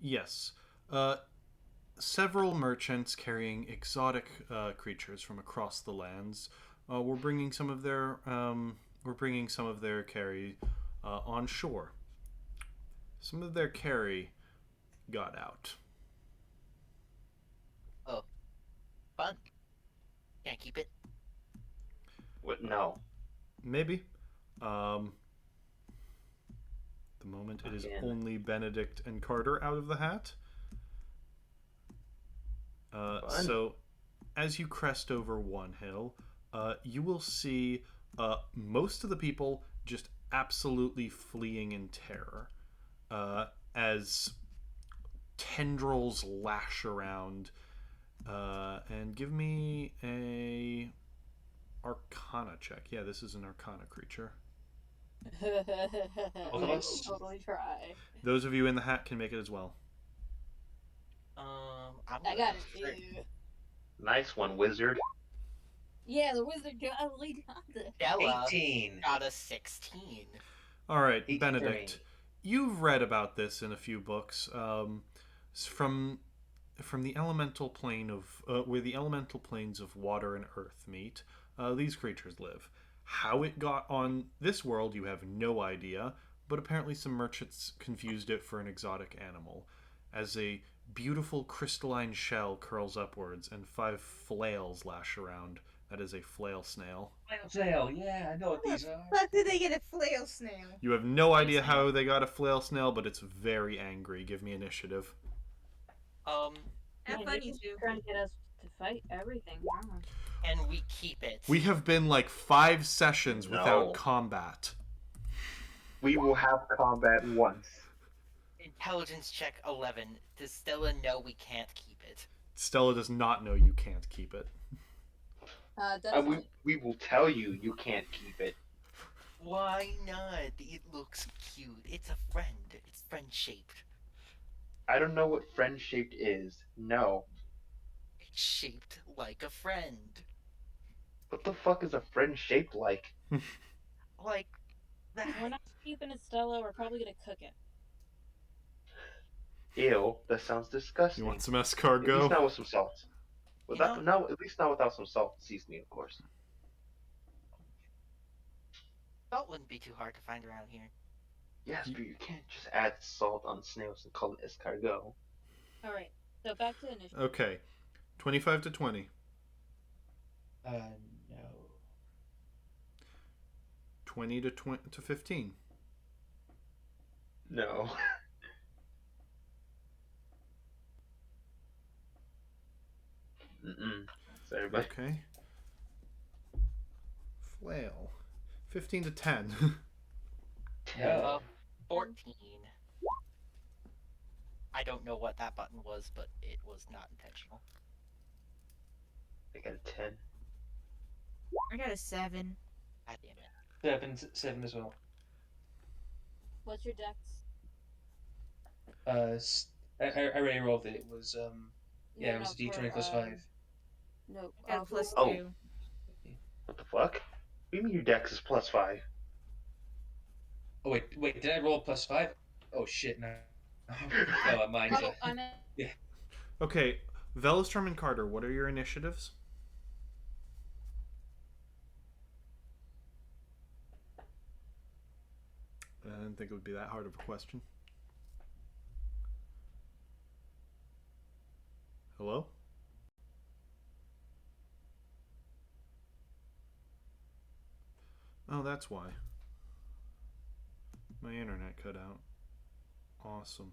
[SPEAKER 2] Yes. Several merchants carrying exotic creatures from across the lands were bringing some of their carry on shore. Some of their carry got out.
[SPEAKER 3] Oh, fun. Can't keep it.
[SPEAKER 4] What? No.
[SPEAKER 2] Maybe. The moment it is
[SPEAKER 4] Again.
[SPEAKER 2] only Benedict and Carter out of the hat. So, as you crest over one hill, you will see most of the people just absolutely fleeing in terror as tendrils lash around. And give me a Arcana check. Yeah, this is an Arcana creature.
[SPEAKER 1] I
[SPEAKER 7] of
[SPEAKER 1] will
[SPEAKER 7] us?
[SPEAKER 1] totally try.
[SPEAKER 2] Those of you in the hat can make it as well.
[SPEAKER 1] I got it. Ew.
[SPEAKER 4] Nice one, wizard.
[SPEAKER 1] Yeah, the wizard totally got it.
[SPEAKER 3] Stella
[SPEAKER 7] 18.
[SPEAKER 3] got a 16.
[SPEAKER 2] All right,
[SPEAKER 7] 18
[SPEAKER 2] Benedict.
[SPEAKER 7] for me.
[SPEAKER 2] You've read about this in a few books. From the elemental plane of where the elemental planes of water and earth meet, these creatures live. How it got on this world, you have no idea. But apparently, some merchants confused it for an exotic animal, as a beautiful crystalline shell curls upwards and 5 flails lash around. That is a flail snail.
[SPEAKER 7] Flail tail, yeah, I know what these are.
[SPEAKER 6] Fuck did they get a flail snail?
[SPEAKER 2] You have no idea how they got a flail snail, but it's very angry. Give me initiative.
[SPEAKER 3] Um,
[SPEAKER 6] Have
[SPEAKER 1] Yeah,
[SPEAKER 6] fun,
[SPEAKER 1] they're
[SPEAKER 6] you
[SPEAKER 1] just
[SPEAKER 6] two.
[SPEAKER 1] trying to get us to fight everything. Wow.
[SPEAKER 3] and we keep it.
[SPEAKER 2] We have been like 5 sessions
[SPEAKER 4] No.
[SPEAKER 2] without combat.
[SPEAKER 4] We will have combat once.
[SPEAKER 3] Intelligence check 11. Does Stella know we can't keep it?
[SPEAKER 2] Stella does not know you can't keep it.
[SPEAKER 1] That's
[SPEAKER 4] We will tell you you can't keep it.
[SPEAKER 3] Why not? It looks cute. It's a friend. It's friend-shaped.
[SPEAKER 4] I don't know what friend shaped is. No.
[SPEAKER 3] It's shaped like a friend.
[SPEAKER 4] What the fuck is a friend shaped like?
[SPEAKER 3] Like that.
[SPEAKER 1] We're not keeping it, Stella. We're probably gonna cook it.
[SPEAKER 4] Ew, that sounds disgusting.
[SPEAKER 2] You want some
[SPEAKER 4] At least
[SPEAKER 2] escargot?
[SPEAKER 4] not with some salt. Without,
[SPEAKER 3] You
[SPEAKER 4] no, at least not without some salt and seasoning, of course.
[SPEAKER 3] Salt wouldn't be too hard to find around here.
[SPEAKER 4] Yes, but you can't just add salt on snails and call it escargot.
[SPEAKER 1] All right. So back to initiative.
[SPEAKER 2] Okay. 25 to 20.
[SPEAKER 7] No.
[SPEAKER 2] 20 to 15.
[SPEAKER 4] No. Mm-mm. So everybody.
[SPEAKER 2] Okay. Flail. 15 to 10.
[SPEAKER 7] No.
[SPEAKER 3] 14. I don't know what that button was, but it was not intentional.
[SPEAKER 4] I got a 10.
[SPEAKER 6] I got a 7.
[SPEAKER 3] God damn it.
[SPEAKER 7] 7 as well.
[SPEAKER 1] What's your dex?
[SPEAKER 7] I already rolled it. It was yeah, it was a D20 plus 5.
[SPEAKER 1] No.
[SPEAKER 6] I got a plus
[SPEAKER 4] Oh.
[SPEAKER 6] 2.
[SPEAKER 4] What the fuck? What do you mean your dex is plus 5?
[SPEAKER 7] Oh wait, did I roll plus 5? Oh shit, no. No, mine's
[SPEAKER 1] Oh, I meant.
[SPEAKER 2] Okay. Velostrom and Carter, what are your initiatives? I didn't think it would be that hard of a question. Hello? Oh, that's why. My internet cut out. Awesome.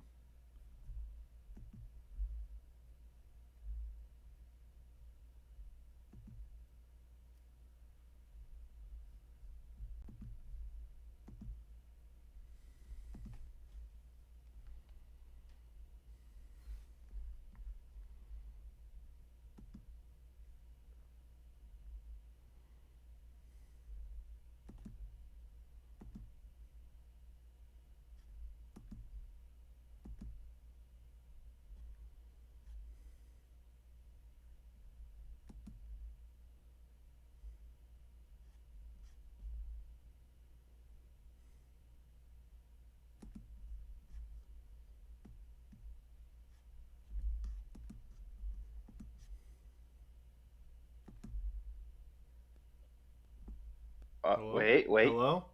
[SPEAKER 2] Hello?
[SPEAKER 4] Wait.
[SPEAKER 2] Hello?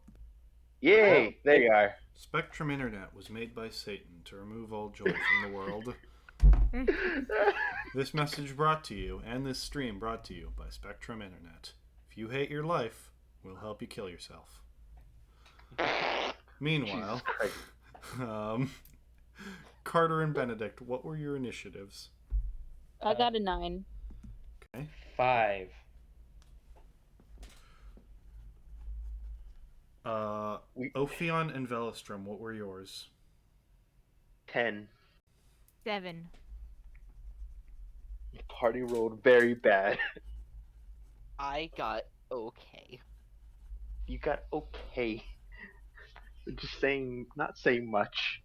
[SPEAKER 4] Yay! There you are.
[SPEAKER 2] Spectrum Internet was made by Satan to remove all joy from the world. This message brought to you, and this stream brought to you by Spectrum Internet. If you hate your life, we'll help you kill yourself. Meanwhile,
[SPEAKER 4] Jesus Christ.
[SPEAKER 2] Carter and Benedict, what were your initiatives?
[SPEAKER 1] I got a 9.
[SPEAKER 2] Okay.
[SPEAKER 7] 5.
[SPEAKER 2] Ophion and Velostrom, what were yours?
[SPEAKER 4] 10.
[SPEAKER 6] 7.
[SPEAKER 4] Party rolled very bad.
[SPEAKER 3] I got okay.
[SPEAKER 4] You got okay. Just saying, not saying much.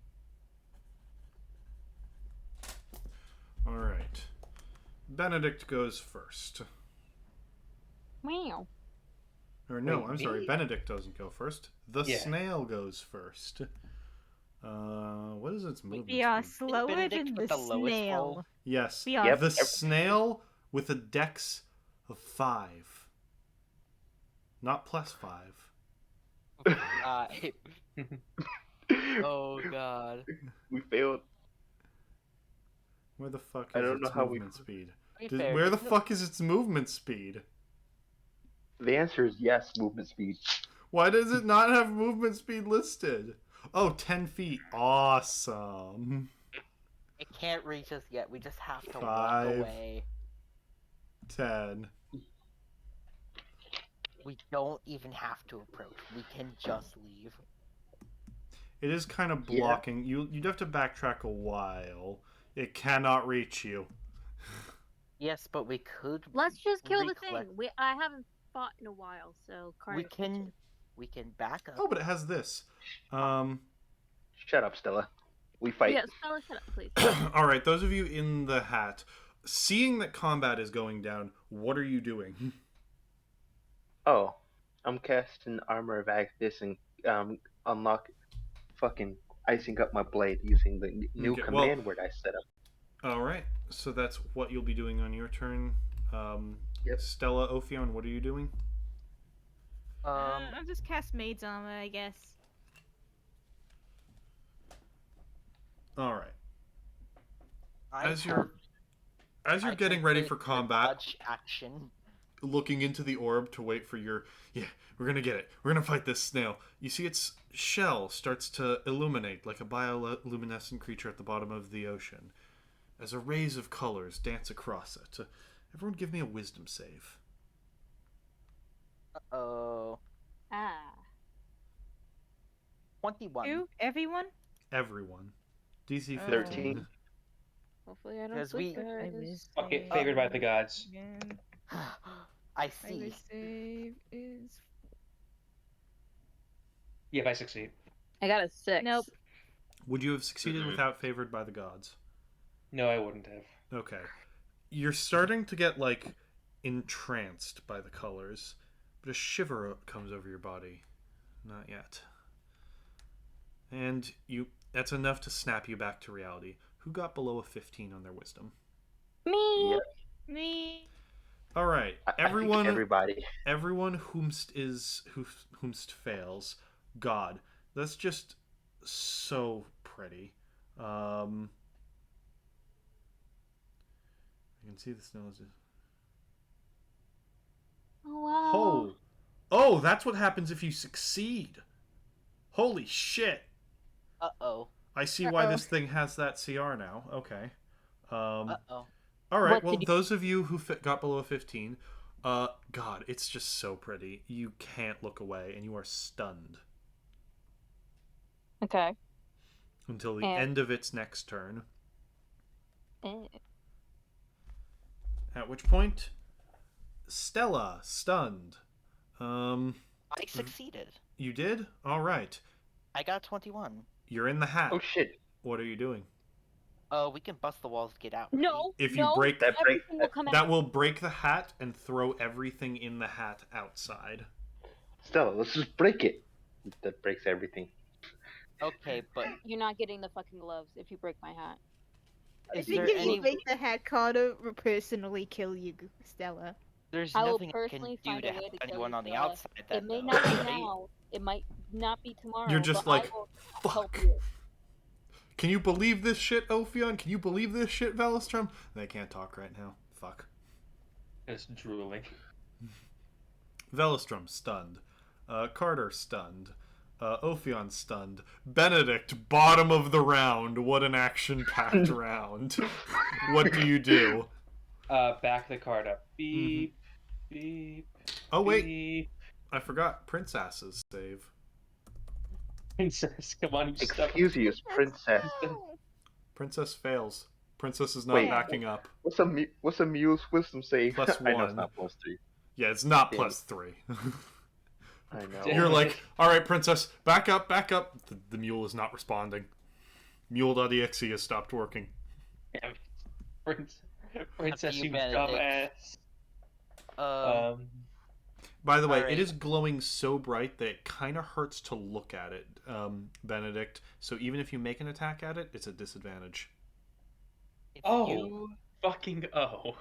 [SPEAKER 2] Alright. Benedict goes first.
[SPEAKER 1] Meow.
[SPEAKER 2] Or no,
[SPEAKER 7] Wait,
[SPEAKER 2] I'm sorry,
[SPEAKER 7] me?
[SPEAKER 2] Benedict doesn't go first. The
[SPEAKER 7] Yeah.
[SPEAKER 2] snail goes first. What is its movement
[SPEAKER 6] We are
[SPEAKER 2] speed?
[SPEAKER 6] slower
[SPEAKER 3] Benedict
[SPEAKER 6] than
[SPEAKER 3] with
[SPEAKER 6] the
[SPEAKER 3] the lowest
[SPEAKER 6] snail.
[SPEAKER 3] roll?
[SPEAKER 2] Yes,
[SPEAKER 6] We are
[SPEAKER 4] Yep.
[SPEAKER 2] the snail with a dex of 5. Not +5.
[SPEAKER 3] Oh god.
[SPEAKER 4] We failed.
[SPEAKER 2] Where the fuck
[SPEAKER 4] I
[SPEAKER 2] is
[SPEAKER 4] don't know
[SPEAKER 2] its
[SPEAKER 4] how we-
[SPEAKER 2] movement speed?
[SPEAKER 3] To be fair,
[SPEAKER 2] Where the
[SPEAKER 3] there's no-
[SPEAKER 2] fuck is its movement speed?
[SPEAKER 4] The answer is yes, movement speed.
[SPEAKER 2] Why does it not have movement speed listed? Oh, 10 feet. Awesome.
[SPEAKER 3] It can't reach us yet. We just have to
[SPEAKER 2] 5.
[SPEAKER 3] walk away.
[SPEAKER 2] 10.
[SPEAKER 3] We don't even have to approach. We can just leave.
[SPEAKER 2] It is kind of
[SPEAKER 4] Yeah.
[SPEAKER 2] blocking. You'd have to backtrack a while. It cannot reach you.
[SPEAKER 3] Yes, but we could.
[SPEAKER 1] Let's just kill the
[SPEAKER 3] recollect-
[SPEAKER 1] thing. I haven't fought in a while, so Carter.
[SPEAKER 3] We can back up.
[SPEAKER 2] Oh, but it has this.
[SPEAKER 4] Shut up, Stella. We fight.
[SPEAKER 1] Yeah, Stella, shut up, please.
[SPEAKER 2] All right, those of you in the hat, seeing that combat is going down, what are you doing?
[SPEAKER 4] Oh, I'm casting Armor of Actus and unlock fucking icing up my blade using the new
[SPEAKER 2] Okay,
[SPEAKER 4] command word I set up.
[SPEAKER 2] All right, so that's what you'll be doing on your turn.
[SPEAKER 4] Yep.
[SPEAKER 2] Stella, Ophion, what are you doing?
[SPEAKER 6] I'll just cast Maid's Armor, I guess.
[SPEAKER 2] All right.
[SPEAKER 3] I
[SPEAKER 2] As you're
[SPEAKER 3] I
[SPEAKER 2] getting
[SPEAKER 3] can
[SPEAKER 2] ready
[SPEAKER 3] take
[SPEAKER 2] for
[SPEAKER 3] the
[SPEAKER 2] combat,
[SPEAKER 3] dodge action.
[SPEAKER 2] looking into the orb to wait for your we're gonna get it, we're gonna fight this snail, you see its shell starts to illuminate like a bioluminescent creature at the bottom of the ocean as a rays of colors dance across it. Everyone give me a wisdom save.
[SPEAKER 3] Oh,
[SPEAKER 1] Ah.
[SPEAKER 3] 21.
[SPEAKER 6] Who? Everyone?
[SPEAKER 2] Everyone. DC 15.
[SPEAKER 4] 13.
[SPEAKER 1] Hopefully I don't
[SPEAKER 3] Because
[SPEAKER 1] sleep
[SPEAKER 3] we-
[SPEAKER 1] guys.
[SPEAKER 7] Okay, favored by the gods.
[SPEAKER 6] Again.
[SPEAKER 3] I
[SPEAKER 6] My
[SPEAKER 3] see.
[SPEAKER 6] save is...
[SPEAKER 7] Yeah, if I succeed.
[SPEAKER 1] I got a 6.
[SPEAKER 6] Nope.
[SPEAKER 2] Would you have succeeded without favored by the gods?
[SPEAKER 7] No, I wouldn't have.
[SPEAKER 2] Okay. You're starting to get, like, entranced by the colors, but a shiver comes over your body. Not yet. And that's enough to snap you back to reality. Who got below a 15 on their wisdom?
[SPEAKER 1] Me.
[SPEAKER 4] Yep.
[SPEAKER 6] Me.
[SPEAKER 2] All right.
[SPEAKER 4] I think
[SPEAKER 2] Everyone
[SPEAKER 4] everybody.
[SPEAKER 2] whomst fails. God. That's just so pretty. I can see the snow is.
[SPEAKER 1] Oh wow.
[SPEAKER 2] Oh, that's what happens if you succeed. Holy shit.
[SPEAKER 3] Uh-oh.
[SPEAKER 2] I see why this thing has that CR now. Okay.
[SPEAKER 3] Uh-oh.
[SPEAKER 2] All right.
[SPEAKER 1] What
[SPEAKER 2] Well,
[SPEAKER 1] did you-
[SPEAKER 2] those of you who got below a 15, God, it's just so pretty. You can't look away, and you are stunned
[SPEAKER 1] Okay.
[SPEAKER 2] until the
[SPEAKER 1] And-
[SPEAKER 2] end of its next turn.
[SPEAKER 1] Eh.
[SPEAKER 2] At which point, Stella stunned.
[SPEAKER 3] I succeeded.
[SPEAKER 2] You did? All right.
[SPEAKER 3] I got 21.
[SPEAKER 2] You're in the hat.
[SPEAKER 4] Oh shit.
[SPEAKER 2] What are you doing?
[SPEAKER 3] We can bust the walls to get out.
[SPEAKER 1] No.
[SPEAKER 2] If you
[SPEAKER 1] no,
[SPEAKER 2] break
[SPEAKER 4] that break-
[SPEAKER 1] everything will come
[SPEAKER 2] That
[SPEAKER 1] out.
[SPEAKER 2] will break the hat and throw everything in the hat outside.
[SPEAKER 4] Stella, let's just break it. That breaks everything.
[SPEAKER 3] Okay, but
[SPEAKER 1] You're not getting the fucking gloves if you break my hat.
[SPEAKER 3] is
[SPEAKER 6] I think
[SPEAKER 3] there
[SPEAKER 6] if
[SPEAKER 3] any...
[SPEAKER 6] you break the hat, Carter will personally kill you, Stella.
[SPEAKER 3] There's
[SPEAKER 1] I will
[SPEAKER 3] nothing I can
[SPEAKER 1] personally
[SPEAKER 3] do
[SPEAKER 1] find
[SPEAKER 3] to
[SPEAKER 1] a way
[SPEAKER 3] help
[SPEAKER 1] to kill
[SPEAKER 3] anyone
[SPEAKER 1] you,
[SPEAKER 3] on the
[SPEAKER 1] Stella.
[SPEAKER 3] outside
[SPEAKER 1] It
[SPEAKER 3] then,
[SPEAKER 1] may
[SPEAKER 3] though,
[SPEAKER 1] not be
[SPEAKER 3] right?
[SPEAKER 1] now. It might not be tomorrow.
[SPEAKER 2] You're just
[SPEAKER 1] but
[SPEAKER 2] like,
[SPEAKER 1] I will help
[SPEAKER 2] fuck.
[SPEAKER 1] you.
[SPEAKER 2] Can you believe this shit, Ophion? Can you believe this shit, Velostrom? They can't talk right now. Fuck.
[SPEAKER 7] Just drooling.
[SPEAKER 2] Velostrom stunned. Carter stunned. Ophion stunned. Benedict, bottom of the round. What an action-packed round. What do you do?
[SPEAKER 7] Back the card up. Beep, beep,
[SPEAKER 2] Oh, wait.
[SPEAKER 7] beep.
[SPEAKER 2] I forgot Princess's save.
[SPEAKER 7] Princess, come on, you stubborn.
[SPEAKER 4] Excuse you, princess.
[SPEAKER 2] Princess fails. Princess is not
[SPEAKER 4] Wait.
[SPEAKER 2] backing up.
[SPEAKER 4] What's a mule's wisdom save?
[SPEAKER 2] +1.
[SPEAKER 4] I know it's not +3.
[SPEAKER 2] Yeah, it's not
[SPEAKER 4] Damn.
[SPEAKER 2] +3.
[SPEAKER 4] I know.
[SPEAKER 7] Damn.
[SPEAKER 2] You're like, alright, Princess, back up, back up. The mule is not responding. Mule.exe has stopped working.
[SPEAKER 7] Damn. Princess,
[SPEAKER 3] you,
[SPEAKER 7] you
[SPEAKER 3] Benedict.
[SPEAKER 7] dumbass.
[SPEAKER 2] By the way,
[SPEAKER 3] Alright.
[SPEAKER 2] it is glowing so bright that it kind of hurts to look at it, Benedict. So even if you make an attack at it, it's a disadvantage.
[SPEAKER 3] It's
[SPEAKER 7] Oh.
[SPEAKER 3] you.
[SPEAKER 7] Fucking oh.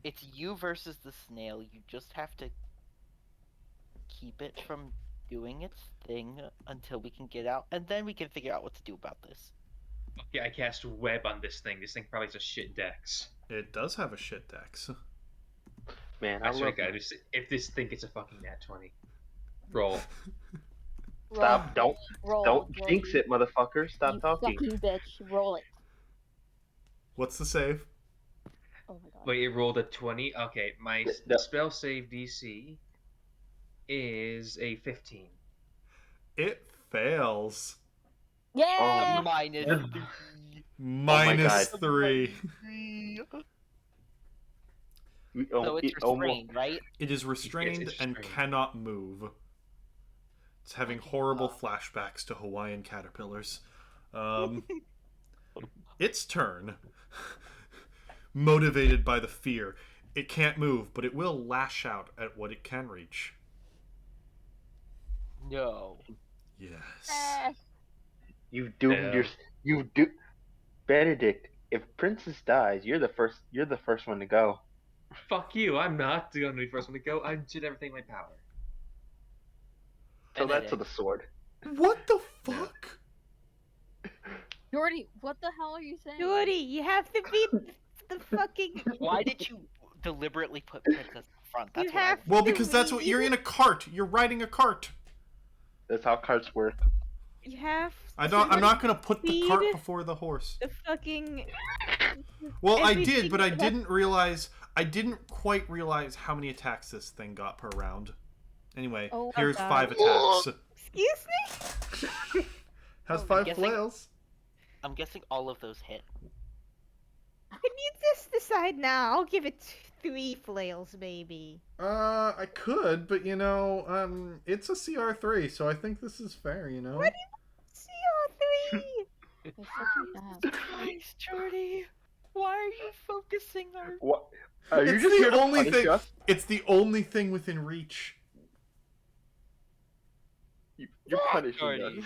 [SPEAKER 3] It's you versus the snail. You just have to keep it from doing its thing until we can get out, and then we can figure out what to do about this.
[SPEAKER 7] Okay, I cast web on this thing. This thing probably has a shit dex.
[SPEAKER 2] It does have a shit dex.
[SPEAKER 4] Man, I
[SPEAKER 7] Actually,
[SPEAKER 4] love
[SPEAKER 7] guys, if this thing gets a fucking nat 20, roll.
[SPEAKER 4] Stop! Don't
[SPEAKER 1] Roll,
[SPEAKER 4] jinx
[SPEAKER 1] Jordy.
[SPEAKER 4] it, motherfucker! Stop
[SPEAKER 1] You
[SPEAKER 4] talking.
[SPEAKER 1] fucking bitch. Roll it.
[SPEAKER 2] What's the save?
[SPEAKER 1] Oh my god.
[SPEAKER 7] Wait, it rolled a 20? Okay, my
[SPEAKER 4] The-
[SPEAKER 7] spell save DC is a 15.
[SPEAKER 2] It fails.
[SPEAKER 1] Yeah!
[SPEAKER 3] Minus
[SPEAKER 4] Yeah.
[SPEAKER 3] 3.
[SPEAKER 2] Minus
[SPEAKER 4] God.
[SPEAKER 2] 3.
[SPEAKER 3] So it's restrained, right?
[SPEAKER 2] It is restrained
[SPEAKER 7] It's
[SPEAKER 2] and
[SPEAKER 7] restrained.
[SPEAKER 2] cannot move. It's having horrible flashbacks to Hawaiian caterpillars. Its turn. Motivated by the fear. It can't move, but it will lash out at what it can reach.
[SPEAKER 3] No.
[SPEAKER 2] Yes.
[SPEAKER 4] You doomed
[SPEAKER 7] Yeah.
[SPEAKER 4] your. You do. Benedict, if Princess dies, you're the first one to go.
[SPEAKER 7] Fuck you, I'm not going to be the first one to go. I did everything in my power.
[SPEAKER 4] So that's to
[SPEAKER 3] Benedict.
[SPEAKER 4] the sword.
[SPEAKER 2] What the fuck?
[SPEAKER 1] Jordy, what the hell are you saying?
[SPEAKER 6] Jordy, you have to beat the fucking.
[SPEAKER 3] Why did you deliberately put Princess in front? That's
[SPEAKER 6] You
[SPEAKER 3] what I
[SPEAKER 6] have-
[SPEAKER 3] want.
[SPEAKER 2] Well, because that's what you're in a cart. You're riding a cart.
[SPEAKER 4] That's how carts work.
[SPEAKER 6] You have.
[SPEAKER 2] I'm
[SPEAKER 6] to
[SPEAKER 2] not gonna put the cart
[SPEAKER 6] speed.
[SPEAKER 2] before the horse.
[SPEAKER 6] The fucking.
[SPEAKER 2] Well, I
[SPEAKER 6] everything
[SPEAKER 2] did, but I
[SPEAKER 6] that-
[SPEAKER 2] didn't quite realize how many attacks this thing got per round. Anyway,
[SPEAKER 1] Oh my
[SPEAKER 2] here's
[SPEAKER 1] God.
[SPEAKER 2] 5 attacks.
[SPEAKER 6] Excuse me?
[SPEAKER 2] Has
[SPEAKER 3] I'm
[SPEAKER 2] 5
[SPEAKER 3] guessing-
[SPEAKER 2] flails.
[SPEAKER 3] I'm guessing all of those hit.
[SPEAKER 6] Can you just decide now? I'll give it 3 flails, maybe.
[SPEAKER 2] I could, but it's a CR3, so I think this is fair,
[SPEAKER 6] What CR3!
[SPEAKER 1] You're such an ass.
[SPEAKER 3] Christ, Jordy. Why are you focusing our...
[SPEAKER 4] What? Are you
[SPEAKER 2] It's
[SPEAKER 4] just
[SPEAKER 2] the
[SPEAKER 4] here to
[SPEAKER 2] only
[SPEAKER 4] punish
[SPEAKER 2] thing.
[SPEAKER 4] us?
[SPEAKER 2] It's the only thing within reach.
[SPEAKER 4] You're punishing
[SPEAKER 3] Jordy.
[SPEAKER 4] us.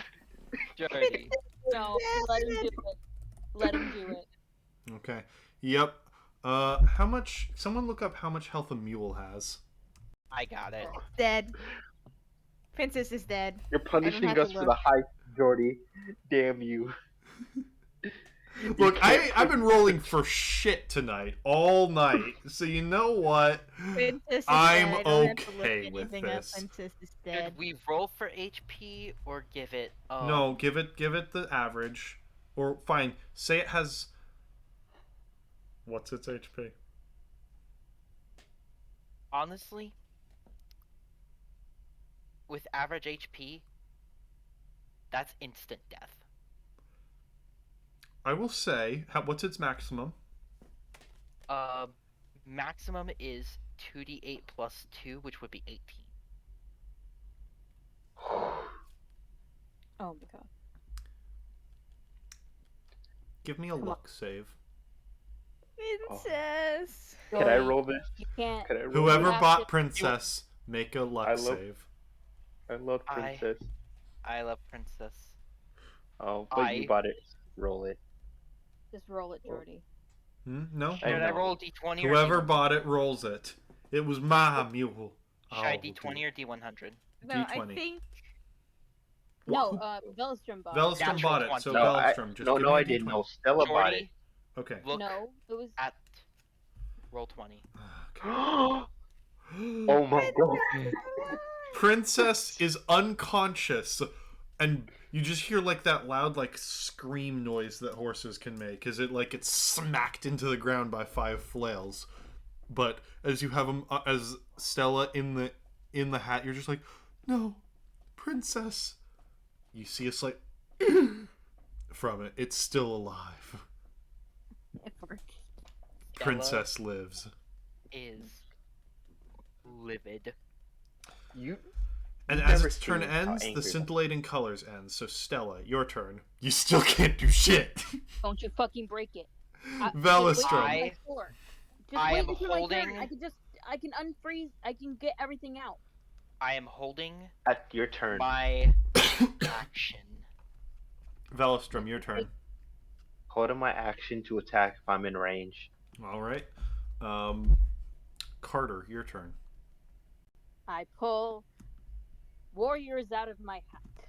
[SPEAKER 3] Jordy.
[SPEAKER 1] No, let him do it. Let him do it.
[SPEAKER 2] Okay. Yep. How much? Someone look up how much health a mule has.
[SPEAKER 3] I got it.
[SPEAKER 6] Dead. Princess is dead.
[SPEAKER 4] You're punishing
[SPEAKER 6] have to
[SPEAKER 4] us for
[SPEAKER 6] look.
[SPEAKER 4] the hype, Jordy. Damn you.
[SPEAKER 2] Look,
[SPEAKER 4] can't
[SPEAKER 2] I've been rolling for shit tonight all night, so you know what?
[SPEAKER 6] Princess is
[SPEAKER 2] I'm
[SPEAKER 6] dead. I don't have to look
[SPEAKER 2] okay with
[SPEAKER 6] anything up.
[SPEAKER 2] this.
[SPEAKER 6] Princess is
[SPEAKER 3] Should
[SPEAKER 6] dead.
[SPEAKER 3] we roll for HP or give it...
[SPEAKER 2] No, give it the average, or fine. Say it has. What's its HP?
[SPEAKER 3] Honestly, with average HP, that's instant death.
[SPEAKER 2] I will say, what's its maximum?
[SPEAKER 3] Maximum is 2d8 plus 2, which would be 18.
[SPEAKER 1] Oh my god.
[SPEAKER 2] Give me a luck save.
[SPEAKER 6] Princess.
[SPEAKER 4] Can I roll this?
[SPEAKER 1] You can't.
[SPEAKER 4] Can I roll
[SPEAKER 2] Whoever
[SPEAKER 1] You have
[SPEAKER 2] bought
[SPEAKER 1] to-
[SPEAKER 2] Princess, make a luck
[SPEAKER 4] I love-
[SPEAKER 2] save.
[SPEAKER 4] I love Princess.
[SPEAKER 3] I love Princess.
[SPEAKER 4] Oh, but you bought it. Roll it.
[SPEAKER 1] Just roll it, Jordy.
[SPEAKER 2] No.
[SPEAKER 4] I
[SPEAKER 3] Should I
[SPEAKER 4] know.
[SPEAKER 3] roll a d20 or
[SPEAKER 2] Whoever
[SPEAKER 3] d100?
[SPEAKER 2] bought it rolls it. It was my mule.
[SPEAKER 3] Should I
[SPEAKER 2] Oh,
[SPEAKER 3] D20 or D100?
[SPEAKER 6] No,
[SPEAKER 2] D20.
[SPEAKER 6] I think
[SPEAKER 1] No, Velstrom bought it.
[SPEAKER 2] Velstrom
[SPEAKER 3] Natural
[SPEAKER 2] bought it,
[SPEAKER 3] 20.
[SPEAKER 2] so
[SPEAKER 4] No,
[SPEAKER 2] Velstrom, just give
[SPEAKER 4] no,
[SPEAKER 2] me a
[SPEAKER 4] I didn't
[SPEAKER 2] D20.
[SPEAKER 4] know. Stella bought it.
[SPEAKER 3] Jordy,
[SPEAKER 2] Okay.
[SPEAKER 3] look
[SPEAKER 1] No, it was.
[SPEAKER 3] at roll 20.
[SPEAKER 4] Oh my god.
[SPEAKER 2] Princess is unconscious, and you just hear like that loud like scream noise that horses can make as it like gets smacked into the ground by 5 flails. But as you have him as Stella in the hat, you're just like, no, princess. You see a slight from it. It's still alive.
[SPEAKER 1] It worked.
[SPEAKER 2] Princess lives.
[SPEAKER 3] Is livid.
[SPEAKER 4] You
[SPEAKER 2] And
[SPEAKER 4] You've
[SPEAKER 2] as
[SPEAKER 4] never
[SPEAKER 2] its turn
[SPEAKER 4] seen how
[SPEAKER 2] ends,
[SPEAKER 4] angry
[SPEAKER 2] the
[SPEAKER 4] that-
[SPEAKER 2] scintillating colors end. So Stella, your turn. You still can't do shit.
[SPEAKER 1] Don't you fucking break it.
[SPEAKER 2] Velstrom.
[SPEAKER 1] Just
[SPEAKER 3] I
[SPEAKER 1] wait
[SPEAKER 3] am
[SPEAKER 1] until my turn.
[SPEAKER 3] holding-
[SPEAKER 1] I can unfreeze. I can get everything out.
[SPEAKER 3] I am holding
[SPEAKER 4] at your turn.
[SPEAKER 3] my action.
[SPEAKER 2] Velstrom, your turn.
[SPEAKER 4] Holding my action to attack if I'm in range.
[SPEAKER 2] All right. Carter, your turn.
[SPEAKER 1] I pull warriors out of my hat.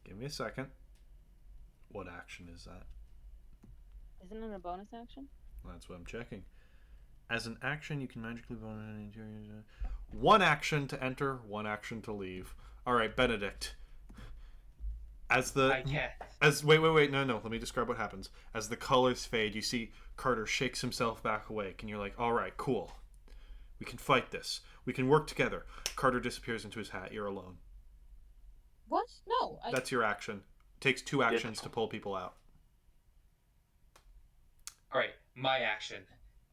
[SPEAKER 2] Give me a second. What action is that?
[SPEAKER 1] Isn't it a bonus action?
[SPEAKER 2] That's what I'm checking. As an action, you can magically one action to enter, one action to leave. All right, Benedict.
[SPEAKER 7] I can't.
[SPEAKER 2] Wait, no, let me describe what happens. As the colors fade, you see Carter shakes himself back awake, and you're like, all right, cool. We can fight this. We can work together. Carter disappears into his hat. You're alone.
[SPEAKER 1] What? No.
[SPEAKER 2] That's your action. Takes 2 actions to pull people out.
[SPEAKER 7] All right, my action.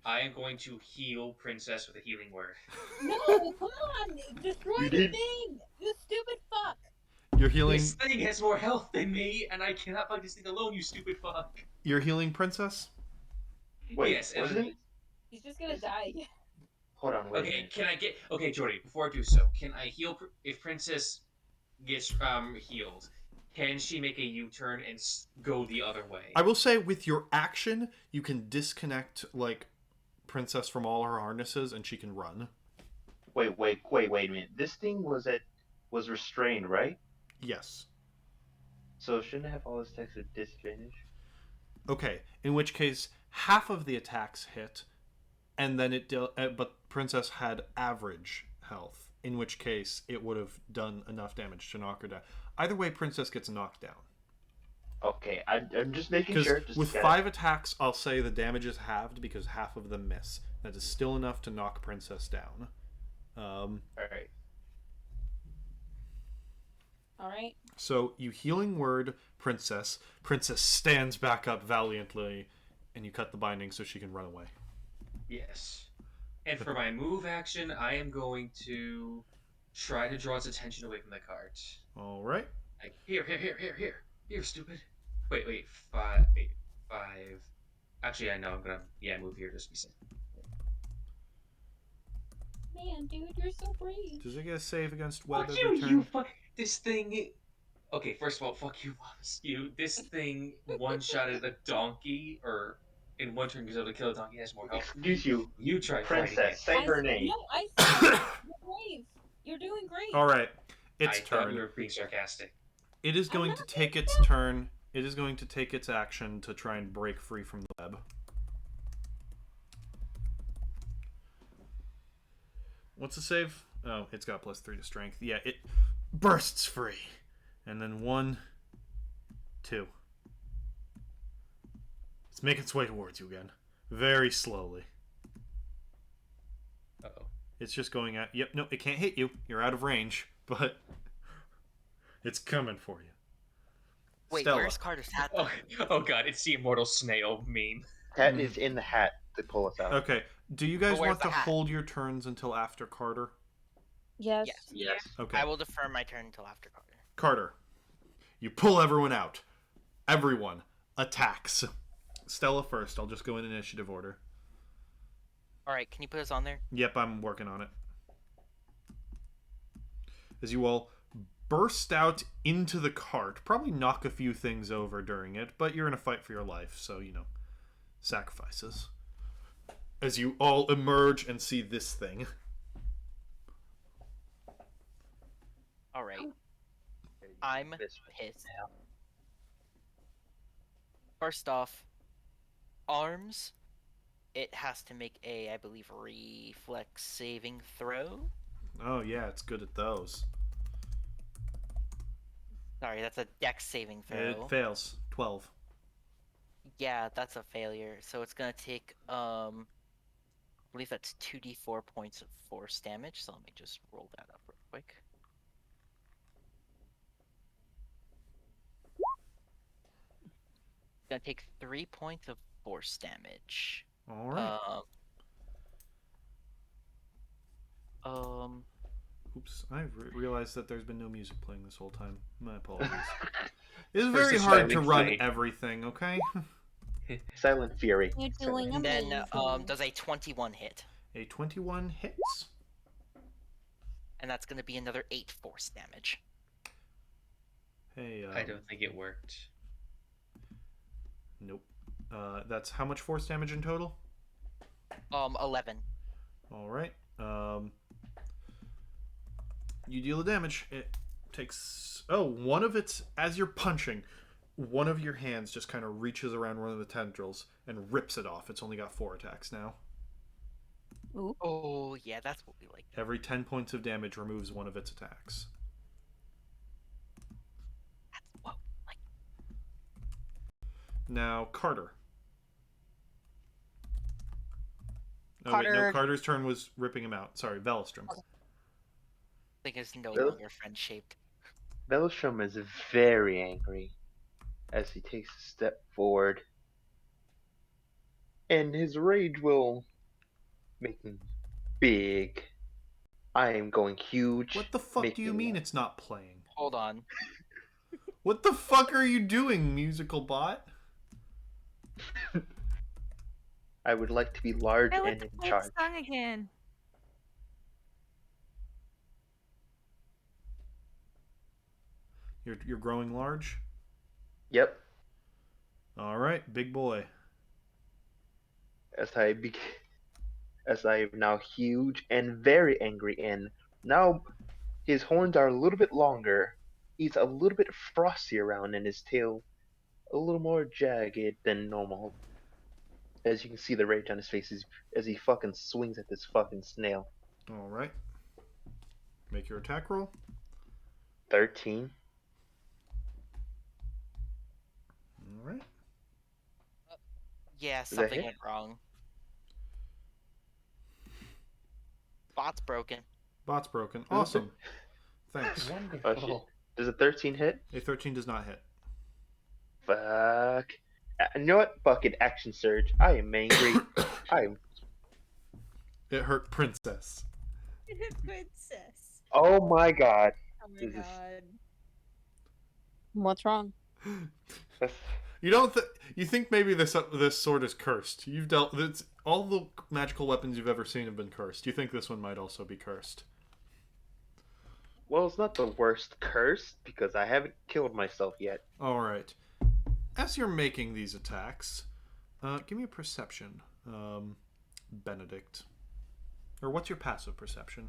[SPEAKER 7] I am going to heal Princess with a healing word.
[SPEAKER 1] No, come on! Destroy
[SPEAKER 4] You
[SPEAKER 1] the
[SPEAKER 4] did-
[SPEAKER 1] thing! You stupid fuck!
[SPEAKER 2] You're healing.
[SPEAKER 7] This thing has more health than me, and I cannot fight this thing alone, you stupid fuck.
[SPEAKER 2] You're healing, Princess.
[SPEAKER 4] Wait,
[SPEAKER 7] Yes, and-
[SPEAKER 4] wasn't?
[SPEAKER 1] He's just gonna die.
[SPEAKER 4] Hold on, wait. a
[SPEAKER 7] Okay,
[SPEAKER 4] minute.
[SPEAKER 7] can I get... Okay, Jordy, before I do so, can I heal... If Princess gets healed, can she make a U-turn and go the other way?
[SPEAKER 2] I will say, with your action, you can disconnect like Princess from all her harnesses, and she can run.
[SPEAKER 4] Wait a minute. This thing was restrained, right?
[SPEAKER 2] Yes.
[SPEAKER 4] So shouldn't it have all this text at disadvantage?
[SPEAKER 2] Okay. In which case, half of the attacks hit, and then but Princess had average health. In which case, it would have done enough damage to knock her down. Either way, Princess gets knocked down.
[SPEAKER 4] Okay, I'm just making
[SPEAKER 2] Because
[SPEAKER 4] sure. Just
[SPEAKER 2] with
[SPEAKER 4] gotta-
[SPEAKER 2] 5 attacks, I'll say the damage is halved because half of them miss. That is still enough to knock Princess down.
[SPEAKER 4] All right.
[SPEAKER 1] Alright.
[SPEAKER 2] So you healing word Princess. Princess stands back up valiantly, and you cut the binding so she can run away.
[SPEAKER 7] Yes. And for my move action, I am going to try to draw its attention away from the cart.
[SPEAKER 2] All right.
[SPEAKER 7] Like, here, stupid. Wait, 5. Actually, I know I'm gonna, move here just to be safe.
[SPEAKER 1] Man, dude, you're so brave.
[SPEAKER 2] Does it get a save against web
[SPEAKER 7] Fuck
[SPEAKER 2] every
[SPEAKER 7] you,
[SPEAKER 2] turn?
[SPEAKER 7] you fuck. This thing. Okay, first of all, fuck you, you. This thing one-shotted a donkey, or in one turn, because able to kill a donkey has more health.
[SPEAKER 4] Excuse you,
[SPEAKER 7] You try fighting
[SPEAKER 4] Princess.
[SPEAKER 7] it.
[SPEAKER 4] Say her name.
[SPEAKER 1] No, I said you're brave. You're doing great.
[SPEAKER 2] All right. Its
[SPEAKER 7] I thought
[SPEAKER 2] turn.
[SPEAKER 7] you were being sarcastic.
[SPEAKER 2] It is going
[SPEAKER 1] I'm
[SPEAKER 2] to
[SPEAKER 1] not
[SPEAKER 2] take
[SPEAKER 1] being
[SPEAKER 2] its
[SPEAKER 1] sarcastic.
[SPEAKER 2] turn. It is going to take its action to try and break free from the web. What's the save? Oh, it's got +3 to strength. Yeah, it bursts free. And then 1, 2. It's making its way towards you again. Very slowly.
[SPEAKER 7] Uh-oh.
[SPEAKER 2] It's just going at... Yep, no, it can't hit you. You're out of range. But it's coming for you.
[SPEAKER 3] Wait,
[SPEAKER 2] Stella.
[SPEAKER 3] where's Carter's hat?
[SPEAKER 7] Oh god, it's the immortal snail meme.
[SPEAKER 4] Cat is in the hat to pull us out.
[SPEAKER 2] Okay. Do you guys
[SPEAKER 3] But where's
[SPEAKER 2] want to
[SPEAKER 3] the hat?
[SPEAKER 2] hold your turns until after Carter?
[SPEAKER 1] Yes.
[SPEAKER 3] Yes.
[SPEAKER 4] Yes.
[SPEAKER 2] Okay.
[SPEAKER 3] I will defer my turn until after Carter.
[SPEAKER 2] Carter, you pull everyone out. Everyone attacks. Stella first. I'll just go in initiative order.
[SPEAKER 3] Alright, can you put us on there?
[SPEAKER 2] Yep, I'm working on it. As you all burst out into the cart, probably knock a few things over during it, but you're in a fight for your life, so, sacrifices. as you all emerge and see this thing.
[SPEAKER 3] All right. I'm
[SPEAKER 4] This way.
[SPEAKER 3] pissed. First off, arms. It has to make a, I believe, reflex saving throw.
[SPEAKER 2] Oh yeah, it's good at those.
[SPEAKER 3] Sorry, that's a dex saving throw.
[SPEAKER 2] It fails. 12.
[SPEAKER 3] Yeah, that's a failure. So it's gonna take I believe that's 2d4 points of force damage. So let me just roll that up real quick. Gonna take 3 points of force damage.
[SPEAKER 2] All right. Oops, I realized that there's been no music playing this whole time. My apologies. It's very
[SPEAKER 7] Versus
[SPEAKER 2] hard to
[SPEAKER 7] Silent
[SPEAKER 2] run
[SPEAKER 7] Flame.
[SPEAKER 2] everything, okay?
[SPEAKER 4] Silent Fury.
[SPEAKER 8] You're doing
[SPEAKER 3] And then
[SPEAKER 8] amazing.
[SPEAKER 3] does a 21 hit,
[SPEAKER 2] A 21 hits.
[SPEAKER 3] and that's gonna be another 8 force damage.
[SPEAKER 2] Hey,
[SPEAKER 7] I don't think it worked.
[SPEAKER 2] Nope. That's how much force damage in total?
[SPEAKER 3] 11.
[SPEAKER 2] All right. You deal the damage. It takes... Oh, one of its... As you're punching, one of your hands just kind of reaches around one of the tendrils and rips it off. It's only got 4 attacks now.
[SPEAKER 8] Ooh.
[SPEAKER 3] Oh yeah, that's what we like.
[SPEAKER 2] Every 10 points of damage removes one of its attacks.
[SPEAKER 3] That's what we like.
[SPEAKER 2] Now, Carter. Oh, wait, no,
[SPEAKER 8] Carter-
[SPEAKER 2] Carter's turn was ripping him out. Sorry, Velostrom.
[SPEAKER 3] I think it's no
[SPEAKER 4] Really?
[SPEAKER 3] longer friend shaped.
[SPEAKER 4] Velostrom is very angry as he takes a step forward. And his rage will make him big. I am going huge.
[SPEAKER 2] What the fuck do you
[SPEAKER 4] making-
[SPEAKER 2] mean it's not playing?
[SPEAKER 3] Hold on.
[SPEAKER 2] What the fuck are you doing, musical bot?
[SPEAKER 4] I would like to be large
[SPEAKER 8] I want
[SPEAKER 4] and
[SPEAKER 8] to
[SPEAKER 4] in
[SPEAKER 8] play
[SPEAKER 4] charge.
[SPEAKER 8] the song again.
[SPEAKER 2] You're growing large?
[SPEAKER 4] Yep.
[SPEAKER 2] All right, big boy.
[SPEAKER 4] As I am now huge and very angry, and now his horns are a little bit longer. He's a little bit frosty around, and his tail a little more jagged than normal. As you can see the rage on his face as he fucking swings at this fucking snail.
[SPEAKER 2] All right. Make your attack roll.
[SPEAKER 4] 13.
[SPEAKER 2] All right.
[SPEAKER 3] Yeah,
[SPEAKER 4] that
[SPEAKER 3] something
[SPEAKER 4] hit?
[SPEAKER 3] went wrong. Bot's broken.
[SPEAKER 2] Bot's broken. Awesome. Thanks.
[SPEAKER 4] Oh,
[SPEAKER 7] Wonderful.
[SPEAKER 4] shit. Does a 13 hit?
[SPEAKER 2] A 13 does not hit.
[SPEAKER 4] Fuck. You know what? Fucking action surge. I am angry. I am.
[SPEAKER 2] It hurt Princess.
[SPEAKER 6] Princess.
[SPEAKER 4] Oh my god.
[SPEAKER 6] Oh my
[SPEAKER 4] This is-
[SPEAKER 6] god.
[SPEAKER 8] What's wrong?
[SPEAKER 4] That's...
[SPEAKER 2] You don't you think maybe this sword is cursed. You've dealt all the magical weapons you've ever seen have been cursed. You think this one might also be cursed?
[SPEAKER 4] Well, it's not the worst curse because I haven't killed myself yet.
[SPEAKER 2] All right. As you're making these attacks, give me a perception, Benedict. Or what's your passive perception?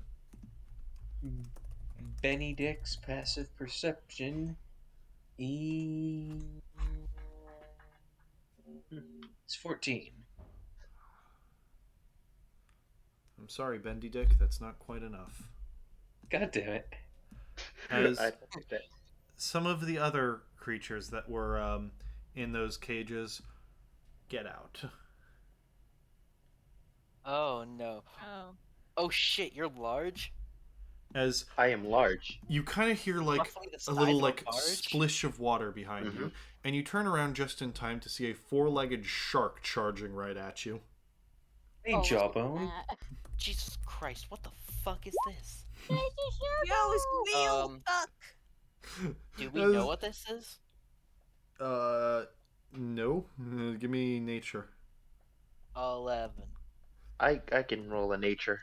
[SPEAKER 7] Benedict's passive perception is... It's 14.
[SPEAKER 2] I'm sorry, Benedict, that's not quite enough.
[SPEAKER 7] God damn it.
[SPEAKER 2] As
[SPEAKER 4] I don't think that.
[SPEAKER 2] some of the other creatures that were in those cages get out.
[SPEAKER 3] Oh no.
[SPEAKER 6] Oh.
[SPEAKER 3] Oh shit, you're large?
[SPEAKER 2] As
[SPEAKER 4] I am large.
[SPEAKER 2] you kind of hear like
[SPEAKER 3] Roughly the
[SPEAKER 2] a
[SPEAKER 3] size
[SPEAKER 2] little
[SPEAKER 3] of a
[SPEAKER 2] like
[SPEAKER 3] barge?
[SPEAKER 2] splish of water behind you, and you turn around just in time to see a 4-legged shark charging right at you.
[SPEAKER 7] Hey,
[SPEAKER 8] Oh,
[SPEAKER 7] Jawbone.
[SPEAKER 3] Jesus Christ, what the fuck is this?
[SPEAKER 6] Yo, it's wheel
[SPEAKER 3] Um,
[SPEAKER 6] duck.
[SPEAKER 3] Do we know what this is?
[SPEAKER 2] No. Give me nature.
[SPEAKER 3] 11.
[SPEAKER 4] I can roll a nature.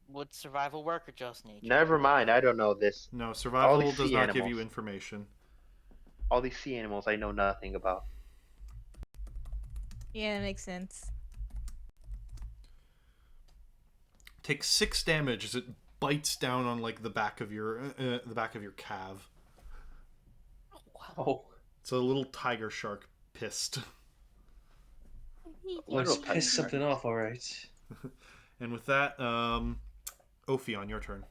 [SPEAKER 3] Would survival work or just nature?
[SPEAKER 4] Never mind. I don't know this.
[SPEAKER 2] No, survival
[SPEAKER 4] these
[SPEAKER 2] does
[SPEAKER 4] sea
[SPEAKER 2] not give you
[SPEAKER 4] animals.
[SPEAKER 2] information.
[SPEAKER 4] All these sea animals I know nothing about.
[SPEAKER 6] Yeah, that makes sense.
[SPEAKER 2] Take 6 damage as it bites down on like the back of your calf.
[SPEAKER 7] Oh,
[SPEAKER 2] It's a little tiger shark pissed.
[SPEAKER 7] let's
[SPEAKER 4] Literal
[SPEAKER 7] piss
[SPEAKER 4] tiger.
[SPEAKER 7] something off, alright.
[SPEAKER 2] And with that, Ophion, your turn.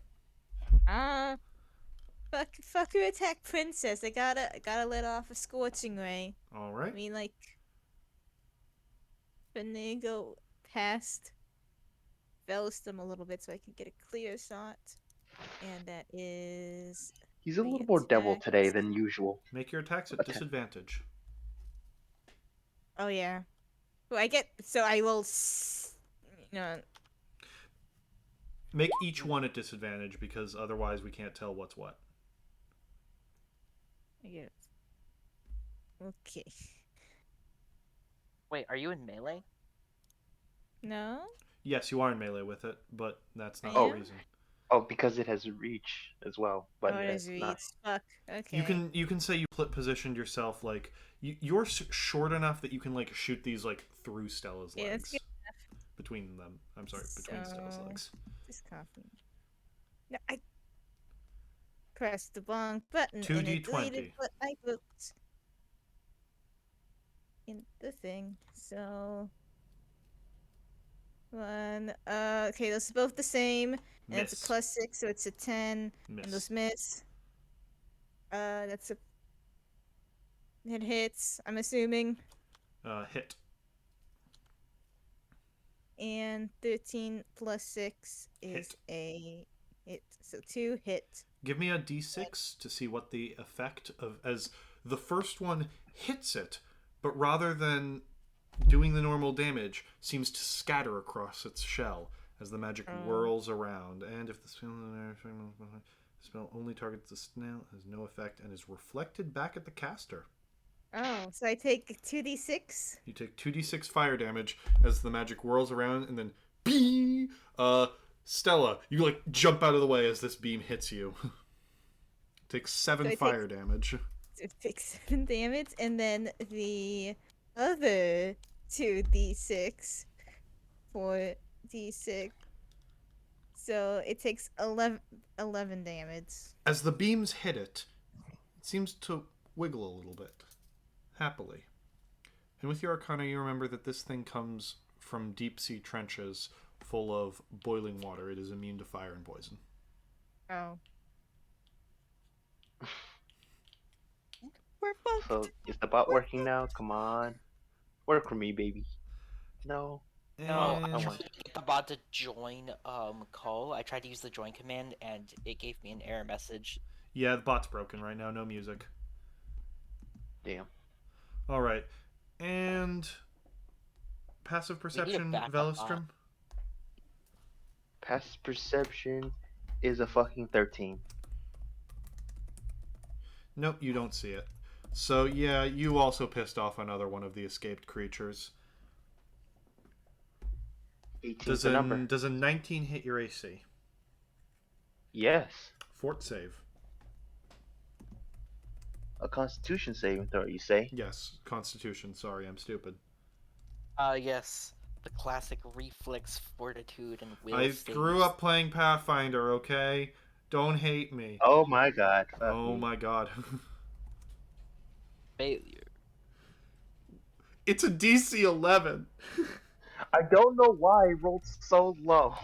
[SPEAKER 6] Fuck your attack, princess. I gotta let off a scorching ray.
[SPEAKER 2] All
[SPEAKER 6] I
[SPEAKER 2] right.
[SPEAKER 6] mean, like, when they go past Velastum a little bit so I can get a clear shot. And that is...
[SPEAKER 4] He's a
[SPEAKER 6] the
[SPEAKER 4] little more devil
[SPEAKER 6] attack.
[SPEAKER 4] today than usual.
[SPEAKER 2] Make your attacks at disadvantage.
[SPEAKER 6] Oh, yeah. Well, so I will...
[SPEAKER 2] Make each one at disadvantage because otherwise we can't tell what's what.
[SPEAKER 6] I get it. Okay.
[SPEAKER 3] Wait, are you in melee?
[SPEAKER 6] No?
[SPEAKER 2] Yes, you are in melee with it, but that's not
[SPEAKER 6] I
[SPEAKER 2] the
[SPEAKER 6] am?
[SPEAKER 2] reason.
[SPEAKER 4] Oh, because it has reach as well, but
[SPEAKER 6] Oh, it
[SPEAKER 4] it's
[SPEAKER 6] is
[SPEAKER 4] not.
[SPEAKER 6] reach. Fuck. Okay.
[SPEAKER 2] You can say you positioned yourself like you're short enough that you can like shoot these like through Stella's
[SPEAKER 6] Yeah, that's
[SPEAKER 2] legs. Between them. I'm sorry, between Stella's
[SPEAKER 6] So-
[SPEAKER 2] legs.
[SPEAKER 6] Just confident. No, I pressed the wrong button and
[SPEAKER 2] 2d20.
[SPEAKER 6] it deleted what I wrote in the thing. So one. Okay, those are both the same, and it's a
[SPEAKER 2] Miss.
[SPEAKER 6] +6, so it's a 10. And
[SPEAKER 2] Miss.
[SPEAKER 6] those miss. That's a. It hits. I'm assuming.
[SPEAKER 2] Hit.
[SPEAKER 6] And 13 + 6 is
[SPEAKER 2] Hit.
[SPEAKER 6] a hit. So 2 hit.
[SPEAKER 2] Give me a d6 to see what the effect of as the first one hits it, but rather than doing the normal damage, seems to scatter across its shell as the magic whirls around. And if the spell only targets the snail, has no effect and is reflected back at the caster.
[SPEAKER 6] Oh, so I take 2d6.
[SPEAKER 2] You take 2d6 fire damage as the magic whirls around, and then bee. Stella, you like jump out of the way as this beam hits you. Take 7 fire damage.
[SPEAKER 6] It takes 7 damage, and then the other 2d6 for d6. So it takes 11 damage.
[SPEAKER 2] As the beams hit it, it seems to wiggle a little bit, happily. And with your arcana, you remember that this thing comes from deep sea trenches full of boiling water. It is immune to fire and poison.
[SPEAKER 6] Oh.
[SPEAKER 8] We're fucked.
[SPEAKER 4] So is the bot working now? Come on, work for me, baby. No.
[SPEAKER 3] No,
[SPEAKER 2] And
[SPEAKER 3] I tried to get the bot to join call. I tried to use the join command and it gave me an error message.
[SPEAKER 2] yeah, the bot's broken right now. No music.
[SPEAKER 4] Damn.
[SPEAKER 2] All right. And passive perception,
[SPEAKER 3] backup
[SPEAKER 2] Velistrum?
[SPEAKER 4] Past perception is a fucking 13.
[SPEAKER 2] Nope, you don't see it. So, yeah, you also pissed off another one of the escaped creatures.
[SPEAKER 4] 18's the number.
[SPEAKER 2] Does a 19 hit your AC?
[SPEAKER 4] Yes.
[SPEAKER 2] Fort save.
[SPEAKER 4] A Constitution saving throw, you say?
[SPEAKER 2] Yes, Constitution. Sorry, I'm stupid.
[SPEAKER 3] Yes. The classic reflex, fortitude, and will
[SPEAKER 2] I
[SPEAKER 3] saves.
[SPEAKER 2] grew up playing Pathfinder, okay? Don't hate me.
[SPEAKER 4] Oh my god. Fuck
[SPEAKER 2] Oh
[SPEAKER 4] me.
[SPEAKER 2] my god.
[SPEAKER 3] Failure.
[SPEAKER 2] It's a DC 11.
[SPEAKER 4] I don't know why I rolled so low.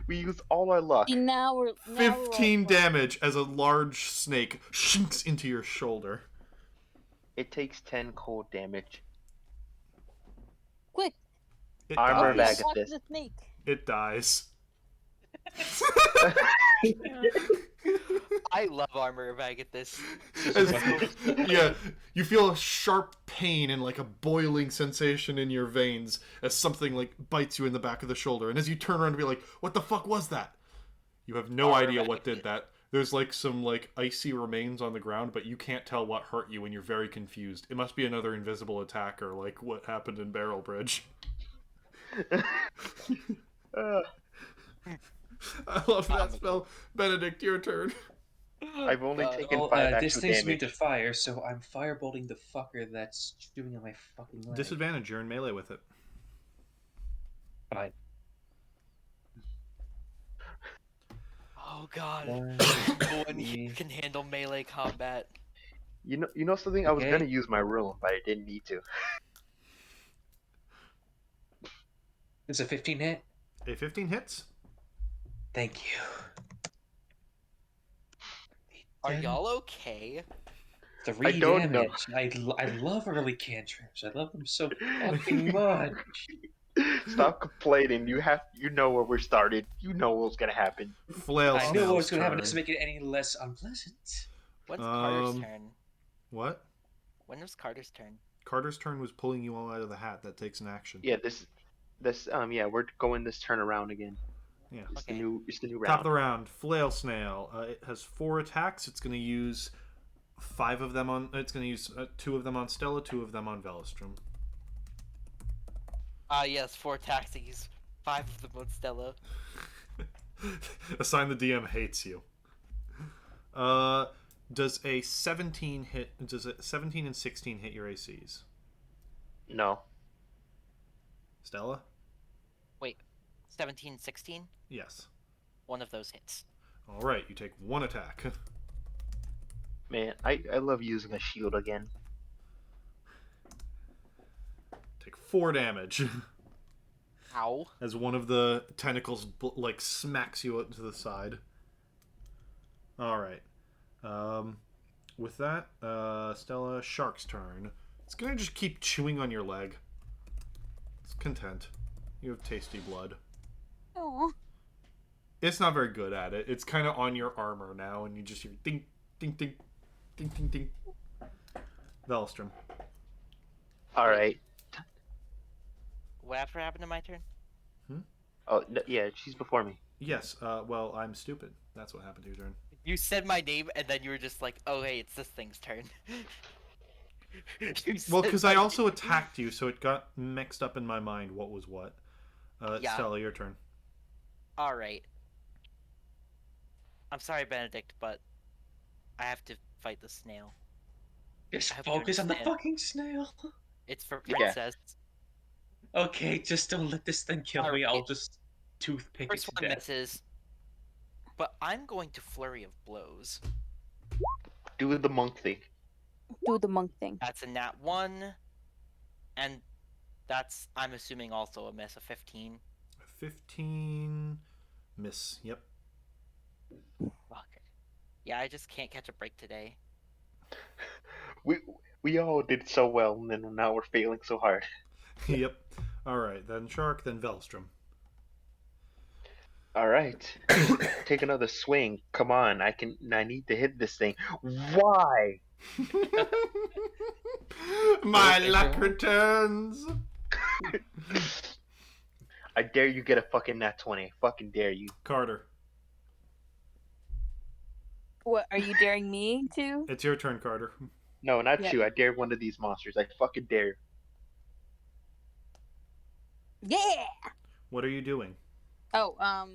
[SPEAKER 4] We used all our luck.
[SPEAKER 8] See, now we're
[SPEAKER 2] 15 damage as a large snake shinks into your shoulder.
[SPEAKER 4] It takes 10 cold damage.
[SPEAKER 8] Quick,
[SPEAKER 2] It
[SPEAKER 4] Armor
[SPEAKER 2] dies.
[SPEAKER 4] bag.
[SPEAKER 8] watch
[SPEAKER 4] this.
[SPEAKER 8] the snake.
[SPEAKER 2] It dies.
[SPEAKER 3] I love armor bag at this.
[SPEAKER 2] Yeah, you feel a sharp pain and like a boiling sensation in your veins as something like bites you in the back of the shoulder. And as you turn around to be like, what the fuck was that? You have no idea what did that. There's like some like icy remains on the ground, but you can't tell what hurt you and you're very confused. It must be another invisible attacker like what happened in Barrel Bridge. I love that spell. Benedict, your turn.
[SPEAKER 4] I've only taken
[SPEAKER 7] Well,
[SPEAKER 4] 5
[SPEAKER 7] this
[SPEAKER 4] actual
[SPEAKER 7] thing's immune
[SPEAKER 4] damage.
[SPEAKER 7] to fire, so I'm firebolting the fucker that's chewing on my fucking leg.
[SPEAKER 2] Disadvantage, you're in melee with it.
[SPEAKER 7] Fine.
[SPEAKER 3] Oh god.
[SPEAKER 4] One,
[SPEAKER 3] No one here
[SPEAKER 4] three.
[SPEAKER 3] can handle melee combat.
[SPEAKER 4] You know something? I was
[SPEAKER 7] Okay.
[SPEAKER 4] gonna use my rune, but I didn't need to.
[SPEAKER 7] It's a 15 hit.
[SPEAKER 2] A 15 hits.
[SPEAKER 7] Thank you.
[SPEAKER 3] Are
[SPEAKER 7] 10,
[SPEAKER 3] y'all okay?
[SPEAKER 7] 3
[SPEAKER 4] I don't know.
[SPEAKER 7] damage. I love early cantrips. I love them so fucking much.
[SPEAKER 4] Stop complaining. You know where we started. You know what was gonna happen.
[SPEAKER 2] Flail
[SPEAKER 7] I know what was
[SPEAKER 2] Snail's
[SPEAKER 7] going to happen. It
[SPEAKER 2] turn.
[SPEAKER 7] doesn't make it any less unpleasant.
[SPEAKER 3] When's Carter's
[SPEAKER 2] Um,
[SPEAKER 3] turn?
[SPEAKER 2] What?
[SPEAKER 3] When was Carter's turn?
[SPEAKER 2] Carter's turn was pulling you all out of the hat. That takes an action.
[SPEAKER 4] Yeah, yeah, we're going this turn around again.
[SPEAKER 2] Yeah.
[SPEAKER 4] It's
[SPEAKER 3] Okay.
[SPEAKER 4] the new
[SPEAKER 2] Top
[SPEAKER 4] round.
[SPEAKER 2] of the round, Flail Snail. It has 4 attacks. It's going to use 5 of them on. It's going to use 2 of them on Stella, 2 of them on Velostrom.
[SPEAKER 3] Yes, 4 taxis. 5 of them on Stella.
[SPEAKER 2] Assign the DM hates you. Does a 17 hit? Does a 17 and 16 hit your ACs?
[SPEAKER 4] No.
[SPEAKER 2] Stella?
[SPEAKER 3] Wait, 17, 16?
[SPEAKER 2] Yes.
[SPEAKER 3] One of those hits.
[SPEAKER 2] All right, you take 1 attack.
[SPEAKER 4] Man, I love using a shield again.
[SPEAKER 2] Take 4 damage
[SPEAKER 3] Ow.
[SPEAKER 2] as one of the tentacles like smacks you out to the side. All right. With that, Stella, Shark's turn. It's gonna just keep chewing on your leg. It's content. You have tasty blood.
[SPEAKER 8] Oh.
[SPEAKER 2] It's not very good at it. It's kind of on your armor now, and you just hear ding, ding, ding, ding, ding, ding. Velostrom.
[SPEAKER 4] All right.
[SPEAKER 3] Whatever happened to my turn?
[SPEAKER 4] Oh yeah, she's before me.
[SPEAKER 2] Yes. Well, I'm stupid. That's what happened to your turn.
[SPEAKER 3] You said my name, and then you were just like, oh, hey, it's this thing's turn.
[SPEAKER 2] Well, because I also attacked you, so it got mixed up in my mind what was what.
[SPEAKER 3] Yeah.
[SPEAKER 2] Stella, your turn.
[SPEAKER 3] Alright. I'm sorry, Benedict, but I have to fight the snail.
[SPEAKER 7] Just
[SPEAKER 3] I hope you
[SPEAKER 7] focus on the
[SPEAKER 3] understand.
[SPEAKER 7] fucking snail.
[SPEAKER 3] It's for
[SPEAKER 4] Yeah.
[SPEAKER 3] Princess.
[SPEAKER 7] Okay, just don't let this thing kill me. I'll just toothpick it
[SPEAKER 3] First
[SPEAKER 7] to
[SPEAKER 3] one
[SPEAKER 7] death.
[SPEAKER 3] misses. But I'm going to Flurry of Blows.
[SPEAKER 4] Do the monk thing.
[SPEAKER 8] Do the monk thing.
[SPEAKER 3] That's a nat 1. And that's, I'm assuming, also a miss, a 15.
[SPEAKER 2] 15. Miss. Yep.
[SPEAKER 3] Fuck. Yeah, I just can't catch a break today.
[SPEAKER 4] We all did so well, and then now we're failing so hard.
[SPEAKER 2] Yep. All right. Then Shark. Then Velostrom.
[SPEAKER 4] All right, take another swing. Come on, I need to hit this thing. Why?
[SPEAKER 2] My luck returns.
[SPEAKER 4] I dare you get a fucking nat 20. I fucking dare you.
[SPEAKER 2] Carter.
[SPEAKER 8] What, are you daring me to?
[SPEAKER 2] It's your turn, Carter.
[SPEAKER 4] No, not
[SPEAKER 8] Yeah.
[SPEAKER 4] you. I dare one of these monsters. I fucking dare.
[SPEAKER 8] Yeah!
[SPEAKER 2] What are you doing?
[SPEAKER 8] Oh, I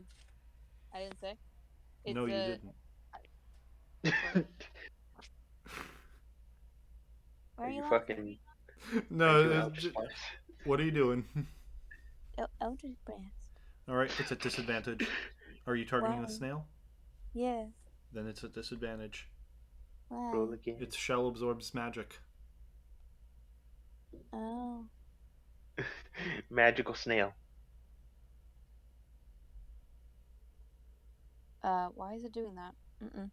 [SPEAKER 8] didn't say. It's
[SPEAKER 2] No, you
[SPEAKER 8] a-
[SPEAKER 2] didn't.
[SPEAKER 8] Why are you
[SPEAKER 4] fucking?
[SPEAKER 2] No.
[SPEAKER 4] are you
[SPEAKER 2] it's
[SPEAKER 4] Eldritch
[SPEAKER 2] ju-
[SPEAKER 4] Blast?
[SPEAKER 2] what are you doing?
[SPEAKER 8] Eldritch Blast.
[SPEAKER 2] All right. It's a disadvantage. Are you targeting
[SPEAKER 8] Why?
[SPEAKER 2] the snail?
[SPEAKER 8] Yes.
[SPEAKER 2] Then it's a disadvantage.
[SPEAKER 4] Roll
[SPEAKER 8] Why?
[SPEAKER 4] again.
[SPEAKER 2] Its shell absorbs magic.
[SPEAKER 8] Oh.
[SPEAKER 4] Magical snail.
[SPEAKER 8] Why is it doing that? Mm-mm.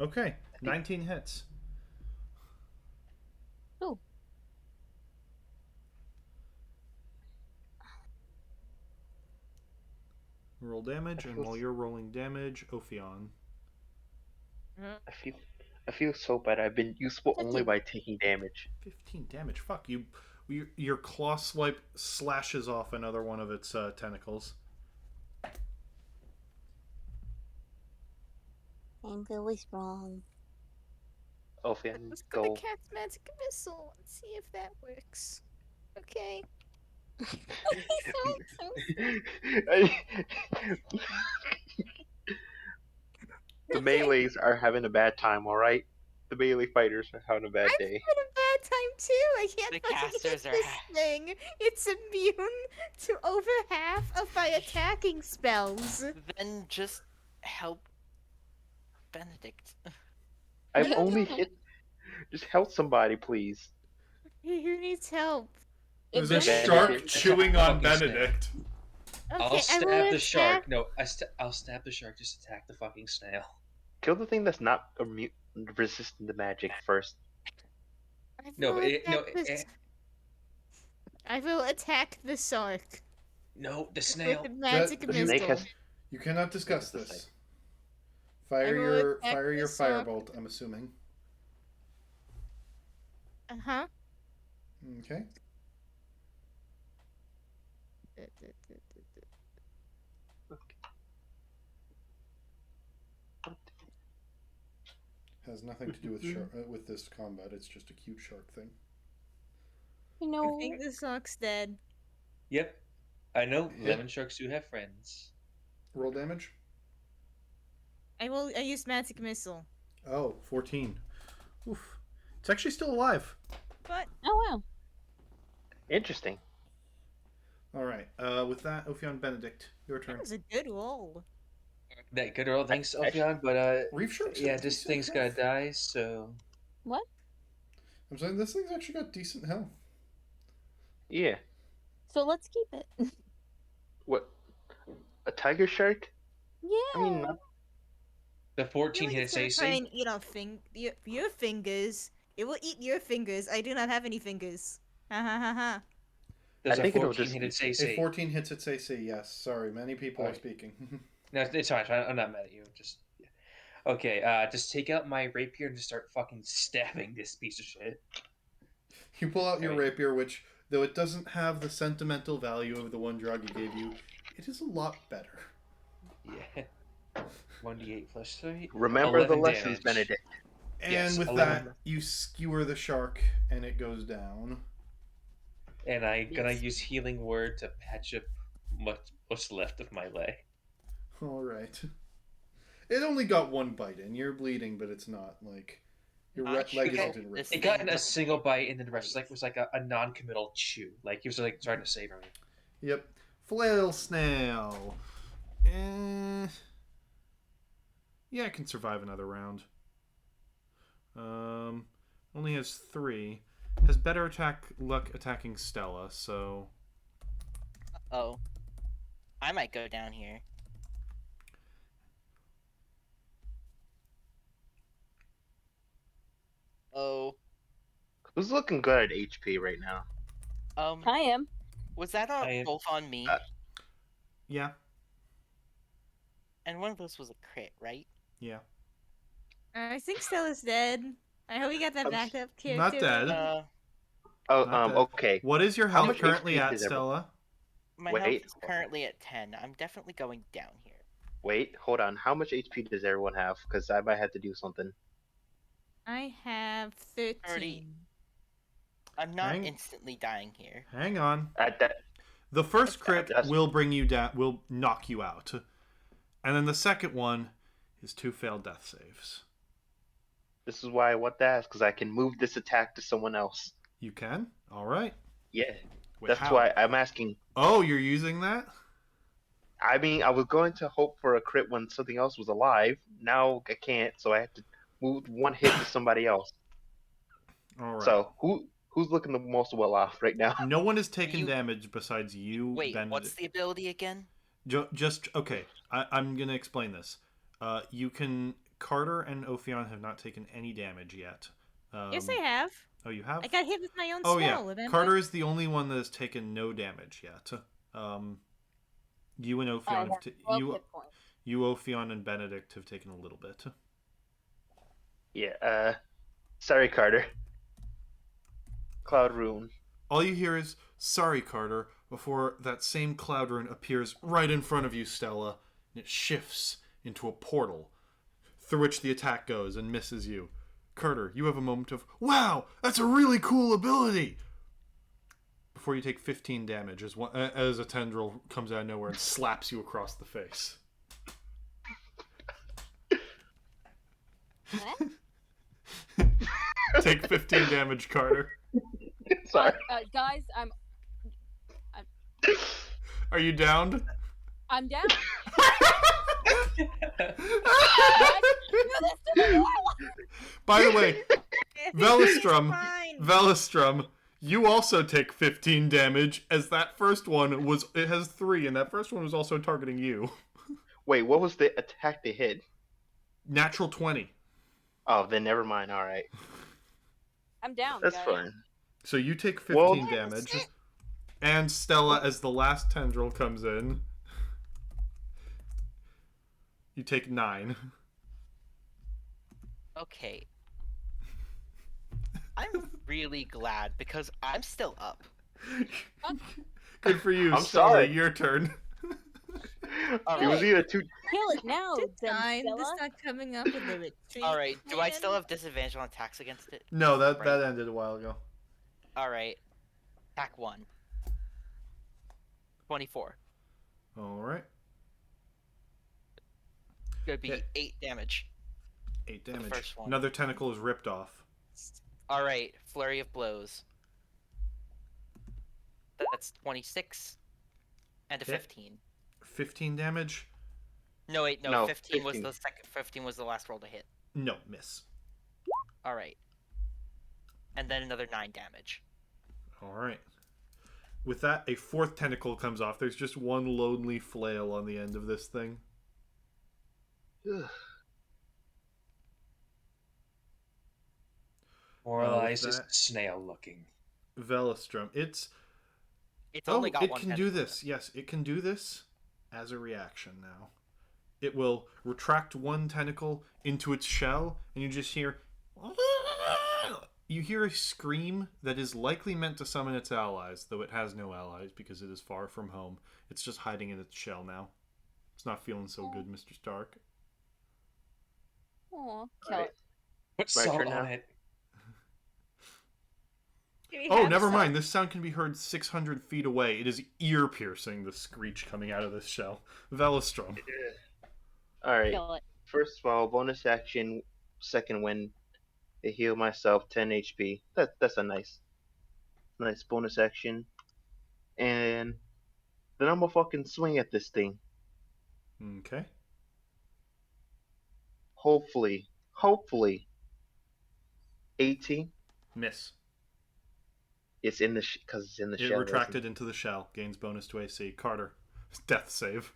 [SPEAKER 2] Okay. 19 hits.
[SPEAKER 8] Ooh.
[SPEAKER 2] Roll damage, and while you're rolling damage, Ophion.
[SPEAKER 4] I feel so bad. I've been useful only
[SPEAKER 8] 15.
[SPEAKER 4] by taking damage.
[SPEAKER 2] 15 damage. Fuck you. Your claw swipe slashes off another one of its tentacles.
[SPEAKER 8] I'm really strong.
[SPEAKER 4] Ophion,
[SPEAKER 6] Let's go
[SPEAKER 4] go.
[SPEAKER 6] the cat's magic missile and see if that works. Okay.
[SPEAKER 4] The melees are having a bad time, alright? The melee fighters are having a bad day.
[SPEAKER 6] Having a too. I can't
[SPEAKER 3] The
[SPEAKER 6] fucking hit
[SPEAKER 3] casters are
[SPEAKER 6] this thing. It's immune to over half of my attacking spells.
[SPEAKER 3] Then just help Benedict.
[SPEAKER 4] I've
[SPEAKER 8] Yeah.
[SPEAKER 4] only hit. Just help somebody, please.
[SPEAKER 6] Who needs help?
[SPEAKER 2] There's
[SPEAKER 8] If
[SPEAKER 2] a
[SPEAKER 8] Benedict-
[SPEAKER 2] shark
[SPEAKER 4] Benedict.
[SPEAKER 2] chewing on
[SPEAKER 7] Fucking snail.
[SPEAKER 2] Benedict.
[SPEAKER 6] Okay,
[SPEAKER 7] I'll
[SPEAKER 6] I
[SPEAKER 7] stab
[SPEAKER 6] will
[SPEAKER 7] the shark.
[SPEAKER 6] attack-
[SPEAKER 7] No, I'll stab the shark. Just attack the fucking snail.
[SPEAKER 4] Kill the thing that's not resistant to magic first.
[SPEAKER 6] I
[SPEAKER 7] No,
[SPEAKER 6] will
[SPEAKER 7] but no,
[SPEAKER 6] attack this- I will attack the shark
[SPEAKER 7] no, the
[SPEAKER 6] with
[SPEAKER 7] snail.
[SPEAKER 6] the magic
[SPEAKER 2] The
[SPEAKER 6] missile.
[SPEAKER 4] snake has-
[SPEAKER 2] You cannot discuss
[SPEAKER 4] That's
[SPEAKER 2] this.
[SPEAKER 4] the
[SPEAKER 2] Fire
[SPEAKER 6] I will
[SPEAKER 2] your
[SPEAKER 6] attack
[SPEAKER 2] fire your
[SPEAKER 6] the shark.
[SPEAKER 2] firebolt, I'm assuming.
[SPEAKER 6] Uh-huh.
[SPEAKER 2] Okay. Has nothing to do with with this combat. It's just a cute shark thing.
[SPEAKER 8] You
[SPEAKER 6] I
[SPEAKER 8] know,
[SPEAKER 6] think the shark's dead.
[SPEAKER 7] Yep, I know.
[SPEAKER 2] Hit.
[SPEAKER 7] Lemon sharks do have friends.
[SPEAKER 2] Roll damage.
[SPEAKER 6] I use magic missile.
[SPEAKER 2] Oh, 14. Oof. It's actually still alive.
[SPEAKER 6] But
[SPEAKER 8] oh wow.
[SPEAKER 4] Interesting.
[SPEAKER 2] All right. With that, Ophion Benedict, your turn.
[SPEAKER 6] that was a good roll.
[SPEAKER 7] That good roll, thanks,
[SPEAKER 4] I-
[SPEAKER 7] Ophion. But
[SPEAKER 2] Reef sharks.
[SPEAKER 7] yeah,
[SPEAKER 2] have
[SPEAKER 7] this
[SPEAKER 2] decent
[SPEAKER 7] thing's gonna
[SPEAKER 2] health.
[SPEAKER 7] die. So
[SPEAKER 8] What?
[SPEAKER 2] I'm saying this thing's actually got decent health.
[SPEAKER 4] Yeah.
[SPEAKER 8] So let's keep it.
[SPEAKER 4] What? A tiger shark?
[SPEAKER 8] Yeah.
[SPEAKER 4] I mean, not
[SPEAKER 7] the 14
[SPEAKER 6] Like
[SPEAKER 7] hits
[SPEAKER 6] it's gonna try
[SPEAKER 7] AC.
[SPEAKER 6] and eat our your fingers. It will eat your fingers. I do not have any fingers. Ha ha ha ha.
[SPEAKER 7] There's
[SPEAKER 4] I
[SPEAKER 7] a
[SPEAKER 4] think it'll
[SPEAKER 7] 14
[SPEAKER 4] just
[SPEAKER 7] hit its
[SPEAKER 2] A
[SPEAKER 7] AC.
[SPEAKER 2] 14 hits its AC. Yes. Sorry, many people are
[SPEAKER 7] Alright.
[SPEAKER 2] speaking.
[SPEAKER 7] No, it's fine. I'm not mad at you. Just yeah. Okay. Just take out my rapier and just start fucking stabbing this piece of shit.
[SPEAKER 2] You pull out your
[SPEAKER 7] Alright.
[SPEAKER 2] rapier, which, though it doesn't have the sentimental value of the one drug he gave you, it is a lot better.
[SPEAKER 7] Yeah. 1d8 plus 3.
[SPEAKER 4] remember
[SPEAKER 7] 11
[SPEAKER 4] the lessons,
[SPEAKER 7] damage.
[SPEAKER 4] Benedict.
[SPEAKER 2] And
[SPEAKER 7] Yes,
[SPEAKER 2] with
[SPEAKER 7] 11.
[SPEAKER 2] that, you skewer the shark, and it goes down.
[SPEAKER 7] And I'm gonna
[SPEAKER 3] Yes.
[SPEAKER 7] use healing word to patch up what's left of my leg.
[SPEAKER 2] All right. It only got one bite in. You're bleeding, but it's not like your
[SPEAKER 3] Not
[SPEAKER 2] leg
[SPEAKER 3] sure.
[SPEAKER 2] isn't in
[SPEAKER 3] This
[SPEAKER 2] ripped.
[SPEAKER 7] It got in a single bite, and then the rest was like a non-committal chew. Like he was like trying to savor me.
[SPEAKER 2] Yep. Flail snail. Yeah, it can survive another round. Only has 3. Has better luck attacking Stella, so
[SPEAKER 3] Oh. I might go down here. Oh.
[SPEAKER 4] Who's looking good at HP right now?
[SPEAKER 8] I am.
[SPEAKER 3] Was that
[SPEAKER 7] I am-
[SPEAKER 3] both on me?
[SPEAKER 2] yeah,
[SPEAKER 3] And one of those was a crit, right?
[SPEAKER 2] yeah.
[SPEAKER 6] I think Stella's dead. I hope we got that
[SPEAKER 4] I'm
[SPEAKER 6] backup character.
[SPEAKER 2] not dead.
[SPEAKER 4] Oh,
[SPEAKER 2] Not dead.
[SPEAKER 4] okay.
[SPEAKER 2] What is your
[SPEAKER 4] How
[SPEAKER 2] health
[SPEAKER 4] much
[SPEAKER 2] currently
[SPEAKER 4] HP
[SPEAKER 2] at,
[SPEAKER 4] does everyone-
[SPEAKER 2] Stella?
[SPEAKER 3] My
[SPEAKER 4] Wait.
[SPEAKER 3] health is currently at 10. I'm definitely going down here.
[SPEAKER 4] Wait, hold on. How much HP does everyone have? Because I might have to do something.
[SPEAKER 6] I have 13.
[SPEAKER 3] 30. I'm not
[SPEAKER 2] Hang-
[SPEAKER 3] instantly dying here.
[SPEAKER 2] Hang on.
[SPEAKER 4] That
[SPEAKER 2] The first crit
[SPEAKER 4] That's-
[SPEAKER 2] will bring you down, will knock you out. And then the second one is 2 failed death saves.
[SPEAKER 4] this is why I want to ask, because I can move this attack to someone else.
[SPEAKER 2] You can? All right.
[SPEAKER 4] Yeah,
[SPEAKER 2] Wait,
[SPEAKER 4] that's
[SPEAKER 2] how?
[SPEAKER 4] why I'm asking.
[SPEAKER 2] Oh, you're using that?
[SPEAKER 4] I mean, I was going to hope for a crit when something else was alive. Now I can't, so I have to move one hit to somebody else.
[SPEAKER 2] All right.
[SPEAKER 4] So who's looking the most well off right now?
[SPEAKER 2] No one has taken
[SPEAKER 3] You-
[SPEAKER 2] damage besides you,
[SPEAKER 3] Wait,
[SPEAKER 2] Benedict.
[SPEAKER 3] what's the ability again?
[SPEAKER 2] Just okay. I'm gonna explain this. You can. Carter and Ophion have not taken any damage yet.
[SPEAKER 6] Yes, I have.
[SPEAKER 2] Oh, you have.
[SPEAKER 6] I got hit with my own
[SPEAKER 2] Oh
[SPEAKER 6] spell,
[SPEAKER 2] yeah.
[SPEAKER 6] remember?
[SPEAKER 2] Carter is the only one that has taken no damage yet. You and Ophion
[SPEAKER 8] I
[SPEAKER 2] have
[SPEAKER 8] have
[SPEAKER 2] t-
[SPEAKER 8] 12
[SPEAKER 2] you
[SPEAKER 8] hit points.
[SPEAKER 2] you Ophion and Benedict have taken a little bit.
[SPEAKER 4] Yeah. Sorry, Carter. Cloud rune.
[SPEAKER 2] All you hear is "Sorry, Carter," before that same cloud rune appears right in front of you, Stella, and it shifts into a portal through which the attack goes and misses you. Carter, you have a moment of "Wow, that's a really cool ability!" before you take 15 damage as a tendril comes out of nowhere and slaps you across the face.
[SPEAKER 8] What?
[SPEAKER 2] Take 15 damage, Carter.
[SPEAKER 4] sorry.
[SPEAKER 8] Guys,
[SPEAKER 2] Are you downed?
[SPEAKER 8] I'm down.
[SPEAKER 2] By the way, Velistrum,
[SPEAKER 6] Fine.
[SPEAKER 2] Velistrum, you also take 15 damage, as that first one was... It has 3, and that first one was also targeting you.
[SPEAKER 4] Wait, what was the attack they hit?
[SPEAKER 2] Natural 20.
[SPEAKER 4] Oh, then never mind. All right,
[SPEAKER 8] I'm down.
[SPEAKER 4] that's
[SPEAKER 8] guys.
[SPEAKER 4] fine.
[SPEAKER 2] So you take 15
[SPEAKER 4] Well-
[SPEAKER 2] damage, and Stella, as the last tendril comes in, you take 9.
[SPEAKER 3] Okay. I'm really glad because I'm still up.
[SPEAKER 2] Good for you,
[SPEAKER 4] I'm
[SPEAKER 2] Stella.
[SPEAKER 4] sorry.
[SPEAKER 2] Your turn.
[SPEAKER 4] It was either two.
[SPEAKER 8] Kill it now, then,
[SPEAKER 6] I'm
[SPEAKER 8] Stella.
[SPEAKER 6] just not coming up with a retreat.
[SPEAKER 3] Alright, do I
[SPEAKER 6] plan.
[SPEAKER 3] still have disadvantage on attacks against it?
[SPEAKER 2] No, that
[SPEAKER 3] Right.
[SPEAKER 2] ended a while ago.
[SPEAKER 3] Alright. Attack 1. 24.
[SPEAKER 2] All right.
[SPEAKER 3] Gonna be
[SPEAKER 2] Yeah.
[SPEAKER 3] 8 damage.
[SPEAKER 2] 8
[SPEAKER 3] the
[SPEAKER 2] damage.
[SPEAKER 3] first one.
[SPEAKER 2] Another tentacle is ripped off.
[SPEAKER 3] Alright, flurry of blows. That's 26. And a
[SPEAKER 2] Hit.
[SPEAKER 3] 15.
[SPEAKER 2] 15 damage?
[SPEAKER 3] No, wait, no,
[SPEAKER 4] No,
[SPEAKER 3] 15 was
[SPEAKER 4] 15.
[SPEAKER 3] the second. 15 was the last roll to hit.
[SPEAKER 2] No, miss.
[SPEAKER 3] Alright. And then another 9 damage.
[SPEAKER 2] All right. With that, a 4th tentacle comes off. There's just one lonely flail on the end of this thing.
[SPEAKER 4] Ugh.
[SPEAKER 7] Moralize
[SPEAKER 2] with
[SPEAKER 7] is
[SPEAKER 2] that-
[SPEAKER 7] snail looking.
[SPEAKER 2] Velistrum. It's...
[SPEAKER 3] It's only got
[SPEAKER 2] it
[SPEAKER 3] one
[SPEAKER 2] can do
[SPEAKER 3] tentacle.
[SPEAKER 2] this. Yes, it can do this as a reaction now. It will retract one tentacle into its shell, and you just hear... You hear a scream that is likely meant to summon its allies, though it has no allies because it is far from home. It's just hiding in its shell now. It's not feeling so good, Mr. Stark.
[SPEAKER 8] Aw, kill
[SPEAKER 4] Alright.
[SPEAKER 8] it.
[SPEAKER 7] Put
[SPEAKER 4] My
[SPEAKER 7] salt
[SPEAKER 4] turn
[SPEAKER 7] on
[SPEAKER 4] now?
[SPEAKER 7] it.
[SPEAKER 6] Do we
[SPEAKER 2] Oh,
[SPEAKER 6] have
[SPEAKER 2] never
[SPEAKER 6] some-
[SPEAKER 2] mind. This sound can be heard 600 feet away. It is ear-piercing, the screech coming out of this shell. Velistrum.
[SPEAKER 4] All right.
[SPEAKER 8] Kill it.
[SPEAKER 4] First of all, bonus action. Second, when I heal myself 10 HP. That's a nice bonus action. And then I'm gonna fucking swing at this thing.
[SPEAKER 2] Okay.
[SPEAKER 4] Hopefully, 18.
[SPEAKER 2] Miss.
[SPEAKER 4] It's in the because it's in the
[SPEAKER 2] It
[SPEAKER 4] shell.
[SPEAKER 2] retracted into the shell. Gains bonus to AC. Carter. Death save.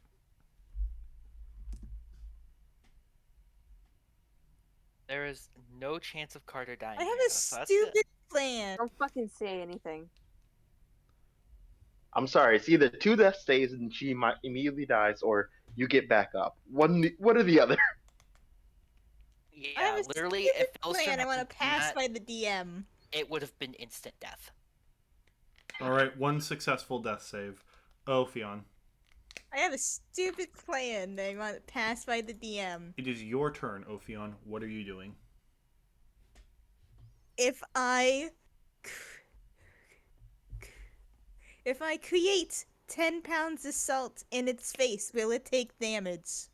[SPEAKER 3] There is no chance of Carter dying.
[SPEAKER 6] I have
[SPEAKER 3] here,
[SPEAKER 6] a
[SPEAKER 3] though, so that's
[SPEAKER 6] stupid
[SPEAKER 3] good.
[SPEAKER 6] plan.
[SPEAKER 8] Don't fucking say anything.
[SPEAKER 4] I'm sorry. It's either 2 death saves and she might immediately dies, or you get back up. One or the other.
[SPEAKER 6] I have
[SPEAKER 3] Yeah,
[SPEAKER 6] a
[SPEAKER 3] literally,
[SPEAKER 6] stupid
[SPEAKER 3] if Elstrom
[SPEAKER 6] plan. I
[SPEAKER 3] had
[SPEAKER 6] want
[SPEAKER 3] done
[SPEAKER 6] to pass
[SPEAKER 3] that,
[SPEAKER 6] by the DM.
[SPEAKER 3] it would have been instant death.
[SPEAKER 2] Alright, one successful death save. Ophion.
[SPEAKER 6] I have a stupid plan that I want to pass by the DM.
[SPEAKER 2] It is your turn, Ophion. What are you doing?
[SPEAKER 6] If I create 10 pounds of salt in its face, will it take damage?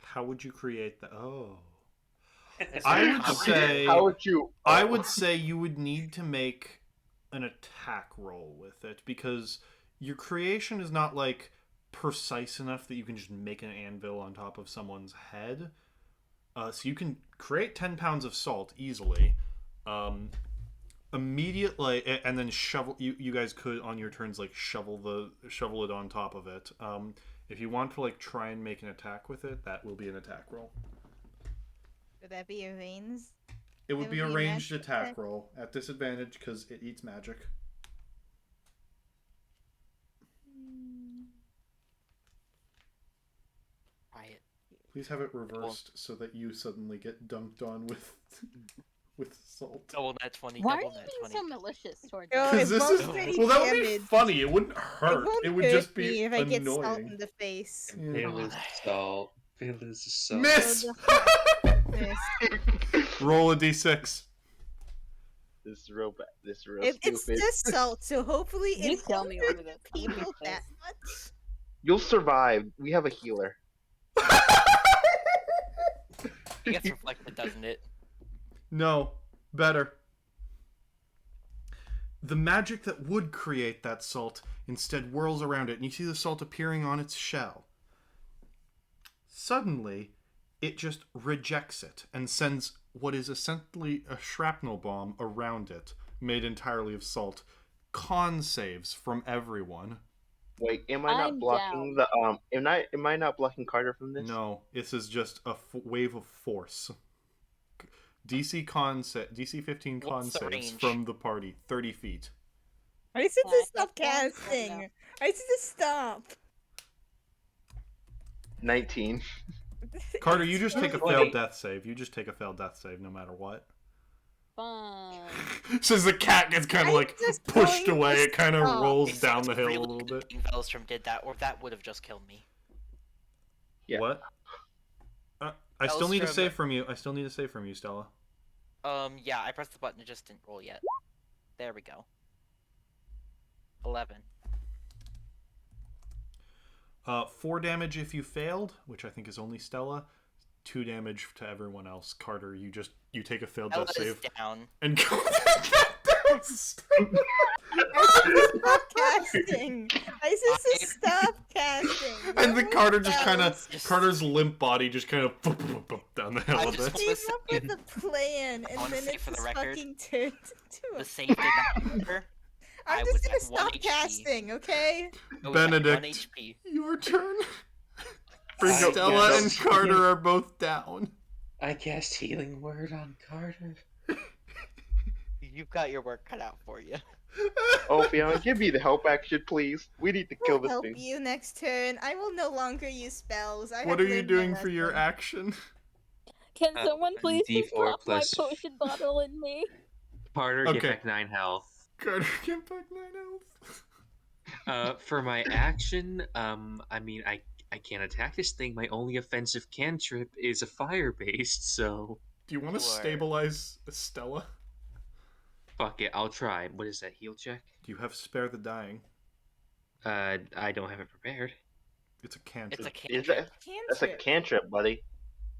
[SPEAKER 2] How would you create that? Oh.
[SPEAKER 7] It's
[SPEAKER 2] I
[SPEAKER 7] very
[SPEAKER 2] would
[SPEAKER 7] complicated.
[SPEAKER 2] say-
[SPEAKER 4] How would you?
[SPEAKER 2] I would say you would need to make an attack roll with it, because your creation is not, like, precise enough that you can just make an anvil on top of someone's head. So you can create 10 pounds of salt easily. Immediately, and then shovel. You guys could on your turns like shovel it on top of it. If you want to like try and make an attack with it, that will be an attack roll.
[SPEAKER 6] Would that be a range?
[SPEAKER 2] It would
[SPEAKER 6] It
[SPEAKER 2] be a
[SPEAKER 6] would be a
[SPEAKER 2] ranged
[SPEAKER 6] magic
[SPEAKER 2] attack
[SPEAKER 6] attack?
[SPEAKER 2] roll at disadvantage because it eats magic.
[SPEAKER 3] Try it.
[SPEAKER 2] Please have it reversed so that you suddenly get dunked on with with salt.
[SPEAKER 3] Double net 20.
[SPEAKER 8] Why are
[SPEAKER 3] double
[SPEAKER 8] you
[SPEAKER 3] net
[SPEAKER 8] being
[SPEAKER 3] 20.
[SPEAKER 8] so malicious towards
[SPEAKER 6] Oh,
[SPEAKER 8] me?
[SPEAKER 6] it
[SPEAKER 2] Because this
[SPEAKER 6] won't
[SPEAKER 2] is
[SPEAKER 6] do any
[SPEAKER 2] well, that would be
[SPEAKER 6] damage.
[SPEAKER 2] funny. It wouldn't hurt.
[SPEAKER 6] It won't
[SPEAKER 2] It would
[SPEAKER 6] hurt
[SPEAKER 2] just
[SPEAKER 6] me
[SPEAKER 2] be
[SPEAKER 6] if I get salt
[SPEAKER 2] annoying.
[SPEAKER 6] in the face.
[SPEAKER 7] Feel is salt. Feel is salt.
[SPEAKER 2] Miss.
[SPEAKER 6] Miss.
[SPEAKER 2] Roll a d6.
[SPEAKER 4] This is real bad. This is real
[SPEAKER 6] It's
[SPEAKER 4] stupid.
[SPEAKER 6] just salt, so hopefully
[SPEAKER 8] You
[SPEAKER 6] it
[SPEAKER 8] tell
[SPEAKER 6] won't
[SPEAKER 8] me
[SPEAKER 6] hurt
[SPEAKER 8] where that's
[SPEAKER 6] people
[SPEAKER 8] coming
[SPEAKER 6] that
[SPEAKER 8] from.
[SPEAKER 6] much.
[SPEAKER 4] You'll survive. We have a healer.
[SPEAKER 3] It gets reflected, doesn't it?
[SPEAKER 2] No, better. the magic that would create that salt instead whirls around it, and you see the salt appearing on its shell. Suddenly, it just rejects it and sends what is essentially a shrapnel bomb around it, made entirely of salt. Con saves from everyone.
[SPEAKER 4] Wait, am I not
[SPEAKER 8] I'm
[SPEAKER 4] blocking
[SPEAKER 8] down.
[SPEAKER 4] the Am I not blocking Carter from this?
[SPEAKER 2] No, this is just a wave of force. DC 15 con
[SPEAKER 3] What's the
[SPEAKER 2] saves
[SPEAKER 3] range?
[SPEAKER 2] from the party, 30 feet.
[SPEAKER 6] I said
[SPEAKER 8] Yeah,
[SPEAKER 6] to
[SPEAKER 8] I
[SPEAKER 6] stop
[SPEAKER 8] think that's good
[SPEAKER 6] casting.
[SPEAKER 8] enough.
[SPEAKER 6] I said to stop.
[SPEAKER 4] 19.
[SPEAKER 2] Carter, you just take a
[SPEAKER 7] 20.
[SPEAKER 2] failed death save. You just take a failed death save no matter what.
[SPEAKER 8] Fun.
[SPEAKER 2] Since the cat gets kind of
[SPEAKER 6] I'm
[SPEAKER 2] like
[SPEAKER 6] just
[SPEAKER 2] pushed
[SPEAKER 6] going
[SPEAKER 2] away,
[SPEAKER 6] to
[SPEAKER 2] it kind of
[SPEAKER 6] stop.
[SPEAKER 2] rolls
[SPEAKER 3] It
[SPEAKER 2] down
[SPEAKER 3] sounds
[SPEAKER 2] the hill
[SPEAKER 3] really
[SPEAKER 2] a little
[SPEAKER 3] good
[SPEAKER 2] bit.
[SPEAKER 3] Veilstrom did that, or that would have just killed me.
[SPEAKER 4] Yeah.
[SPEAKER 2] What? I still need to
[SPEAKER 3] Veilstrom-
[SPEAKER 2] save from you. I still need to save from you, Stella.
[SPEAKER 3] Yeah, I pressed the button, it just didn't roll yet. There we go. 11.
[SPEAKER 2] 4 damage if you failed, which I think is only Stella. 2 damage to everyone else. Carter, you take a failed
[SPEAKER 3] Ella
[SPEAKER 2] death
[SPEAKER 3] is
[SPEAKER 2] save
[SPEAKER 3] down.
[SPEAKER 2] and go.
[SPEAKER 6] I said to stop casting. I said to stop casting.
[SPEAKER 2] And the
[SPEAKER 6] No
[SPEAKER 2] Carter just kind of
[SPEAKER 6] spells.
[SPEAKER 2] Carter's limp body just kind of down the hill
[SPEAKER 3] I
[SPEAKER 2] a
[SPEAKER 3] just
[SPEAKER 2] bit.
[SPEAKER 6] Came
[SPEAKER 3] Listen,
[SPEAKER 6] up with a plan, and
[SPEAKER 3] wanna
[SPEAKER 6] then
[SPEAKER 3] say
[SPEAKER 6] it
[SPEAKER 3] for the
[SPEAKER 6] just
[SPEAKER 3] record,
[SPEAKER 6] fucking turned to a.
[SPEAKER 3] The save did not matter. I
[SPEAKER 6] I'm
[SPEAKER 3] was
[SPEAKER 6] just
[SPEAKER 3] at
[SPEAKER 6] gonna
[SPEAKER 3] 1
[SPEAKER 6] stop
[SPEAKER 3] HP.
[SPEAKER 6] casting, okay?
[SPEAKER 3] I was at 1
[SPEAKER 2] Benedict,
[SPEAKER 3] HP.
[SPEAKER 2] your turn.
[SPEAKER 7] I
[SPEAKER 2] Stella and
[SPEAKER 7] guess-
[SPEAKER 2] Carter are both down.
[SPEAKER 7] I cast Healing Word on Carter.
[SPEAKER 3] You've got your work cut out for you.
[SPEAKER 4] Oh, Fiona, give me the help action, please. We need to kill
[SPEAKER 6] I'll
[SPEAKER 4] this
[SPEAKER 6] help
[SPEAKER 4] thing.
[SPEAKER 6] you next turn. I will no longer use spells. I
[SPEAKER 2] What
[SPEAKER 6] have
[SPEAKER 2] are you
[SPEAKER 6] learned my
[SPEAKER 2] doing for your
[SPEAKER 6] lesson.
[SPEAKER 2] action?
[SPEAKER 8] Can someone please just
[SPEAKER 7] D4
[SPEAKER 8] drop my
[SPEAKER 7] plus-
[SPEAKER 8] potion bottle in me?
[SPEAKER 7] Carter,
[SPEAKER 2] Okay.
[SPEAKER 7] get back 9 health.
[SPEAKER 2] Carter, get back 9 health.
[SPEAKER 7] For my action, I mean, I can't attack this thing. My only offensive cantrip is a fire-based, so
[SPEAKER 2] Do you want to
[SPEAKER 3] Sure.
[SPEAKER 2] stabilize Stella?
[SPEAKER 7] fuck it, I'll try. What is that, heal check?
[SPEAKER 2] Do you have spare the dying?
[SPEAKER 7] I don't have it prepared.
[SPEAKER 2] It's a cantrip.
[SPEAKER 3] It's a
[SPEAKER 4] Is
[SPEAKER 3] cantrip.
[SPEAKER 4] that? That's a cantrip, buddy.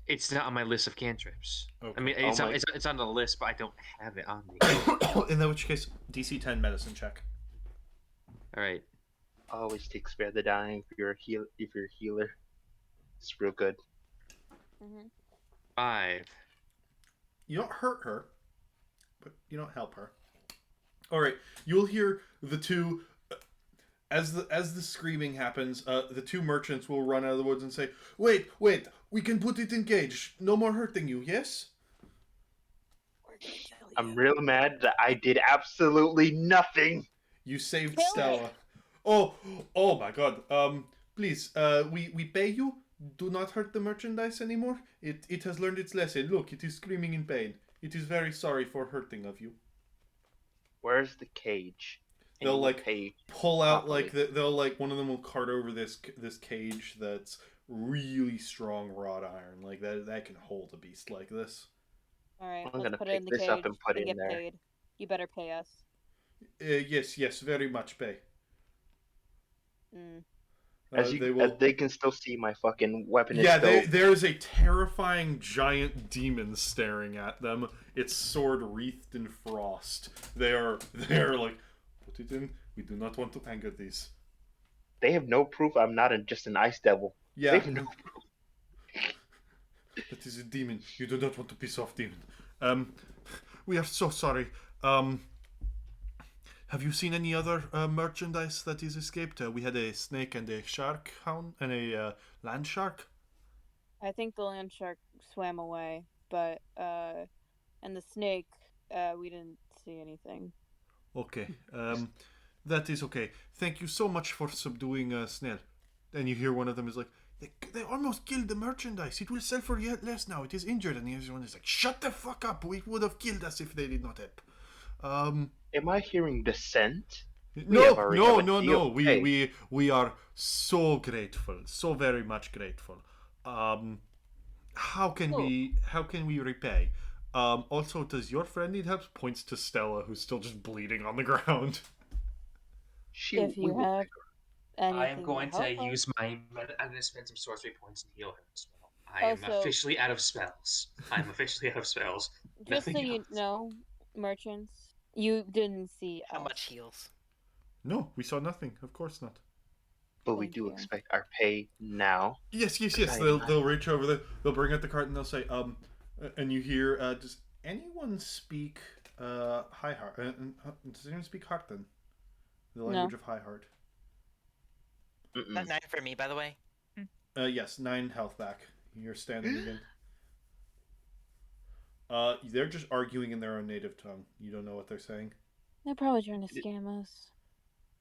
[SPEAKER 7] It's not on my list of cantrips.
[SPEAKER 2] Okay.
[SPEAKER 7] I mean,
[SPEAKER 4] Oh
[SPEAKER 7] it's,
[SPEAKER 4] my-
[SPEAKER 7] it's on the list, but I don't have it on me.
[SPEAKER 2] In which case, DC 10 medicine check.
[SPEAKER 7] Alright.
[SPEAKER 4] Always take spare the dying if you're a healer. It's real good.
[SPEAKER 8] Mm-hmm.
[SPEAKER 7] 5.
[SPEAKER 2] You don't hurt her, but you don't help her. All right, you'll hear the two as the screaming happens. The two merchants will run out of the woods and say, "Wait, we can put it in cage. No more hurting you. Yes."
[SPEAKER 4] I'm real mad that I did absolutely nothing.
[SPEAKER 2] You saved
[SPEAKER 8] Kill
[SPEAKER 2] Stella. Oh my God. Please, we pay you. Do not hurt the merchandise anymore. It has learned its lesson. Look, it is screaming in pain. It is very sorry for hurting of you.
[SPEAKER 4] Where's the cage? And
[SPEAKER 2] They'll
[SPEAKER 4] you
[SPEAKER 2] like
[SPEAKER 4] pay.
[SPEAKER 2] pull out
[SPEAKER 4] properly.
[SPEAKER 2] they'll like one of them will cart over this cage that's really strong wrought iron, like that can hold a beast like this.
[SPEAKER 8] All right,
[SPEAKER 4] I'm
[SPEAKER 8] let's
[SPEAKER 4] gonna
[SPEAKER 8] put it in
[SPEAKER 4] pick
[SPEAKER 8] the
[SPEAKER 4] this
[SPEAKER 8] cage
[SPEAKER 4] up and put it in
[SPEAKER 8] get
[SPEAKER 4] there.
[SPEAKER 8] paid. You better pay us.
[SPEAKER 2] Yes, very much pay.
[SPEAKER 8] Mm.
[SPEAKER 4] As they can still see my fucking weapon.
[SPEAKER 2] Yeah,
[SPEAKER 4] is still...
[SPEAKER 2] there is a terrifying giant demon staring at them. Its sword wreathed in frost. They are like, put it in. We do not want to anger these.
[SPEAKER 4] They have no proof I'm not just an ice devil.
[SPEAKER 2] Yeah,
[SPEAKER 4] They have no
[SPEAKER 2] that is a demon. You do not want to piss off demon. We are so sorry. Have you seen any other merchandise that is escaped? We had a snake and a shark hound and a land shark.
[SPEAKER 8] I think the land shark swam away, but and the snake, we didn't see anything.
[SPEAKER 2] Okay, that is okay. Thank you so much for subduing Snell. And you hear one of them is like, they almost killed the merchandise. It will sell for yet less now. It is injured. And the other one is like, shut the fuck up. We would have killed us if they did not help.
[SPEAKER 4] Am I hearing dissent?
[SPEAKER 2] No. We are so grateful, so very much grateful. How can we repay? Also, does your friend need help? Points to Stella, who's still just bleeding on the ground.
[SPEAKER 8] If you have anything
[SPEAKER 7] I am going to
[SPEAKER 8] help us.
[SPEAKER 7] use my. I'm going to spend some sorcery points and heal her as well. I am
[SPEAKER 8] Also-
[SPEAKER 7] officially out of spells. I'm officially out of spells.
[SPEAKER 8] Just so
[SPEAKER 7] Nothing
[SPEAKER 8] you
[SPEAKER 7] else.
[SPEAKER 8] know, merchants, You didn't see
[SPEAKER 3] How
[SPEAKER 8] us.
[SPEAKER 3] much heals?
[SPEAKER 2] No, we saw nothing. Of course not.
[SPEAKER 4] But we
[SPEAKER 8] Thank
[SPEAKER 4] do
[SPEAKER 8] you.
[SPEAKER 4] expect our pay now.
[SPEAKER 2] Yes.
[SPEAKER 4] I am
[SPEAKER 2] They'll
[SPEAKER 4] not-
[SPEAKER 2] they'll reach over there. They'll bring out the cart and they'll say, and you hear, does anyone speak High Heart? Does anyone speak Hartan? The language of High Heart.
[SPEAKER 3] That 9 for me, by the way.
[SPEAKER 2] Yes, 9 health back. You're standing again. They're just arguing in their own native tongue. You don't know what they're saying.
[SPEAKER 8] They're probably trying to scam us.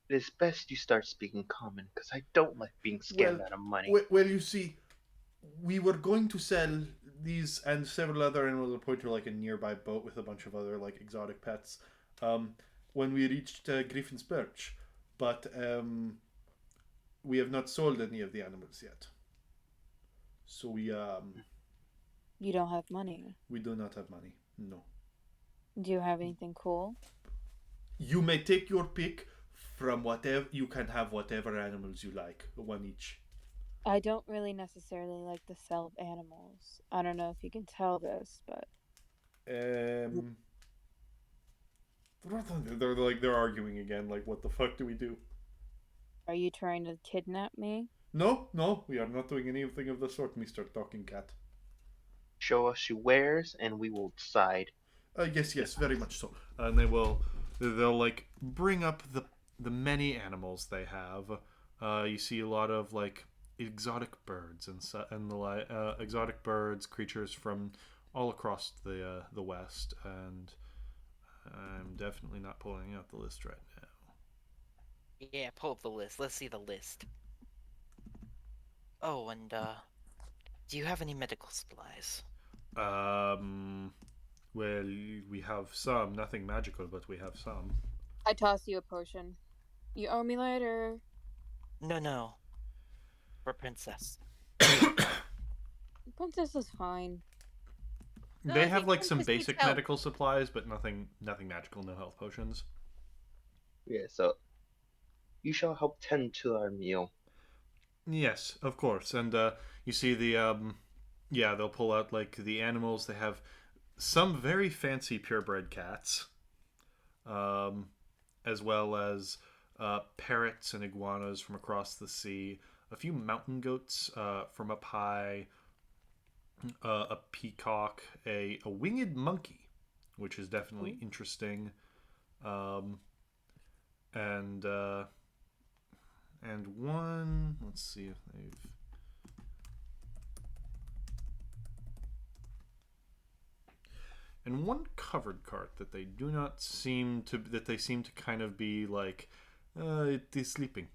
[SPEAKER 4] It is best you start speaking common, because I don't like being scammed out of money.
[SPEAKER 2] Well, you see, we were going to sell these and several other animals. Will point to like a nearby boat with a bunch of other like exotic pets. When we reached Griffon's Perch, but we have not sold any of the animals yet. So we
[SPEAKER 8] You don't have money.
[SPEAKER 2] we do not have money. No.
[SPEAKER 8] Do you have anything cool?
[SPEAKER 2] You may take your pick from whatever. You can have whatever animals you like, one each.
[SPEAKER 8] I don't really necessarily like the sell of animals. I don't know if you can tell this, but
[SPEAKER 2] they're arguing again. Like, what the fuck do we do?
[SPEAKER 8] are you trying to kidnap me?
[SPEAKER 2] No, we are not doing anything of the sort, Mr. Talking Cat.
[SPEAKER 4] Show us your wares, and we will decide.
[SPEAKER 2] Yes, very much so. And they'll like bring up the many animals they have. You see a lot of like exotic birds and the exotic birds, creatures from all across the West, and I'm definitely not pulling out the list right now.
[SPEAKER 3] Yeah, pull up the list. Let's see the list. Oh, and do you have any medical supplies?
[SPEAKER 2] Well, we have some, nothing magical, but we have some.
[SPEAKER 8] I toss you a potion. You owe me later.
[SPEAKER 3] No. For Princess.
[SPEAKER 8] Princess is fine.
[SPEAKER 6] No,
[SPEAKER 2] They
[SPEAKER 6] I
[SPEAKER 2] have
[SPEAKER 6] think
[SPEAKER 2] like some
[SPEAKER 6] Princess needs
[SPEAKER 2] basic
[SPEAKER 6] help.
[SPEAKER 2] medical supplies, but nothing magical, no health potions.
[SPEAKER 4] Yeah, so you shall help tend to our meal.
[SPEAKER 2] Yes, of course. And you see they'll pull out like the animals. They have some very fancy purebred cats, as well as parrots and iguanas from across the sea, a few mountain goats from up high, a peacock, a winged monkey, which is definitely interesting, and one. Let's see if they've. And one covered cart that they do not seem to kind of be like it is sleeping.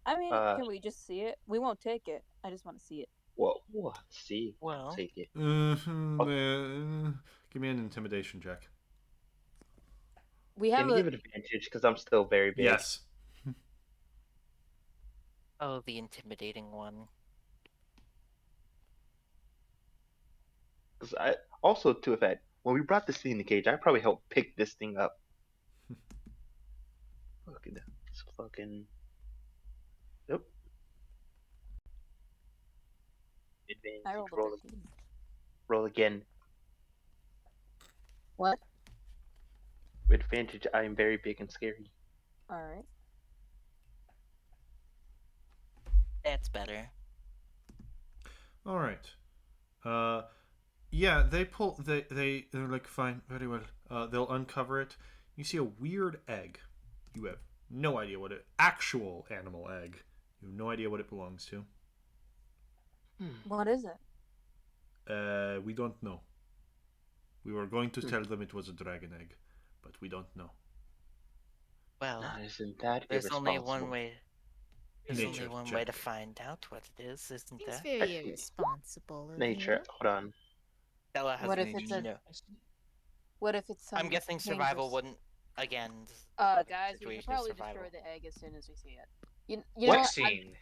[SPEAKER 8] I mean, can we just see it? We won't take it. I just want to see it.
[SPEAKER 4] Well, we'll have to see.
[SPEAKER 3] Well,
[SPEAKER 4] Take it.
[SPEAKER 2] Give me an intimidation check.
[SPEAKER 8] We
[SPEAKER 4] Can
[SPEAKER 8] have
[SPEAKER 4] you
[SPEAKER 8] a.
[SPEAKER 4] give it advantage? Because I'm still very big.
[SPEAKER 2] Yes.
[SPEAKER 3] oh, the intimidating one.
[SPEAKER 4] Because I also to effect when we brought this thing in the cage, I probably helped pick this thing up. Look at that. It's fucking. Nope. Advantage.
[SPEAKER 8] I rolled a
[SPEAKER 4] Roll,
[SPEAKER 8] 13.
[SPEAKER 4] roll again.
[SPEAKER 8] What?
[SPEAKER 4] With advantage, I am very big and scary.
[SPEAKER 8] All right.
[SPEAKER 3] That's better.
[SPEAKER 2] All right. Yeah, they're like, fine, very well. They'll uncover it. You see a weird egg. You have no idea what actual animal egg. You have no idea what it belongs to.
[SPEAKER 8] What is it?
[SPEAKER 2] We don't know. We were going to tell them it was a dragon egg, but we don't know.
[SPEAKER 3] Well,
[SPEAKER 4] Isn't that
[SPEAKER 3] there's only
[SPEAKER 4] irresponsible?
[SPEAKER 3] one way. There's
[SPEAKER 2] Nature
[SPEAKER 3] only one way to
[SPEAKER 2] check.
[SPEAKER 3] find out what it is, isn't
[SPEAKER 6] It's
[SPEAKER 3] there?
[SPEAKER 6] very
[SPEAKER 4] Actually,
[SPEAKER 6] irresponsible of
[SPEAKER 4] Nature.
[SPEAKER 6] you.
[SPEAKER 4] Hold on.
[SPEAKER 3] Stella has
[SPEAKER 8] What
[SPEAKER 3] an
[SPEAKER 8] if it's a-
[SPEAKER 3] no.
[SPEAKER 8] What if it's some
[SPEAKER 3] I'm guessing survival
[SPEAKER 8] dangerous-
[SPEAKER 3] wouldn't. Again.
[SPEAKER 8] Guys, we
[SPEAKER 3] situation
[SPEAKER 8] should probably
[SPEAKER 3] is survival.
[SPEAKER 8] destroy the egg as soon as we see it. You know
[SPEAKER 4] What
[SPEAKER 8] what?
[SPEAKER 7] Scene.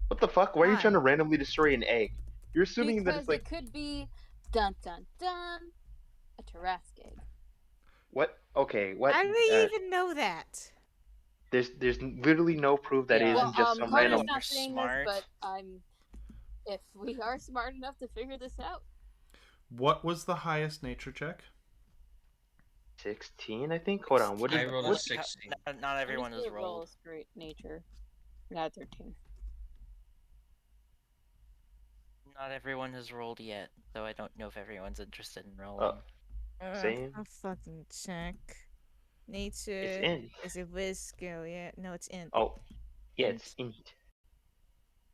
[SPEAKER 4] What the fuck? Why are you
[SPEAKER 6] Why?
[SPEAKER 4] trying to randomly destroy an egg? You're assuming that
[SPEAKER 8] Because
[SPEAKER 4] it's like
[SPEAKER 8] it could be dun dun dun a Tarrasque egg.
[SPEAKER 4] what? Okay, what?
[SPEAKER 6] How do they even know that?
[SPEAKER 4] There's literally no proof that
[SPEAKER 3] Yeah.
[SPEAKER 4] it isn't just some
[SPEAKER 8] Carter's
[SPEAKER 4] random.
[SPEAKER 8] not
[SPEAKER 3] You're
[SPEAKER 8] saying
[SPEAKER 3] smart.
[SPEAKER 8] this, but if we are smart enough to figure this out,
[SPEAKER 2] What was the highest nature check?
[SPEAKER 4] 16, I think. Hold on. What
[SPEAKER 7] I
[SPEAKER 4] is
[SPEAKER 7] rolled a
[SPEAKER 4] what?
[SPEAKER 7] 16.
[SPEAKER 3] Not everyone
[SPEAKER 8] I'm
[SPEAKER 3] is
[SPEAKER 8] just gonna roll
[SPEAKER 3] rolled.
[SPEAKER 8] a straight nature. Got a 13.
[SPEAKER 3] Not everyone has rolled yet, though I don't know if everyone's interested in
[SPEAKER 4] Oh,
[SPEAKER 3] rolling.
[SPEAKER 4] same.
[SPEAKER 6] I'll fucking check.
[SPEAKER 4] It's
[SPEAKER 6] Nature
[SPEAKER 4] in.
[SPEAKER 6] is a whiz skill, yeah. No, it's int.
[SPEAKER 4] Oh, yeah,
[SPEAKER 3] Int.
[SPEAKER 4] it's in.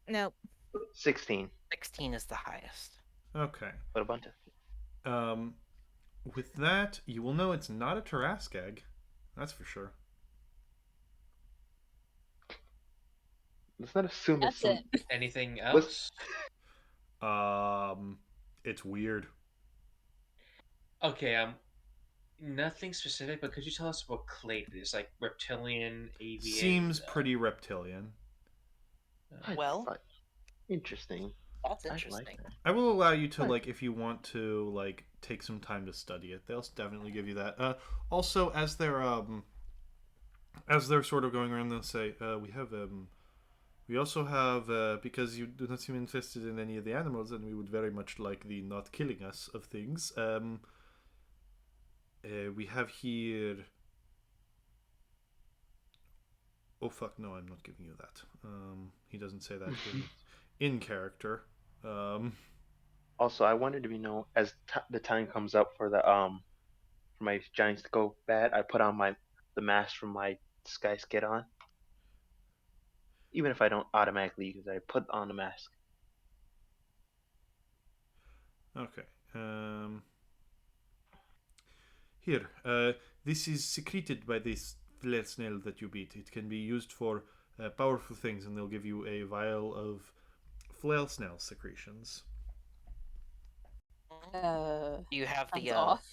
[SPEAKER 6] Nope.
[SPEAKER 4] 16.
[SPEAKER 3] 16 is the highest.
[SPEAKER 2] Okay.
[SPEAKER 4] What a bunch of.
[SPEAKER 2] With that, you will know it's not a Tarrasque egg. That's for sure.
[SPEAKER 4] Let's not assume it's
[SPEAKER 8] That's
[SPEAKER 4] some.
[SPEAKER 8] it.
[SPEAKER 7] Anything
[SPEAKER 4] Let's-
[SPEAKER 7] else?
[SPEAKER 2] It's weird.
[SPEAKER 7] Okay, nothing specific, but could you tell us what clade it is? Like reptilian, avian?
[SPEAKER 2] Seems pretty reptilian.
[SPEAKER 3] Well,
[SPEAKER 4] Interesting.
[SPEAKER 3] that's
[SPEAKER 4] I like
[SPEAKER 3] interesting.
[SPEAKER 4] that.
[SPEAKER 2] I will allow you to,
[SPEAKER 4] Right.
[SPEAKER 2] like, if you want to, like, take some time to study it. They'll definitely give you that. Also, as they're sort of going around, they'll say, we also have, because you do not seem interested in any of the animals, and we would very much like the not killing us of things. We have here. Oh fuck! No, I'm not giving you that. He doesn't say that in character.
[SPEAKER 4] Also, I wanted to be known as the time comes up for for my giants to go bad. I put on the mask from my disguise get on, even if I don't automatically use it. I put on the mask.
[SPEAKER 2] Okay. Here, this is secreted by this flare snail that you beat. It can be used for powerful things, and they'll give you a vial of flail snail secretions.
[SPEAKER 3] You have
[SPEAKER 8] Sounds
[SPEAKER 3] the
[SPEAKER 8] off.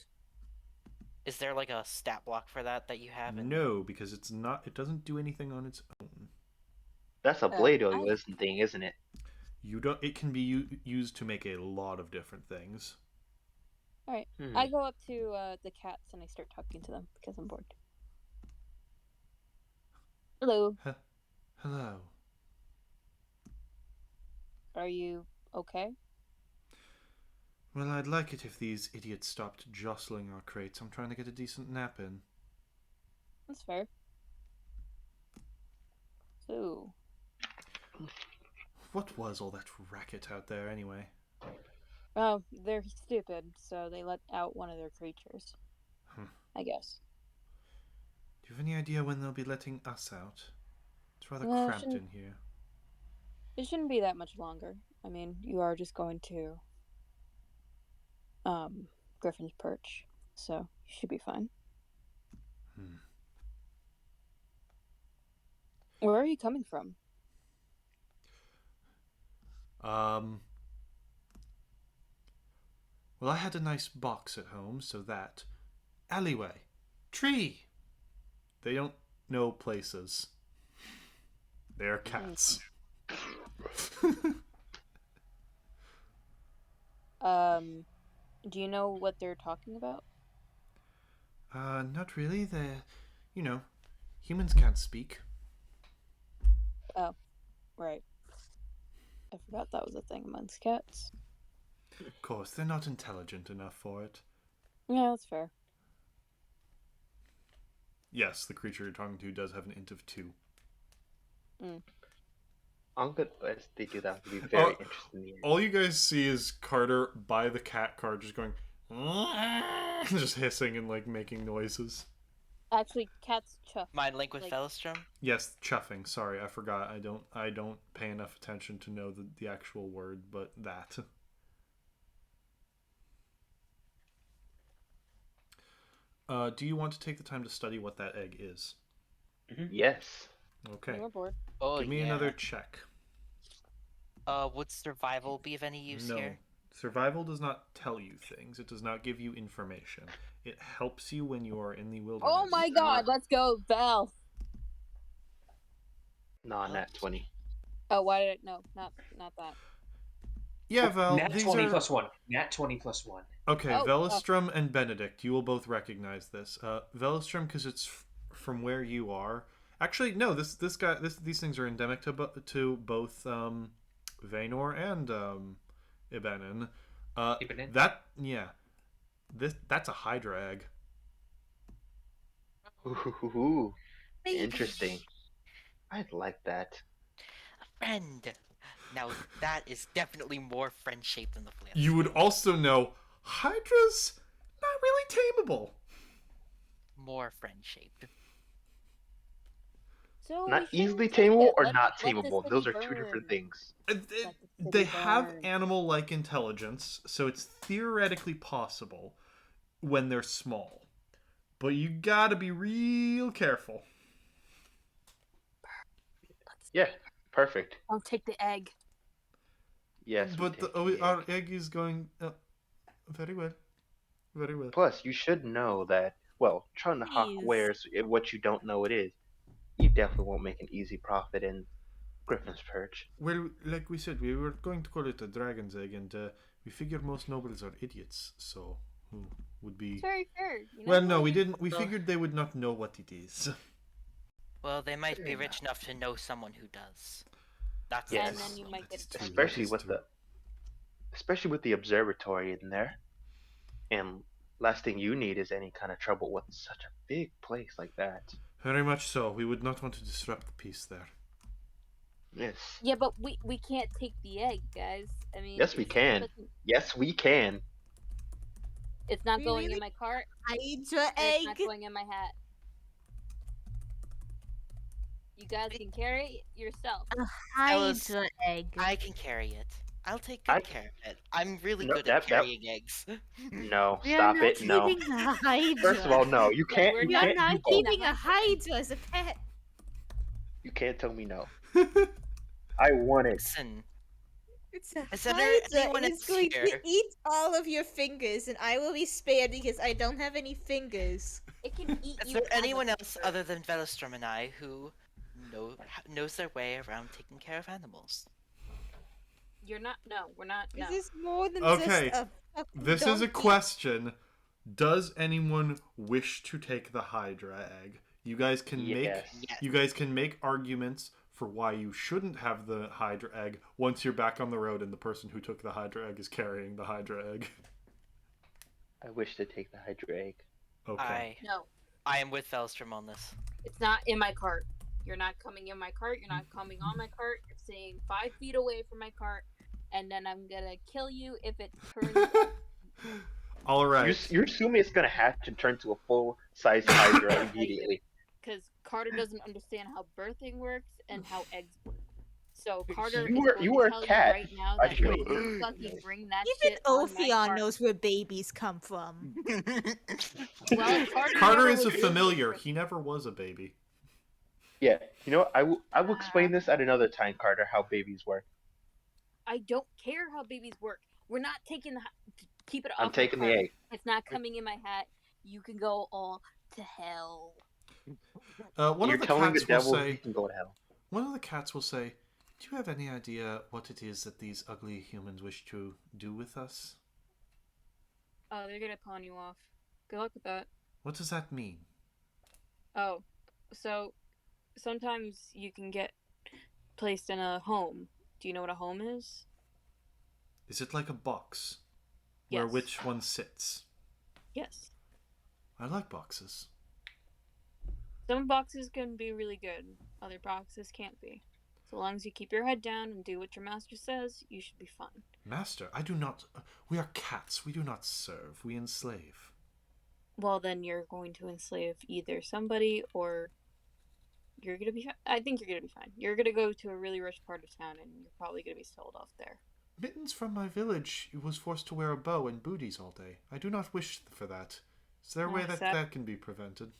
[SPEAKER 3] Is there like a stat block for that you have?
[SPEAKER 2] No, because it's not. It doesn't do anything on its own.
[SPEAKER 4] That's a blade thing, isn't it?
[SPEAKER 2] You don't. It can be used to make a lot of different things.
[SPEAKER 8] All right. I go up to the cats and I start talking to them because I'm bored. Hello.
[SPEAKER 2] Hello.
[SPEAKER 8] Are you okay?
[SPEAKER 2] Well, I'd like it if these idiots stopped jostling our crates. I'm trying to get a decent nap in.
[SPEAKER 8] That's fair. So,
[SPEAKER 2] what was all that racket out there, anyway?
[SPEAKER 8] oh, they're stupid, so they let out one of their creatures. I guess.
[SPEAKER 2] Do you have any idea when they'll be letting us out? It's rather
[SPEAKER 8] Well,
[SPEAKER 2] cramped in here.
[SPEAKER 8] It shouldn't be that much longer. I mean, you are just going to Griffin's Perch, so you should be fine. Where are you coming from?
[SPEAKER 2] Well, I had a nice box at home, so that. Alleyway. Tree. They don't know places. They're cats.
[SPEAKER 8] Do you know what they're talking about?
[SPEAKER 2] Not really. They're, humans can't speak.
[SPEAKER 8] Oh, right. I forgot that was a thing amongst cats.
[SPEAKER 2] Of course, they're not intelligent enough for it.
[SPEAKER 8] Yeah, that's fair.
[SPEAKER 2] Yes, the creature you're talking to does have an int of 2.
[SPEAKER 4] I'm good as they do that. Would be very interesting.
[SPEAKER 2] All you guys see is Carter by the cat car just going, just hissing and like making noises.
[SPEAKER 8] Actually, cats chuff.
[SPEAKER 3] Mind link with Felstrom?
[SPEAKER 2] Yes, chuffing. Sorry, I forgot. I don't pay enough attention to know the actual word, but that. Do you want to take the time to study what that egg is?
[SPEAKER 4] Yes.
[SPEAKER 2] Okay.
[SPEAKER 8] We're bored.
[SPEAKER 3] Oh,
[SPEAKER 2] Give me another check.
[SPEAKER 3] Would survival be of any use here?
[SPEAKER 2] Survival does not tell you things. It does not give you information. It helps you when you are in the wilderness.
[SPEAKER 8] Oh my god, let's go, Val!
[SPEAKER 4] Nah, nat 20.
[SPEAKER 8] Oh, why did it? No, not that.
[SPEAKER 2] Yeah, Val.
[SPEAKER 7] Nat 20 plus 1. Nat 20 plus 1.
[SPEAKER 2] Okay, Velistrum and Benedict, you will both recognize this. Velistrum, because it's from where you are. Actually, no. These things are endemic to both Vaynor and Ibenin.
[SPEAKER 7] Ibenin?
[SPEAKER 2] That's a Hydra egg.
[SPEAKER 4] Ooh,
[SPEAKER 3] Maybe.
[SPEAKER 4] interesting. I'd like that.
[SPEAKER 3] A friend. Now that is definitely more friend-shaped than the flail.
[SPEAKER 2] You would also know Hydra's not really tameable.
[SPEAKER 3] More friend-shaped.
[SPEAKER 8] So
[SPEAKER 4] Not
[SPEAKER 8] we
[SPEAKER 4] easily
[SPEAKER 8] shouldn't take
[SPEAKER 4] tameable
[SPEAKER 8] it.
[SPEAKER 4] or
[SPEAKER 8] Let
[SPEAKER 4] not
[SPEAKER 8] let the
[SPEAKER 4] tameable. Those
[SPEAKER 8] city
[SPEAKER 4] are two different
[SPEAKER 8] burn.
[SPEAKER 4] things.
[SPEAKER 8] Let the city
[SPEAKER 2] They have
[SPEAKER 8] burn.
[SPEAKER 2] animal-like intelligence, so it's theoretically possible when they're small. But you gotta be real careful.
[SPEAKER 4] Yeah, perfect.
[SPEAKER 1] I'll take the egg.
[SPEAKER 4] Yes, we
[SPEAKER 2] But
[SPEAKER 4] take the
[SPEAKER 2] our
[SPEAKER 4] egg.
[SPEAKER 2] egg is going very well. Very well.
[SPEAKER 4] Plus, you should know that, well, trying to hawk
[SPEAKER 6] Please.
[SPEAKER 4] wares what you don't know it is, you definitely won't make an easy profit in Griffin's Perch.
[SPEAKER 2] Well, like we said, we were going to call it a dragon's egg, and we figure most nobles are idiots, so who would be...
[SPEAKER 8] It's very fair. You know
[SPEAKER 2] Well, no,
[SPEAKER 8] what?
[SPEAKER 2] we didn't. We
[SPEAKER 3] Well-
[SPEAKER 2] figured they would not know what it is.
[SPEAKER 3] Well, they might
[SPEAKER 4] Fair
[SPEAKER 3] be
[SPEAKER 4] enough.
[SPEAKER 3] rich enough to know someone who does. That's
[SPEAKER 4] Yes.
[SPEAKER 8] And then you might
[SPEAKER 2] That is
[SPEAKER 8] get
[SPEAKER 2] true,
[SPEAKER 8] attacked.
[SPEAKER 2] that
[SPEAKER 4] especially
[SPEAKER 2] is
[SPEAKER 4] with
[SPEAKER 2] true.
[SPEAKER 4] the observatory in there. And last thing you need is any kind of trouble with such a big place like that.
[SPEAKER 2] Very much so. We would not want to disrupt the peace there.
[SPEAKER 4] Yes.
[SPEAKER 8] Yeah, but we can't take the egg, guys. I mean,
[SPEAKER 4] Yes, we
[SPEAKER 8] it's
[SPEAKER 4] can.
[SPEAKER 8] fucking-
[SPEAKER 4] Yes, we can.
[SPEAKER 8] It's not
[SPEAKER 6] We
[SPEAKER 8] going
[SPEAKER 6] really-
[SPEAKER 8] in my cart.
[SPEAKER 6] Hydra
[SPEAKER 8] And
[SPEAKER 6] egg.
[SPEAKER 8] it's not going in my hat. You guys can carry it yourself.
[SPEAKER 3] Fellas,
[SPEAKER 6] Hydra egg.
[SPEAKER 3] I can carry it. I'll take good
[SPEAKER 4] I-
[SPEAKER 3] care of it. I'm really
[SPEAKER 4] No,
[SPEAKER 3] good
[SPEAKER 4] that-
[SPEAKER 3] at carrying eggs.
[SPEAKER 4] No,
[SPEAKER 6] We are
[SPEAKER 4] stop
[SPEAKER 6] not
[SPEAKER 4] it. No.
[SPEAKER 6] keeping a hydra.
[SPEAKER 4] First of all, no. You
[SPEAKER 8] Yeah,
[SPEAKER 4] can't.
[SPEAKER 8] we're
[SPEAKER 4] You
[SPEAKER 6] we are
[SPEAKER 4] can't
[SPEAKER 6] not
[SPEAKER 4] do both.
[SPEAKER 6] keeping a hydra as a pet.
[SPEAKER 4] You can't tell me no. I want it.
[SPEAKER 3] Listen,
[SPEAKER 6] It's a
[SPEAKER 3] Is there
[SPEAKER 6] hydra.
[SPEAKER 3] anyone
[SPEAKER 6] It is going
[SPEAKER 3] here?
[SPEAKER 6] to eat all of your fingers, and I will be spared because I don't have any fingers.
[SPEAKER 8] It can eat
[SPEAKER 3] is
[SPEAKER 8] you.
[SPEAKER 3] there
[SPEAKER 8] as a
[SPEAKER 3] anyone else
[SPEAKER 8] finger.
[SPEAKER 3] other than Velostrom and I who knows their way around taking care of animals?
[SPEAKER 8] You're not. No, we're not. No.
[SPEAKER 6] This is more than
[SPEAKER 2] Okay,
[SPEAKER 6] just a fucking
[SPEAKER 2] This is a
[SPEAKER 6] donkey.
[SPEAKER 2] question. Does anyone wish to take the Hydra egg? You guys can
[SPEAKER 4] Yes.
[SPEAKER 3] Yes.
[SPEAKER 2] you guys can make arguments for why you shouldn't have the Hydra egg once you're back on the road and the person who took the Hydra egg is carrying the Hydra egg.
[SPEAKER 4] I wish to take the Hydra egg.
[SPEAKER 2] Okay.
[SPEAKER 8] No,
[SPEAKER 3] I am with Velostrom on this.
[SPEAKER 8] it's not in my cart. You're not coming in my cart. You're not coming on my cart. You're staying 5 feet away from my cart, and then I'm gonna kill you if it turns.
[SPEAKER 2] All right.
[SPEAKER 4] You're assuming it's gonna hatch and turn to a full-size Hydra immediately.
[SPEAKER 8] Because Carter doesn't understand how birthing works and how eggs work. So Carter
[SPEAKER 4] You
[SPEAKER 8] is
[SPEAKER 4] were-
[SPEAKER 8] going
[SPEAKER 4] you
[SPEAKER 8] to
[SPEAKER 4] were a
[SPEAKER 8] tell
[SPEAKER 4] cat.
[SPEAKER 8] you right now
[SPEAKER 4] I
[SPEAKER 8] that
[SPEAKER 4] should-
[SPEAKER 8] if you fucking bring that
[SPEAKER 6] Even
[SPEAKER 8] shit on my
[SPEAKER 6] Ophion
[SPEAKER 8] cart-
[SPEAKER 6] knows where babies come from.
[SPEAKER 8] Well, Carter
[SPEAKER 2] Carter
[SPEAKER 8] never
[SPEAKER 2] is a
[SPEAKER 8] was
[SPEAKER 2] familiar.
[SPEAKER 8] really-
[SPEAKER 2] He never was a baby.
[SPEAKER 4] Yeah. You know what? I will explain this at another time, Carter. How babies work.
[SPEAKER 8] I don't care how babies work. We're not taking the. Keep it off.
[SPEAKER 4] I'm taking the egg.
[SPEAKER 8] It's not coming in my hat. You can go all to hell.
[SPEAKER 2] One
[SPEAKER 4] You're
[SPEAKER 2] of the
[SPEAKER 4] telling the
[SPEAKER 2] cats will
[SPEAKER 4] devil
[SPEAKER 2] say.
[SPEAKER 4] he can go to hell.
[SPEAKER 2] One of the cats will say, "Do you have any idea what it is that these ugly humans wish to do with us?
[SPEAKER 8] Oh, they're gonna pawn you off. Good luck with that.
[SPEAKER 2] What does that mean?"
[SPEAKER 8] Oh, so sometimes you can get placed in a home. Do you know what a home is?
[SPEAKER 2] Is it like a box where
[SPEAKER 8] Yes.
[SPEAKER 2] which one sits?
[SPEAKER 8] Yes.
[SPEAKER 2] I like boxes.
[SPEAKER 8] Some boxes can be really good. Other boxes can't be. So long as you keep your head down and do what your master says, you should be fine.
[SPEAKER 2] Master, I do not. We are cats. We do not serve. We enslave.
[SPEAKER 8] Well, then you're going to enslave either somebody or you're gonna be. I think you're gonna be fine. You're gonna go to a really rich part of town, and you're probably gonna be sold off there.
[SPEAKER 2] Mittens from my village was forced to wear a bow and booties all day. I do not wish for that. Is there a way that
[SPEAKER 8] Sad.
[SPEAKER 2] that can be prevented?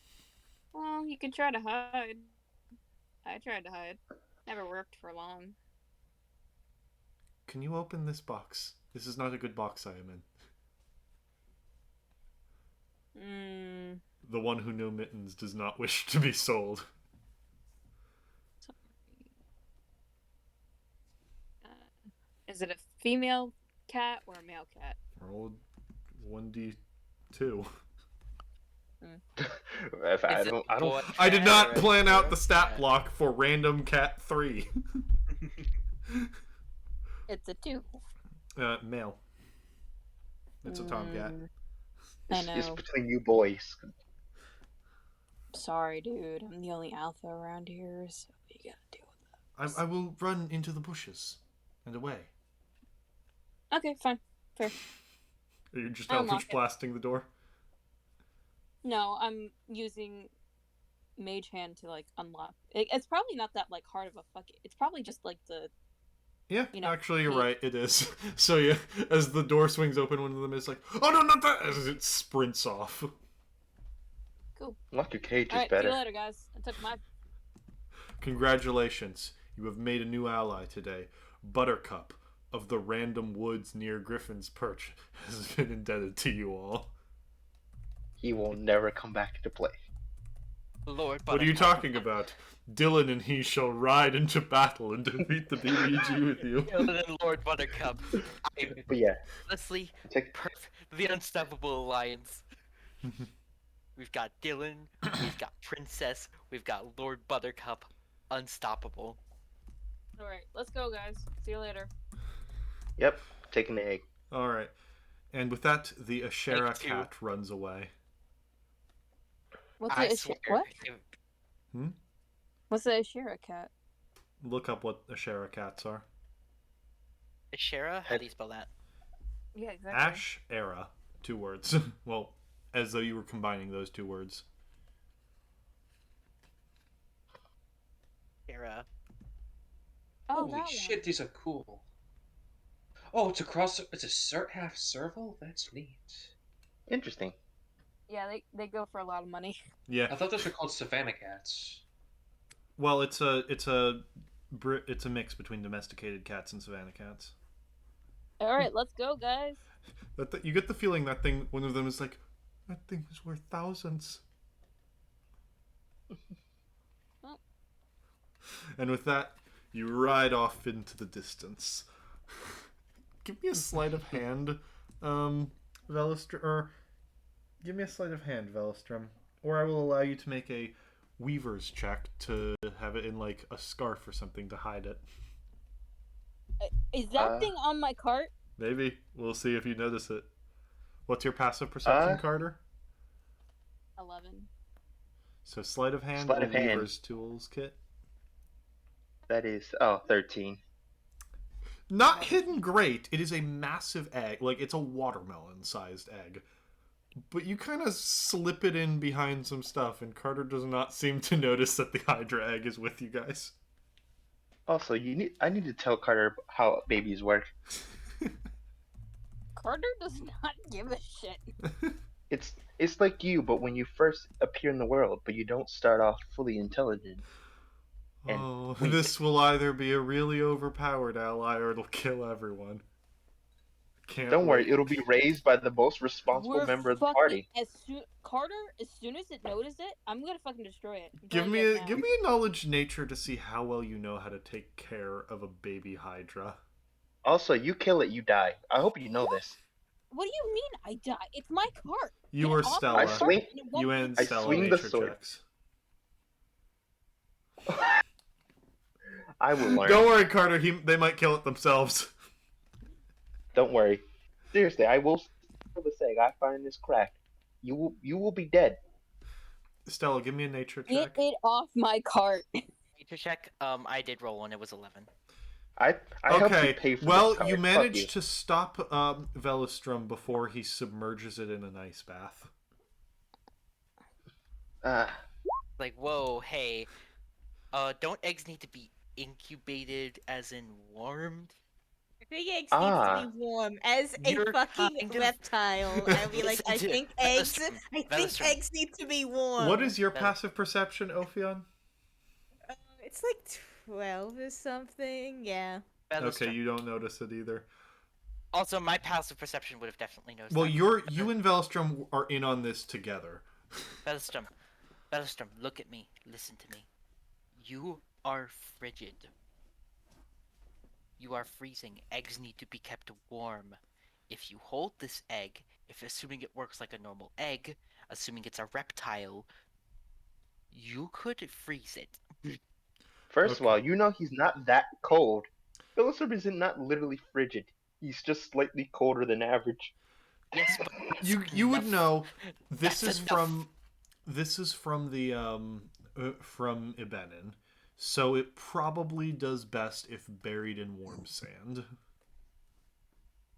[SPEAKER 8] Well, you can try to hide. I tried to hide. Never worked for long.
[SPEAKER 2] Can you open this box? This is not a good box I am in. The one who knew Mittens does not wish to be sold.
[SPEAKER 8] Is it a female cat or a male cat?
[SPEAKER 2] Roll 1d2.
[SPEAKER 4] If I
[SPEAKER 3] Is it
[SPEAKER 4] don't.
[SPEAKER 3] boy
[SPEAKER 2] I did
[SPEAKER 3] cat
[SPEAKER 2] not
[SPEAKER 3] or a
[SPEAKER 2] plan out
[SPEAKER 3] girl
[SPEAKER 2] the stat
[SPEAKER 3] cat?
[SPEAKER 2] block for random cat 3.
[SPEAKER 8] It's a 2.
[SPEAKER 2] Male. It's a tomcat.
[SPEAKER 8] I
[SPEAKER 4] It's
[SPEAKER 8] know.
[SPEAKER 4] between you boys.
[SPEAKER 8] Sorry, dude. I'm the only alpha around here, so you gotta deal with that.
[SPEAKER 2] I will run into the bushes and away.
[SPEAKER 8] Okay, fine. Fair.
[SPEAKER 2] Are you just
[SPEAKER 8] I'll
[SPEAKER 2] Eldritch
[SPEAKER 8] unlock it.
[SPEAKER 2] blasting the door?
[SPEAKER 8] No, I'm using Mage Hand to, like, unlock. It's probably not that, like, hard of a fuck. It's probably just, like, the...
[SPEAKER 2] Yeah,
[SPEAKER 8] You know,
[SPEAKER 2] actually, you're
[SPEAKER 8] key.
[SPEAKER 2] right. It is. So yeah, as the door swings open, one of them is like, "Oh no, not that!" As it sprints off.
[SPEAKER 8] Cool.
[SPEAKER 4] Lock your cage is
[SPEAKER 8] Alright,
[SPEAKER 4] better.
[SPEAKER 8] see you later, guys. I took my...
[SPEAKER 2] Congratulations, you have made a new ally today. Buttercup of the random woods near Griffon's Perch has been indebted to you all.
[SPEAKER 4] He will never come back into play.
[SPEAKER 3] Lord,
[SPEAKER 2] What are you talking about? Dylan and he shall ride into battle and defeat the BBG with you.
[SPEAKER 3] Dylan and Lord Buttercup.
[SPEAKER 4] But yeah,
[SPEAKER 3] Honestly,
[SPEAKER 4] take,
[SPEAKER 3] the unstoppable alliance. We've got Dylan, we've got Princess, we've got Lord Buttercup. Unstoppable.
[SPEAKER 8] Alright, let's go, guys. See you later.
[SPEAKER 4] yep, taking the egg.
[SPEAKER 2] All right, and with that, the Ashera
[SPEAKER 3] Take two.
[SPEAKER 2] cat runs away.
[SPEAKER 8] What's
[SPEAKER 3] I
[SPEAKER 8] the
[SPEAKER 3] swear.
[SPEAKER 8] What?
[SPEAKER 2] Hmm?
[SPEAKER 8] What's the Ashera cat?
[SPEAKER 2] Look up what Ashera cats are.
[SPEAKER 3] Ashera? How do you spell that?
[SPEAKER 8] Yeah, exactly.
[SPEAKER 2] Ash era, 2 words. Well, as though you were combining those 2 words.
[SPEAKER 3] Ashera.
[SPEAKER 8] Oh,
[SPEAKER 7] Holy
[SPEAKER 8] that
[SPEAKER 7] shit, these are cool. Oh, it's a half serval? That's neat.
[SPEAKER 4] Interesting.
[SPEAKER 8] one. Yeah, they go for a lot of money.
[SPEAKER 2] Yeah.
[SPEAKER 7] I thought those were called savannah cats.
[SPEAKER 2] Well, it's a mix between domesticated cats and savanna cats.
[SPEAKER 8] Alright, let's go, guys.
[SPEAKER 2] You get the feeling that thing. One of them is like, that thing is worth thousands.
[SPEAKER 8] Oh.
[SPEAKER 2] And with that, you ride off into the distance. Give me a sleight of hand, Velistrum. Or give me a sleight of hand, Velistrum. Or I will allow you to make a weaver's check to have it in like a scarf or something to hide it.
[SPEAKER 8] Is that thing on my cart?
[SPEAKER 2] Maybe. We'll see if you notice it. What's your passive perception, Carter?
[SPEAKER 8] 11.
[SPEAKER 2] So sleight of hand
[SPEAKER 4] Sleight
[SPEAKER 2] or
[SPEAKER 4] of hand.
[SPEAKER 2] weaver's tools kit?
[SPEAKER 4] That is 13.
[SPEAKER 2] Not hidden great. It is a massive egg. Like, it's a watermelon-sized egg. But you kind of slip it in behind some stuff, and Carter does not seem to notice that the Hydra egg is with you guys.
[SPEAKER 4] Also, I need to tell Carter how babies work.
[SPEAKER 8] Carter does not give a shit.
[SPEAKER 4] It's like you, but when you first appear in the world, but you don't start off fully intelligent. And
[SPEAKER 2] Oh,
[SPEAKER 4] weak.
[SPEAKER 2] this will either be a really overpowered ally or it'll kill everyone. Can't
[SPEAKER 4] Don't worry,
[SPEAKER 2] wait.
[SPEAKER 4] it'll be raised by the most responsible
[SPEAKER 8] We're
[SPEAKER 4] member of the
[SPEAKER 8] fucking
[SPEAKER 4] party.
[SPEAKER 8] Carter, as soon as it notices it, I'm gonna fucking destroy it. I'm
[SPEAKER 2] Give
[SPEAKER 8] telling
[SPEAKER 2] me
[SPEAKER 8] you
[SPEAKER 2] a
[SPEAKER 8] guys now.
[SPEAKER 2] give me a knowledge nature to see how well you know how to take care of a baby Hydra.
[SPEAKER 4] Also, you kill it, you die. I hope you know this.
[SPEAKER 8] What do you mean I die? It's my cart.
[SPEAKER 2] You
[SPEAKER 8] Get
[SPEAKER 2] or
[SPEAKER 8] off my
[SPEAKER 2] Stella.
[SPEAKER 4] I
[SPEAKER 8] cart
[SPEAKER 4] swing-
[SPEAKER 8] and it won't
[SPEAKER 2] You and
[SPEAKER 4] I
[SPEAKER 2] Stella
[SPEAKER 4] swing the
[SPEAKER 2] nature
[SPEAKER 4] sword.
[SPEAKER 2] checks.
[SPEAKER 4] I will learn.
[SPEAKER 2] Don't worry, Carter. They might kill it themselves.
[SPEAKER 4] Don't worry. Seriously, I will steal this egg. I find this cracked. You will be dead.
[SPEAKER 2] Stella, give me a nature
[SPEAKER 8] Get
[SPEAKER 2] check.
[SPEAKER 8] it off my cart.
[SPEAKER 3] To check, I did roll one. It was 11.
[SPEAKER 4] I helped you
[SPEAKER 2] Okay.
[SPEAKER 4] pay for
[SPEAKER 2] Well,
[SPEAKER 4] this card.
[SPEAKER 2] you
[SPEAKER 4] Fuck
[SPEAKER 2] managed to stop Velistrum before he submerges it in an ice bath.
[SPEAKER 3] Like, whoa, hey. Don't eggs need to be incubated as in warmed?
[SPEAKER 6] I think eggs need to
[SPEAKER 4] Ah.
[SPEAKER 6] be warm. As a
[SPEAKER 3] You're
[SPEAKER 6] fucking
[SPEAKER 3] kind of-
[SPEAKER 6] reptile, I'd be like, I
[SPEAKER 3] Listen to
[SPEAKER 6] think
[SPEAKER 3] Velistrum.
[SPEAKER 6] eggs
[SPEAKER 3] Velistrum.
[SPEAKER 6] need to be warm.
[SPEAKER 2] What is your
[SPEAKER 3] That-
[SPEAKER 2] passive perception, Ophion?
[SPEAKER 6] It's like 12 or something. Yeah.
[SPEAKER 2] Okay, you don't notice it either.
[SPEAKER 3] Also, my passive perception would have definitely noticed
[SPEAKER 2] Well,
[SPEAKER 3] that.
[SPEAKER 2] you and Velistrum are in on this together.
[SPEAKER 3] Velistrum, look at me. Listen to me. You are frigid. You are freezing. Eggs need to be kept warm. If you hold this egg, assuming it works like a normal egg, assuming it's a reptile, you could freeze it.
[SPEAKER 4] First of all, you know he's not that cold. Philistrum is not literally frigid. He's just slightly colder than average.
[SPEAKER 3] Yes, but
[SPEAKER 2] You would know this
[SPEAKER 3] That's
[SPEAKER 2] is
[SPEAKER 3] enough.
[SPEAKER 2] from This is from the from Ibenin, so it probably does best if buried in warm sand.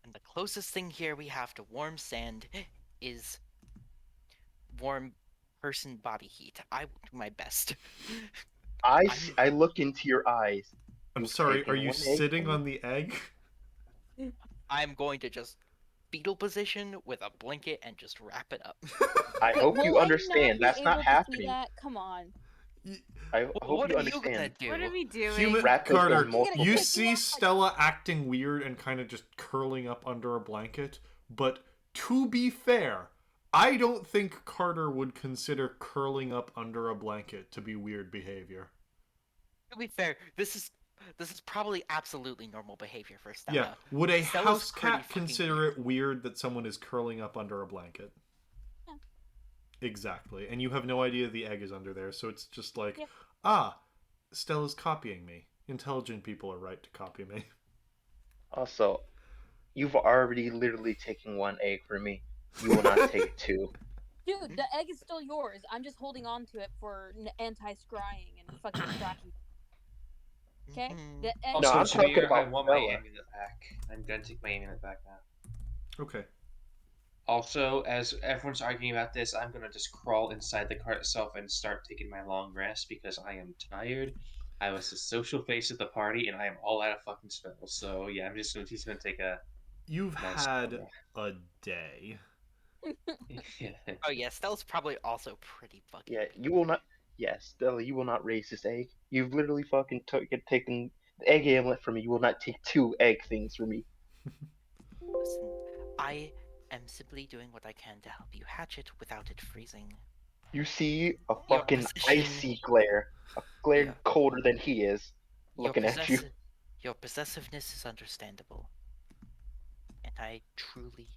[SPEAKER 3] And the closest thing here we have to warm sand is warm person body heat. I will do my best.
[SPEAKER 4] I look into your eyes.
[SPEAKER 2] I'm
[SPEAKER 4] You've
[SPEAKER 2] sorry, are
[SPEAKER 4] taken
[SPEAKER 2] you
[SPEAKER 4] one egg
[SPEAKER 2] sitting
[SPEAKER 4] from me?
[SPEAKER 2] on the egg?
[SPEAKER 3] I'm going to just fetal position with a blanket and just wrap it up.
[SPEAKER 4] I
[SPEAKER 1] Wait,
[SPEAKER 4] hope
[SPEAKER 1] will
[SPEAKER 4] you
[SPEAKER 1] I not
[SPEAKER 4] understand.
[SPEAKER 1] be
[SPEAKER 4] That's not
[SPEAKER 1] able to see
[SPEAKER 4] happening.
[SPEAKER 1] that? Come on.
[SPEAKER 4] I hope
[SPEAKER 3] What
[SPEAKER 4] you
[SPEAKER 3] are you gonna
[SPEAKER 4] understand.
[SPEAKER 3] do?
[SPEAKER 6] What are we doing?
[SPEAKER 2] Human
[SPEAKER 4] Wrap it in
[SPEAKER 2] Carter,
[SPEAKER 4] multiple
[SPEAKER 2] you
[SPEAKER 4] blankets.
[SPEAKER 2] see Stella acting weird and kind of just curling up under a blanket, but to be fair, I don't think Carter would consider curling up under a blanket to be weird behavior.
[SPEAKER 3] To be fair, this is probably absolutely normal behavior for Stella.
[SPEAKER 2] Yeah, would a
[SPEAKER 3] Stella's
[SPEAKER 2] house
[SPEAKER 3] pretty
[SPEAKER 2] cat
[SPEAKER 3] fucking
[SPEAKER 2] consider
[SPEAKER 3] weird.
[SPEAKER 2] it weird that someone is curling up under a blanket?
[SPEAKER 1] Yeah.
[SPEAKER 2] Exactly, and you have no idea the egg is under there, so it's just like,
[SPEAKER 1] Yeah.
[SPEAKER 2] ah, Stella's copying me. Intelligent people are right to copy me.
[SPEAKER 4] Also, you've already literally taken one egg from me. You will not take two.
[SPEAKER 1] Dude, the egg is still yours. I'm just holding on to it for anti-scrying and fucking tracking. Okay?
[SPEAKER 3] Mhm.
[SPEAKER 1] The egg
[SPEAKER 7] Also,
[SPEAKER 4] I'm
[SPEAKER 7] to be
[SPEAKER 4] talking
[SPEAKER 7] fair, I
[SPEAKER 4] about
[SPEAKER 7] want my
[SPEAKER 4] Bella.
[SPEAKER 7] amulet back. I'm gonna take my amulet back now.
[SPEAKER 2] Okay.
[SPEAKER 7] Also, as everyone's arguing about this, I'm gonna just crawl inside the cart itself and start taking my long rest because I am tired. I was the social face of the party, and I am all out of fucking spells. So yeah, I'm just gonna take a
[SPEAKER 2] You've
[SPEAKER 7] nice.
[SPEAKER 2] had a day.
[SPEAKER 7] Yeah.
[SPEAKER 3] Oh yeah, Stella's probably also pretty fucking.
[SPEAKER 4] Yeah, you will not. Yes, Stella, you will not raise this egg. You've literally fucking taken the egg amulet from me. You will not take two egg things from me.
[SPEAKER 3] Listen, I am simply doing what I can to help you hatch it without it freezing.
[SPEAKER 4] You see a
[SPEAKER 3] Your
[SPEAKER 4] fucking
[SPEAKER 3] position-
[SPEAKER 4] icy glare, a glare
[SPEAKER 3] Yeah.
[SPEAKER 4] colder than he is,
[SPEAKER 3] Your
[SPEAKER 4] looking at you.
[SPEAKER 3] Your possessiveness is understandable, and I truly,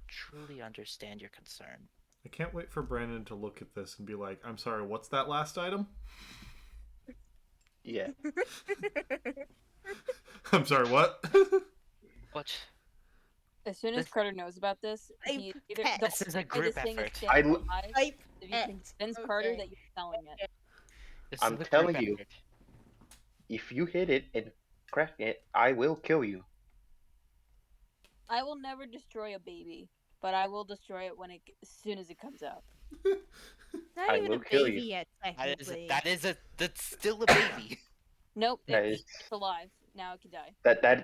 [SPEAKER 3] truly understand your concern.
[SPEAKER 2] I can't wait for Brandon to look at this and be like, I'm sorry, what's that last item?
[SPEAKER 4] Yeah.
[SPEAKER 2] I'm sorry, what?
[SPEAKER 3] But
[SPEAKER 1] As soon as
[SPEAKER 3] This-
[SPEAKER 1] Carter knows about this, he either
[SPEAKER 6] Pet.
[SPEAKER 3] this is a
[SPEAKER 1] way
[SPEAKER 3] group
[SPEAKER 1] this thing is
[SPEAKER 3] effort.
[SPEAKER 1] staying
[SPEAKER 4] I-
[SPEAKER 1] alive,
[SPEAKER 6] Type
[SPEAKER 1] if you can
[SPEAKER 6] X.
[SPEAKER 1] convince Carter
[SPEAKER 6] Okay.
[SPEAKER 1] that you're selling it.
[SPEAKER 3] This
[SPEAKER 4] I'm
[SPEAKER 3] is a
[SPEAKER 4] telling
[SPEAKER 3] group
[SPEAKER 4] you.
[SPEAKER 3] effort.
[SPEAKER 4] If you hit it and crack it, I will kill you.
[SPEAKER 1] I will never destroy a baby, but I will destroy it when as soon as it comes out.
[SPEAKER 6] Not
[SPEAKER 4] I
[SPEAKER 6] even
[SPEAKER 4] will
[SPEAKER 6] a
[SPEAKER 4] kill
[SPEAKER 6] baby
[SPEAKER 4] you.
[SPEAKER 6] yet, technically.
[SPEAKER 3] That's still a baby.
[SPEAKER 1] Nope,
[SPEAKER 4] That
[SPEAKER 1] it's
[SPEAKER 4] is
[SPEAKER 1] alive. Now it can die.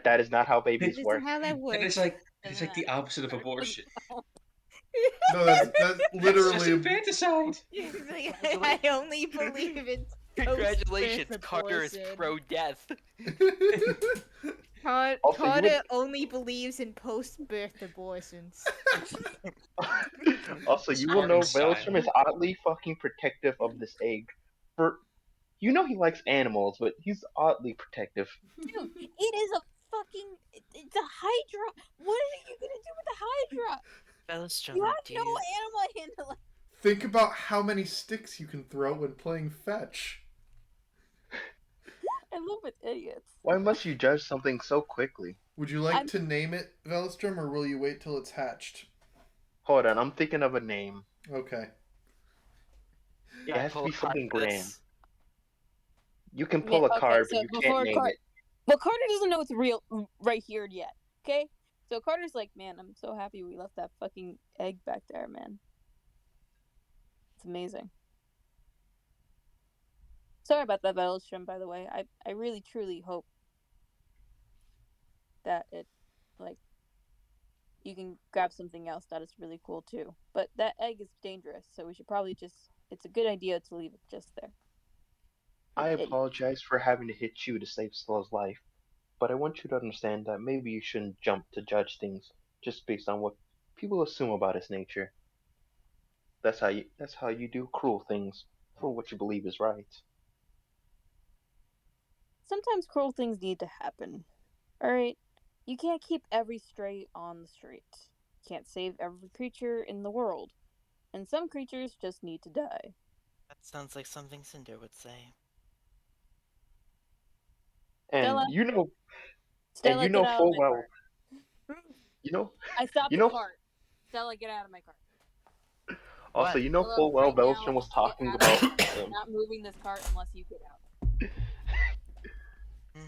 [SPEAKER 4] that is not how babies
[SPEAKER 6] This
[SPEAKER 4] work.
[SPEAKER 6] is how that
[SPEAKER 7] That
[SPEAKER 6] works.
[SPEAKER 7] is like
[SPEAKER 1] Doesn't
[SPEAKER 7] the
[SPEAKER 1] matter.
[SPEAKER 7] opposite of abortion.
[SPEAKER 2] No, that's
[SPEAKER 7] That's just
[SPEAKER 2] literally.
[SPEAKER 7] infanticide.
[SPEAKER 6] I only believe in
[SPEAKER 3] Congratulations,
[SPEAKER 6] post-birth
[SPEAKER 3] Carter is
[SPEAKER 6] abortion.
[SPEAKER 3] pro-death.
[SPEAKER 4] Also, you
[SPEAKER 6] Carter
[SPEAKER 4] would-
[SPEAKER 6] only believes in post-birth abortions.
[SPEAKER 4] Also, you will know
[SPEAKER 7] Spartan
[SPEAKER 4] Maelstrom is
[SPEAKER 7] style.
[SPEAKER 4] oddly fucking protective of this egg. For you know he likes animals, but he's oddly protective.
[SPEAKER 1] Dude, it is a fucking. It's a Hydra. What are you gonna do with the Hydra?
[SPEAKER 3] Bellstrom,
[SPEAKER 1] You have
[SPEAKER 3] do
[SPEAKER 1] no
[SPEAKER 3] you...
[SPEAKER 1] animal handling.
[SPEAKER 2] Think about how many sticks you can throw when playing fetch.
[SPEAKER 1] I live with idiots.
[SPEAKER 4] Why must you judge something so quickly?
[SPEAKER 2] Would you like
[SPEAKER 1] I'm-
[SPEAKER 2] to name it Velstrom, or will you wait till it's hatched?
[SPEAKER 4] Hold on, I'm thinking of a name.
[SPEAKER 2] Okay.
[SPEAKER 4] It has to be something grand.
[SPEAKER 3] This.
[SPEAKER 4] You can pull a
[SPEAKER 1] Okay,
[SPEAKER 4] card,
[SPEAKER 1] so
[SPEAKER 4] but you
[SPEAKER 1] before
[SPEAKER 4] can't name
[SPEAKER 1] Car-
[SPEAKER 4] it.
[SPEAKER 1] But Carter doesn't know it's real right here yet. Okay, so Carter's like, man, I'm so happy we left that fucking egg back there, man. It's amazing. Sorry about that, Veilstrom, by the way. I really truly hope that it, like, you can grab something else that is really cool too. But that egg is dangerous, so we should probably just. It's a good idea to leave it just there.
[SPEAKER 4] I
[SPEAKER 1] It-
[SPEAKER 4] apologize for having to hit you to save Stella's life, but I want you to understand that maybe you shouldn't jump to judge things just based on what people assume about its nature. That's how you do cruel things for what you believe is right.
[SPEAKER 1] Sometimes cruel things need to happen. Alright? You can't keep every stray on the street. You can't save every creature in the world. And some creatures just need to die.
[SPEAKER 3] That sounds like something Cinder would say.
[SPEAKER 4] And
[SPEAKER 1] Stella,
[SPEAKER 4] you know,
[SPEAKER 1] Stella,
[SPEAKER 4] you know
[SPEAKER 1] get out
[SPEAKER 4] full
[SPEAKER 1] of my
[SPEAKER 4] well,
[SPEAKER 1] cart.
[SPEAKER 4] you know,
[SPEAKER 1] I stopped
[SPEAKER 4] you
[SPEAKER 1] the
[SPEAKER 4] know,
[SPEAKER 1] cart. Stella, get out of my cart.
[SPEAKER 4] Also,
[SPEAKER 3] What?
[SPEAKER 4] you know
[SPEAKER 8] Hello,
[SPEAKER 4] full well
[SPEAKER 8] right now,
[SPEAKER 4] Belstrom was
[SPEAKER 8] get
[SPEAKER 4] talking
[SPEAKER 8] out of
[SPEAKER 4] about.
[SPEAKER 8] here. I'm not moving this cart unless you get out.
[SPEAKER 3] Mm,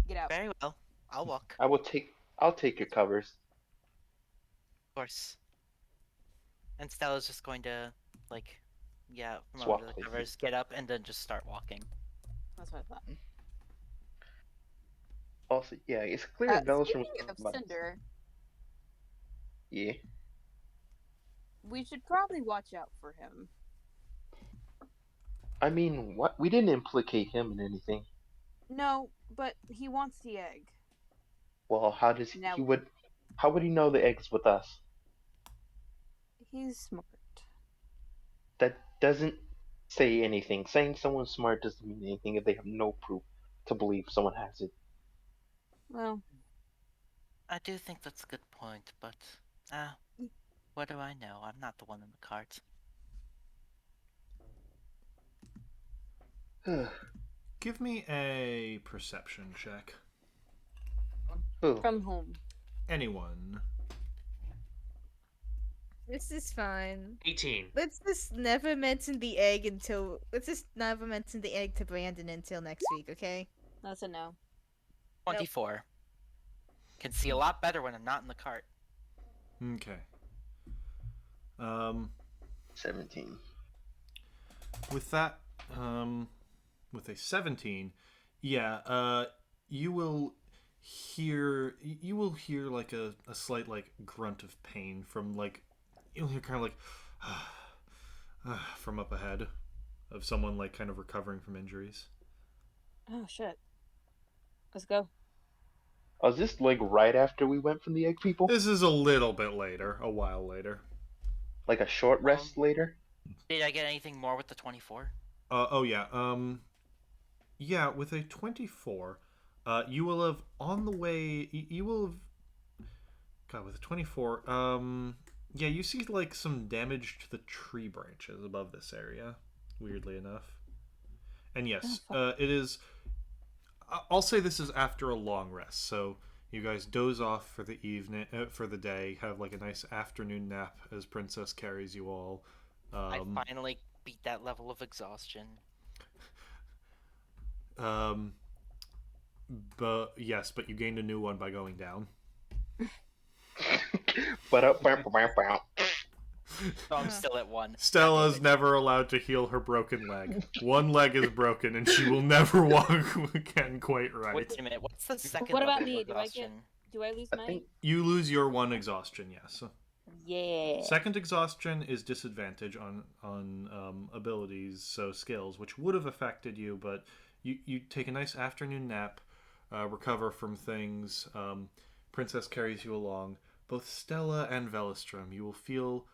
[SPEAKER 8] Get out.
[SPEAKER 3] very well. I'll walk.
[SPEAKER 4] I'll take your covers.
[SPEAKER 3] Of course. And Stella's just going to, like, yeah, from
[SPEAKER 4] Swap
[SPEAKER 3] under the
[SPEAKER 4] places.
[SPEAKER 3] covers, get up, and then just start walking.
[SPEAKER 8] That's what I thought.
[SPEAKER 4] Also, yeah, it's clear Belstrom was
[SPEAKER 8] Speaking
[SPEAKER 4] talking
[SPEAKER 8] of
[SPEAKER 4] about.
[SPEAKER 8] Cinder,
[SPEAKER 4] Yeah.
[SPEAKER 8] we should probably watch out for him.
[SPEAKER 4] I mean, what? We didn't implicate him in anything.
[SPEAKER 8] No, but he wants the egg.
[SPEAKER 4] Well, how does
[SPEAKER 8] Now
[SPEAKER 4] he would? How would he know the egg's with us?
[SPEAKER 8] he's smart.
[SPEAKER 4] That doesn't say anything. Saying someone's smart doesn't mean anything if they have no proof to believe someone has it.
[SPEAKER 8] Well,
[SPEAKER 3] I do think that's a good point, but, what do I know? I'm not the one in the cart.
[SPEAKER 2] Give me a perception check.
[SPEAKER 4] Who?
[SPEAKER 8] from whom?
[SPEAKER 2] Anyone.
[SPEAKER 6] This is fine.
[SPEAKER 7] 18.
[SPEAKER 6] Let's just never mention the egg until. Let's just never mention the egg to Brandon until next week, okay?
[SPEAKER 8] That's a no.
[SPEAKER 3] 24. Can see a lot better when I'm not in the cart.
[SPEAKER 2] Okay.
[SPEAKER 4] 17.
[SPEAKER 2] With that, with a 17, yeah, you will hear like a slight like grunt of pain from like you'll hear kind of like from up ahead of someone like kind of recovering from injuries.
[SPEAKER 8] Oh shit. Let's go.
[SPEAKER 4] Was this like right after we went from the egg people?
[SPEAKER 2] This is a little bit later, a while later.
[SPEAKER 4] Like a short rest later?
[SPEAKER 3] Did I get anything more with the 24?
[SPEAKER 2] Oh yeah. Yeah, with a 24, you will have on the way. You will have. God, with a 24. Yeah, you see like some damage to the tree branches above this area. Weirdly enough. And yes, it is. I'll say this is after a long rest. So you guys doze off for the evening, for the day. Have like a nice afternoon nap as Princess carries you all.
[SPEAKER 3] I finally beat that level of exhaustion.
[SPEAKER 2] But yes, but you gained a new one by going down.
[SPEAKER 3] So I'm still at 1.
[SPEAKER 2] Stella's never allowed to heal her broken leg. One leg is broken, and she will never walk again quite right.
[SPEAKER 3] Wait a minute, what's the second
[SPEAKER 8] What about
[SPEAKER 3] level
[SPEAKER 8] me?
[SPEAKER 3] of exhaustion?
[SPEAKER 8] Do I lose
[SPEAKER 4] I
[SPEAKER 8] my?
[SPEAKER 4] think
[SPEAKER 2] You lose your one exhaustion, yes.
[SPEAKER 8] Yeah.
[SPEAKER 2] Second exhaustion is disadvantage on abilities, so skills, which would have affected you, but you take a nice afternoon nap, recover from things. Princess carries you along. Both Stella and Velistrom, you will feel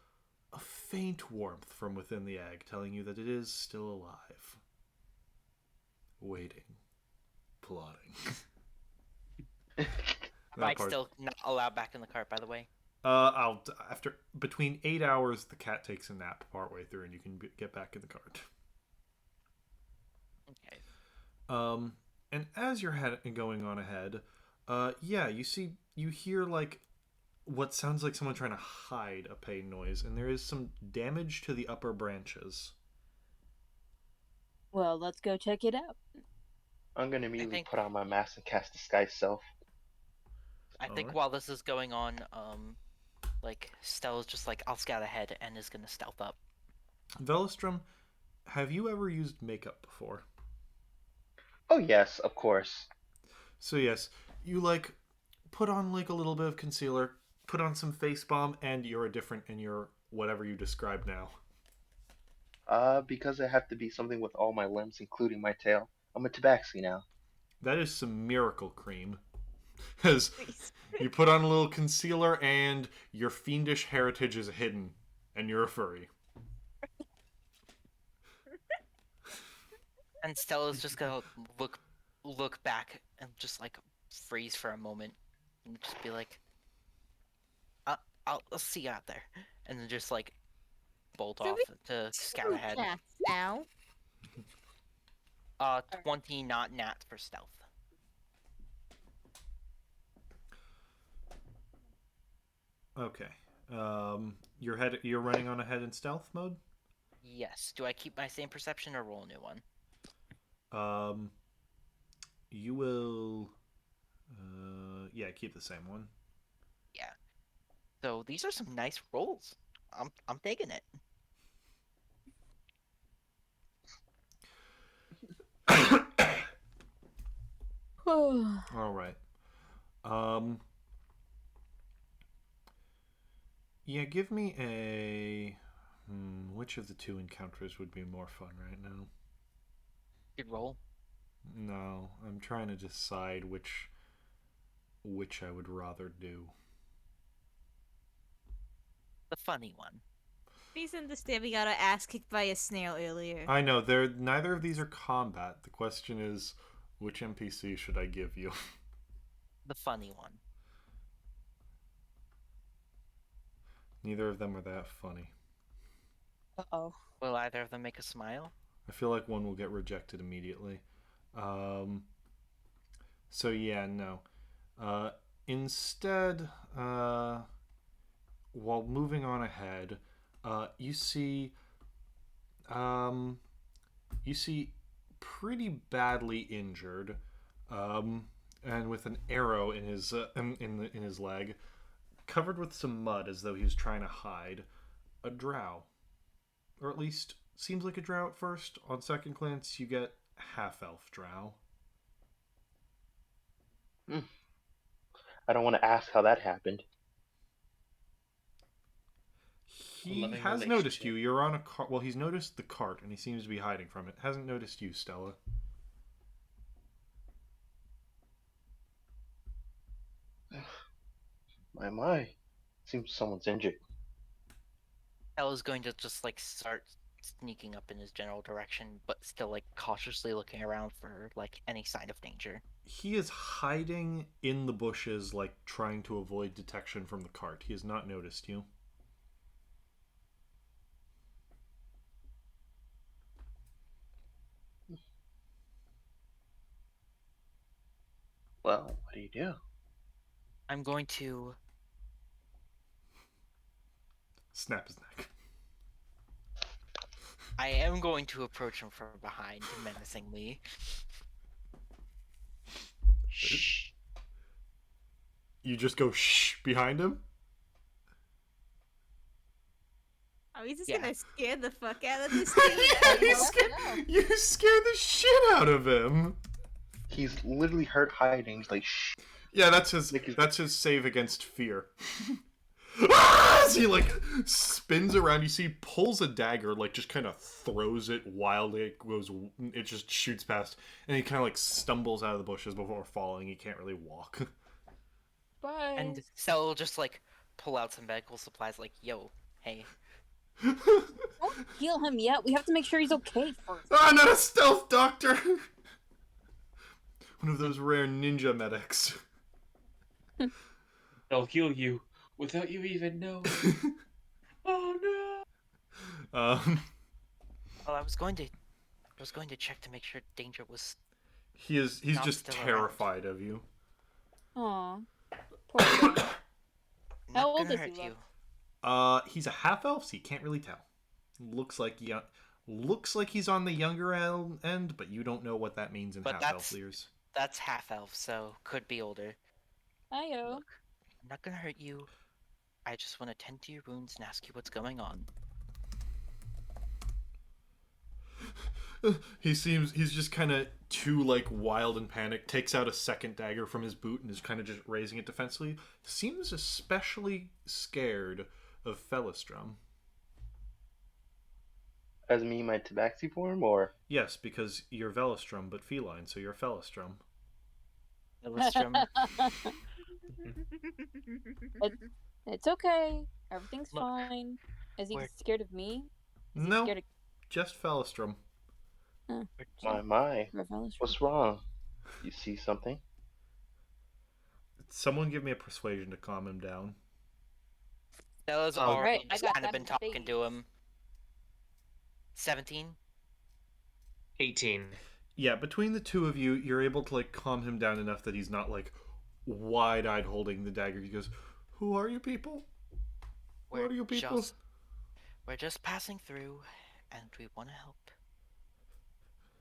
[SPEAKER 2] a faint warmth from within the egg, telling you that it is still alive. Waiting. Plotting.
[SPEAKER 3] Am I still not allowed back in the cart, by the way?
[SPEAKER 2] After between 8 hours, the cat takes a nap partway through, and you can get back in the cart.
[SPEAKER 3] Okay.
[SPEAKER 2] And as you're going on ahead, yeah, you hear like what sounds like someone trying to hide a pain noise, and there is some damage to the upper branches.
[SPEAKER 8] Well, let's go check it out.
[SPEAKER 4] I'm gonna immediately
[SPEAKER 3] think-
[SPEAKER 4] put on my mask and cast Disguise Self.
[SPEAKER 3] I think
[SPEAKER 2] Alright.
[SPEAKER 3] while this is going on, like, Stella's just like, I'll scout ahead and is gonna stealth up.
[SPEAKER 2] Velistrom, have you ever used makeup before?
[SPEAKER 4] Oh yes, of course.
[SPEAKER 2] So yes, you like put on like a little bit of concealer, put on some face balm, and you're a different in your whatever you describe now.
[SPEAKER 4] Because I have to be something with all my limbs, including my tail. I'm a tabaxi now.
[SPEAKER 2] That is some miracle cream. As you put on a little concealer and your fiendish heritage is hidden, and you're a furry.
[SPEAKER 3] And Stella's just gonna look back and just like freeze for a moment and just be like, I'll see you out there, and then just like bolt
[SPEAKER 6] So
[SPEAKER 3] off
[SPEAKER 6] we
[SPEAKER 3] to scout ahead.
[SPEAKER 6] Now.
[SPEAKER 3] 20 not nat for stealth.
[SPEAKER 2] Okay. You're running on ahead in stealth mode.
[SPEAKER 3] Yes. Do I keep my same perception or roll a new one?
[SPEAKER 2] You will. Yeah, keep the same one.
[SPEAKER 3] Yeah. So these are some nice rolls. I'm digging it.
[SPEAKER 2] All right. Yeah, give me a. Which of the two encounters would be more fun right now?
[SPEAKER 3] Good roll.
[SPEAKER 2] No, I'm trying to decide which I would rather do.
[SPEAKER 3] The funny one.
[SPEAKER 6] Please understand we got our ass kicked by a snail earlier.
[SPEAKER 2] I know neither of these are combat. The question is, which NPC should I give you?
[SPEAKER 3] The funny one.
[SPEAKER 2] Neither of them are that funny.
[SPEAKER 8] Uh-oh.
[SPEAKER 3] Will either of them make a smile?
[SPEAKER 2] I feel like one will get rejected immediately. So yeah, no. Instead, while moving on ahead, you see pretty badly injured, and with an arrow in his in his leg, covered with some mud as though he was trying to hide, a drow, or at least seems like a drow at first. On second glance, you get half-elf drow.
[SPEAKER 4] I don't want to ask how that happened.
[SPEAKER 2] He
[SPEAKER 7] Loving
[SPEAKER 2] has noticed
[SPEAKER 7] relationship.
[SPEAKER 2] you. You're on a cart. Well, he's noticed the cart, and he seems to be hiding from it. Hasn't noticed you, Stella.
[SPEAKER 4] My. Seems someone's injured.
[SPEAKER 3] Ella's going to just like start sneaking up in his general direction, but still like cautiously looking around for like any sign of danger.
[SPEAKER 2] He is hiding in the bushes, like trying to avoid detection from the cart. He has not noticed you.
[SPEAKER 4] Well, what do you do?
[SPEAKER 3] I'm going to
[SPEAKER 2] Snap his neck.
[SPEAKER 3] I am going to approach him from behind menacingly. Shh.
[SPEAKER 2] You just go shh behind him?
[SPEAKER 6] Are we just
[SPEAKER 3] Yeah.
[SPEAKER 6] gonna scare the fuck out of this
[SPEAKER 2] Yeah,
[SPEAKER 6] thing?
[SPEAKER 2] you scare the shit out of him.
[SPEAKER 4] He's literally hurt hiding. He's like, shh.
[SPEAKER 2] Yeah, that's his
[SPEAKER 4] Like his-
[SPEAKER 2] that's his save against fear. As he like spins around, you see he pulls a dagger, like just kind of throws it wildly. It just shoots past, and he kind of like stumbles out of the bushes before falling. He can't really walk.
[SPEAKER 8] Bye.
[SPEAKER 3] And Stella will just like pull out some medical supplies like, yo, hey.
[SPEAKER 8] Don't heal him yet. We have to make sure he's okay first.
[SPEAKER 2] Ah, not a stealth doctor. One of those rare ninja medics.
[SPEAKER 7] They'll heal you without you even knowing. Oh no!
[SPEAKER 3] Well, I was going to check to make sure danger was
[SPEAKER 2] he's
[SPEAKER 3] Not
[SPEAKER 2] just
[SPEAKER 3] still
[SPEAKER 2] terrified of you.
[SPEAKER 8] Aw. Poor guy.
[SPEAKER 3] not
[SPEAKER 8] How old
[SPEAKER 3] gonna
[SPEAKER 8] does he
[SPEAKER 3] hurt
[SPEAKER 8] look?
[SPEAKER 3] you.
[SPEAKER 2] He's a half elf, so you can't really tell. Looks like he's on the younger end, but you don't know what that means in
[SPEAKER 3] But
[SPEAKER 2] half elf
[SPEAKER 3] that's-
[SPEAKER 2] ears.
[SPEAKER 3] That's half elf, so could be older.
[SPEAKER 8] Hiyo.
[SPEAKER 3] Look, I'm not gonna hurt you. I just want to tend to your wounds and ask you what's going on.
[SPEAKER 2] He's just kind of too like wild and panicked. Takes out a second dagger from his boot and is kind of just raising it defensively. Seems especially scared of Felistrum.
[SPEAKER 4] As me, my tabaxi form, or
[SPEAKER 2] Yes, because you're Velistrum, but feline, so you're Felistrum.
[SPEAKER 3] Illustrum,
[SPEAKER 8] It's okay. Everything's
[SPEAKER 3] Look,
[SPEAKER 8] fine. Is he
[SPEAKER 3] we're-
[SPEAKER 8] scared of me? Is he
[SPEAKER 2] No,
[SPEAKER 8] scared
[SPEAKER 2] just Felistrum.
[SPEAKER 4] my.
[SPEAKER 8] of Revelation?
[SPEAKER 4] What's wrong? You see something?
[SPEAKER 2] Someone give me a persuasion to calm him down.
[SPEAKER 3] Stella's
[SPEAKER 4] Oh,
[SPEAKER 3] already
[SPEAKER 8] right, I
[SPEAKER 3] just
[SPEAKER 8] got
[SPEAKER 3] kind of
[SPEAKER 8] that
[SPEAKER 3] been talking
[SPEAKER 8] face.
[SPEAKER 3] to him. 17?
[SPEAKER 7] 18.
[SPEAKER 2] Yeah, between the two of you, you're able to like calm him down enough that he's not like wide-eyed holding the dagger. He goes, "Who are you people?" Who are you people?
[SPEAKER 3] We're just passing through, and we want to help.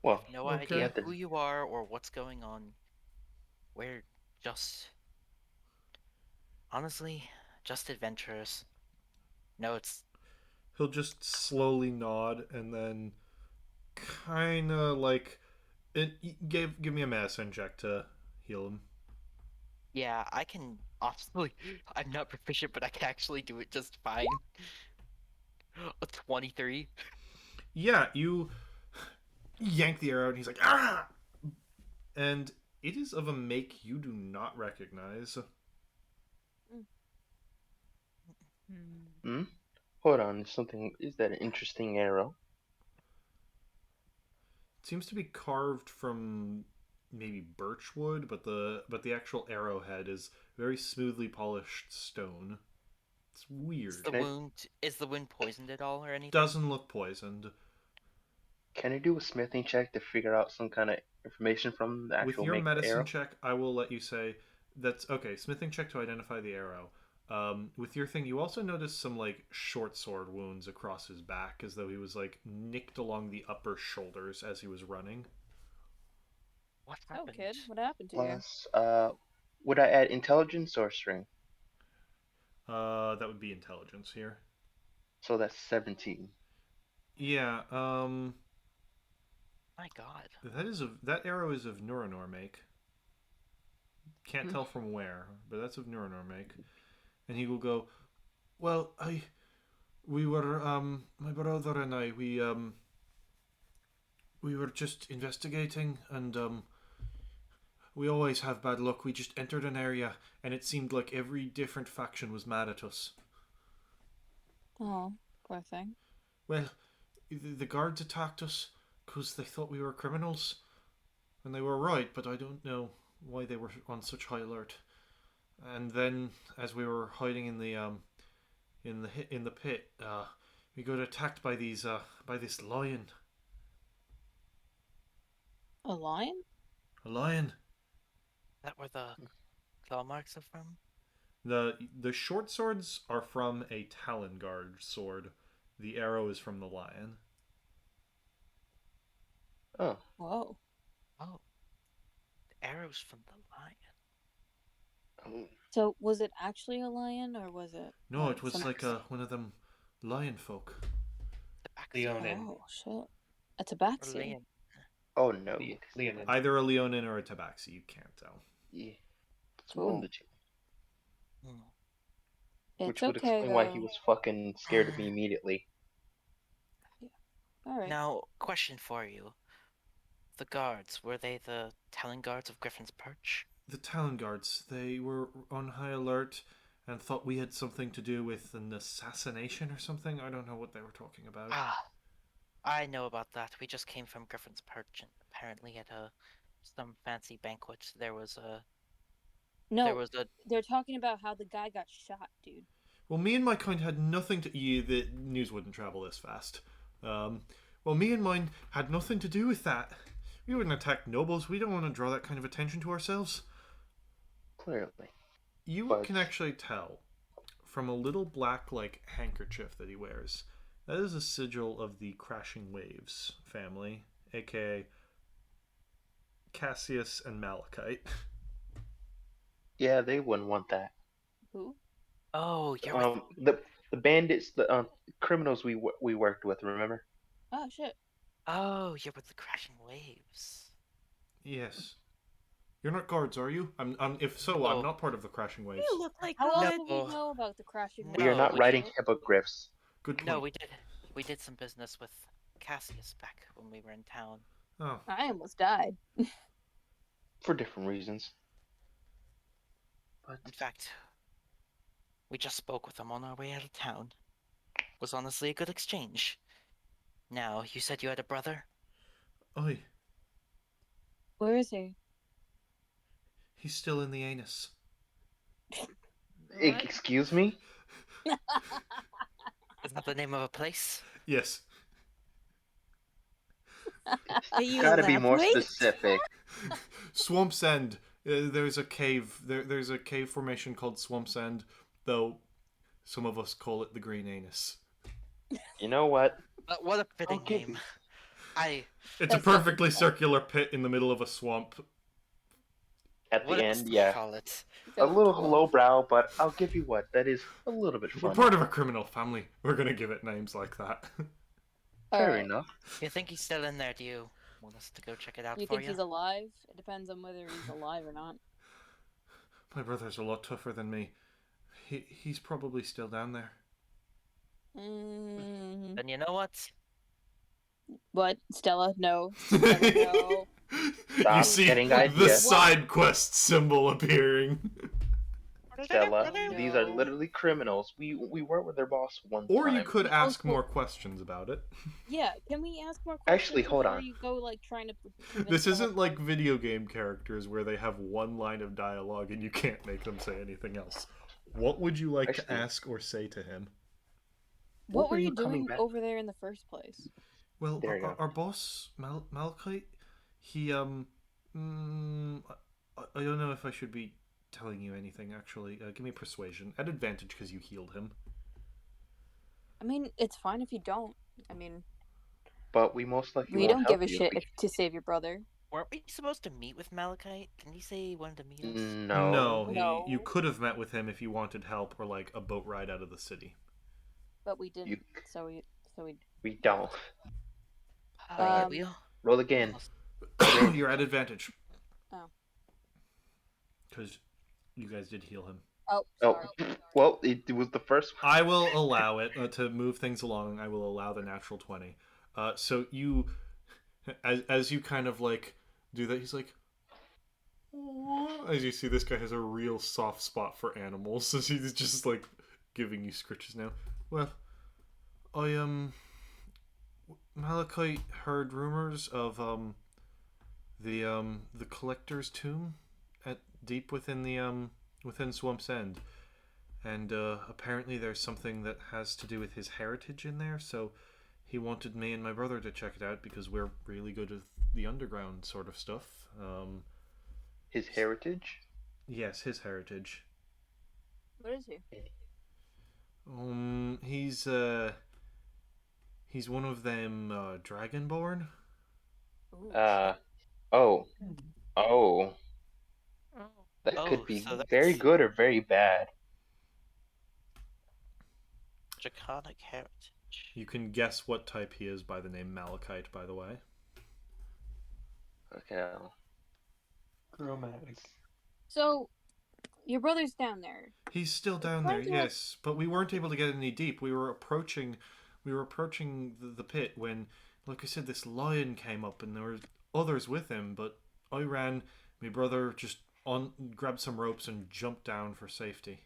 [SPEAKER 4] Well,
[SPEAKER 3] We have no
[SPEAKER 2] Okay.
[SPEAKER 3] idea
[SPEAKER 4] Yeah,
[SPEAKER 3] who you are or what's going on. We're just, honestly, just adventurers. No, it's
[SPEAKER 2] He'll just slowly nod and then kind of like give me a medicine check to heal him.
[SPEAKER 3] yeah. I can honestly, I'm not proficient, but I can actually do it just fine. A 23.
[SPEAKER 2] Yeah, you yank the arrow and he's like, ah! And it is of a make you do not recognize.
[SPEAKER 4] Hmm? Hold on, something. Is that an interesting arrow?
[SPEAKER 2] It seems to be carved from maybe birch wood, but the actual arrowhead is very smoothly polished stone. It's weird.
[SPEAKER 3] Is the wound poisoned at all or anything?
[SPEAKER 2] Doesn't look poisoned.
[SPEAKER 4] Can I do a smithing check to figure out some kind of information from the
[SPEAKER 2] With
[SPEAKER 4] actual
[SPEAKER 2] your
[SPEAKER 4] make of the
[SPEAKER 2] medicine
[SPEAKER 4] arrow?
[SPEAKER 2] check, I will let you say that's okay. Smithing check to identify the arrow. With your thing, you also notice some like short sword wounds across his back, as though he was like nicked along the upper shoulders as he was running.
[SPEAKER 3] What
[SPEAKER 8] Oh,
[SPEAKER 3] happened?
[SPEAKER 8] kid, what happened to you?
[SPEAKER 4] Plus, would I add intelligence or strength?
[SPEAKER 2] That would be intelligence here.
[SPEAKER 4] So that's 17.
[SPEAKER 2] Yeah.
[SPEAKER 3] My God.
[SPEAKER 2] That arrow is of Nuranor make. Can't tell from where, but that's of Nuranor make. And he will go, well, we were, my brother and I, we were just investigating, and, we always have bad luck. We just entered an area, and it seemed like every different faction was mad at us.
[SPEAKER 8] Oh, poor thing.
[SPEAKER 2] Well, the guards attacked us because they thought we were criminals, and they were right, but I don't know why they were on such high alert. And then, as we were hiding in the pit, we got attacked by this lion.
[SPEAKER 8] A lion?
[SPEAKER 2] A lion.
[SPEAKER 3] Is that where the claw marks are from?
[SPEAKER 2] The short swords are from a Talon Guard sword. The arrow is from the lion.
[SPEAKER 4] Oh.
[SPEAKER 8] Whoa.
[SPEAKER 3] Oh. The arrow's from the lion.
[SPEAKER 4] Oh.
[SPEAKER 8] So, was it actually a lion, or was it?
[SPEAKER 2] No, it was
[SPEAKER 8] some-
[SPEAKER 2] like one of them lion folk.
[SPEAKER 7] Leonin.
[SPEAKER 8] Oh shit! A
[SPEAKER 3] Or
[SPEAKER 8] tabaxi.
[SPEAKER 3] lion.
[SPEAKER 4] Oh no.
[SPEAKER 7] Leonin.
[SPEAKER 2] Either a Leonin or a Tabaxi, you can't tell.
[SPEAKER 4] Yeah. It's one
[SPEAKER 8] Cool.
[SPEAKER 4] of the two.
[SPEAKER 3] Hmm.
[SPEAKER 8] It's
[SPEAKER 4] Which would
[SPEAKER 8] okay
[SPEAKER 4] explain
[SPEAKER 8] though.
[SPEAKER 4] why he was fucking scared of me immediately.
[SPEAKER 8] All right.
[SPEAKER 3] Now, question for you. The guards, were they the Talon guards of Griffon's Perch?
[SPEAKER 2] The Talon Guards, they were on high alert and thought we had something to do with an assassination or something. I don't know what they were talking about.
[SPEAKER 3] Ah, I know about that. We just came from Griffon's Perch, and apparently at some fancy banquet there was a
[SPEAKER 8] No, they're talking about how the guy got shot, dude.
[SPEAKER 2] Well, me and my kind had nothing to... the news wouldn't travel this fast. Well, me and mine had nothing to do with that. We wouldn't attack nobles. We don't want to draw that kind of attention to ourselves.
[SPEAKER 4] Clearly.
[SPEAKER 2] You
[SPEAKER 4] But-
[SPEAKER 2] can actually tell from a little black, like, handkerchief that he wears. That is a sigil of the Crashing Waves family, aka Cassius and Malachite.
[SPEAKER 4] Yeah, they wouldn't want that.
[SPEAKER 8] Who?
[SPEAKER 3] Oh, you're
[SPEAKER 4] The bandits, the criminals we worked with. Remember?
[SPEAKER 8] Oh shit!
[SPEAKER 3] you're with the Crashing Waves.
[SPEAKER 2] Yes. You're not guards, are you? If so, I'm not part of the Crashing Waves.
[SPEAKER 6] You look like
[SPEAKER 8] How else
[SPEAKER 6] good.
[SPEAKER 8] would we know about the crashing?
[SPEAKER 3] No,
[SPEAKER 4] We are not
[SPEAKER 3] we
[SPEAKER 4] writing
[SPEAKER 8] shit?
[SPEAKER 4] hippogriffs.
[SPEAKER 2] Good point.
[SPEAKER 3] No, we did some business with Cassius back when we were in town.
[SPEAKER 2] Oh.
[SPEAKER 8] I almost died.
[SPEAKER 4] For different reasons. But
[SPEAKER 3] In fact, we just spoke with them on our way out of town. Was honestly a good exchange. Now, you said you had a brother?
[SPEAKER 2] Oi,
[SPEAKER 8] Where is he?
[SPEAKER 2] he's still in the anus.
[SPEAKER 6] What?
[SPEAKER 4] excuse me?
[SPEAKER 3] Is that the name of a place?
[SPEAKER 2] Yes.
[SPEAKER 6] Are you
[SPEAKER 4] Gotta be more
[SPEAKER 6] elaborate?
[SPEAKER 4] specific.
[SPEAKER 2] Swamp's End. There's a cave. There's a cave formation called Swamp's End, though Some of us call it the green anus.
[SPEAKER 4] You know what?
[SPEAKER 3] What a
[SPEAKER 4] I'll
[SPEAKER 3] fitting
[SPEAKER 4] give
[SPEAKER 3] name.
[SPEAKER 4] you.
[SPEAKER 2] It's a
[SPEAKER 8] That's
[SPEAKER 2] perfectly
[SPEAKER 8] definitely-
[SPEAKER 2] circular pit in the middle of a swamp.
[SPEAKER 4] At
[SPEAKER 3] What
[SPEAKER 4] the
[SPEAKER 3] else
[SPEAKER 4] end,
[SPEAKER 3] do we
[SPEAKER 4] yeah.
[SPEAKER 3] call it?
[SPEAKER 4] A
[SPEAKER 8] Very
[SPEAKER 4] little
[SPEAKER 8] cool.
[SPEAKER 4] lowbrow, but I'll give you what. That is a little bit
[SPEAKER 2] We're
[SPEAKER 4] funny.
[SPEAKER 2] part of a criminal family. We're gonna give it names like that.
[SPEAKER 4] Fair
[SPEAKER 8] Alright.
[SPEAKER 4] enough.
[SPEAKER 3] You think he's still in there? Do you want us to go check it out
[SPEAKER 8] You
[SPEAKER 3] for
[SPEAKER 8] think
[SPEAKER 3] you?
[SPEAKER 8] he's alive? It depends on whether he's alive or not.
[SPEAKER 2] My brother's a lot tougher than me. He's probably still down there.
[SPEAKER 8] Mm,
[SPEAKER 3] Then you know what?
[SPEAKER 8] what? Stella? No. Stella, no.
[SPEAKER 2] You
[SPEAKER 4] Stop
[SPEAKER 2] see
[SPEAKER 4] getting
[SPEAKER 2] the
[SPEAKER 4] ideas.
[SPEAKER 2] side quest symbol appearing.
[SPEAKER 4] Stella,
[SPEAKER 8] No.
[SPEAKER 4] these are literally criminals. We worked with their boss one
[SPEAKER 2] Or
[SPEAKER 4] time.
[SPEAKER 2] you could
[SPEAKER 8] We
[SPEAKER 2] ask
[SPEAKER 8] also-
[SPEAKER 2] more questions about it.
[SPEAKER 8] Yeah, can we ask more questions
[SPEAKER 4] Actually, hold
[SPEAKER 8] before
[SPEAKER 4] on.
[SPEAKER 8] you go like trying to convince
[SPEAKER 2] This
[SPEAKER 8] someone
[SPEAKER 2] isn't like video game characters where they have one line of dialogue and you can't make them say anything else. What would you like to
[SPEAKER 4] Actually-
[SPEAKER 2] ask or say to him?
[SPEAKER 8] What were
[SPEAKER 4] were
[SPEAKER 8] you
[SPEAKER 4] you coming
[SPEAKER 8] doing
[SPEAKER 4] back?
[SPEAKER 8] over there in the first place?
[SPEAKER 2] Well,
[SPEAKER 4] There you
[SPEAKER 2] our boss, Malachite, he, I don't know if I should be telling you anything, actually. Give me persuasion. At advantage because you healed him.
[SPEAKER 8] I mean, it's fine if you don't. I mean,
[SPEAKER 4] But we most likely
[SPEAKER 8] we
[SPEAKER 4] won't
[SPEAKER 8] don't
[SPEAKER 4] help
[SPEAKER 8] give a
[SPEAKER 4] you
[SPEAKER 8] shit
[SPEAKER 4] if
[SPEAKER 8] to save your brother.
[SPEAKER 3] Weren't we supposed to meet with Malachite? Didn't he say he wanted to meet
[SPEAKER 4] we...
[SPEAKER 3] us?
[SPEAKER 4] No.
[SPEAKER 8] No.
[SPEAKER 2] You could have met with him if you wanted help or like a boat ride out of the city.
[SPEAKER 8] But we didn't.
[SPEAKER 4] You-
[SPEAKER 8] So we
[SPEAKER 4] We don't.
[SPEAKER 8] Um,
[SPEAKER 3] we
[SPEAKER 4] Roll again.
[SPEAKER 2] You're at advantage.
[SPEAKER 8] Oh.
[SPEAKER 2] Because you guys did heal him.
[SPEAKER 8] Oh,
[SPEAKER 4] Oh,
[SPEAKER 8] sorry.
[SPEAKER 4] well, it was the first one.
[SPEAKER 2] I will allow it to move things along. I will allow the natural 20. So you, as you kind of like do that, he's like, "Aw." As you see, this guy has a real soft spot for animals. So he's just like giving you scritches now. Well, I Malachite heard rumors of the collector's tomb at deep within the within Swamp's End. And apparently there's something that has to do with his heritage in there, so he wanted me and my brother to check it out because we're really good at the underground sort of stuff.
[SPEAKER 4] His heritage?
[SPEAKER 2] Yes, his heritage.
[SPEAKER 8] What is he?
[SPEAKER 2] He's one of them Dragonborn.
[SPEAKER 8] Ooh,
[SPEAKER 4] Oh. Oh. That
[SPEAKER 3] Oh,
[SPEAKER 4] could be
[SPEAKER 3] so that's-
[SPEAKER 4] very good or very bad.
[SPEAKER 3] Draconic heritage.
[SPEAKER 2] You can guess what type he is by the name Malachite, by the way.
[SPEAKER 4] Okay. Chromatic.
[SPEAKER 8] So, your brother's down there.
[SPEAKER 2] He's still down
[SPEAKER 8] Why
[SPEAKER 2] there,
[SPEAKER 8] do I-
[SPEAKER 2] yes, but we weren't able to get any deep. We were approaching the pit when, like I said, this lion came up and there were others with him. But I ran. My brother just grabbed some ropes and jumped down for safety.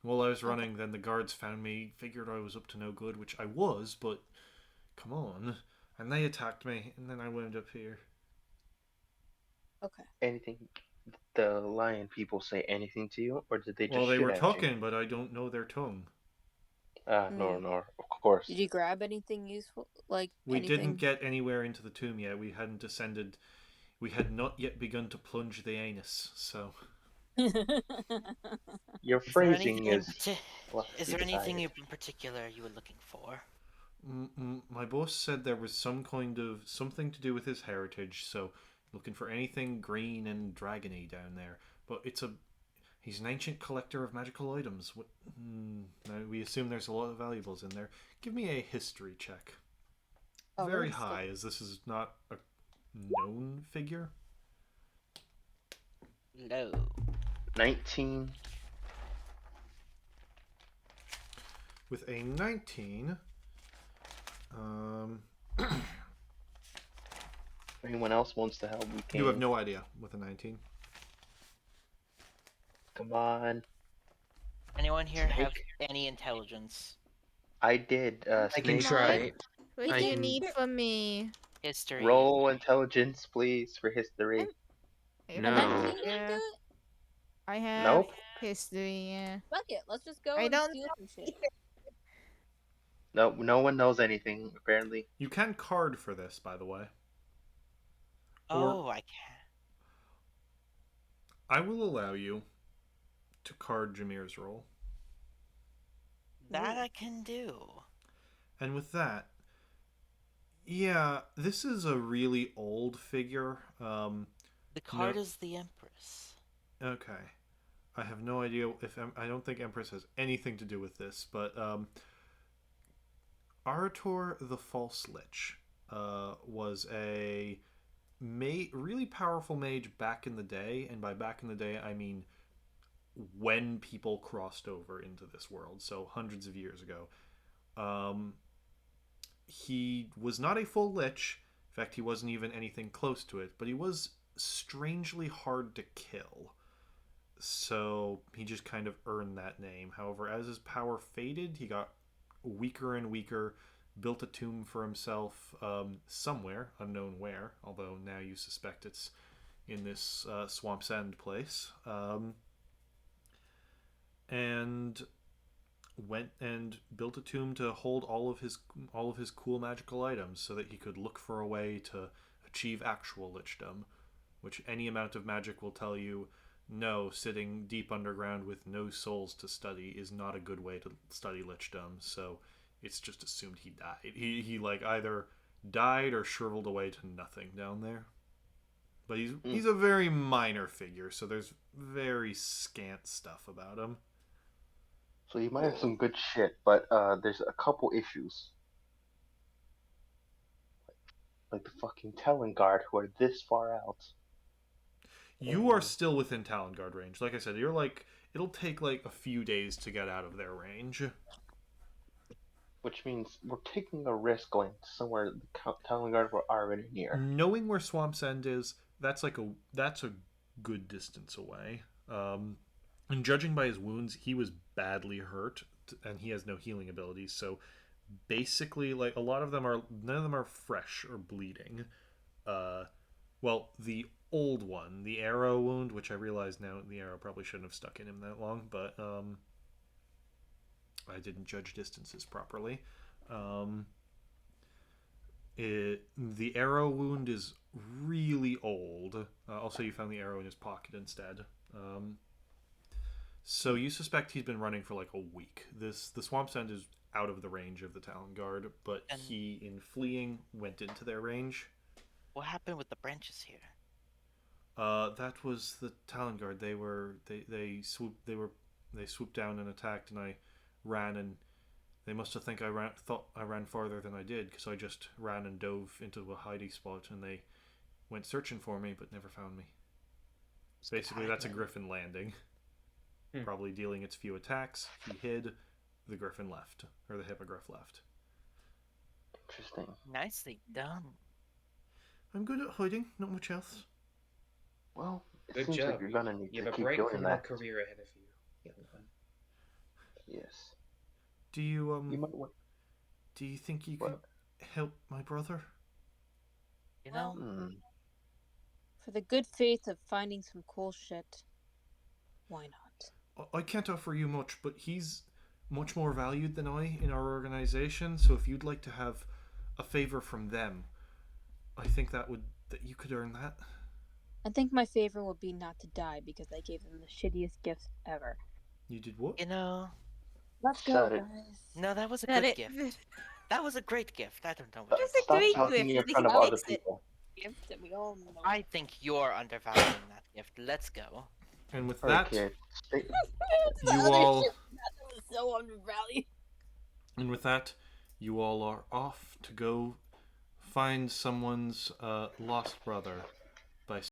[SPEAKER 2] While I was running, then the guards found me, figured I was up to no good, which I was, but come on, and they attacked me, and then I wound up here.
[SPEAKER 8] Okay.
[SPEAKER 4] Anything? The lion people say anything to you, or did they just
[SPEAKER 2] Well, they
[SPEAKER 4] shoot
[SPEAKER 2] were
[SPEAKER 4] at
[SPEAKER 2] talking, but I don't know their tongue.
[SPEAKER 4] No, of course.
[SPEAKER 8] Did you grab anything useful? Like
[SPEAKER 2] We
[SPEAKER 8] anything?
[SPEAKER 2] didn't get anywhere into the tomb yet. We hadn't descended. We had not yet begun to plunge the anus, so...
[SPEAKER 4] Your
[SPEAKER 3] Is there
[SPEAKER 4] phrasing
[SPEAKER 3] anything in
[SPEAKER 4] is.
[SPEAKER 3] parti-
[SPEAKER 4] Well,
[SPEAKER 3] Is there anything
[SPEAKER 4] decided.
[SPEAKER 3] in particular you were looking for?
[SPEAKER 2] My boss said there was some kind of something to do with his heritage, so looking for anything green and dragony down there. But he's an ancient collector of magical items. Now we assume there's a lot of valuables in there. Give me a history check.
[SPEAKER 8] Oh,
[SPEAKER 2] Very
[SPEAKER 8] really?
[SPEAKER 2] high, as this is not a known figure.
[SPEAKER 3] Low.
[SPEAKER 4] 19.
[SPEAKER 2] With a 19,
[SPEAKER 4] If anyone else wants to help, we can.
[SPEAKER 2] you have no idea with a 19.
[SPEAKER 4] Come on.
[SPEAKER 3] Anyone here have
[SPEAKER 4] Snake.
[SPEAKER 3] any intelligence?
[SPEAKER 4] I did.
[SPEAKER 7] I can
[SPEAKER 4] Snake.
[SPEAKER 7] try.
[SPEAKER 6] What
[SPEAKER 7] I
[SPEAKER 6] do you
[SPEAKER 7] can-
[SPEAKER 6] need from me?
[SPEAKER 3] History.
[SPEAKER 4] Roll intelligence, please, for history.
[SPEAKER 7] No.
[SPEAKER 6] Yeah, I have
[SPEAKER 4] Nope.
[SPEAKER 6] history, yeah.
[SPEAKER 8] Fuck it. Let's just go
[SPEAKER 6] I
[SPEAKER 8] and
[SPEAKER 6] don't
[SPEAKER 8] steal some shit.
[SPEAKER 4] No one knows anything, apparently.
[SPEAKER 2] You can card for this, by the way.
[SPEAKER 3] Oh, I can.
[SPEAKER 2] I will allow you to card Jameer's roll.
[SPEAKER 3] That I can do.
[SPEAKER 2] And with that, yeah, this is a really old figure.
[SPEAKER 3] The
[SPEAKER 2] No,
[SPEAKER 3] card is the Empress.
[SPEAKER 2] okay. I have no idea if I don't think Empress has anything to do with this, but Arator the False Lich was a really powerful mage back in the day, and by back in the day I mean when people crossed over into this world, so hundreds of years ago. Um, he was not a full lich. In fact, he wasn't even anything close to it, but he was strangely hard to kill. So he just kind of earned that name. However, as his power faded, he got weaker and weaker, built a tomb for himself somewhere, unknown where, although now you suspect it's in this Swamp's End place. And went and built a tomb to hold all of his cool magical items so that he could look for a way to achieve actual lichdom, which any amount of magic will tell you no, sitting deep underground with no souls to study is not a good way to study lichdom. So it's just assumed he died. He like either died or shriveled away to nothing down there. But he's a very minor figure, so there's very scant stuff about him.
[SPEAKER 4] So you might have some good shit, but there's a couple issues. Like the fucking Telengard who are this far out.
[SPEAKER 2] You are still within Talonguard range. Like I said, you're like it'll take like a few days to get out of their range.
[SPEAKER 4] Which means we're taking a risk going to somewhere the Telengard were already near.
[SPEAKER 2] Knowing where Swamp's End is, that's a good distance away. And judging by his wounds, he was badly hurt, and he has no healing abilities. So basically, like none of them are fresh or bleeding. Well, the old one, the arrow wound, which I realize now the arrow probably shouldn't have stuck in him that long, but I didn't judge distances properly. The arrow wound is really old. Also, you found the arrow in his pocket instead. So you suspect he's been running for like a week. The Swamp's End is out of the range of the Talonguard, but he, in fleeing, went into their range.
[SPEAKER 3] What happened with the branches here?
[SPEAKER 2] That was the Talonguard. They swooped down and attacked, and I ran, and they must have thought I ran farther than I did, because I just ran and dove into a hiding spot, and they went searching for me, but never found me. Basically, that's a Griffon landing. Probably dealing its few attacks. He hid. The Griffon left, or the Hippogriff left.
[SPEAKER 4] Interesting.
[SPEAKER 3] Nicely done.
[SPEAKER 2] I'm good at hiding. Not much else.
[SPEAKER 4] Well, it
[SPEAKER 7] Good
[SPEAKER 4] seems
[SPEAKER 7] job.
[SPEAKER 4] like you're gonna need
[SPEAKER 7] You
[SPEAKER 4] to
[SPEAKER 7] have a
[SPEAKER 4] keep
[SPEAKER 7] bright
[SPEAKER 4] doing
[SPEAKER 7] criminal
[SPEAKER 4] that.
[SPEAKER 7] career ahead of you, young one.
[SPEAKER 4] Yes.
[SPEAKER 2] Do you
[SPEAKER 4] You might want.
[SPEAKER 2] do you think you
[SPEAKER 4] What?
[SPEAKER 2] could help my brother?
[SPEAKER 3] You know,
[SPEAKER 8] For the good faith of finding some cool shit, why not?
[SPEAKER 2] I can't offer you much, but he's much more valued than I in our organization. So if you'd like to have a favor from them, I think that you could earn that.
[SPEAKER 8] I think my favor would be not to die because I gave them the shittiest gifts ever.
[SPEAKER 2] You did what?
[SPEAKER 3] you know.
[SPEAKER 8] Let's go,
[SPEAKER 4] Shut it.
[SPEAKER 8] guys.
[SPEAKER 3] No, that was a
[SPEAKER 6] That
[SPEAKER 3] good
[SPEAKER 6] it-
[SPEAKER 3] gift. That was a great gift. I don't know what
[SPEAKER 6] It
[SPEAKER 3] you're
[SPEAKER 6] was a
[SPEAKER 4] Stop
[SPEAKER 6] great
[SPEAKER 4] talking
[SPEAKER 6] gift.
[SPEAKER 4] in
[SPEAKER 6] They
[SPEAKER 4] front of
[SPEAKER 6] can
[SPEAKER 4] other
[SPEAKER 6] fix it.
[SPEAKER 4] people.
[SPEAKER 8] Gift that we all know.
[SPEAKER 3] I think you're undervaluing that gift. Let's go.
[SPEAKER 2] And with
[SPEAKER 4] Alright,
[SPEAKER 2] that,
[SPEAKER 4] kid.
[SPEAKER 2] you all
[SPEAKER 8] That was so undervalued.
[SPEAKER 2] and with that, you all are off to go find someone's lost brother.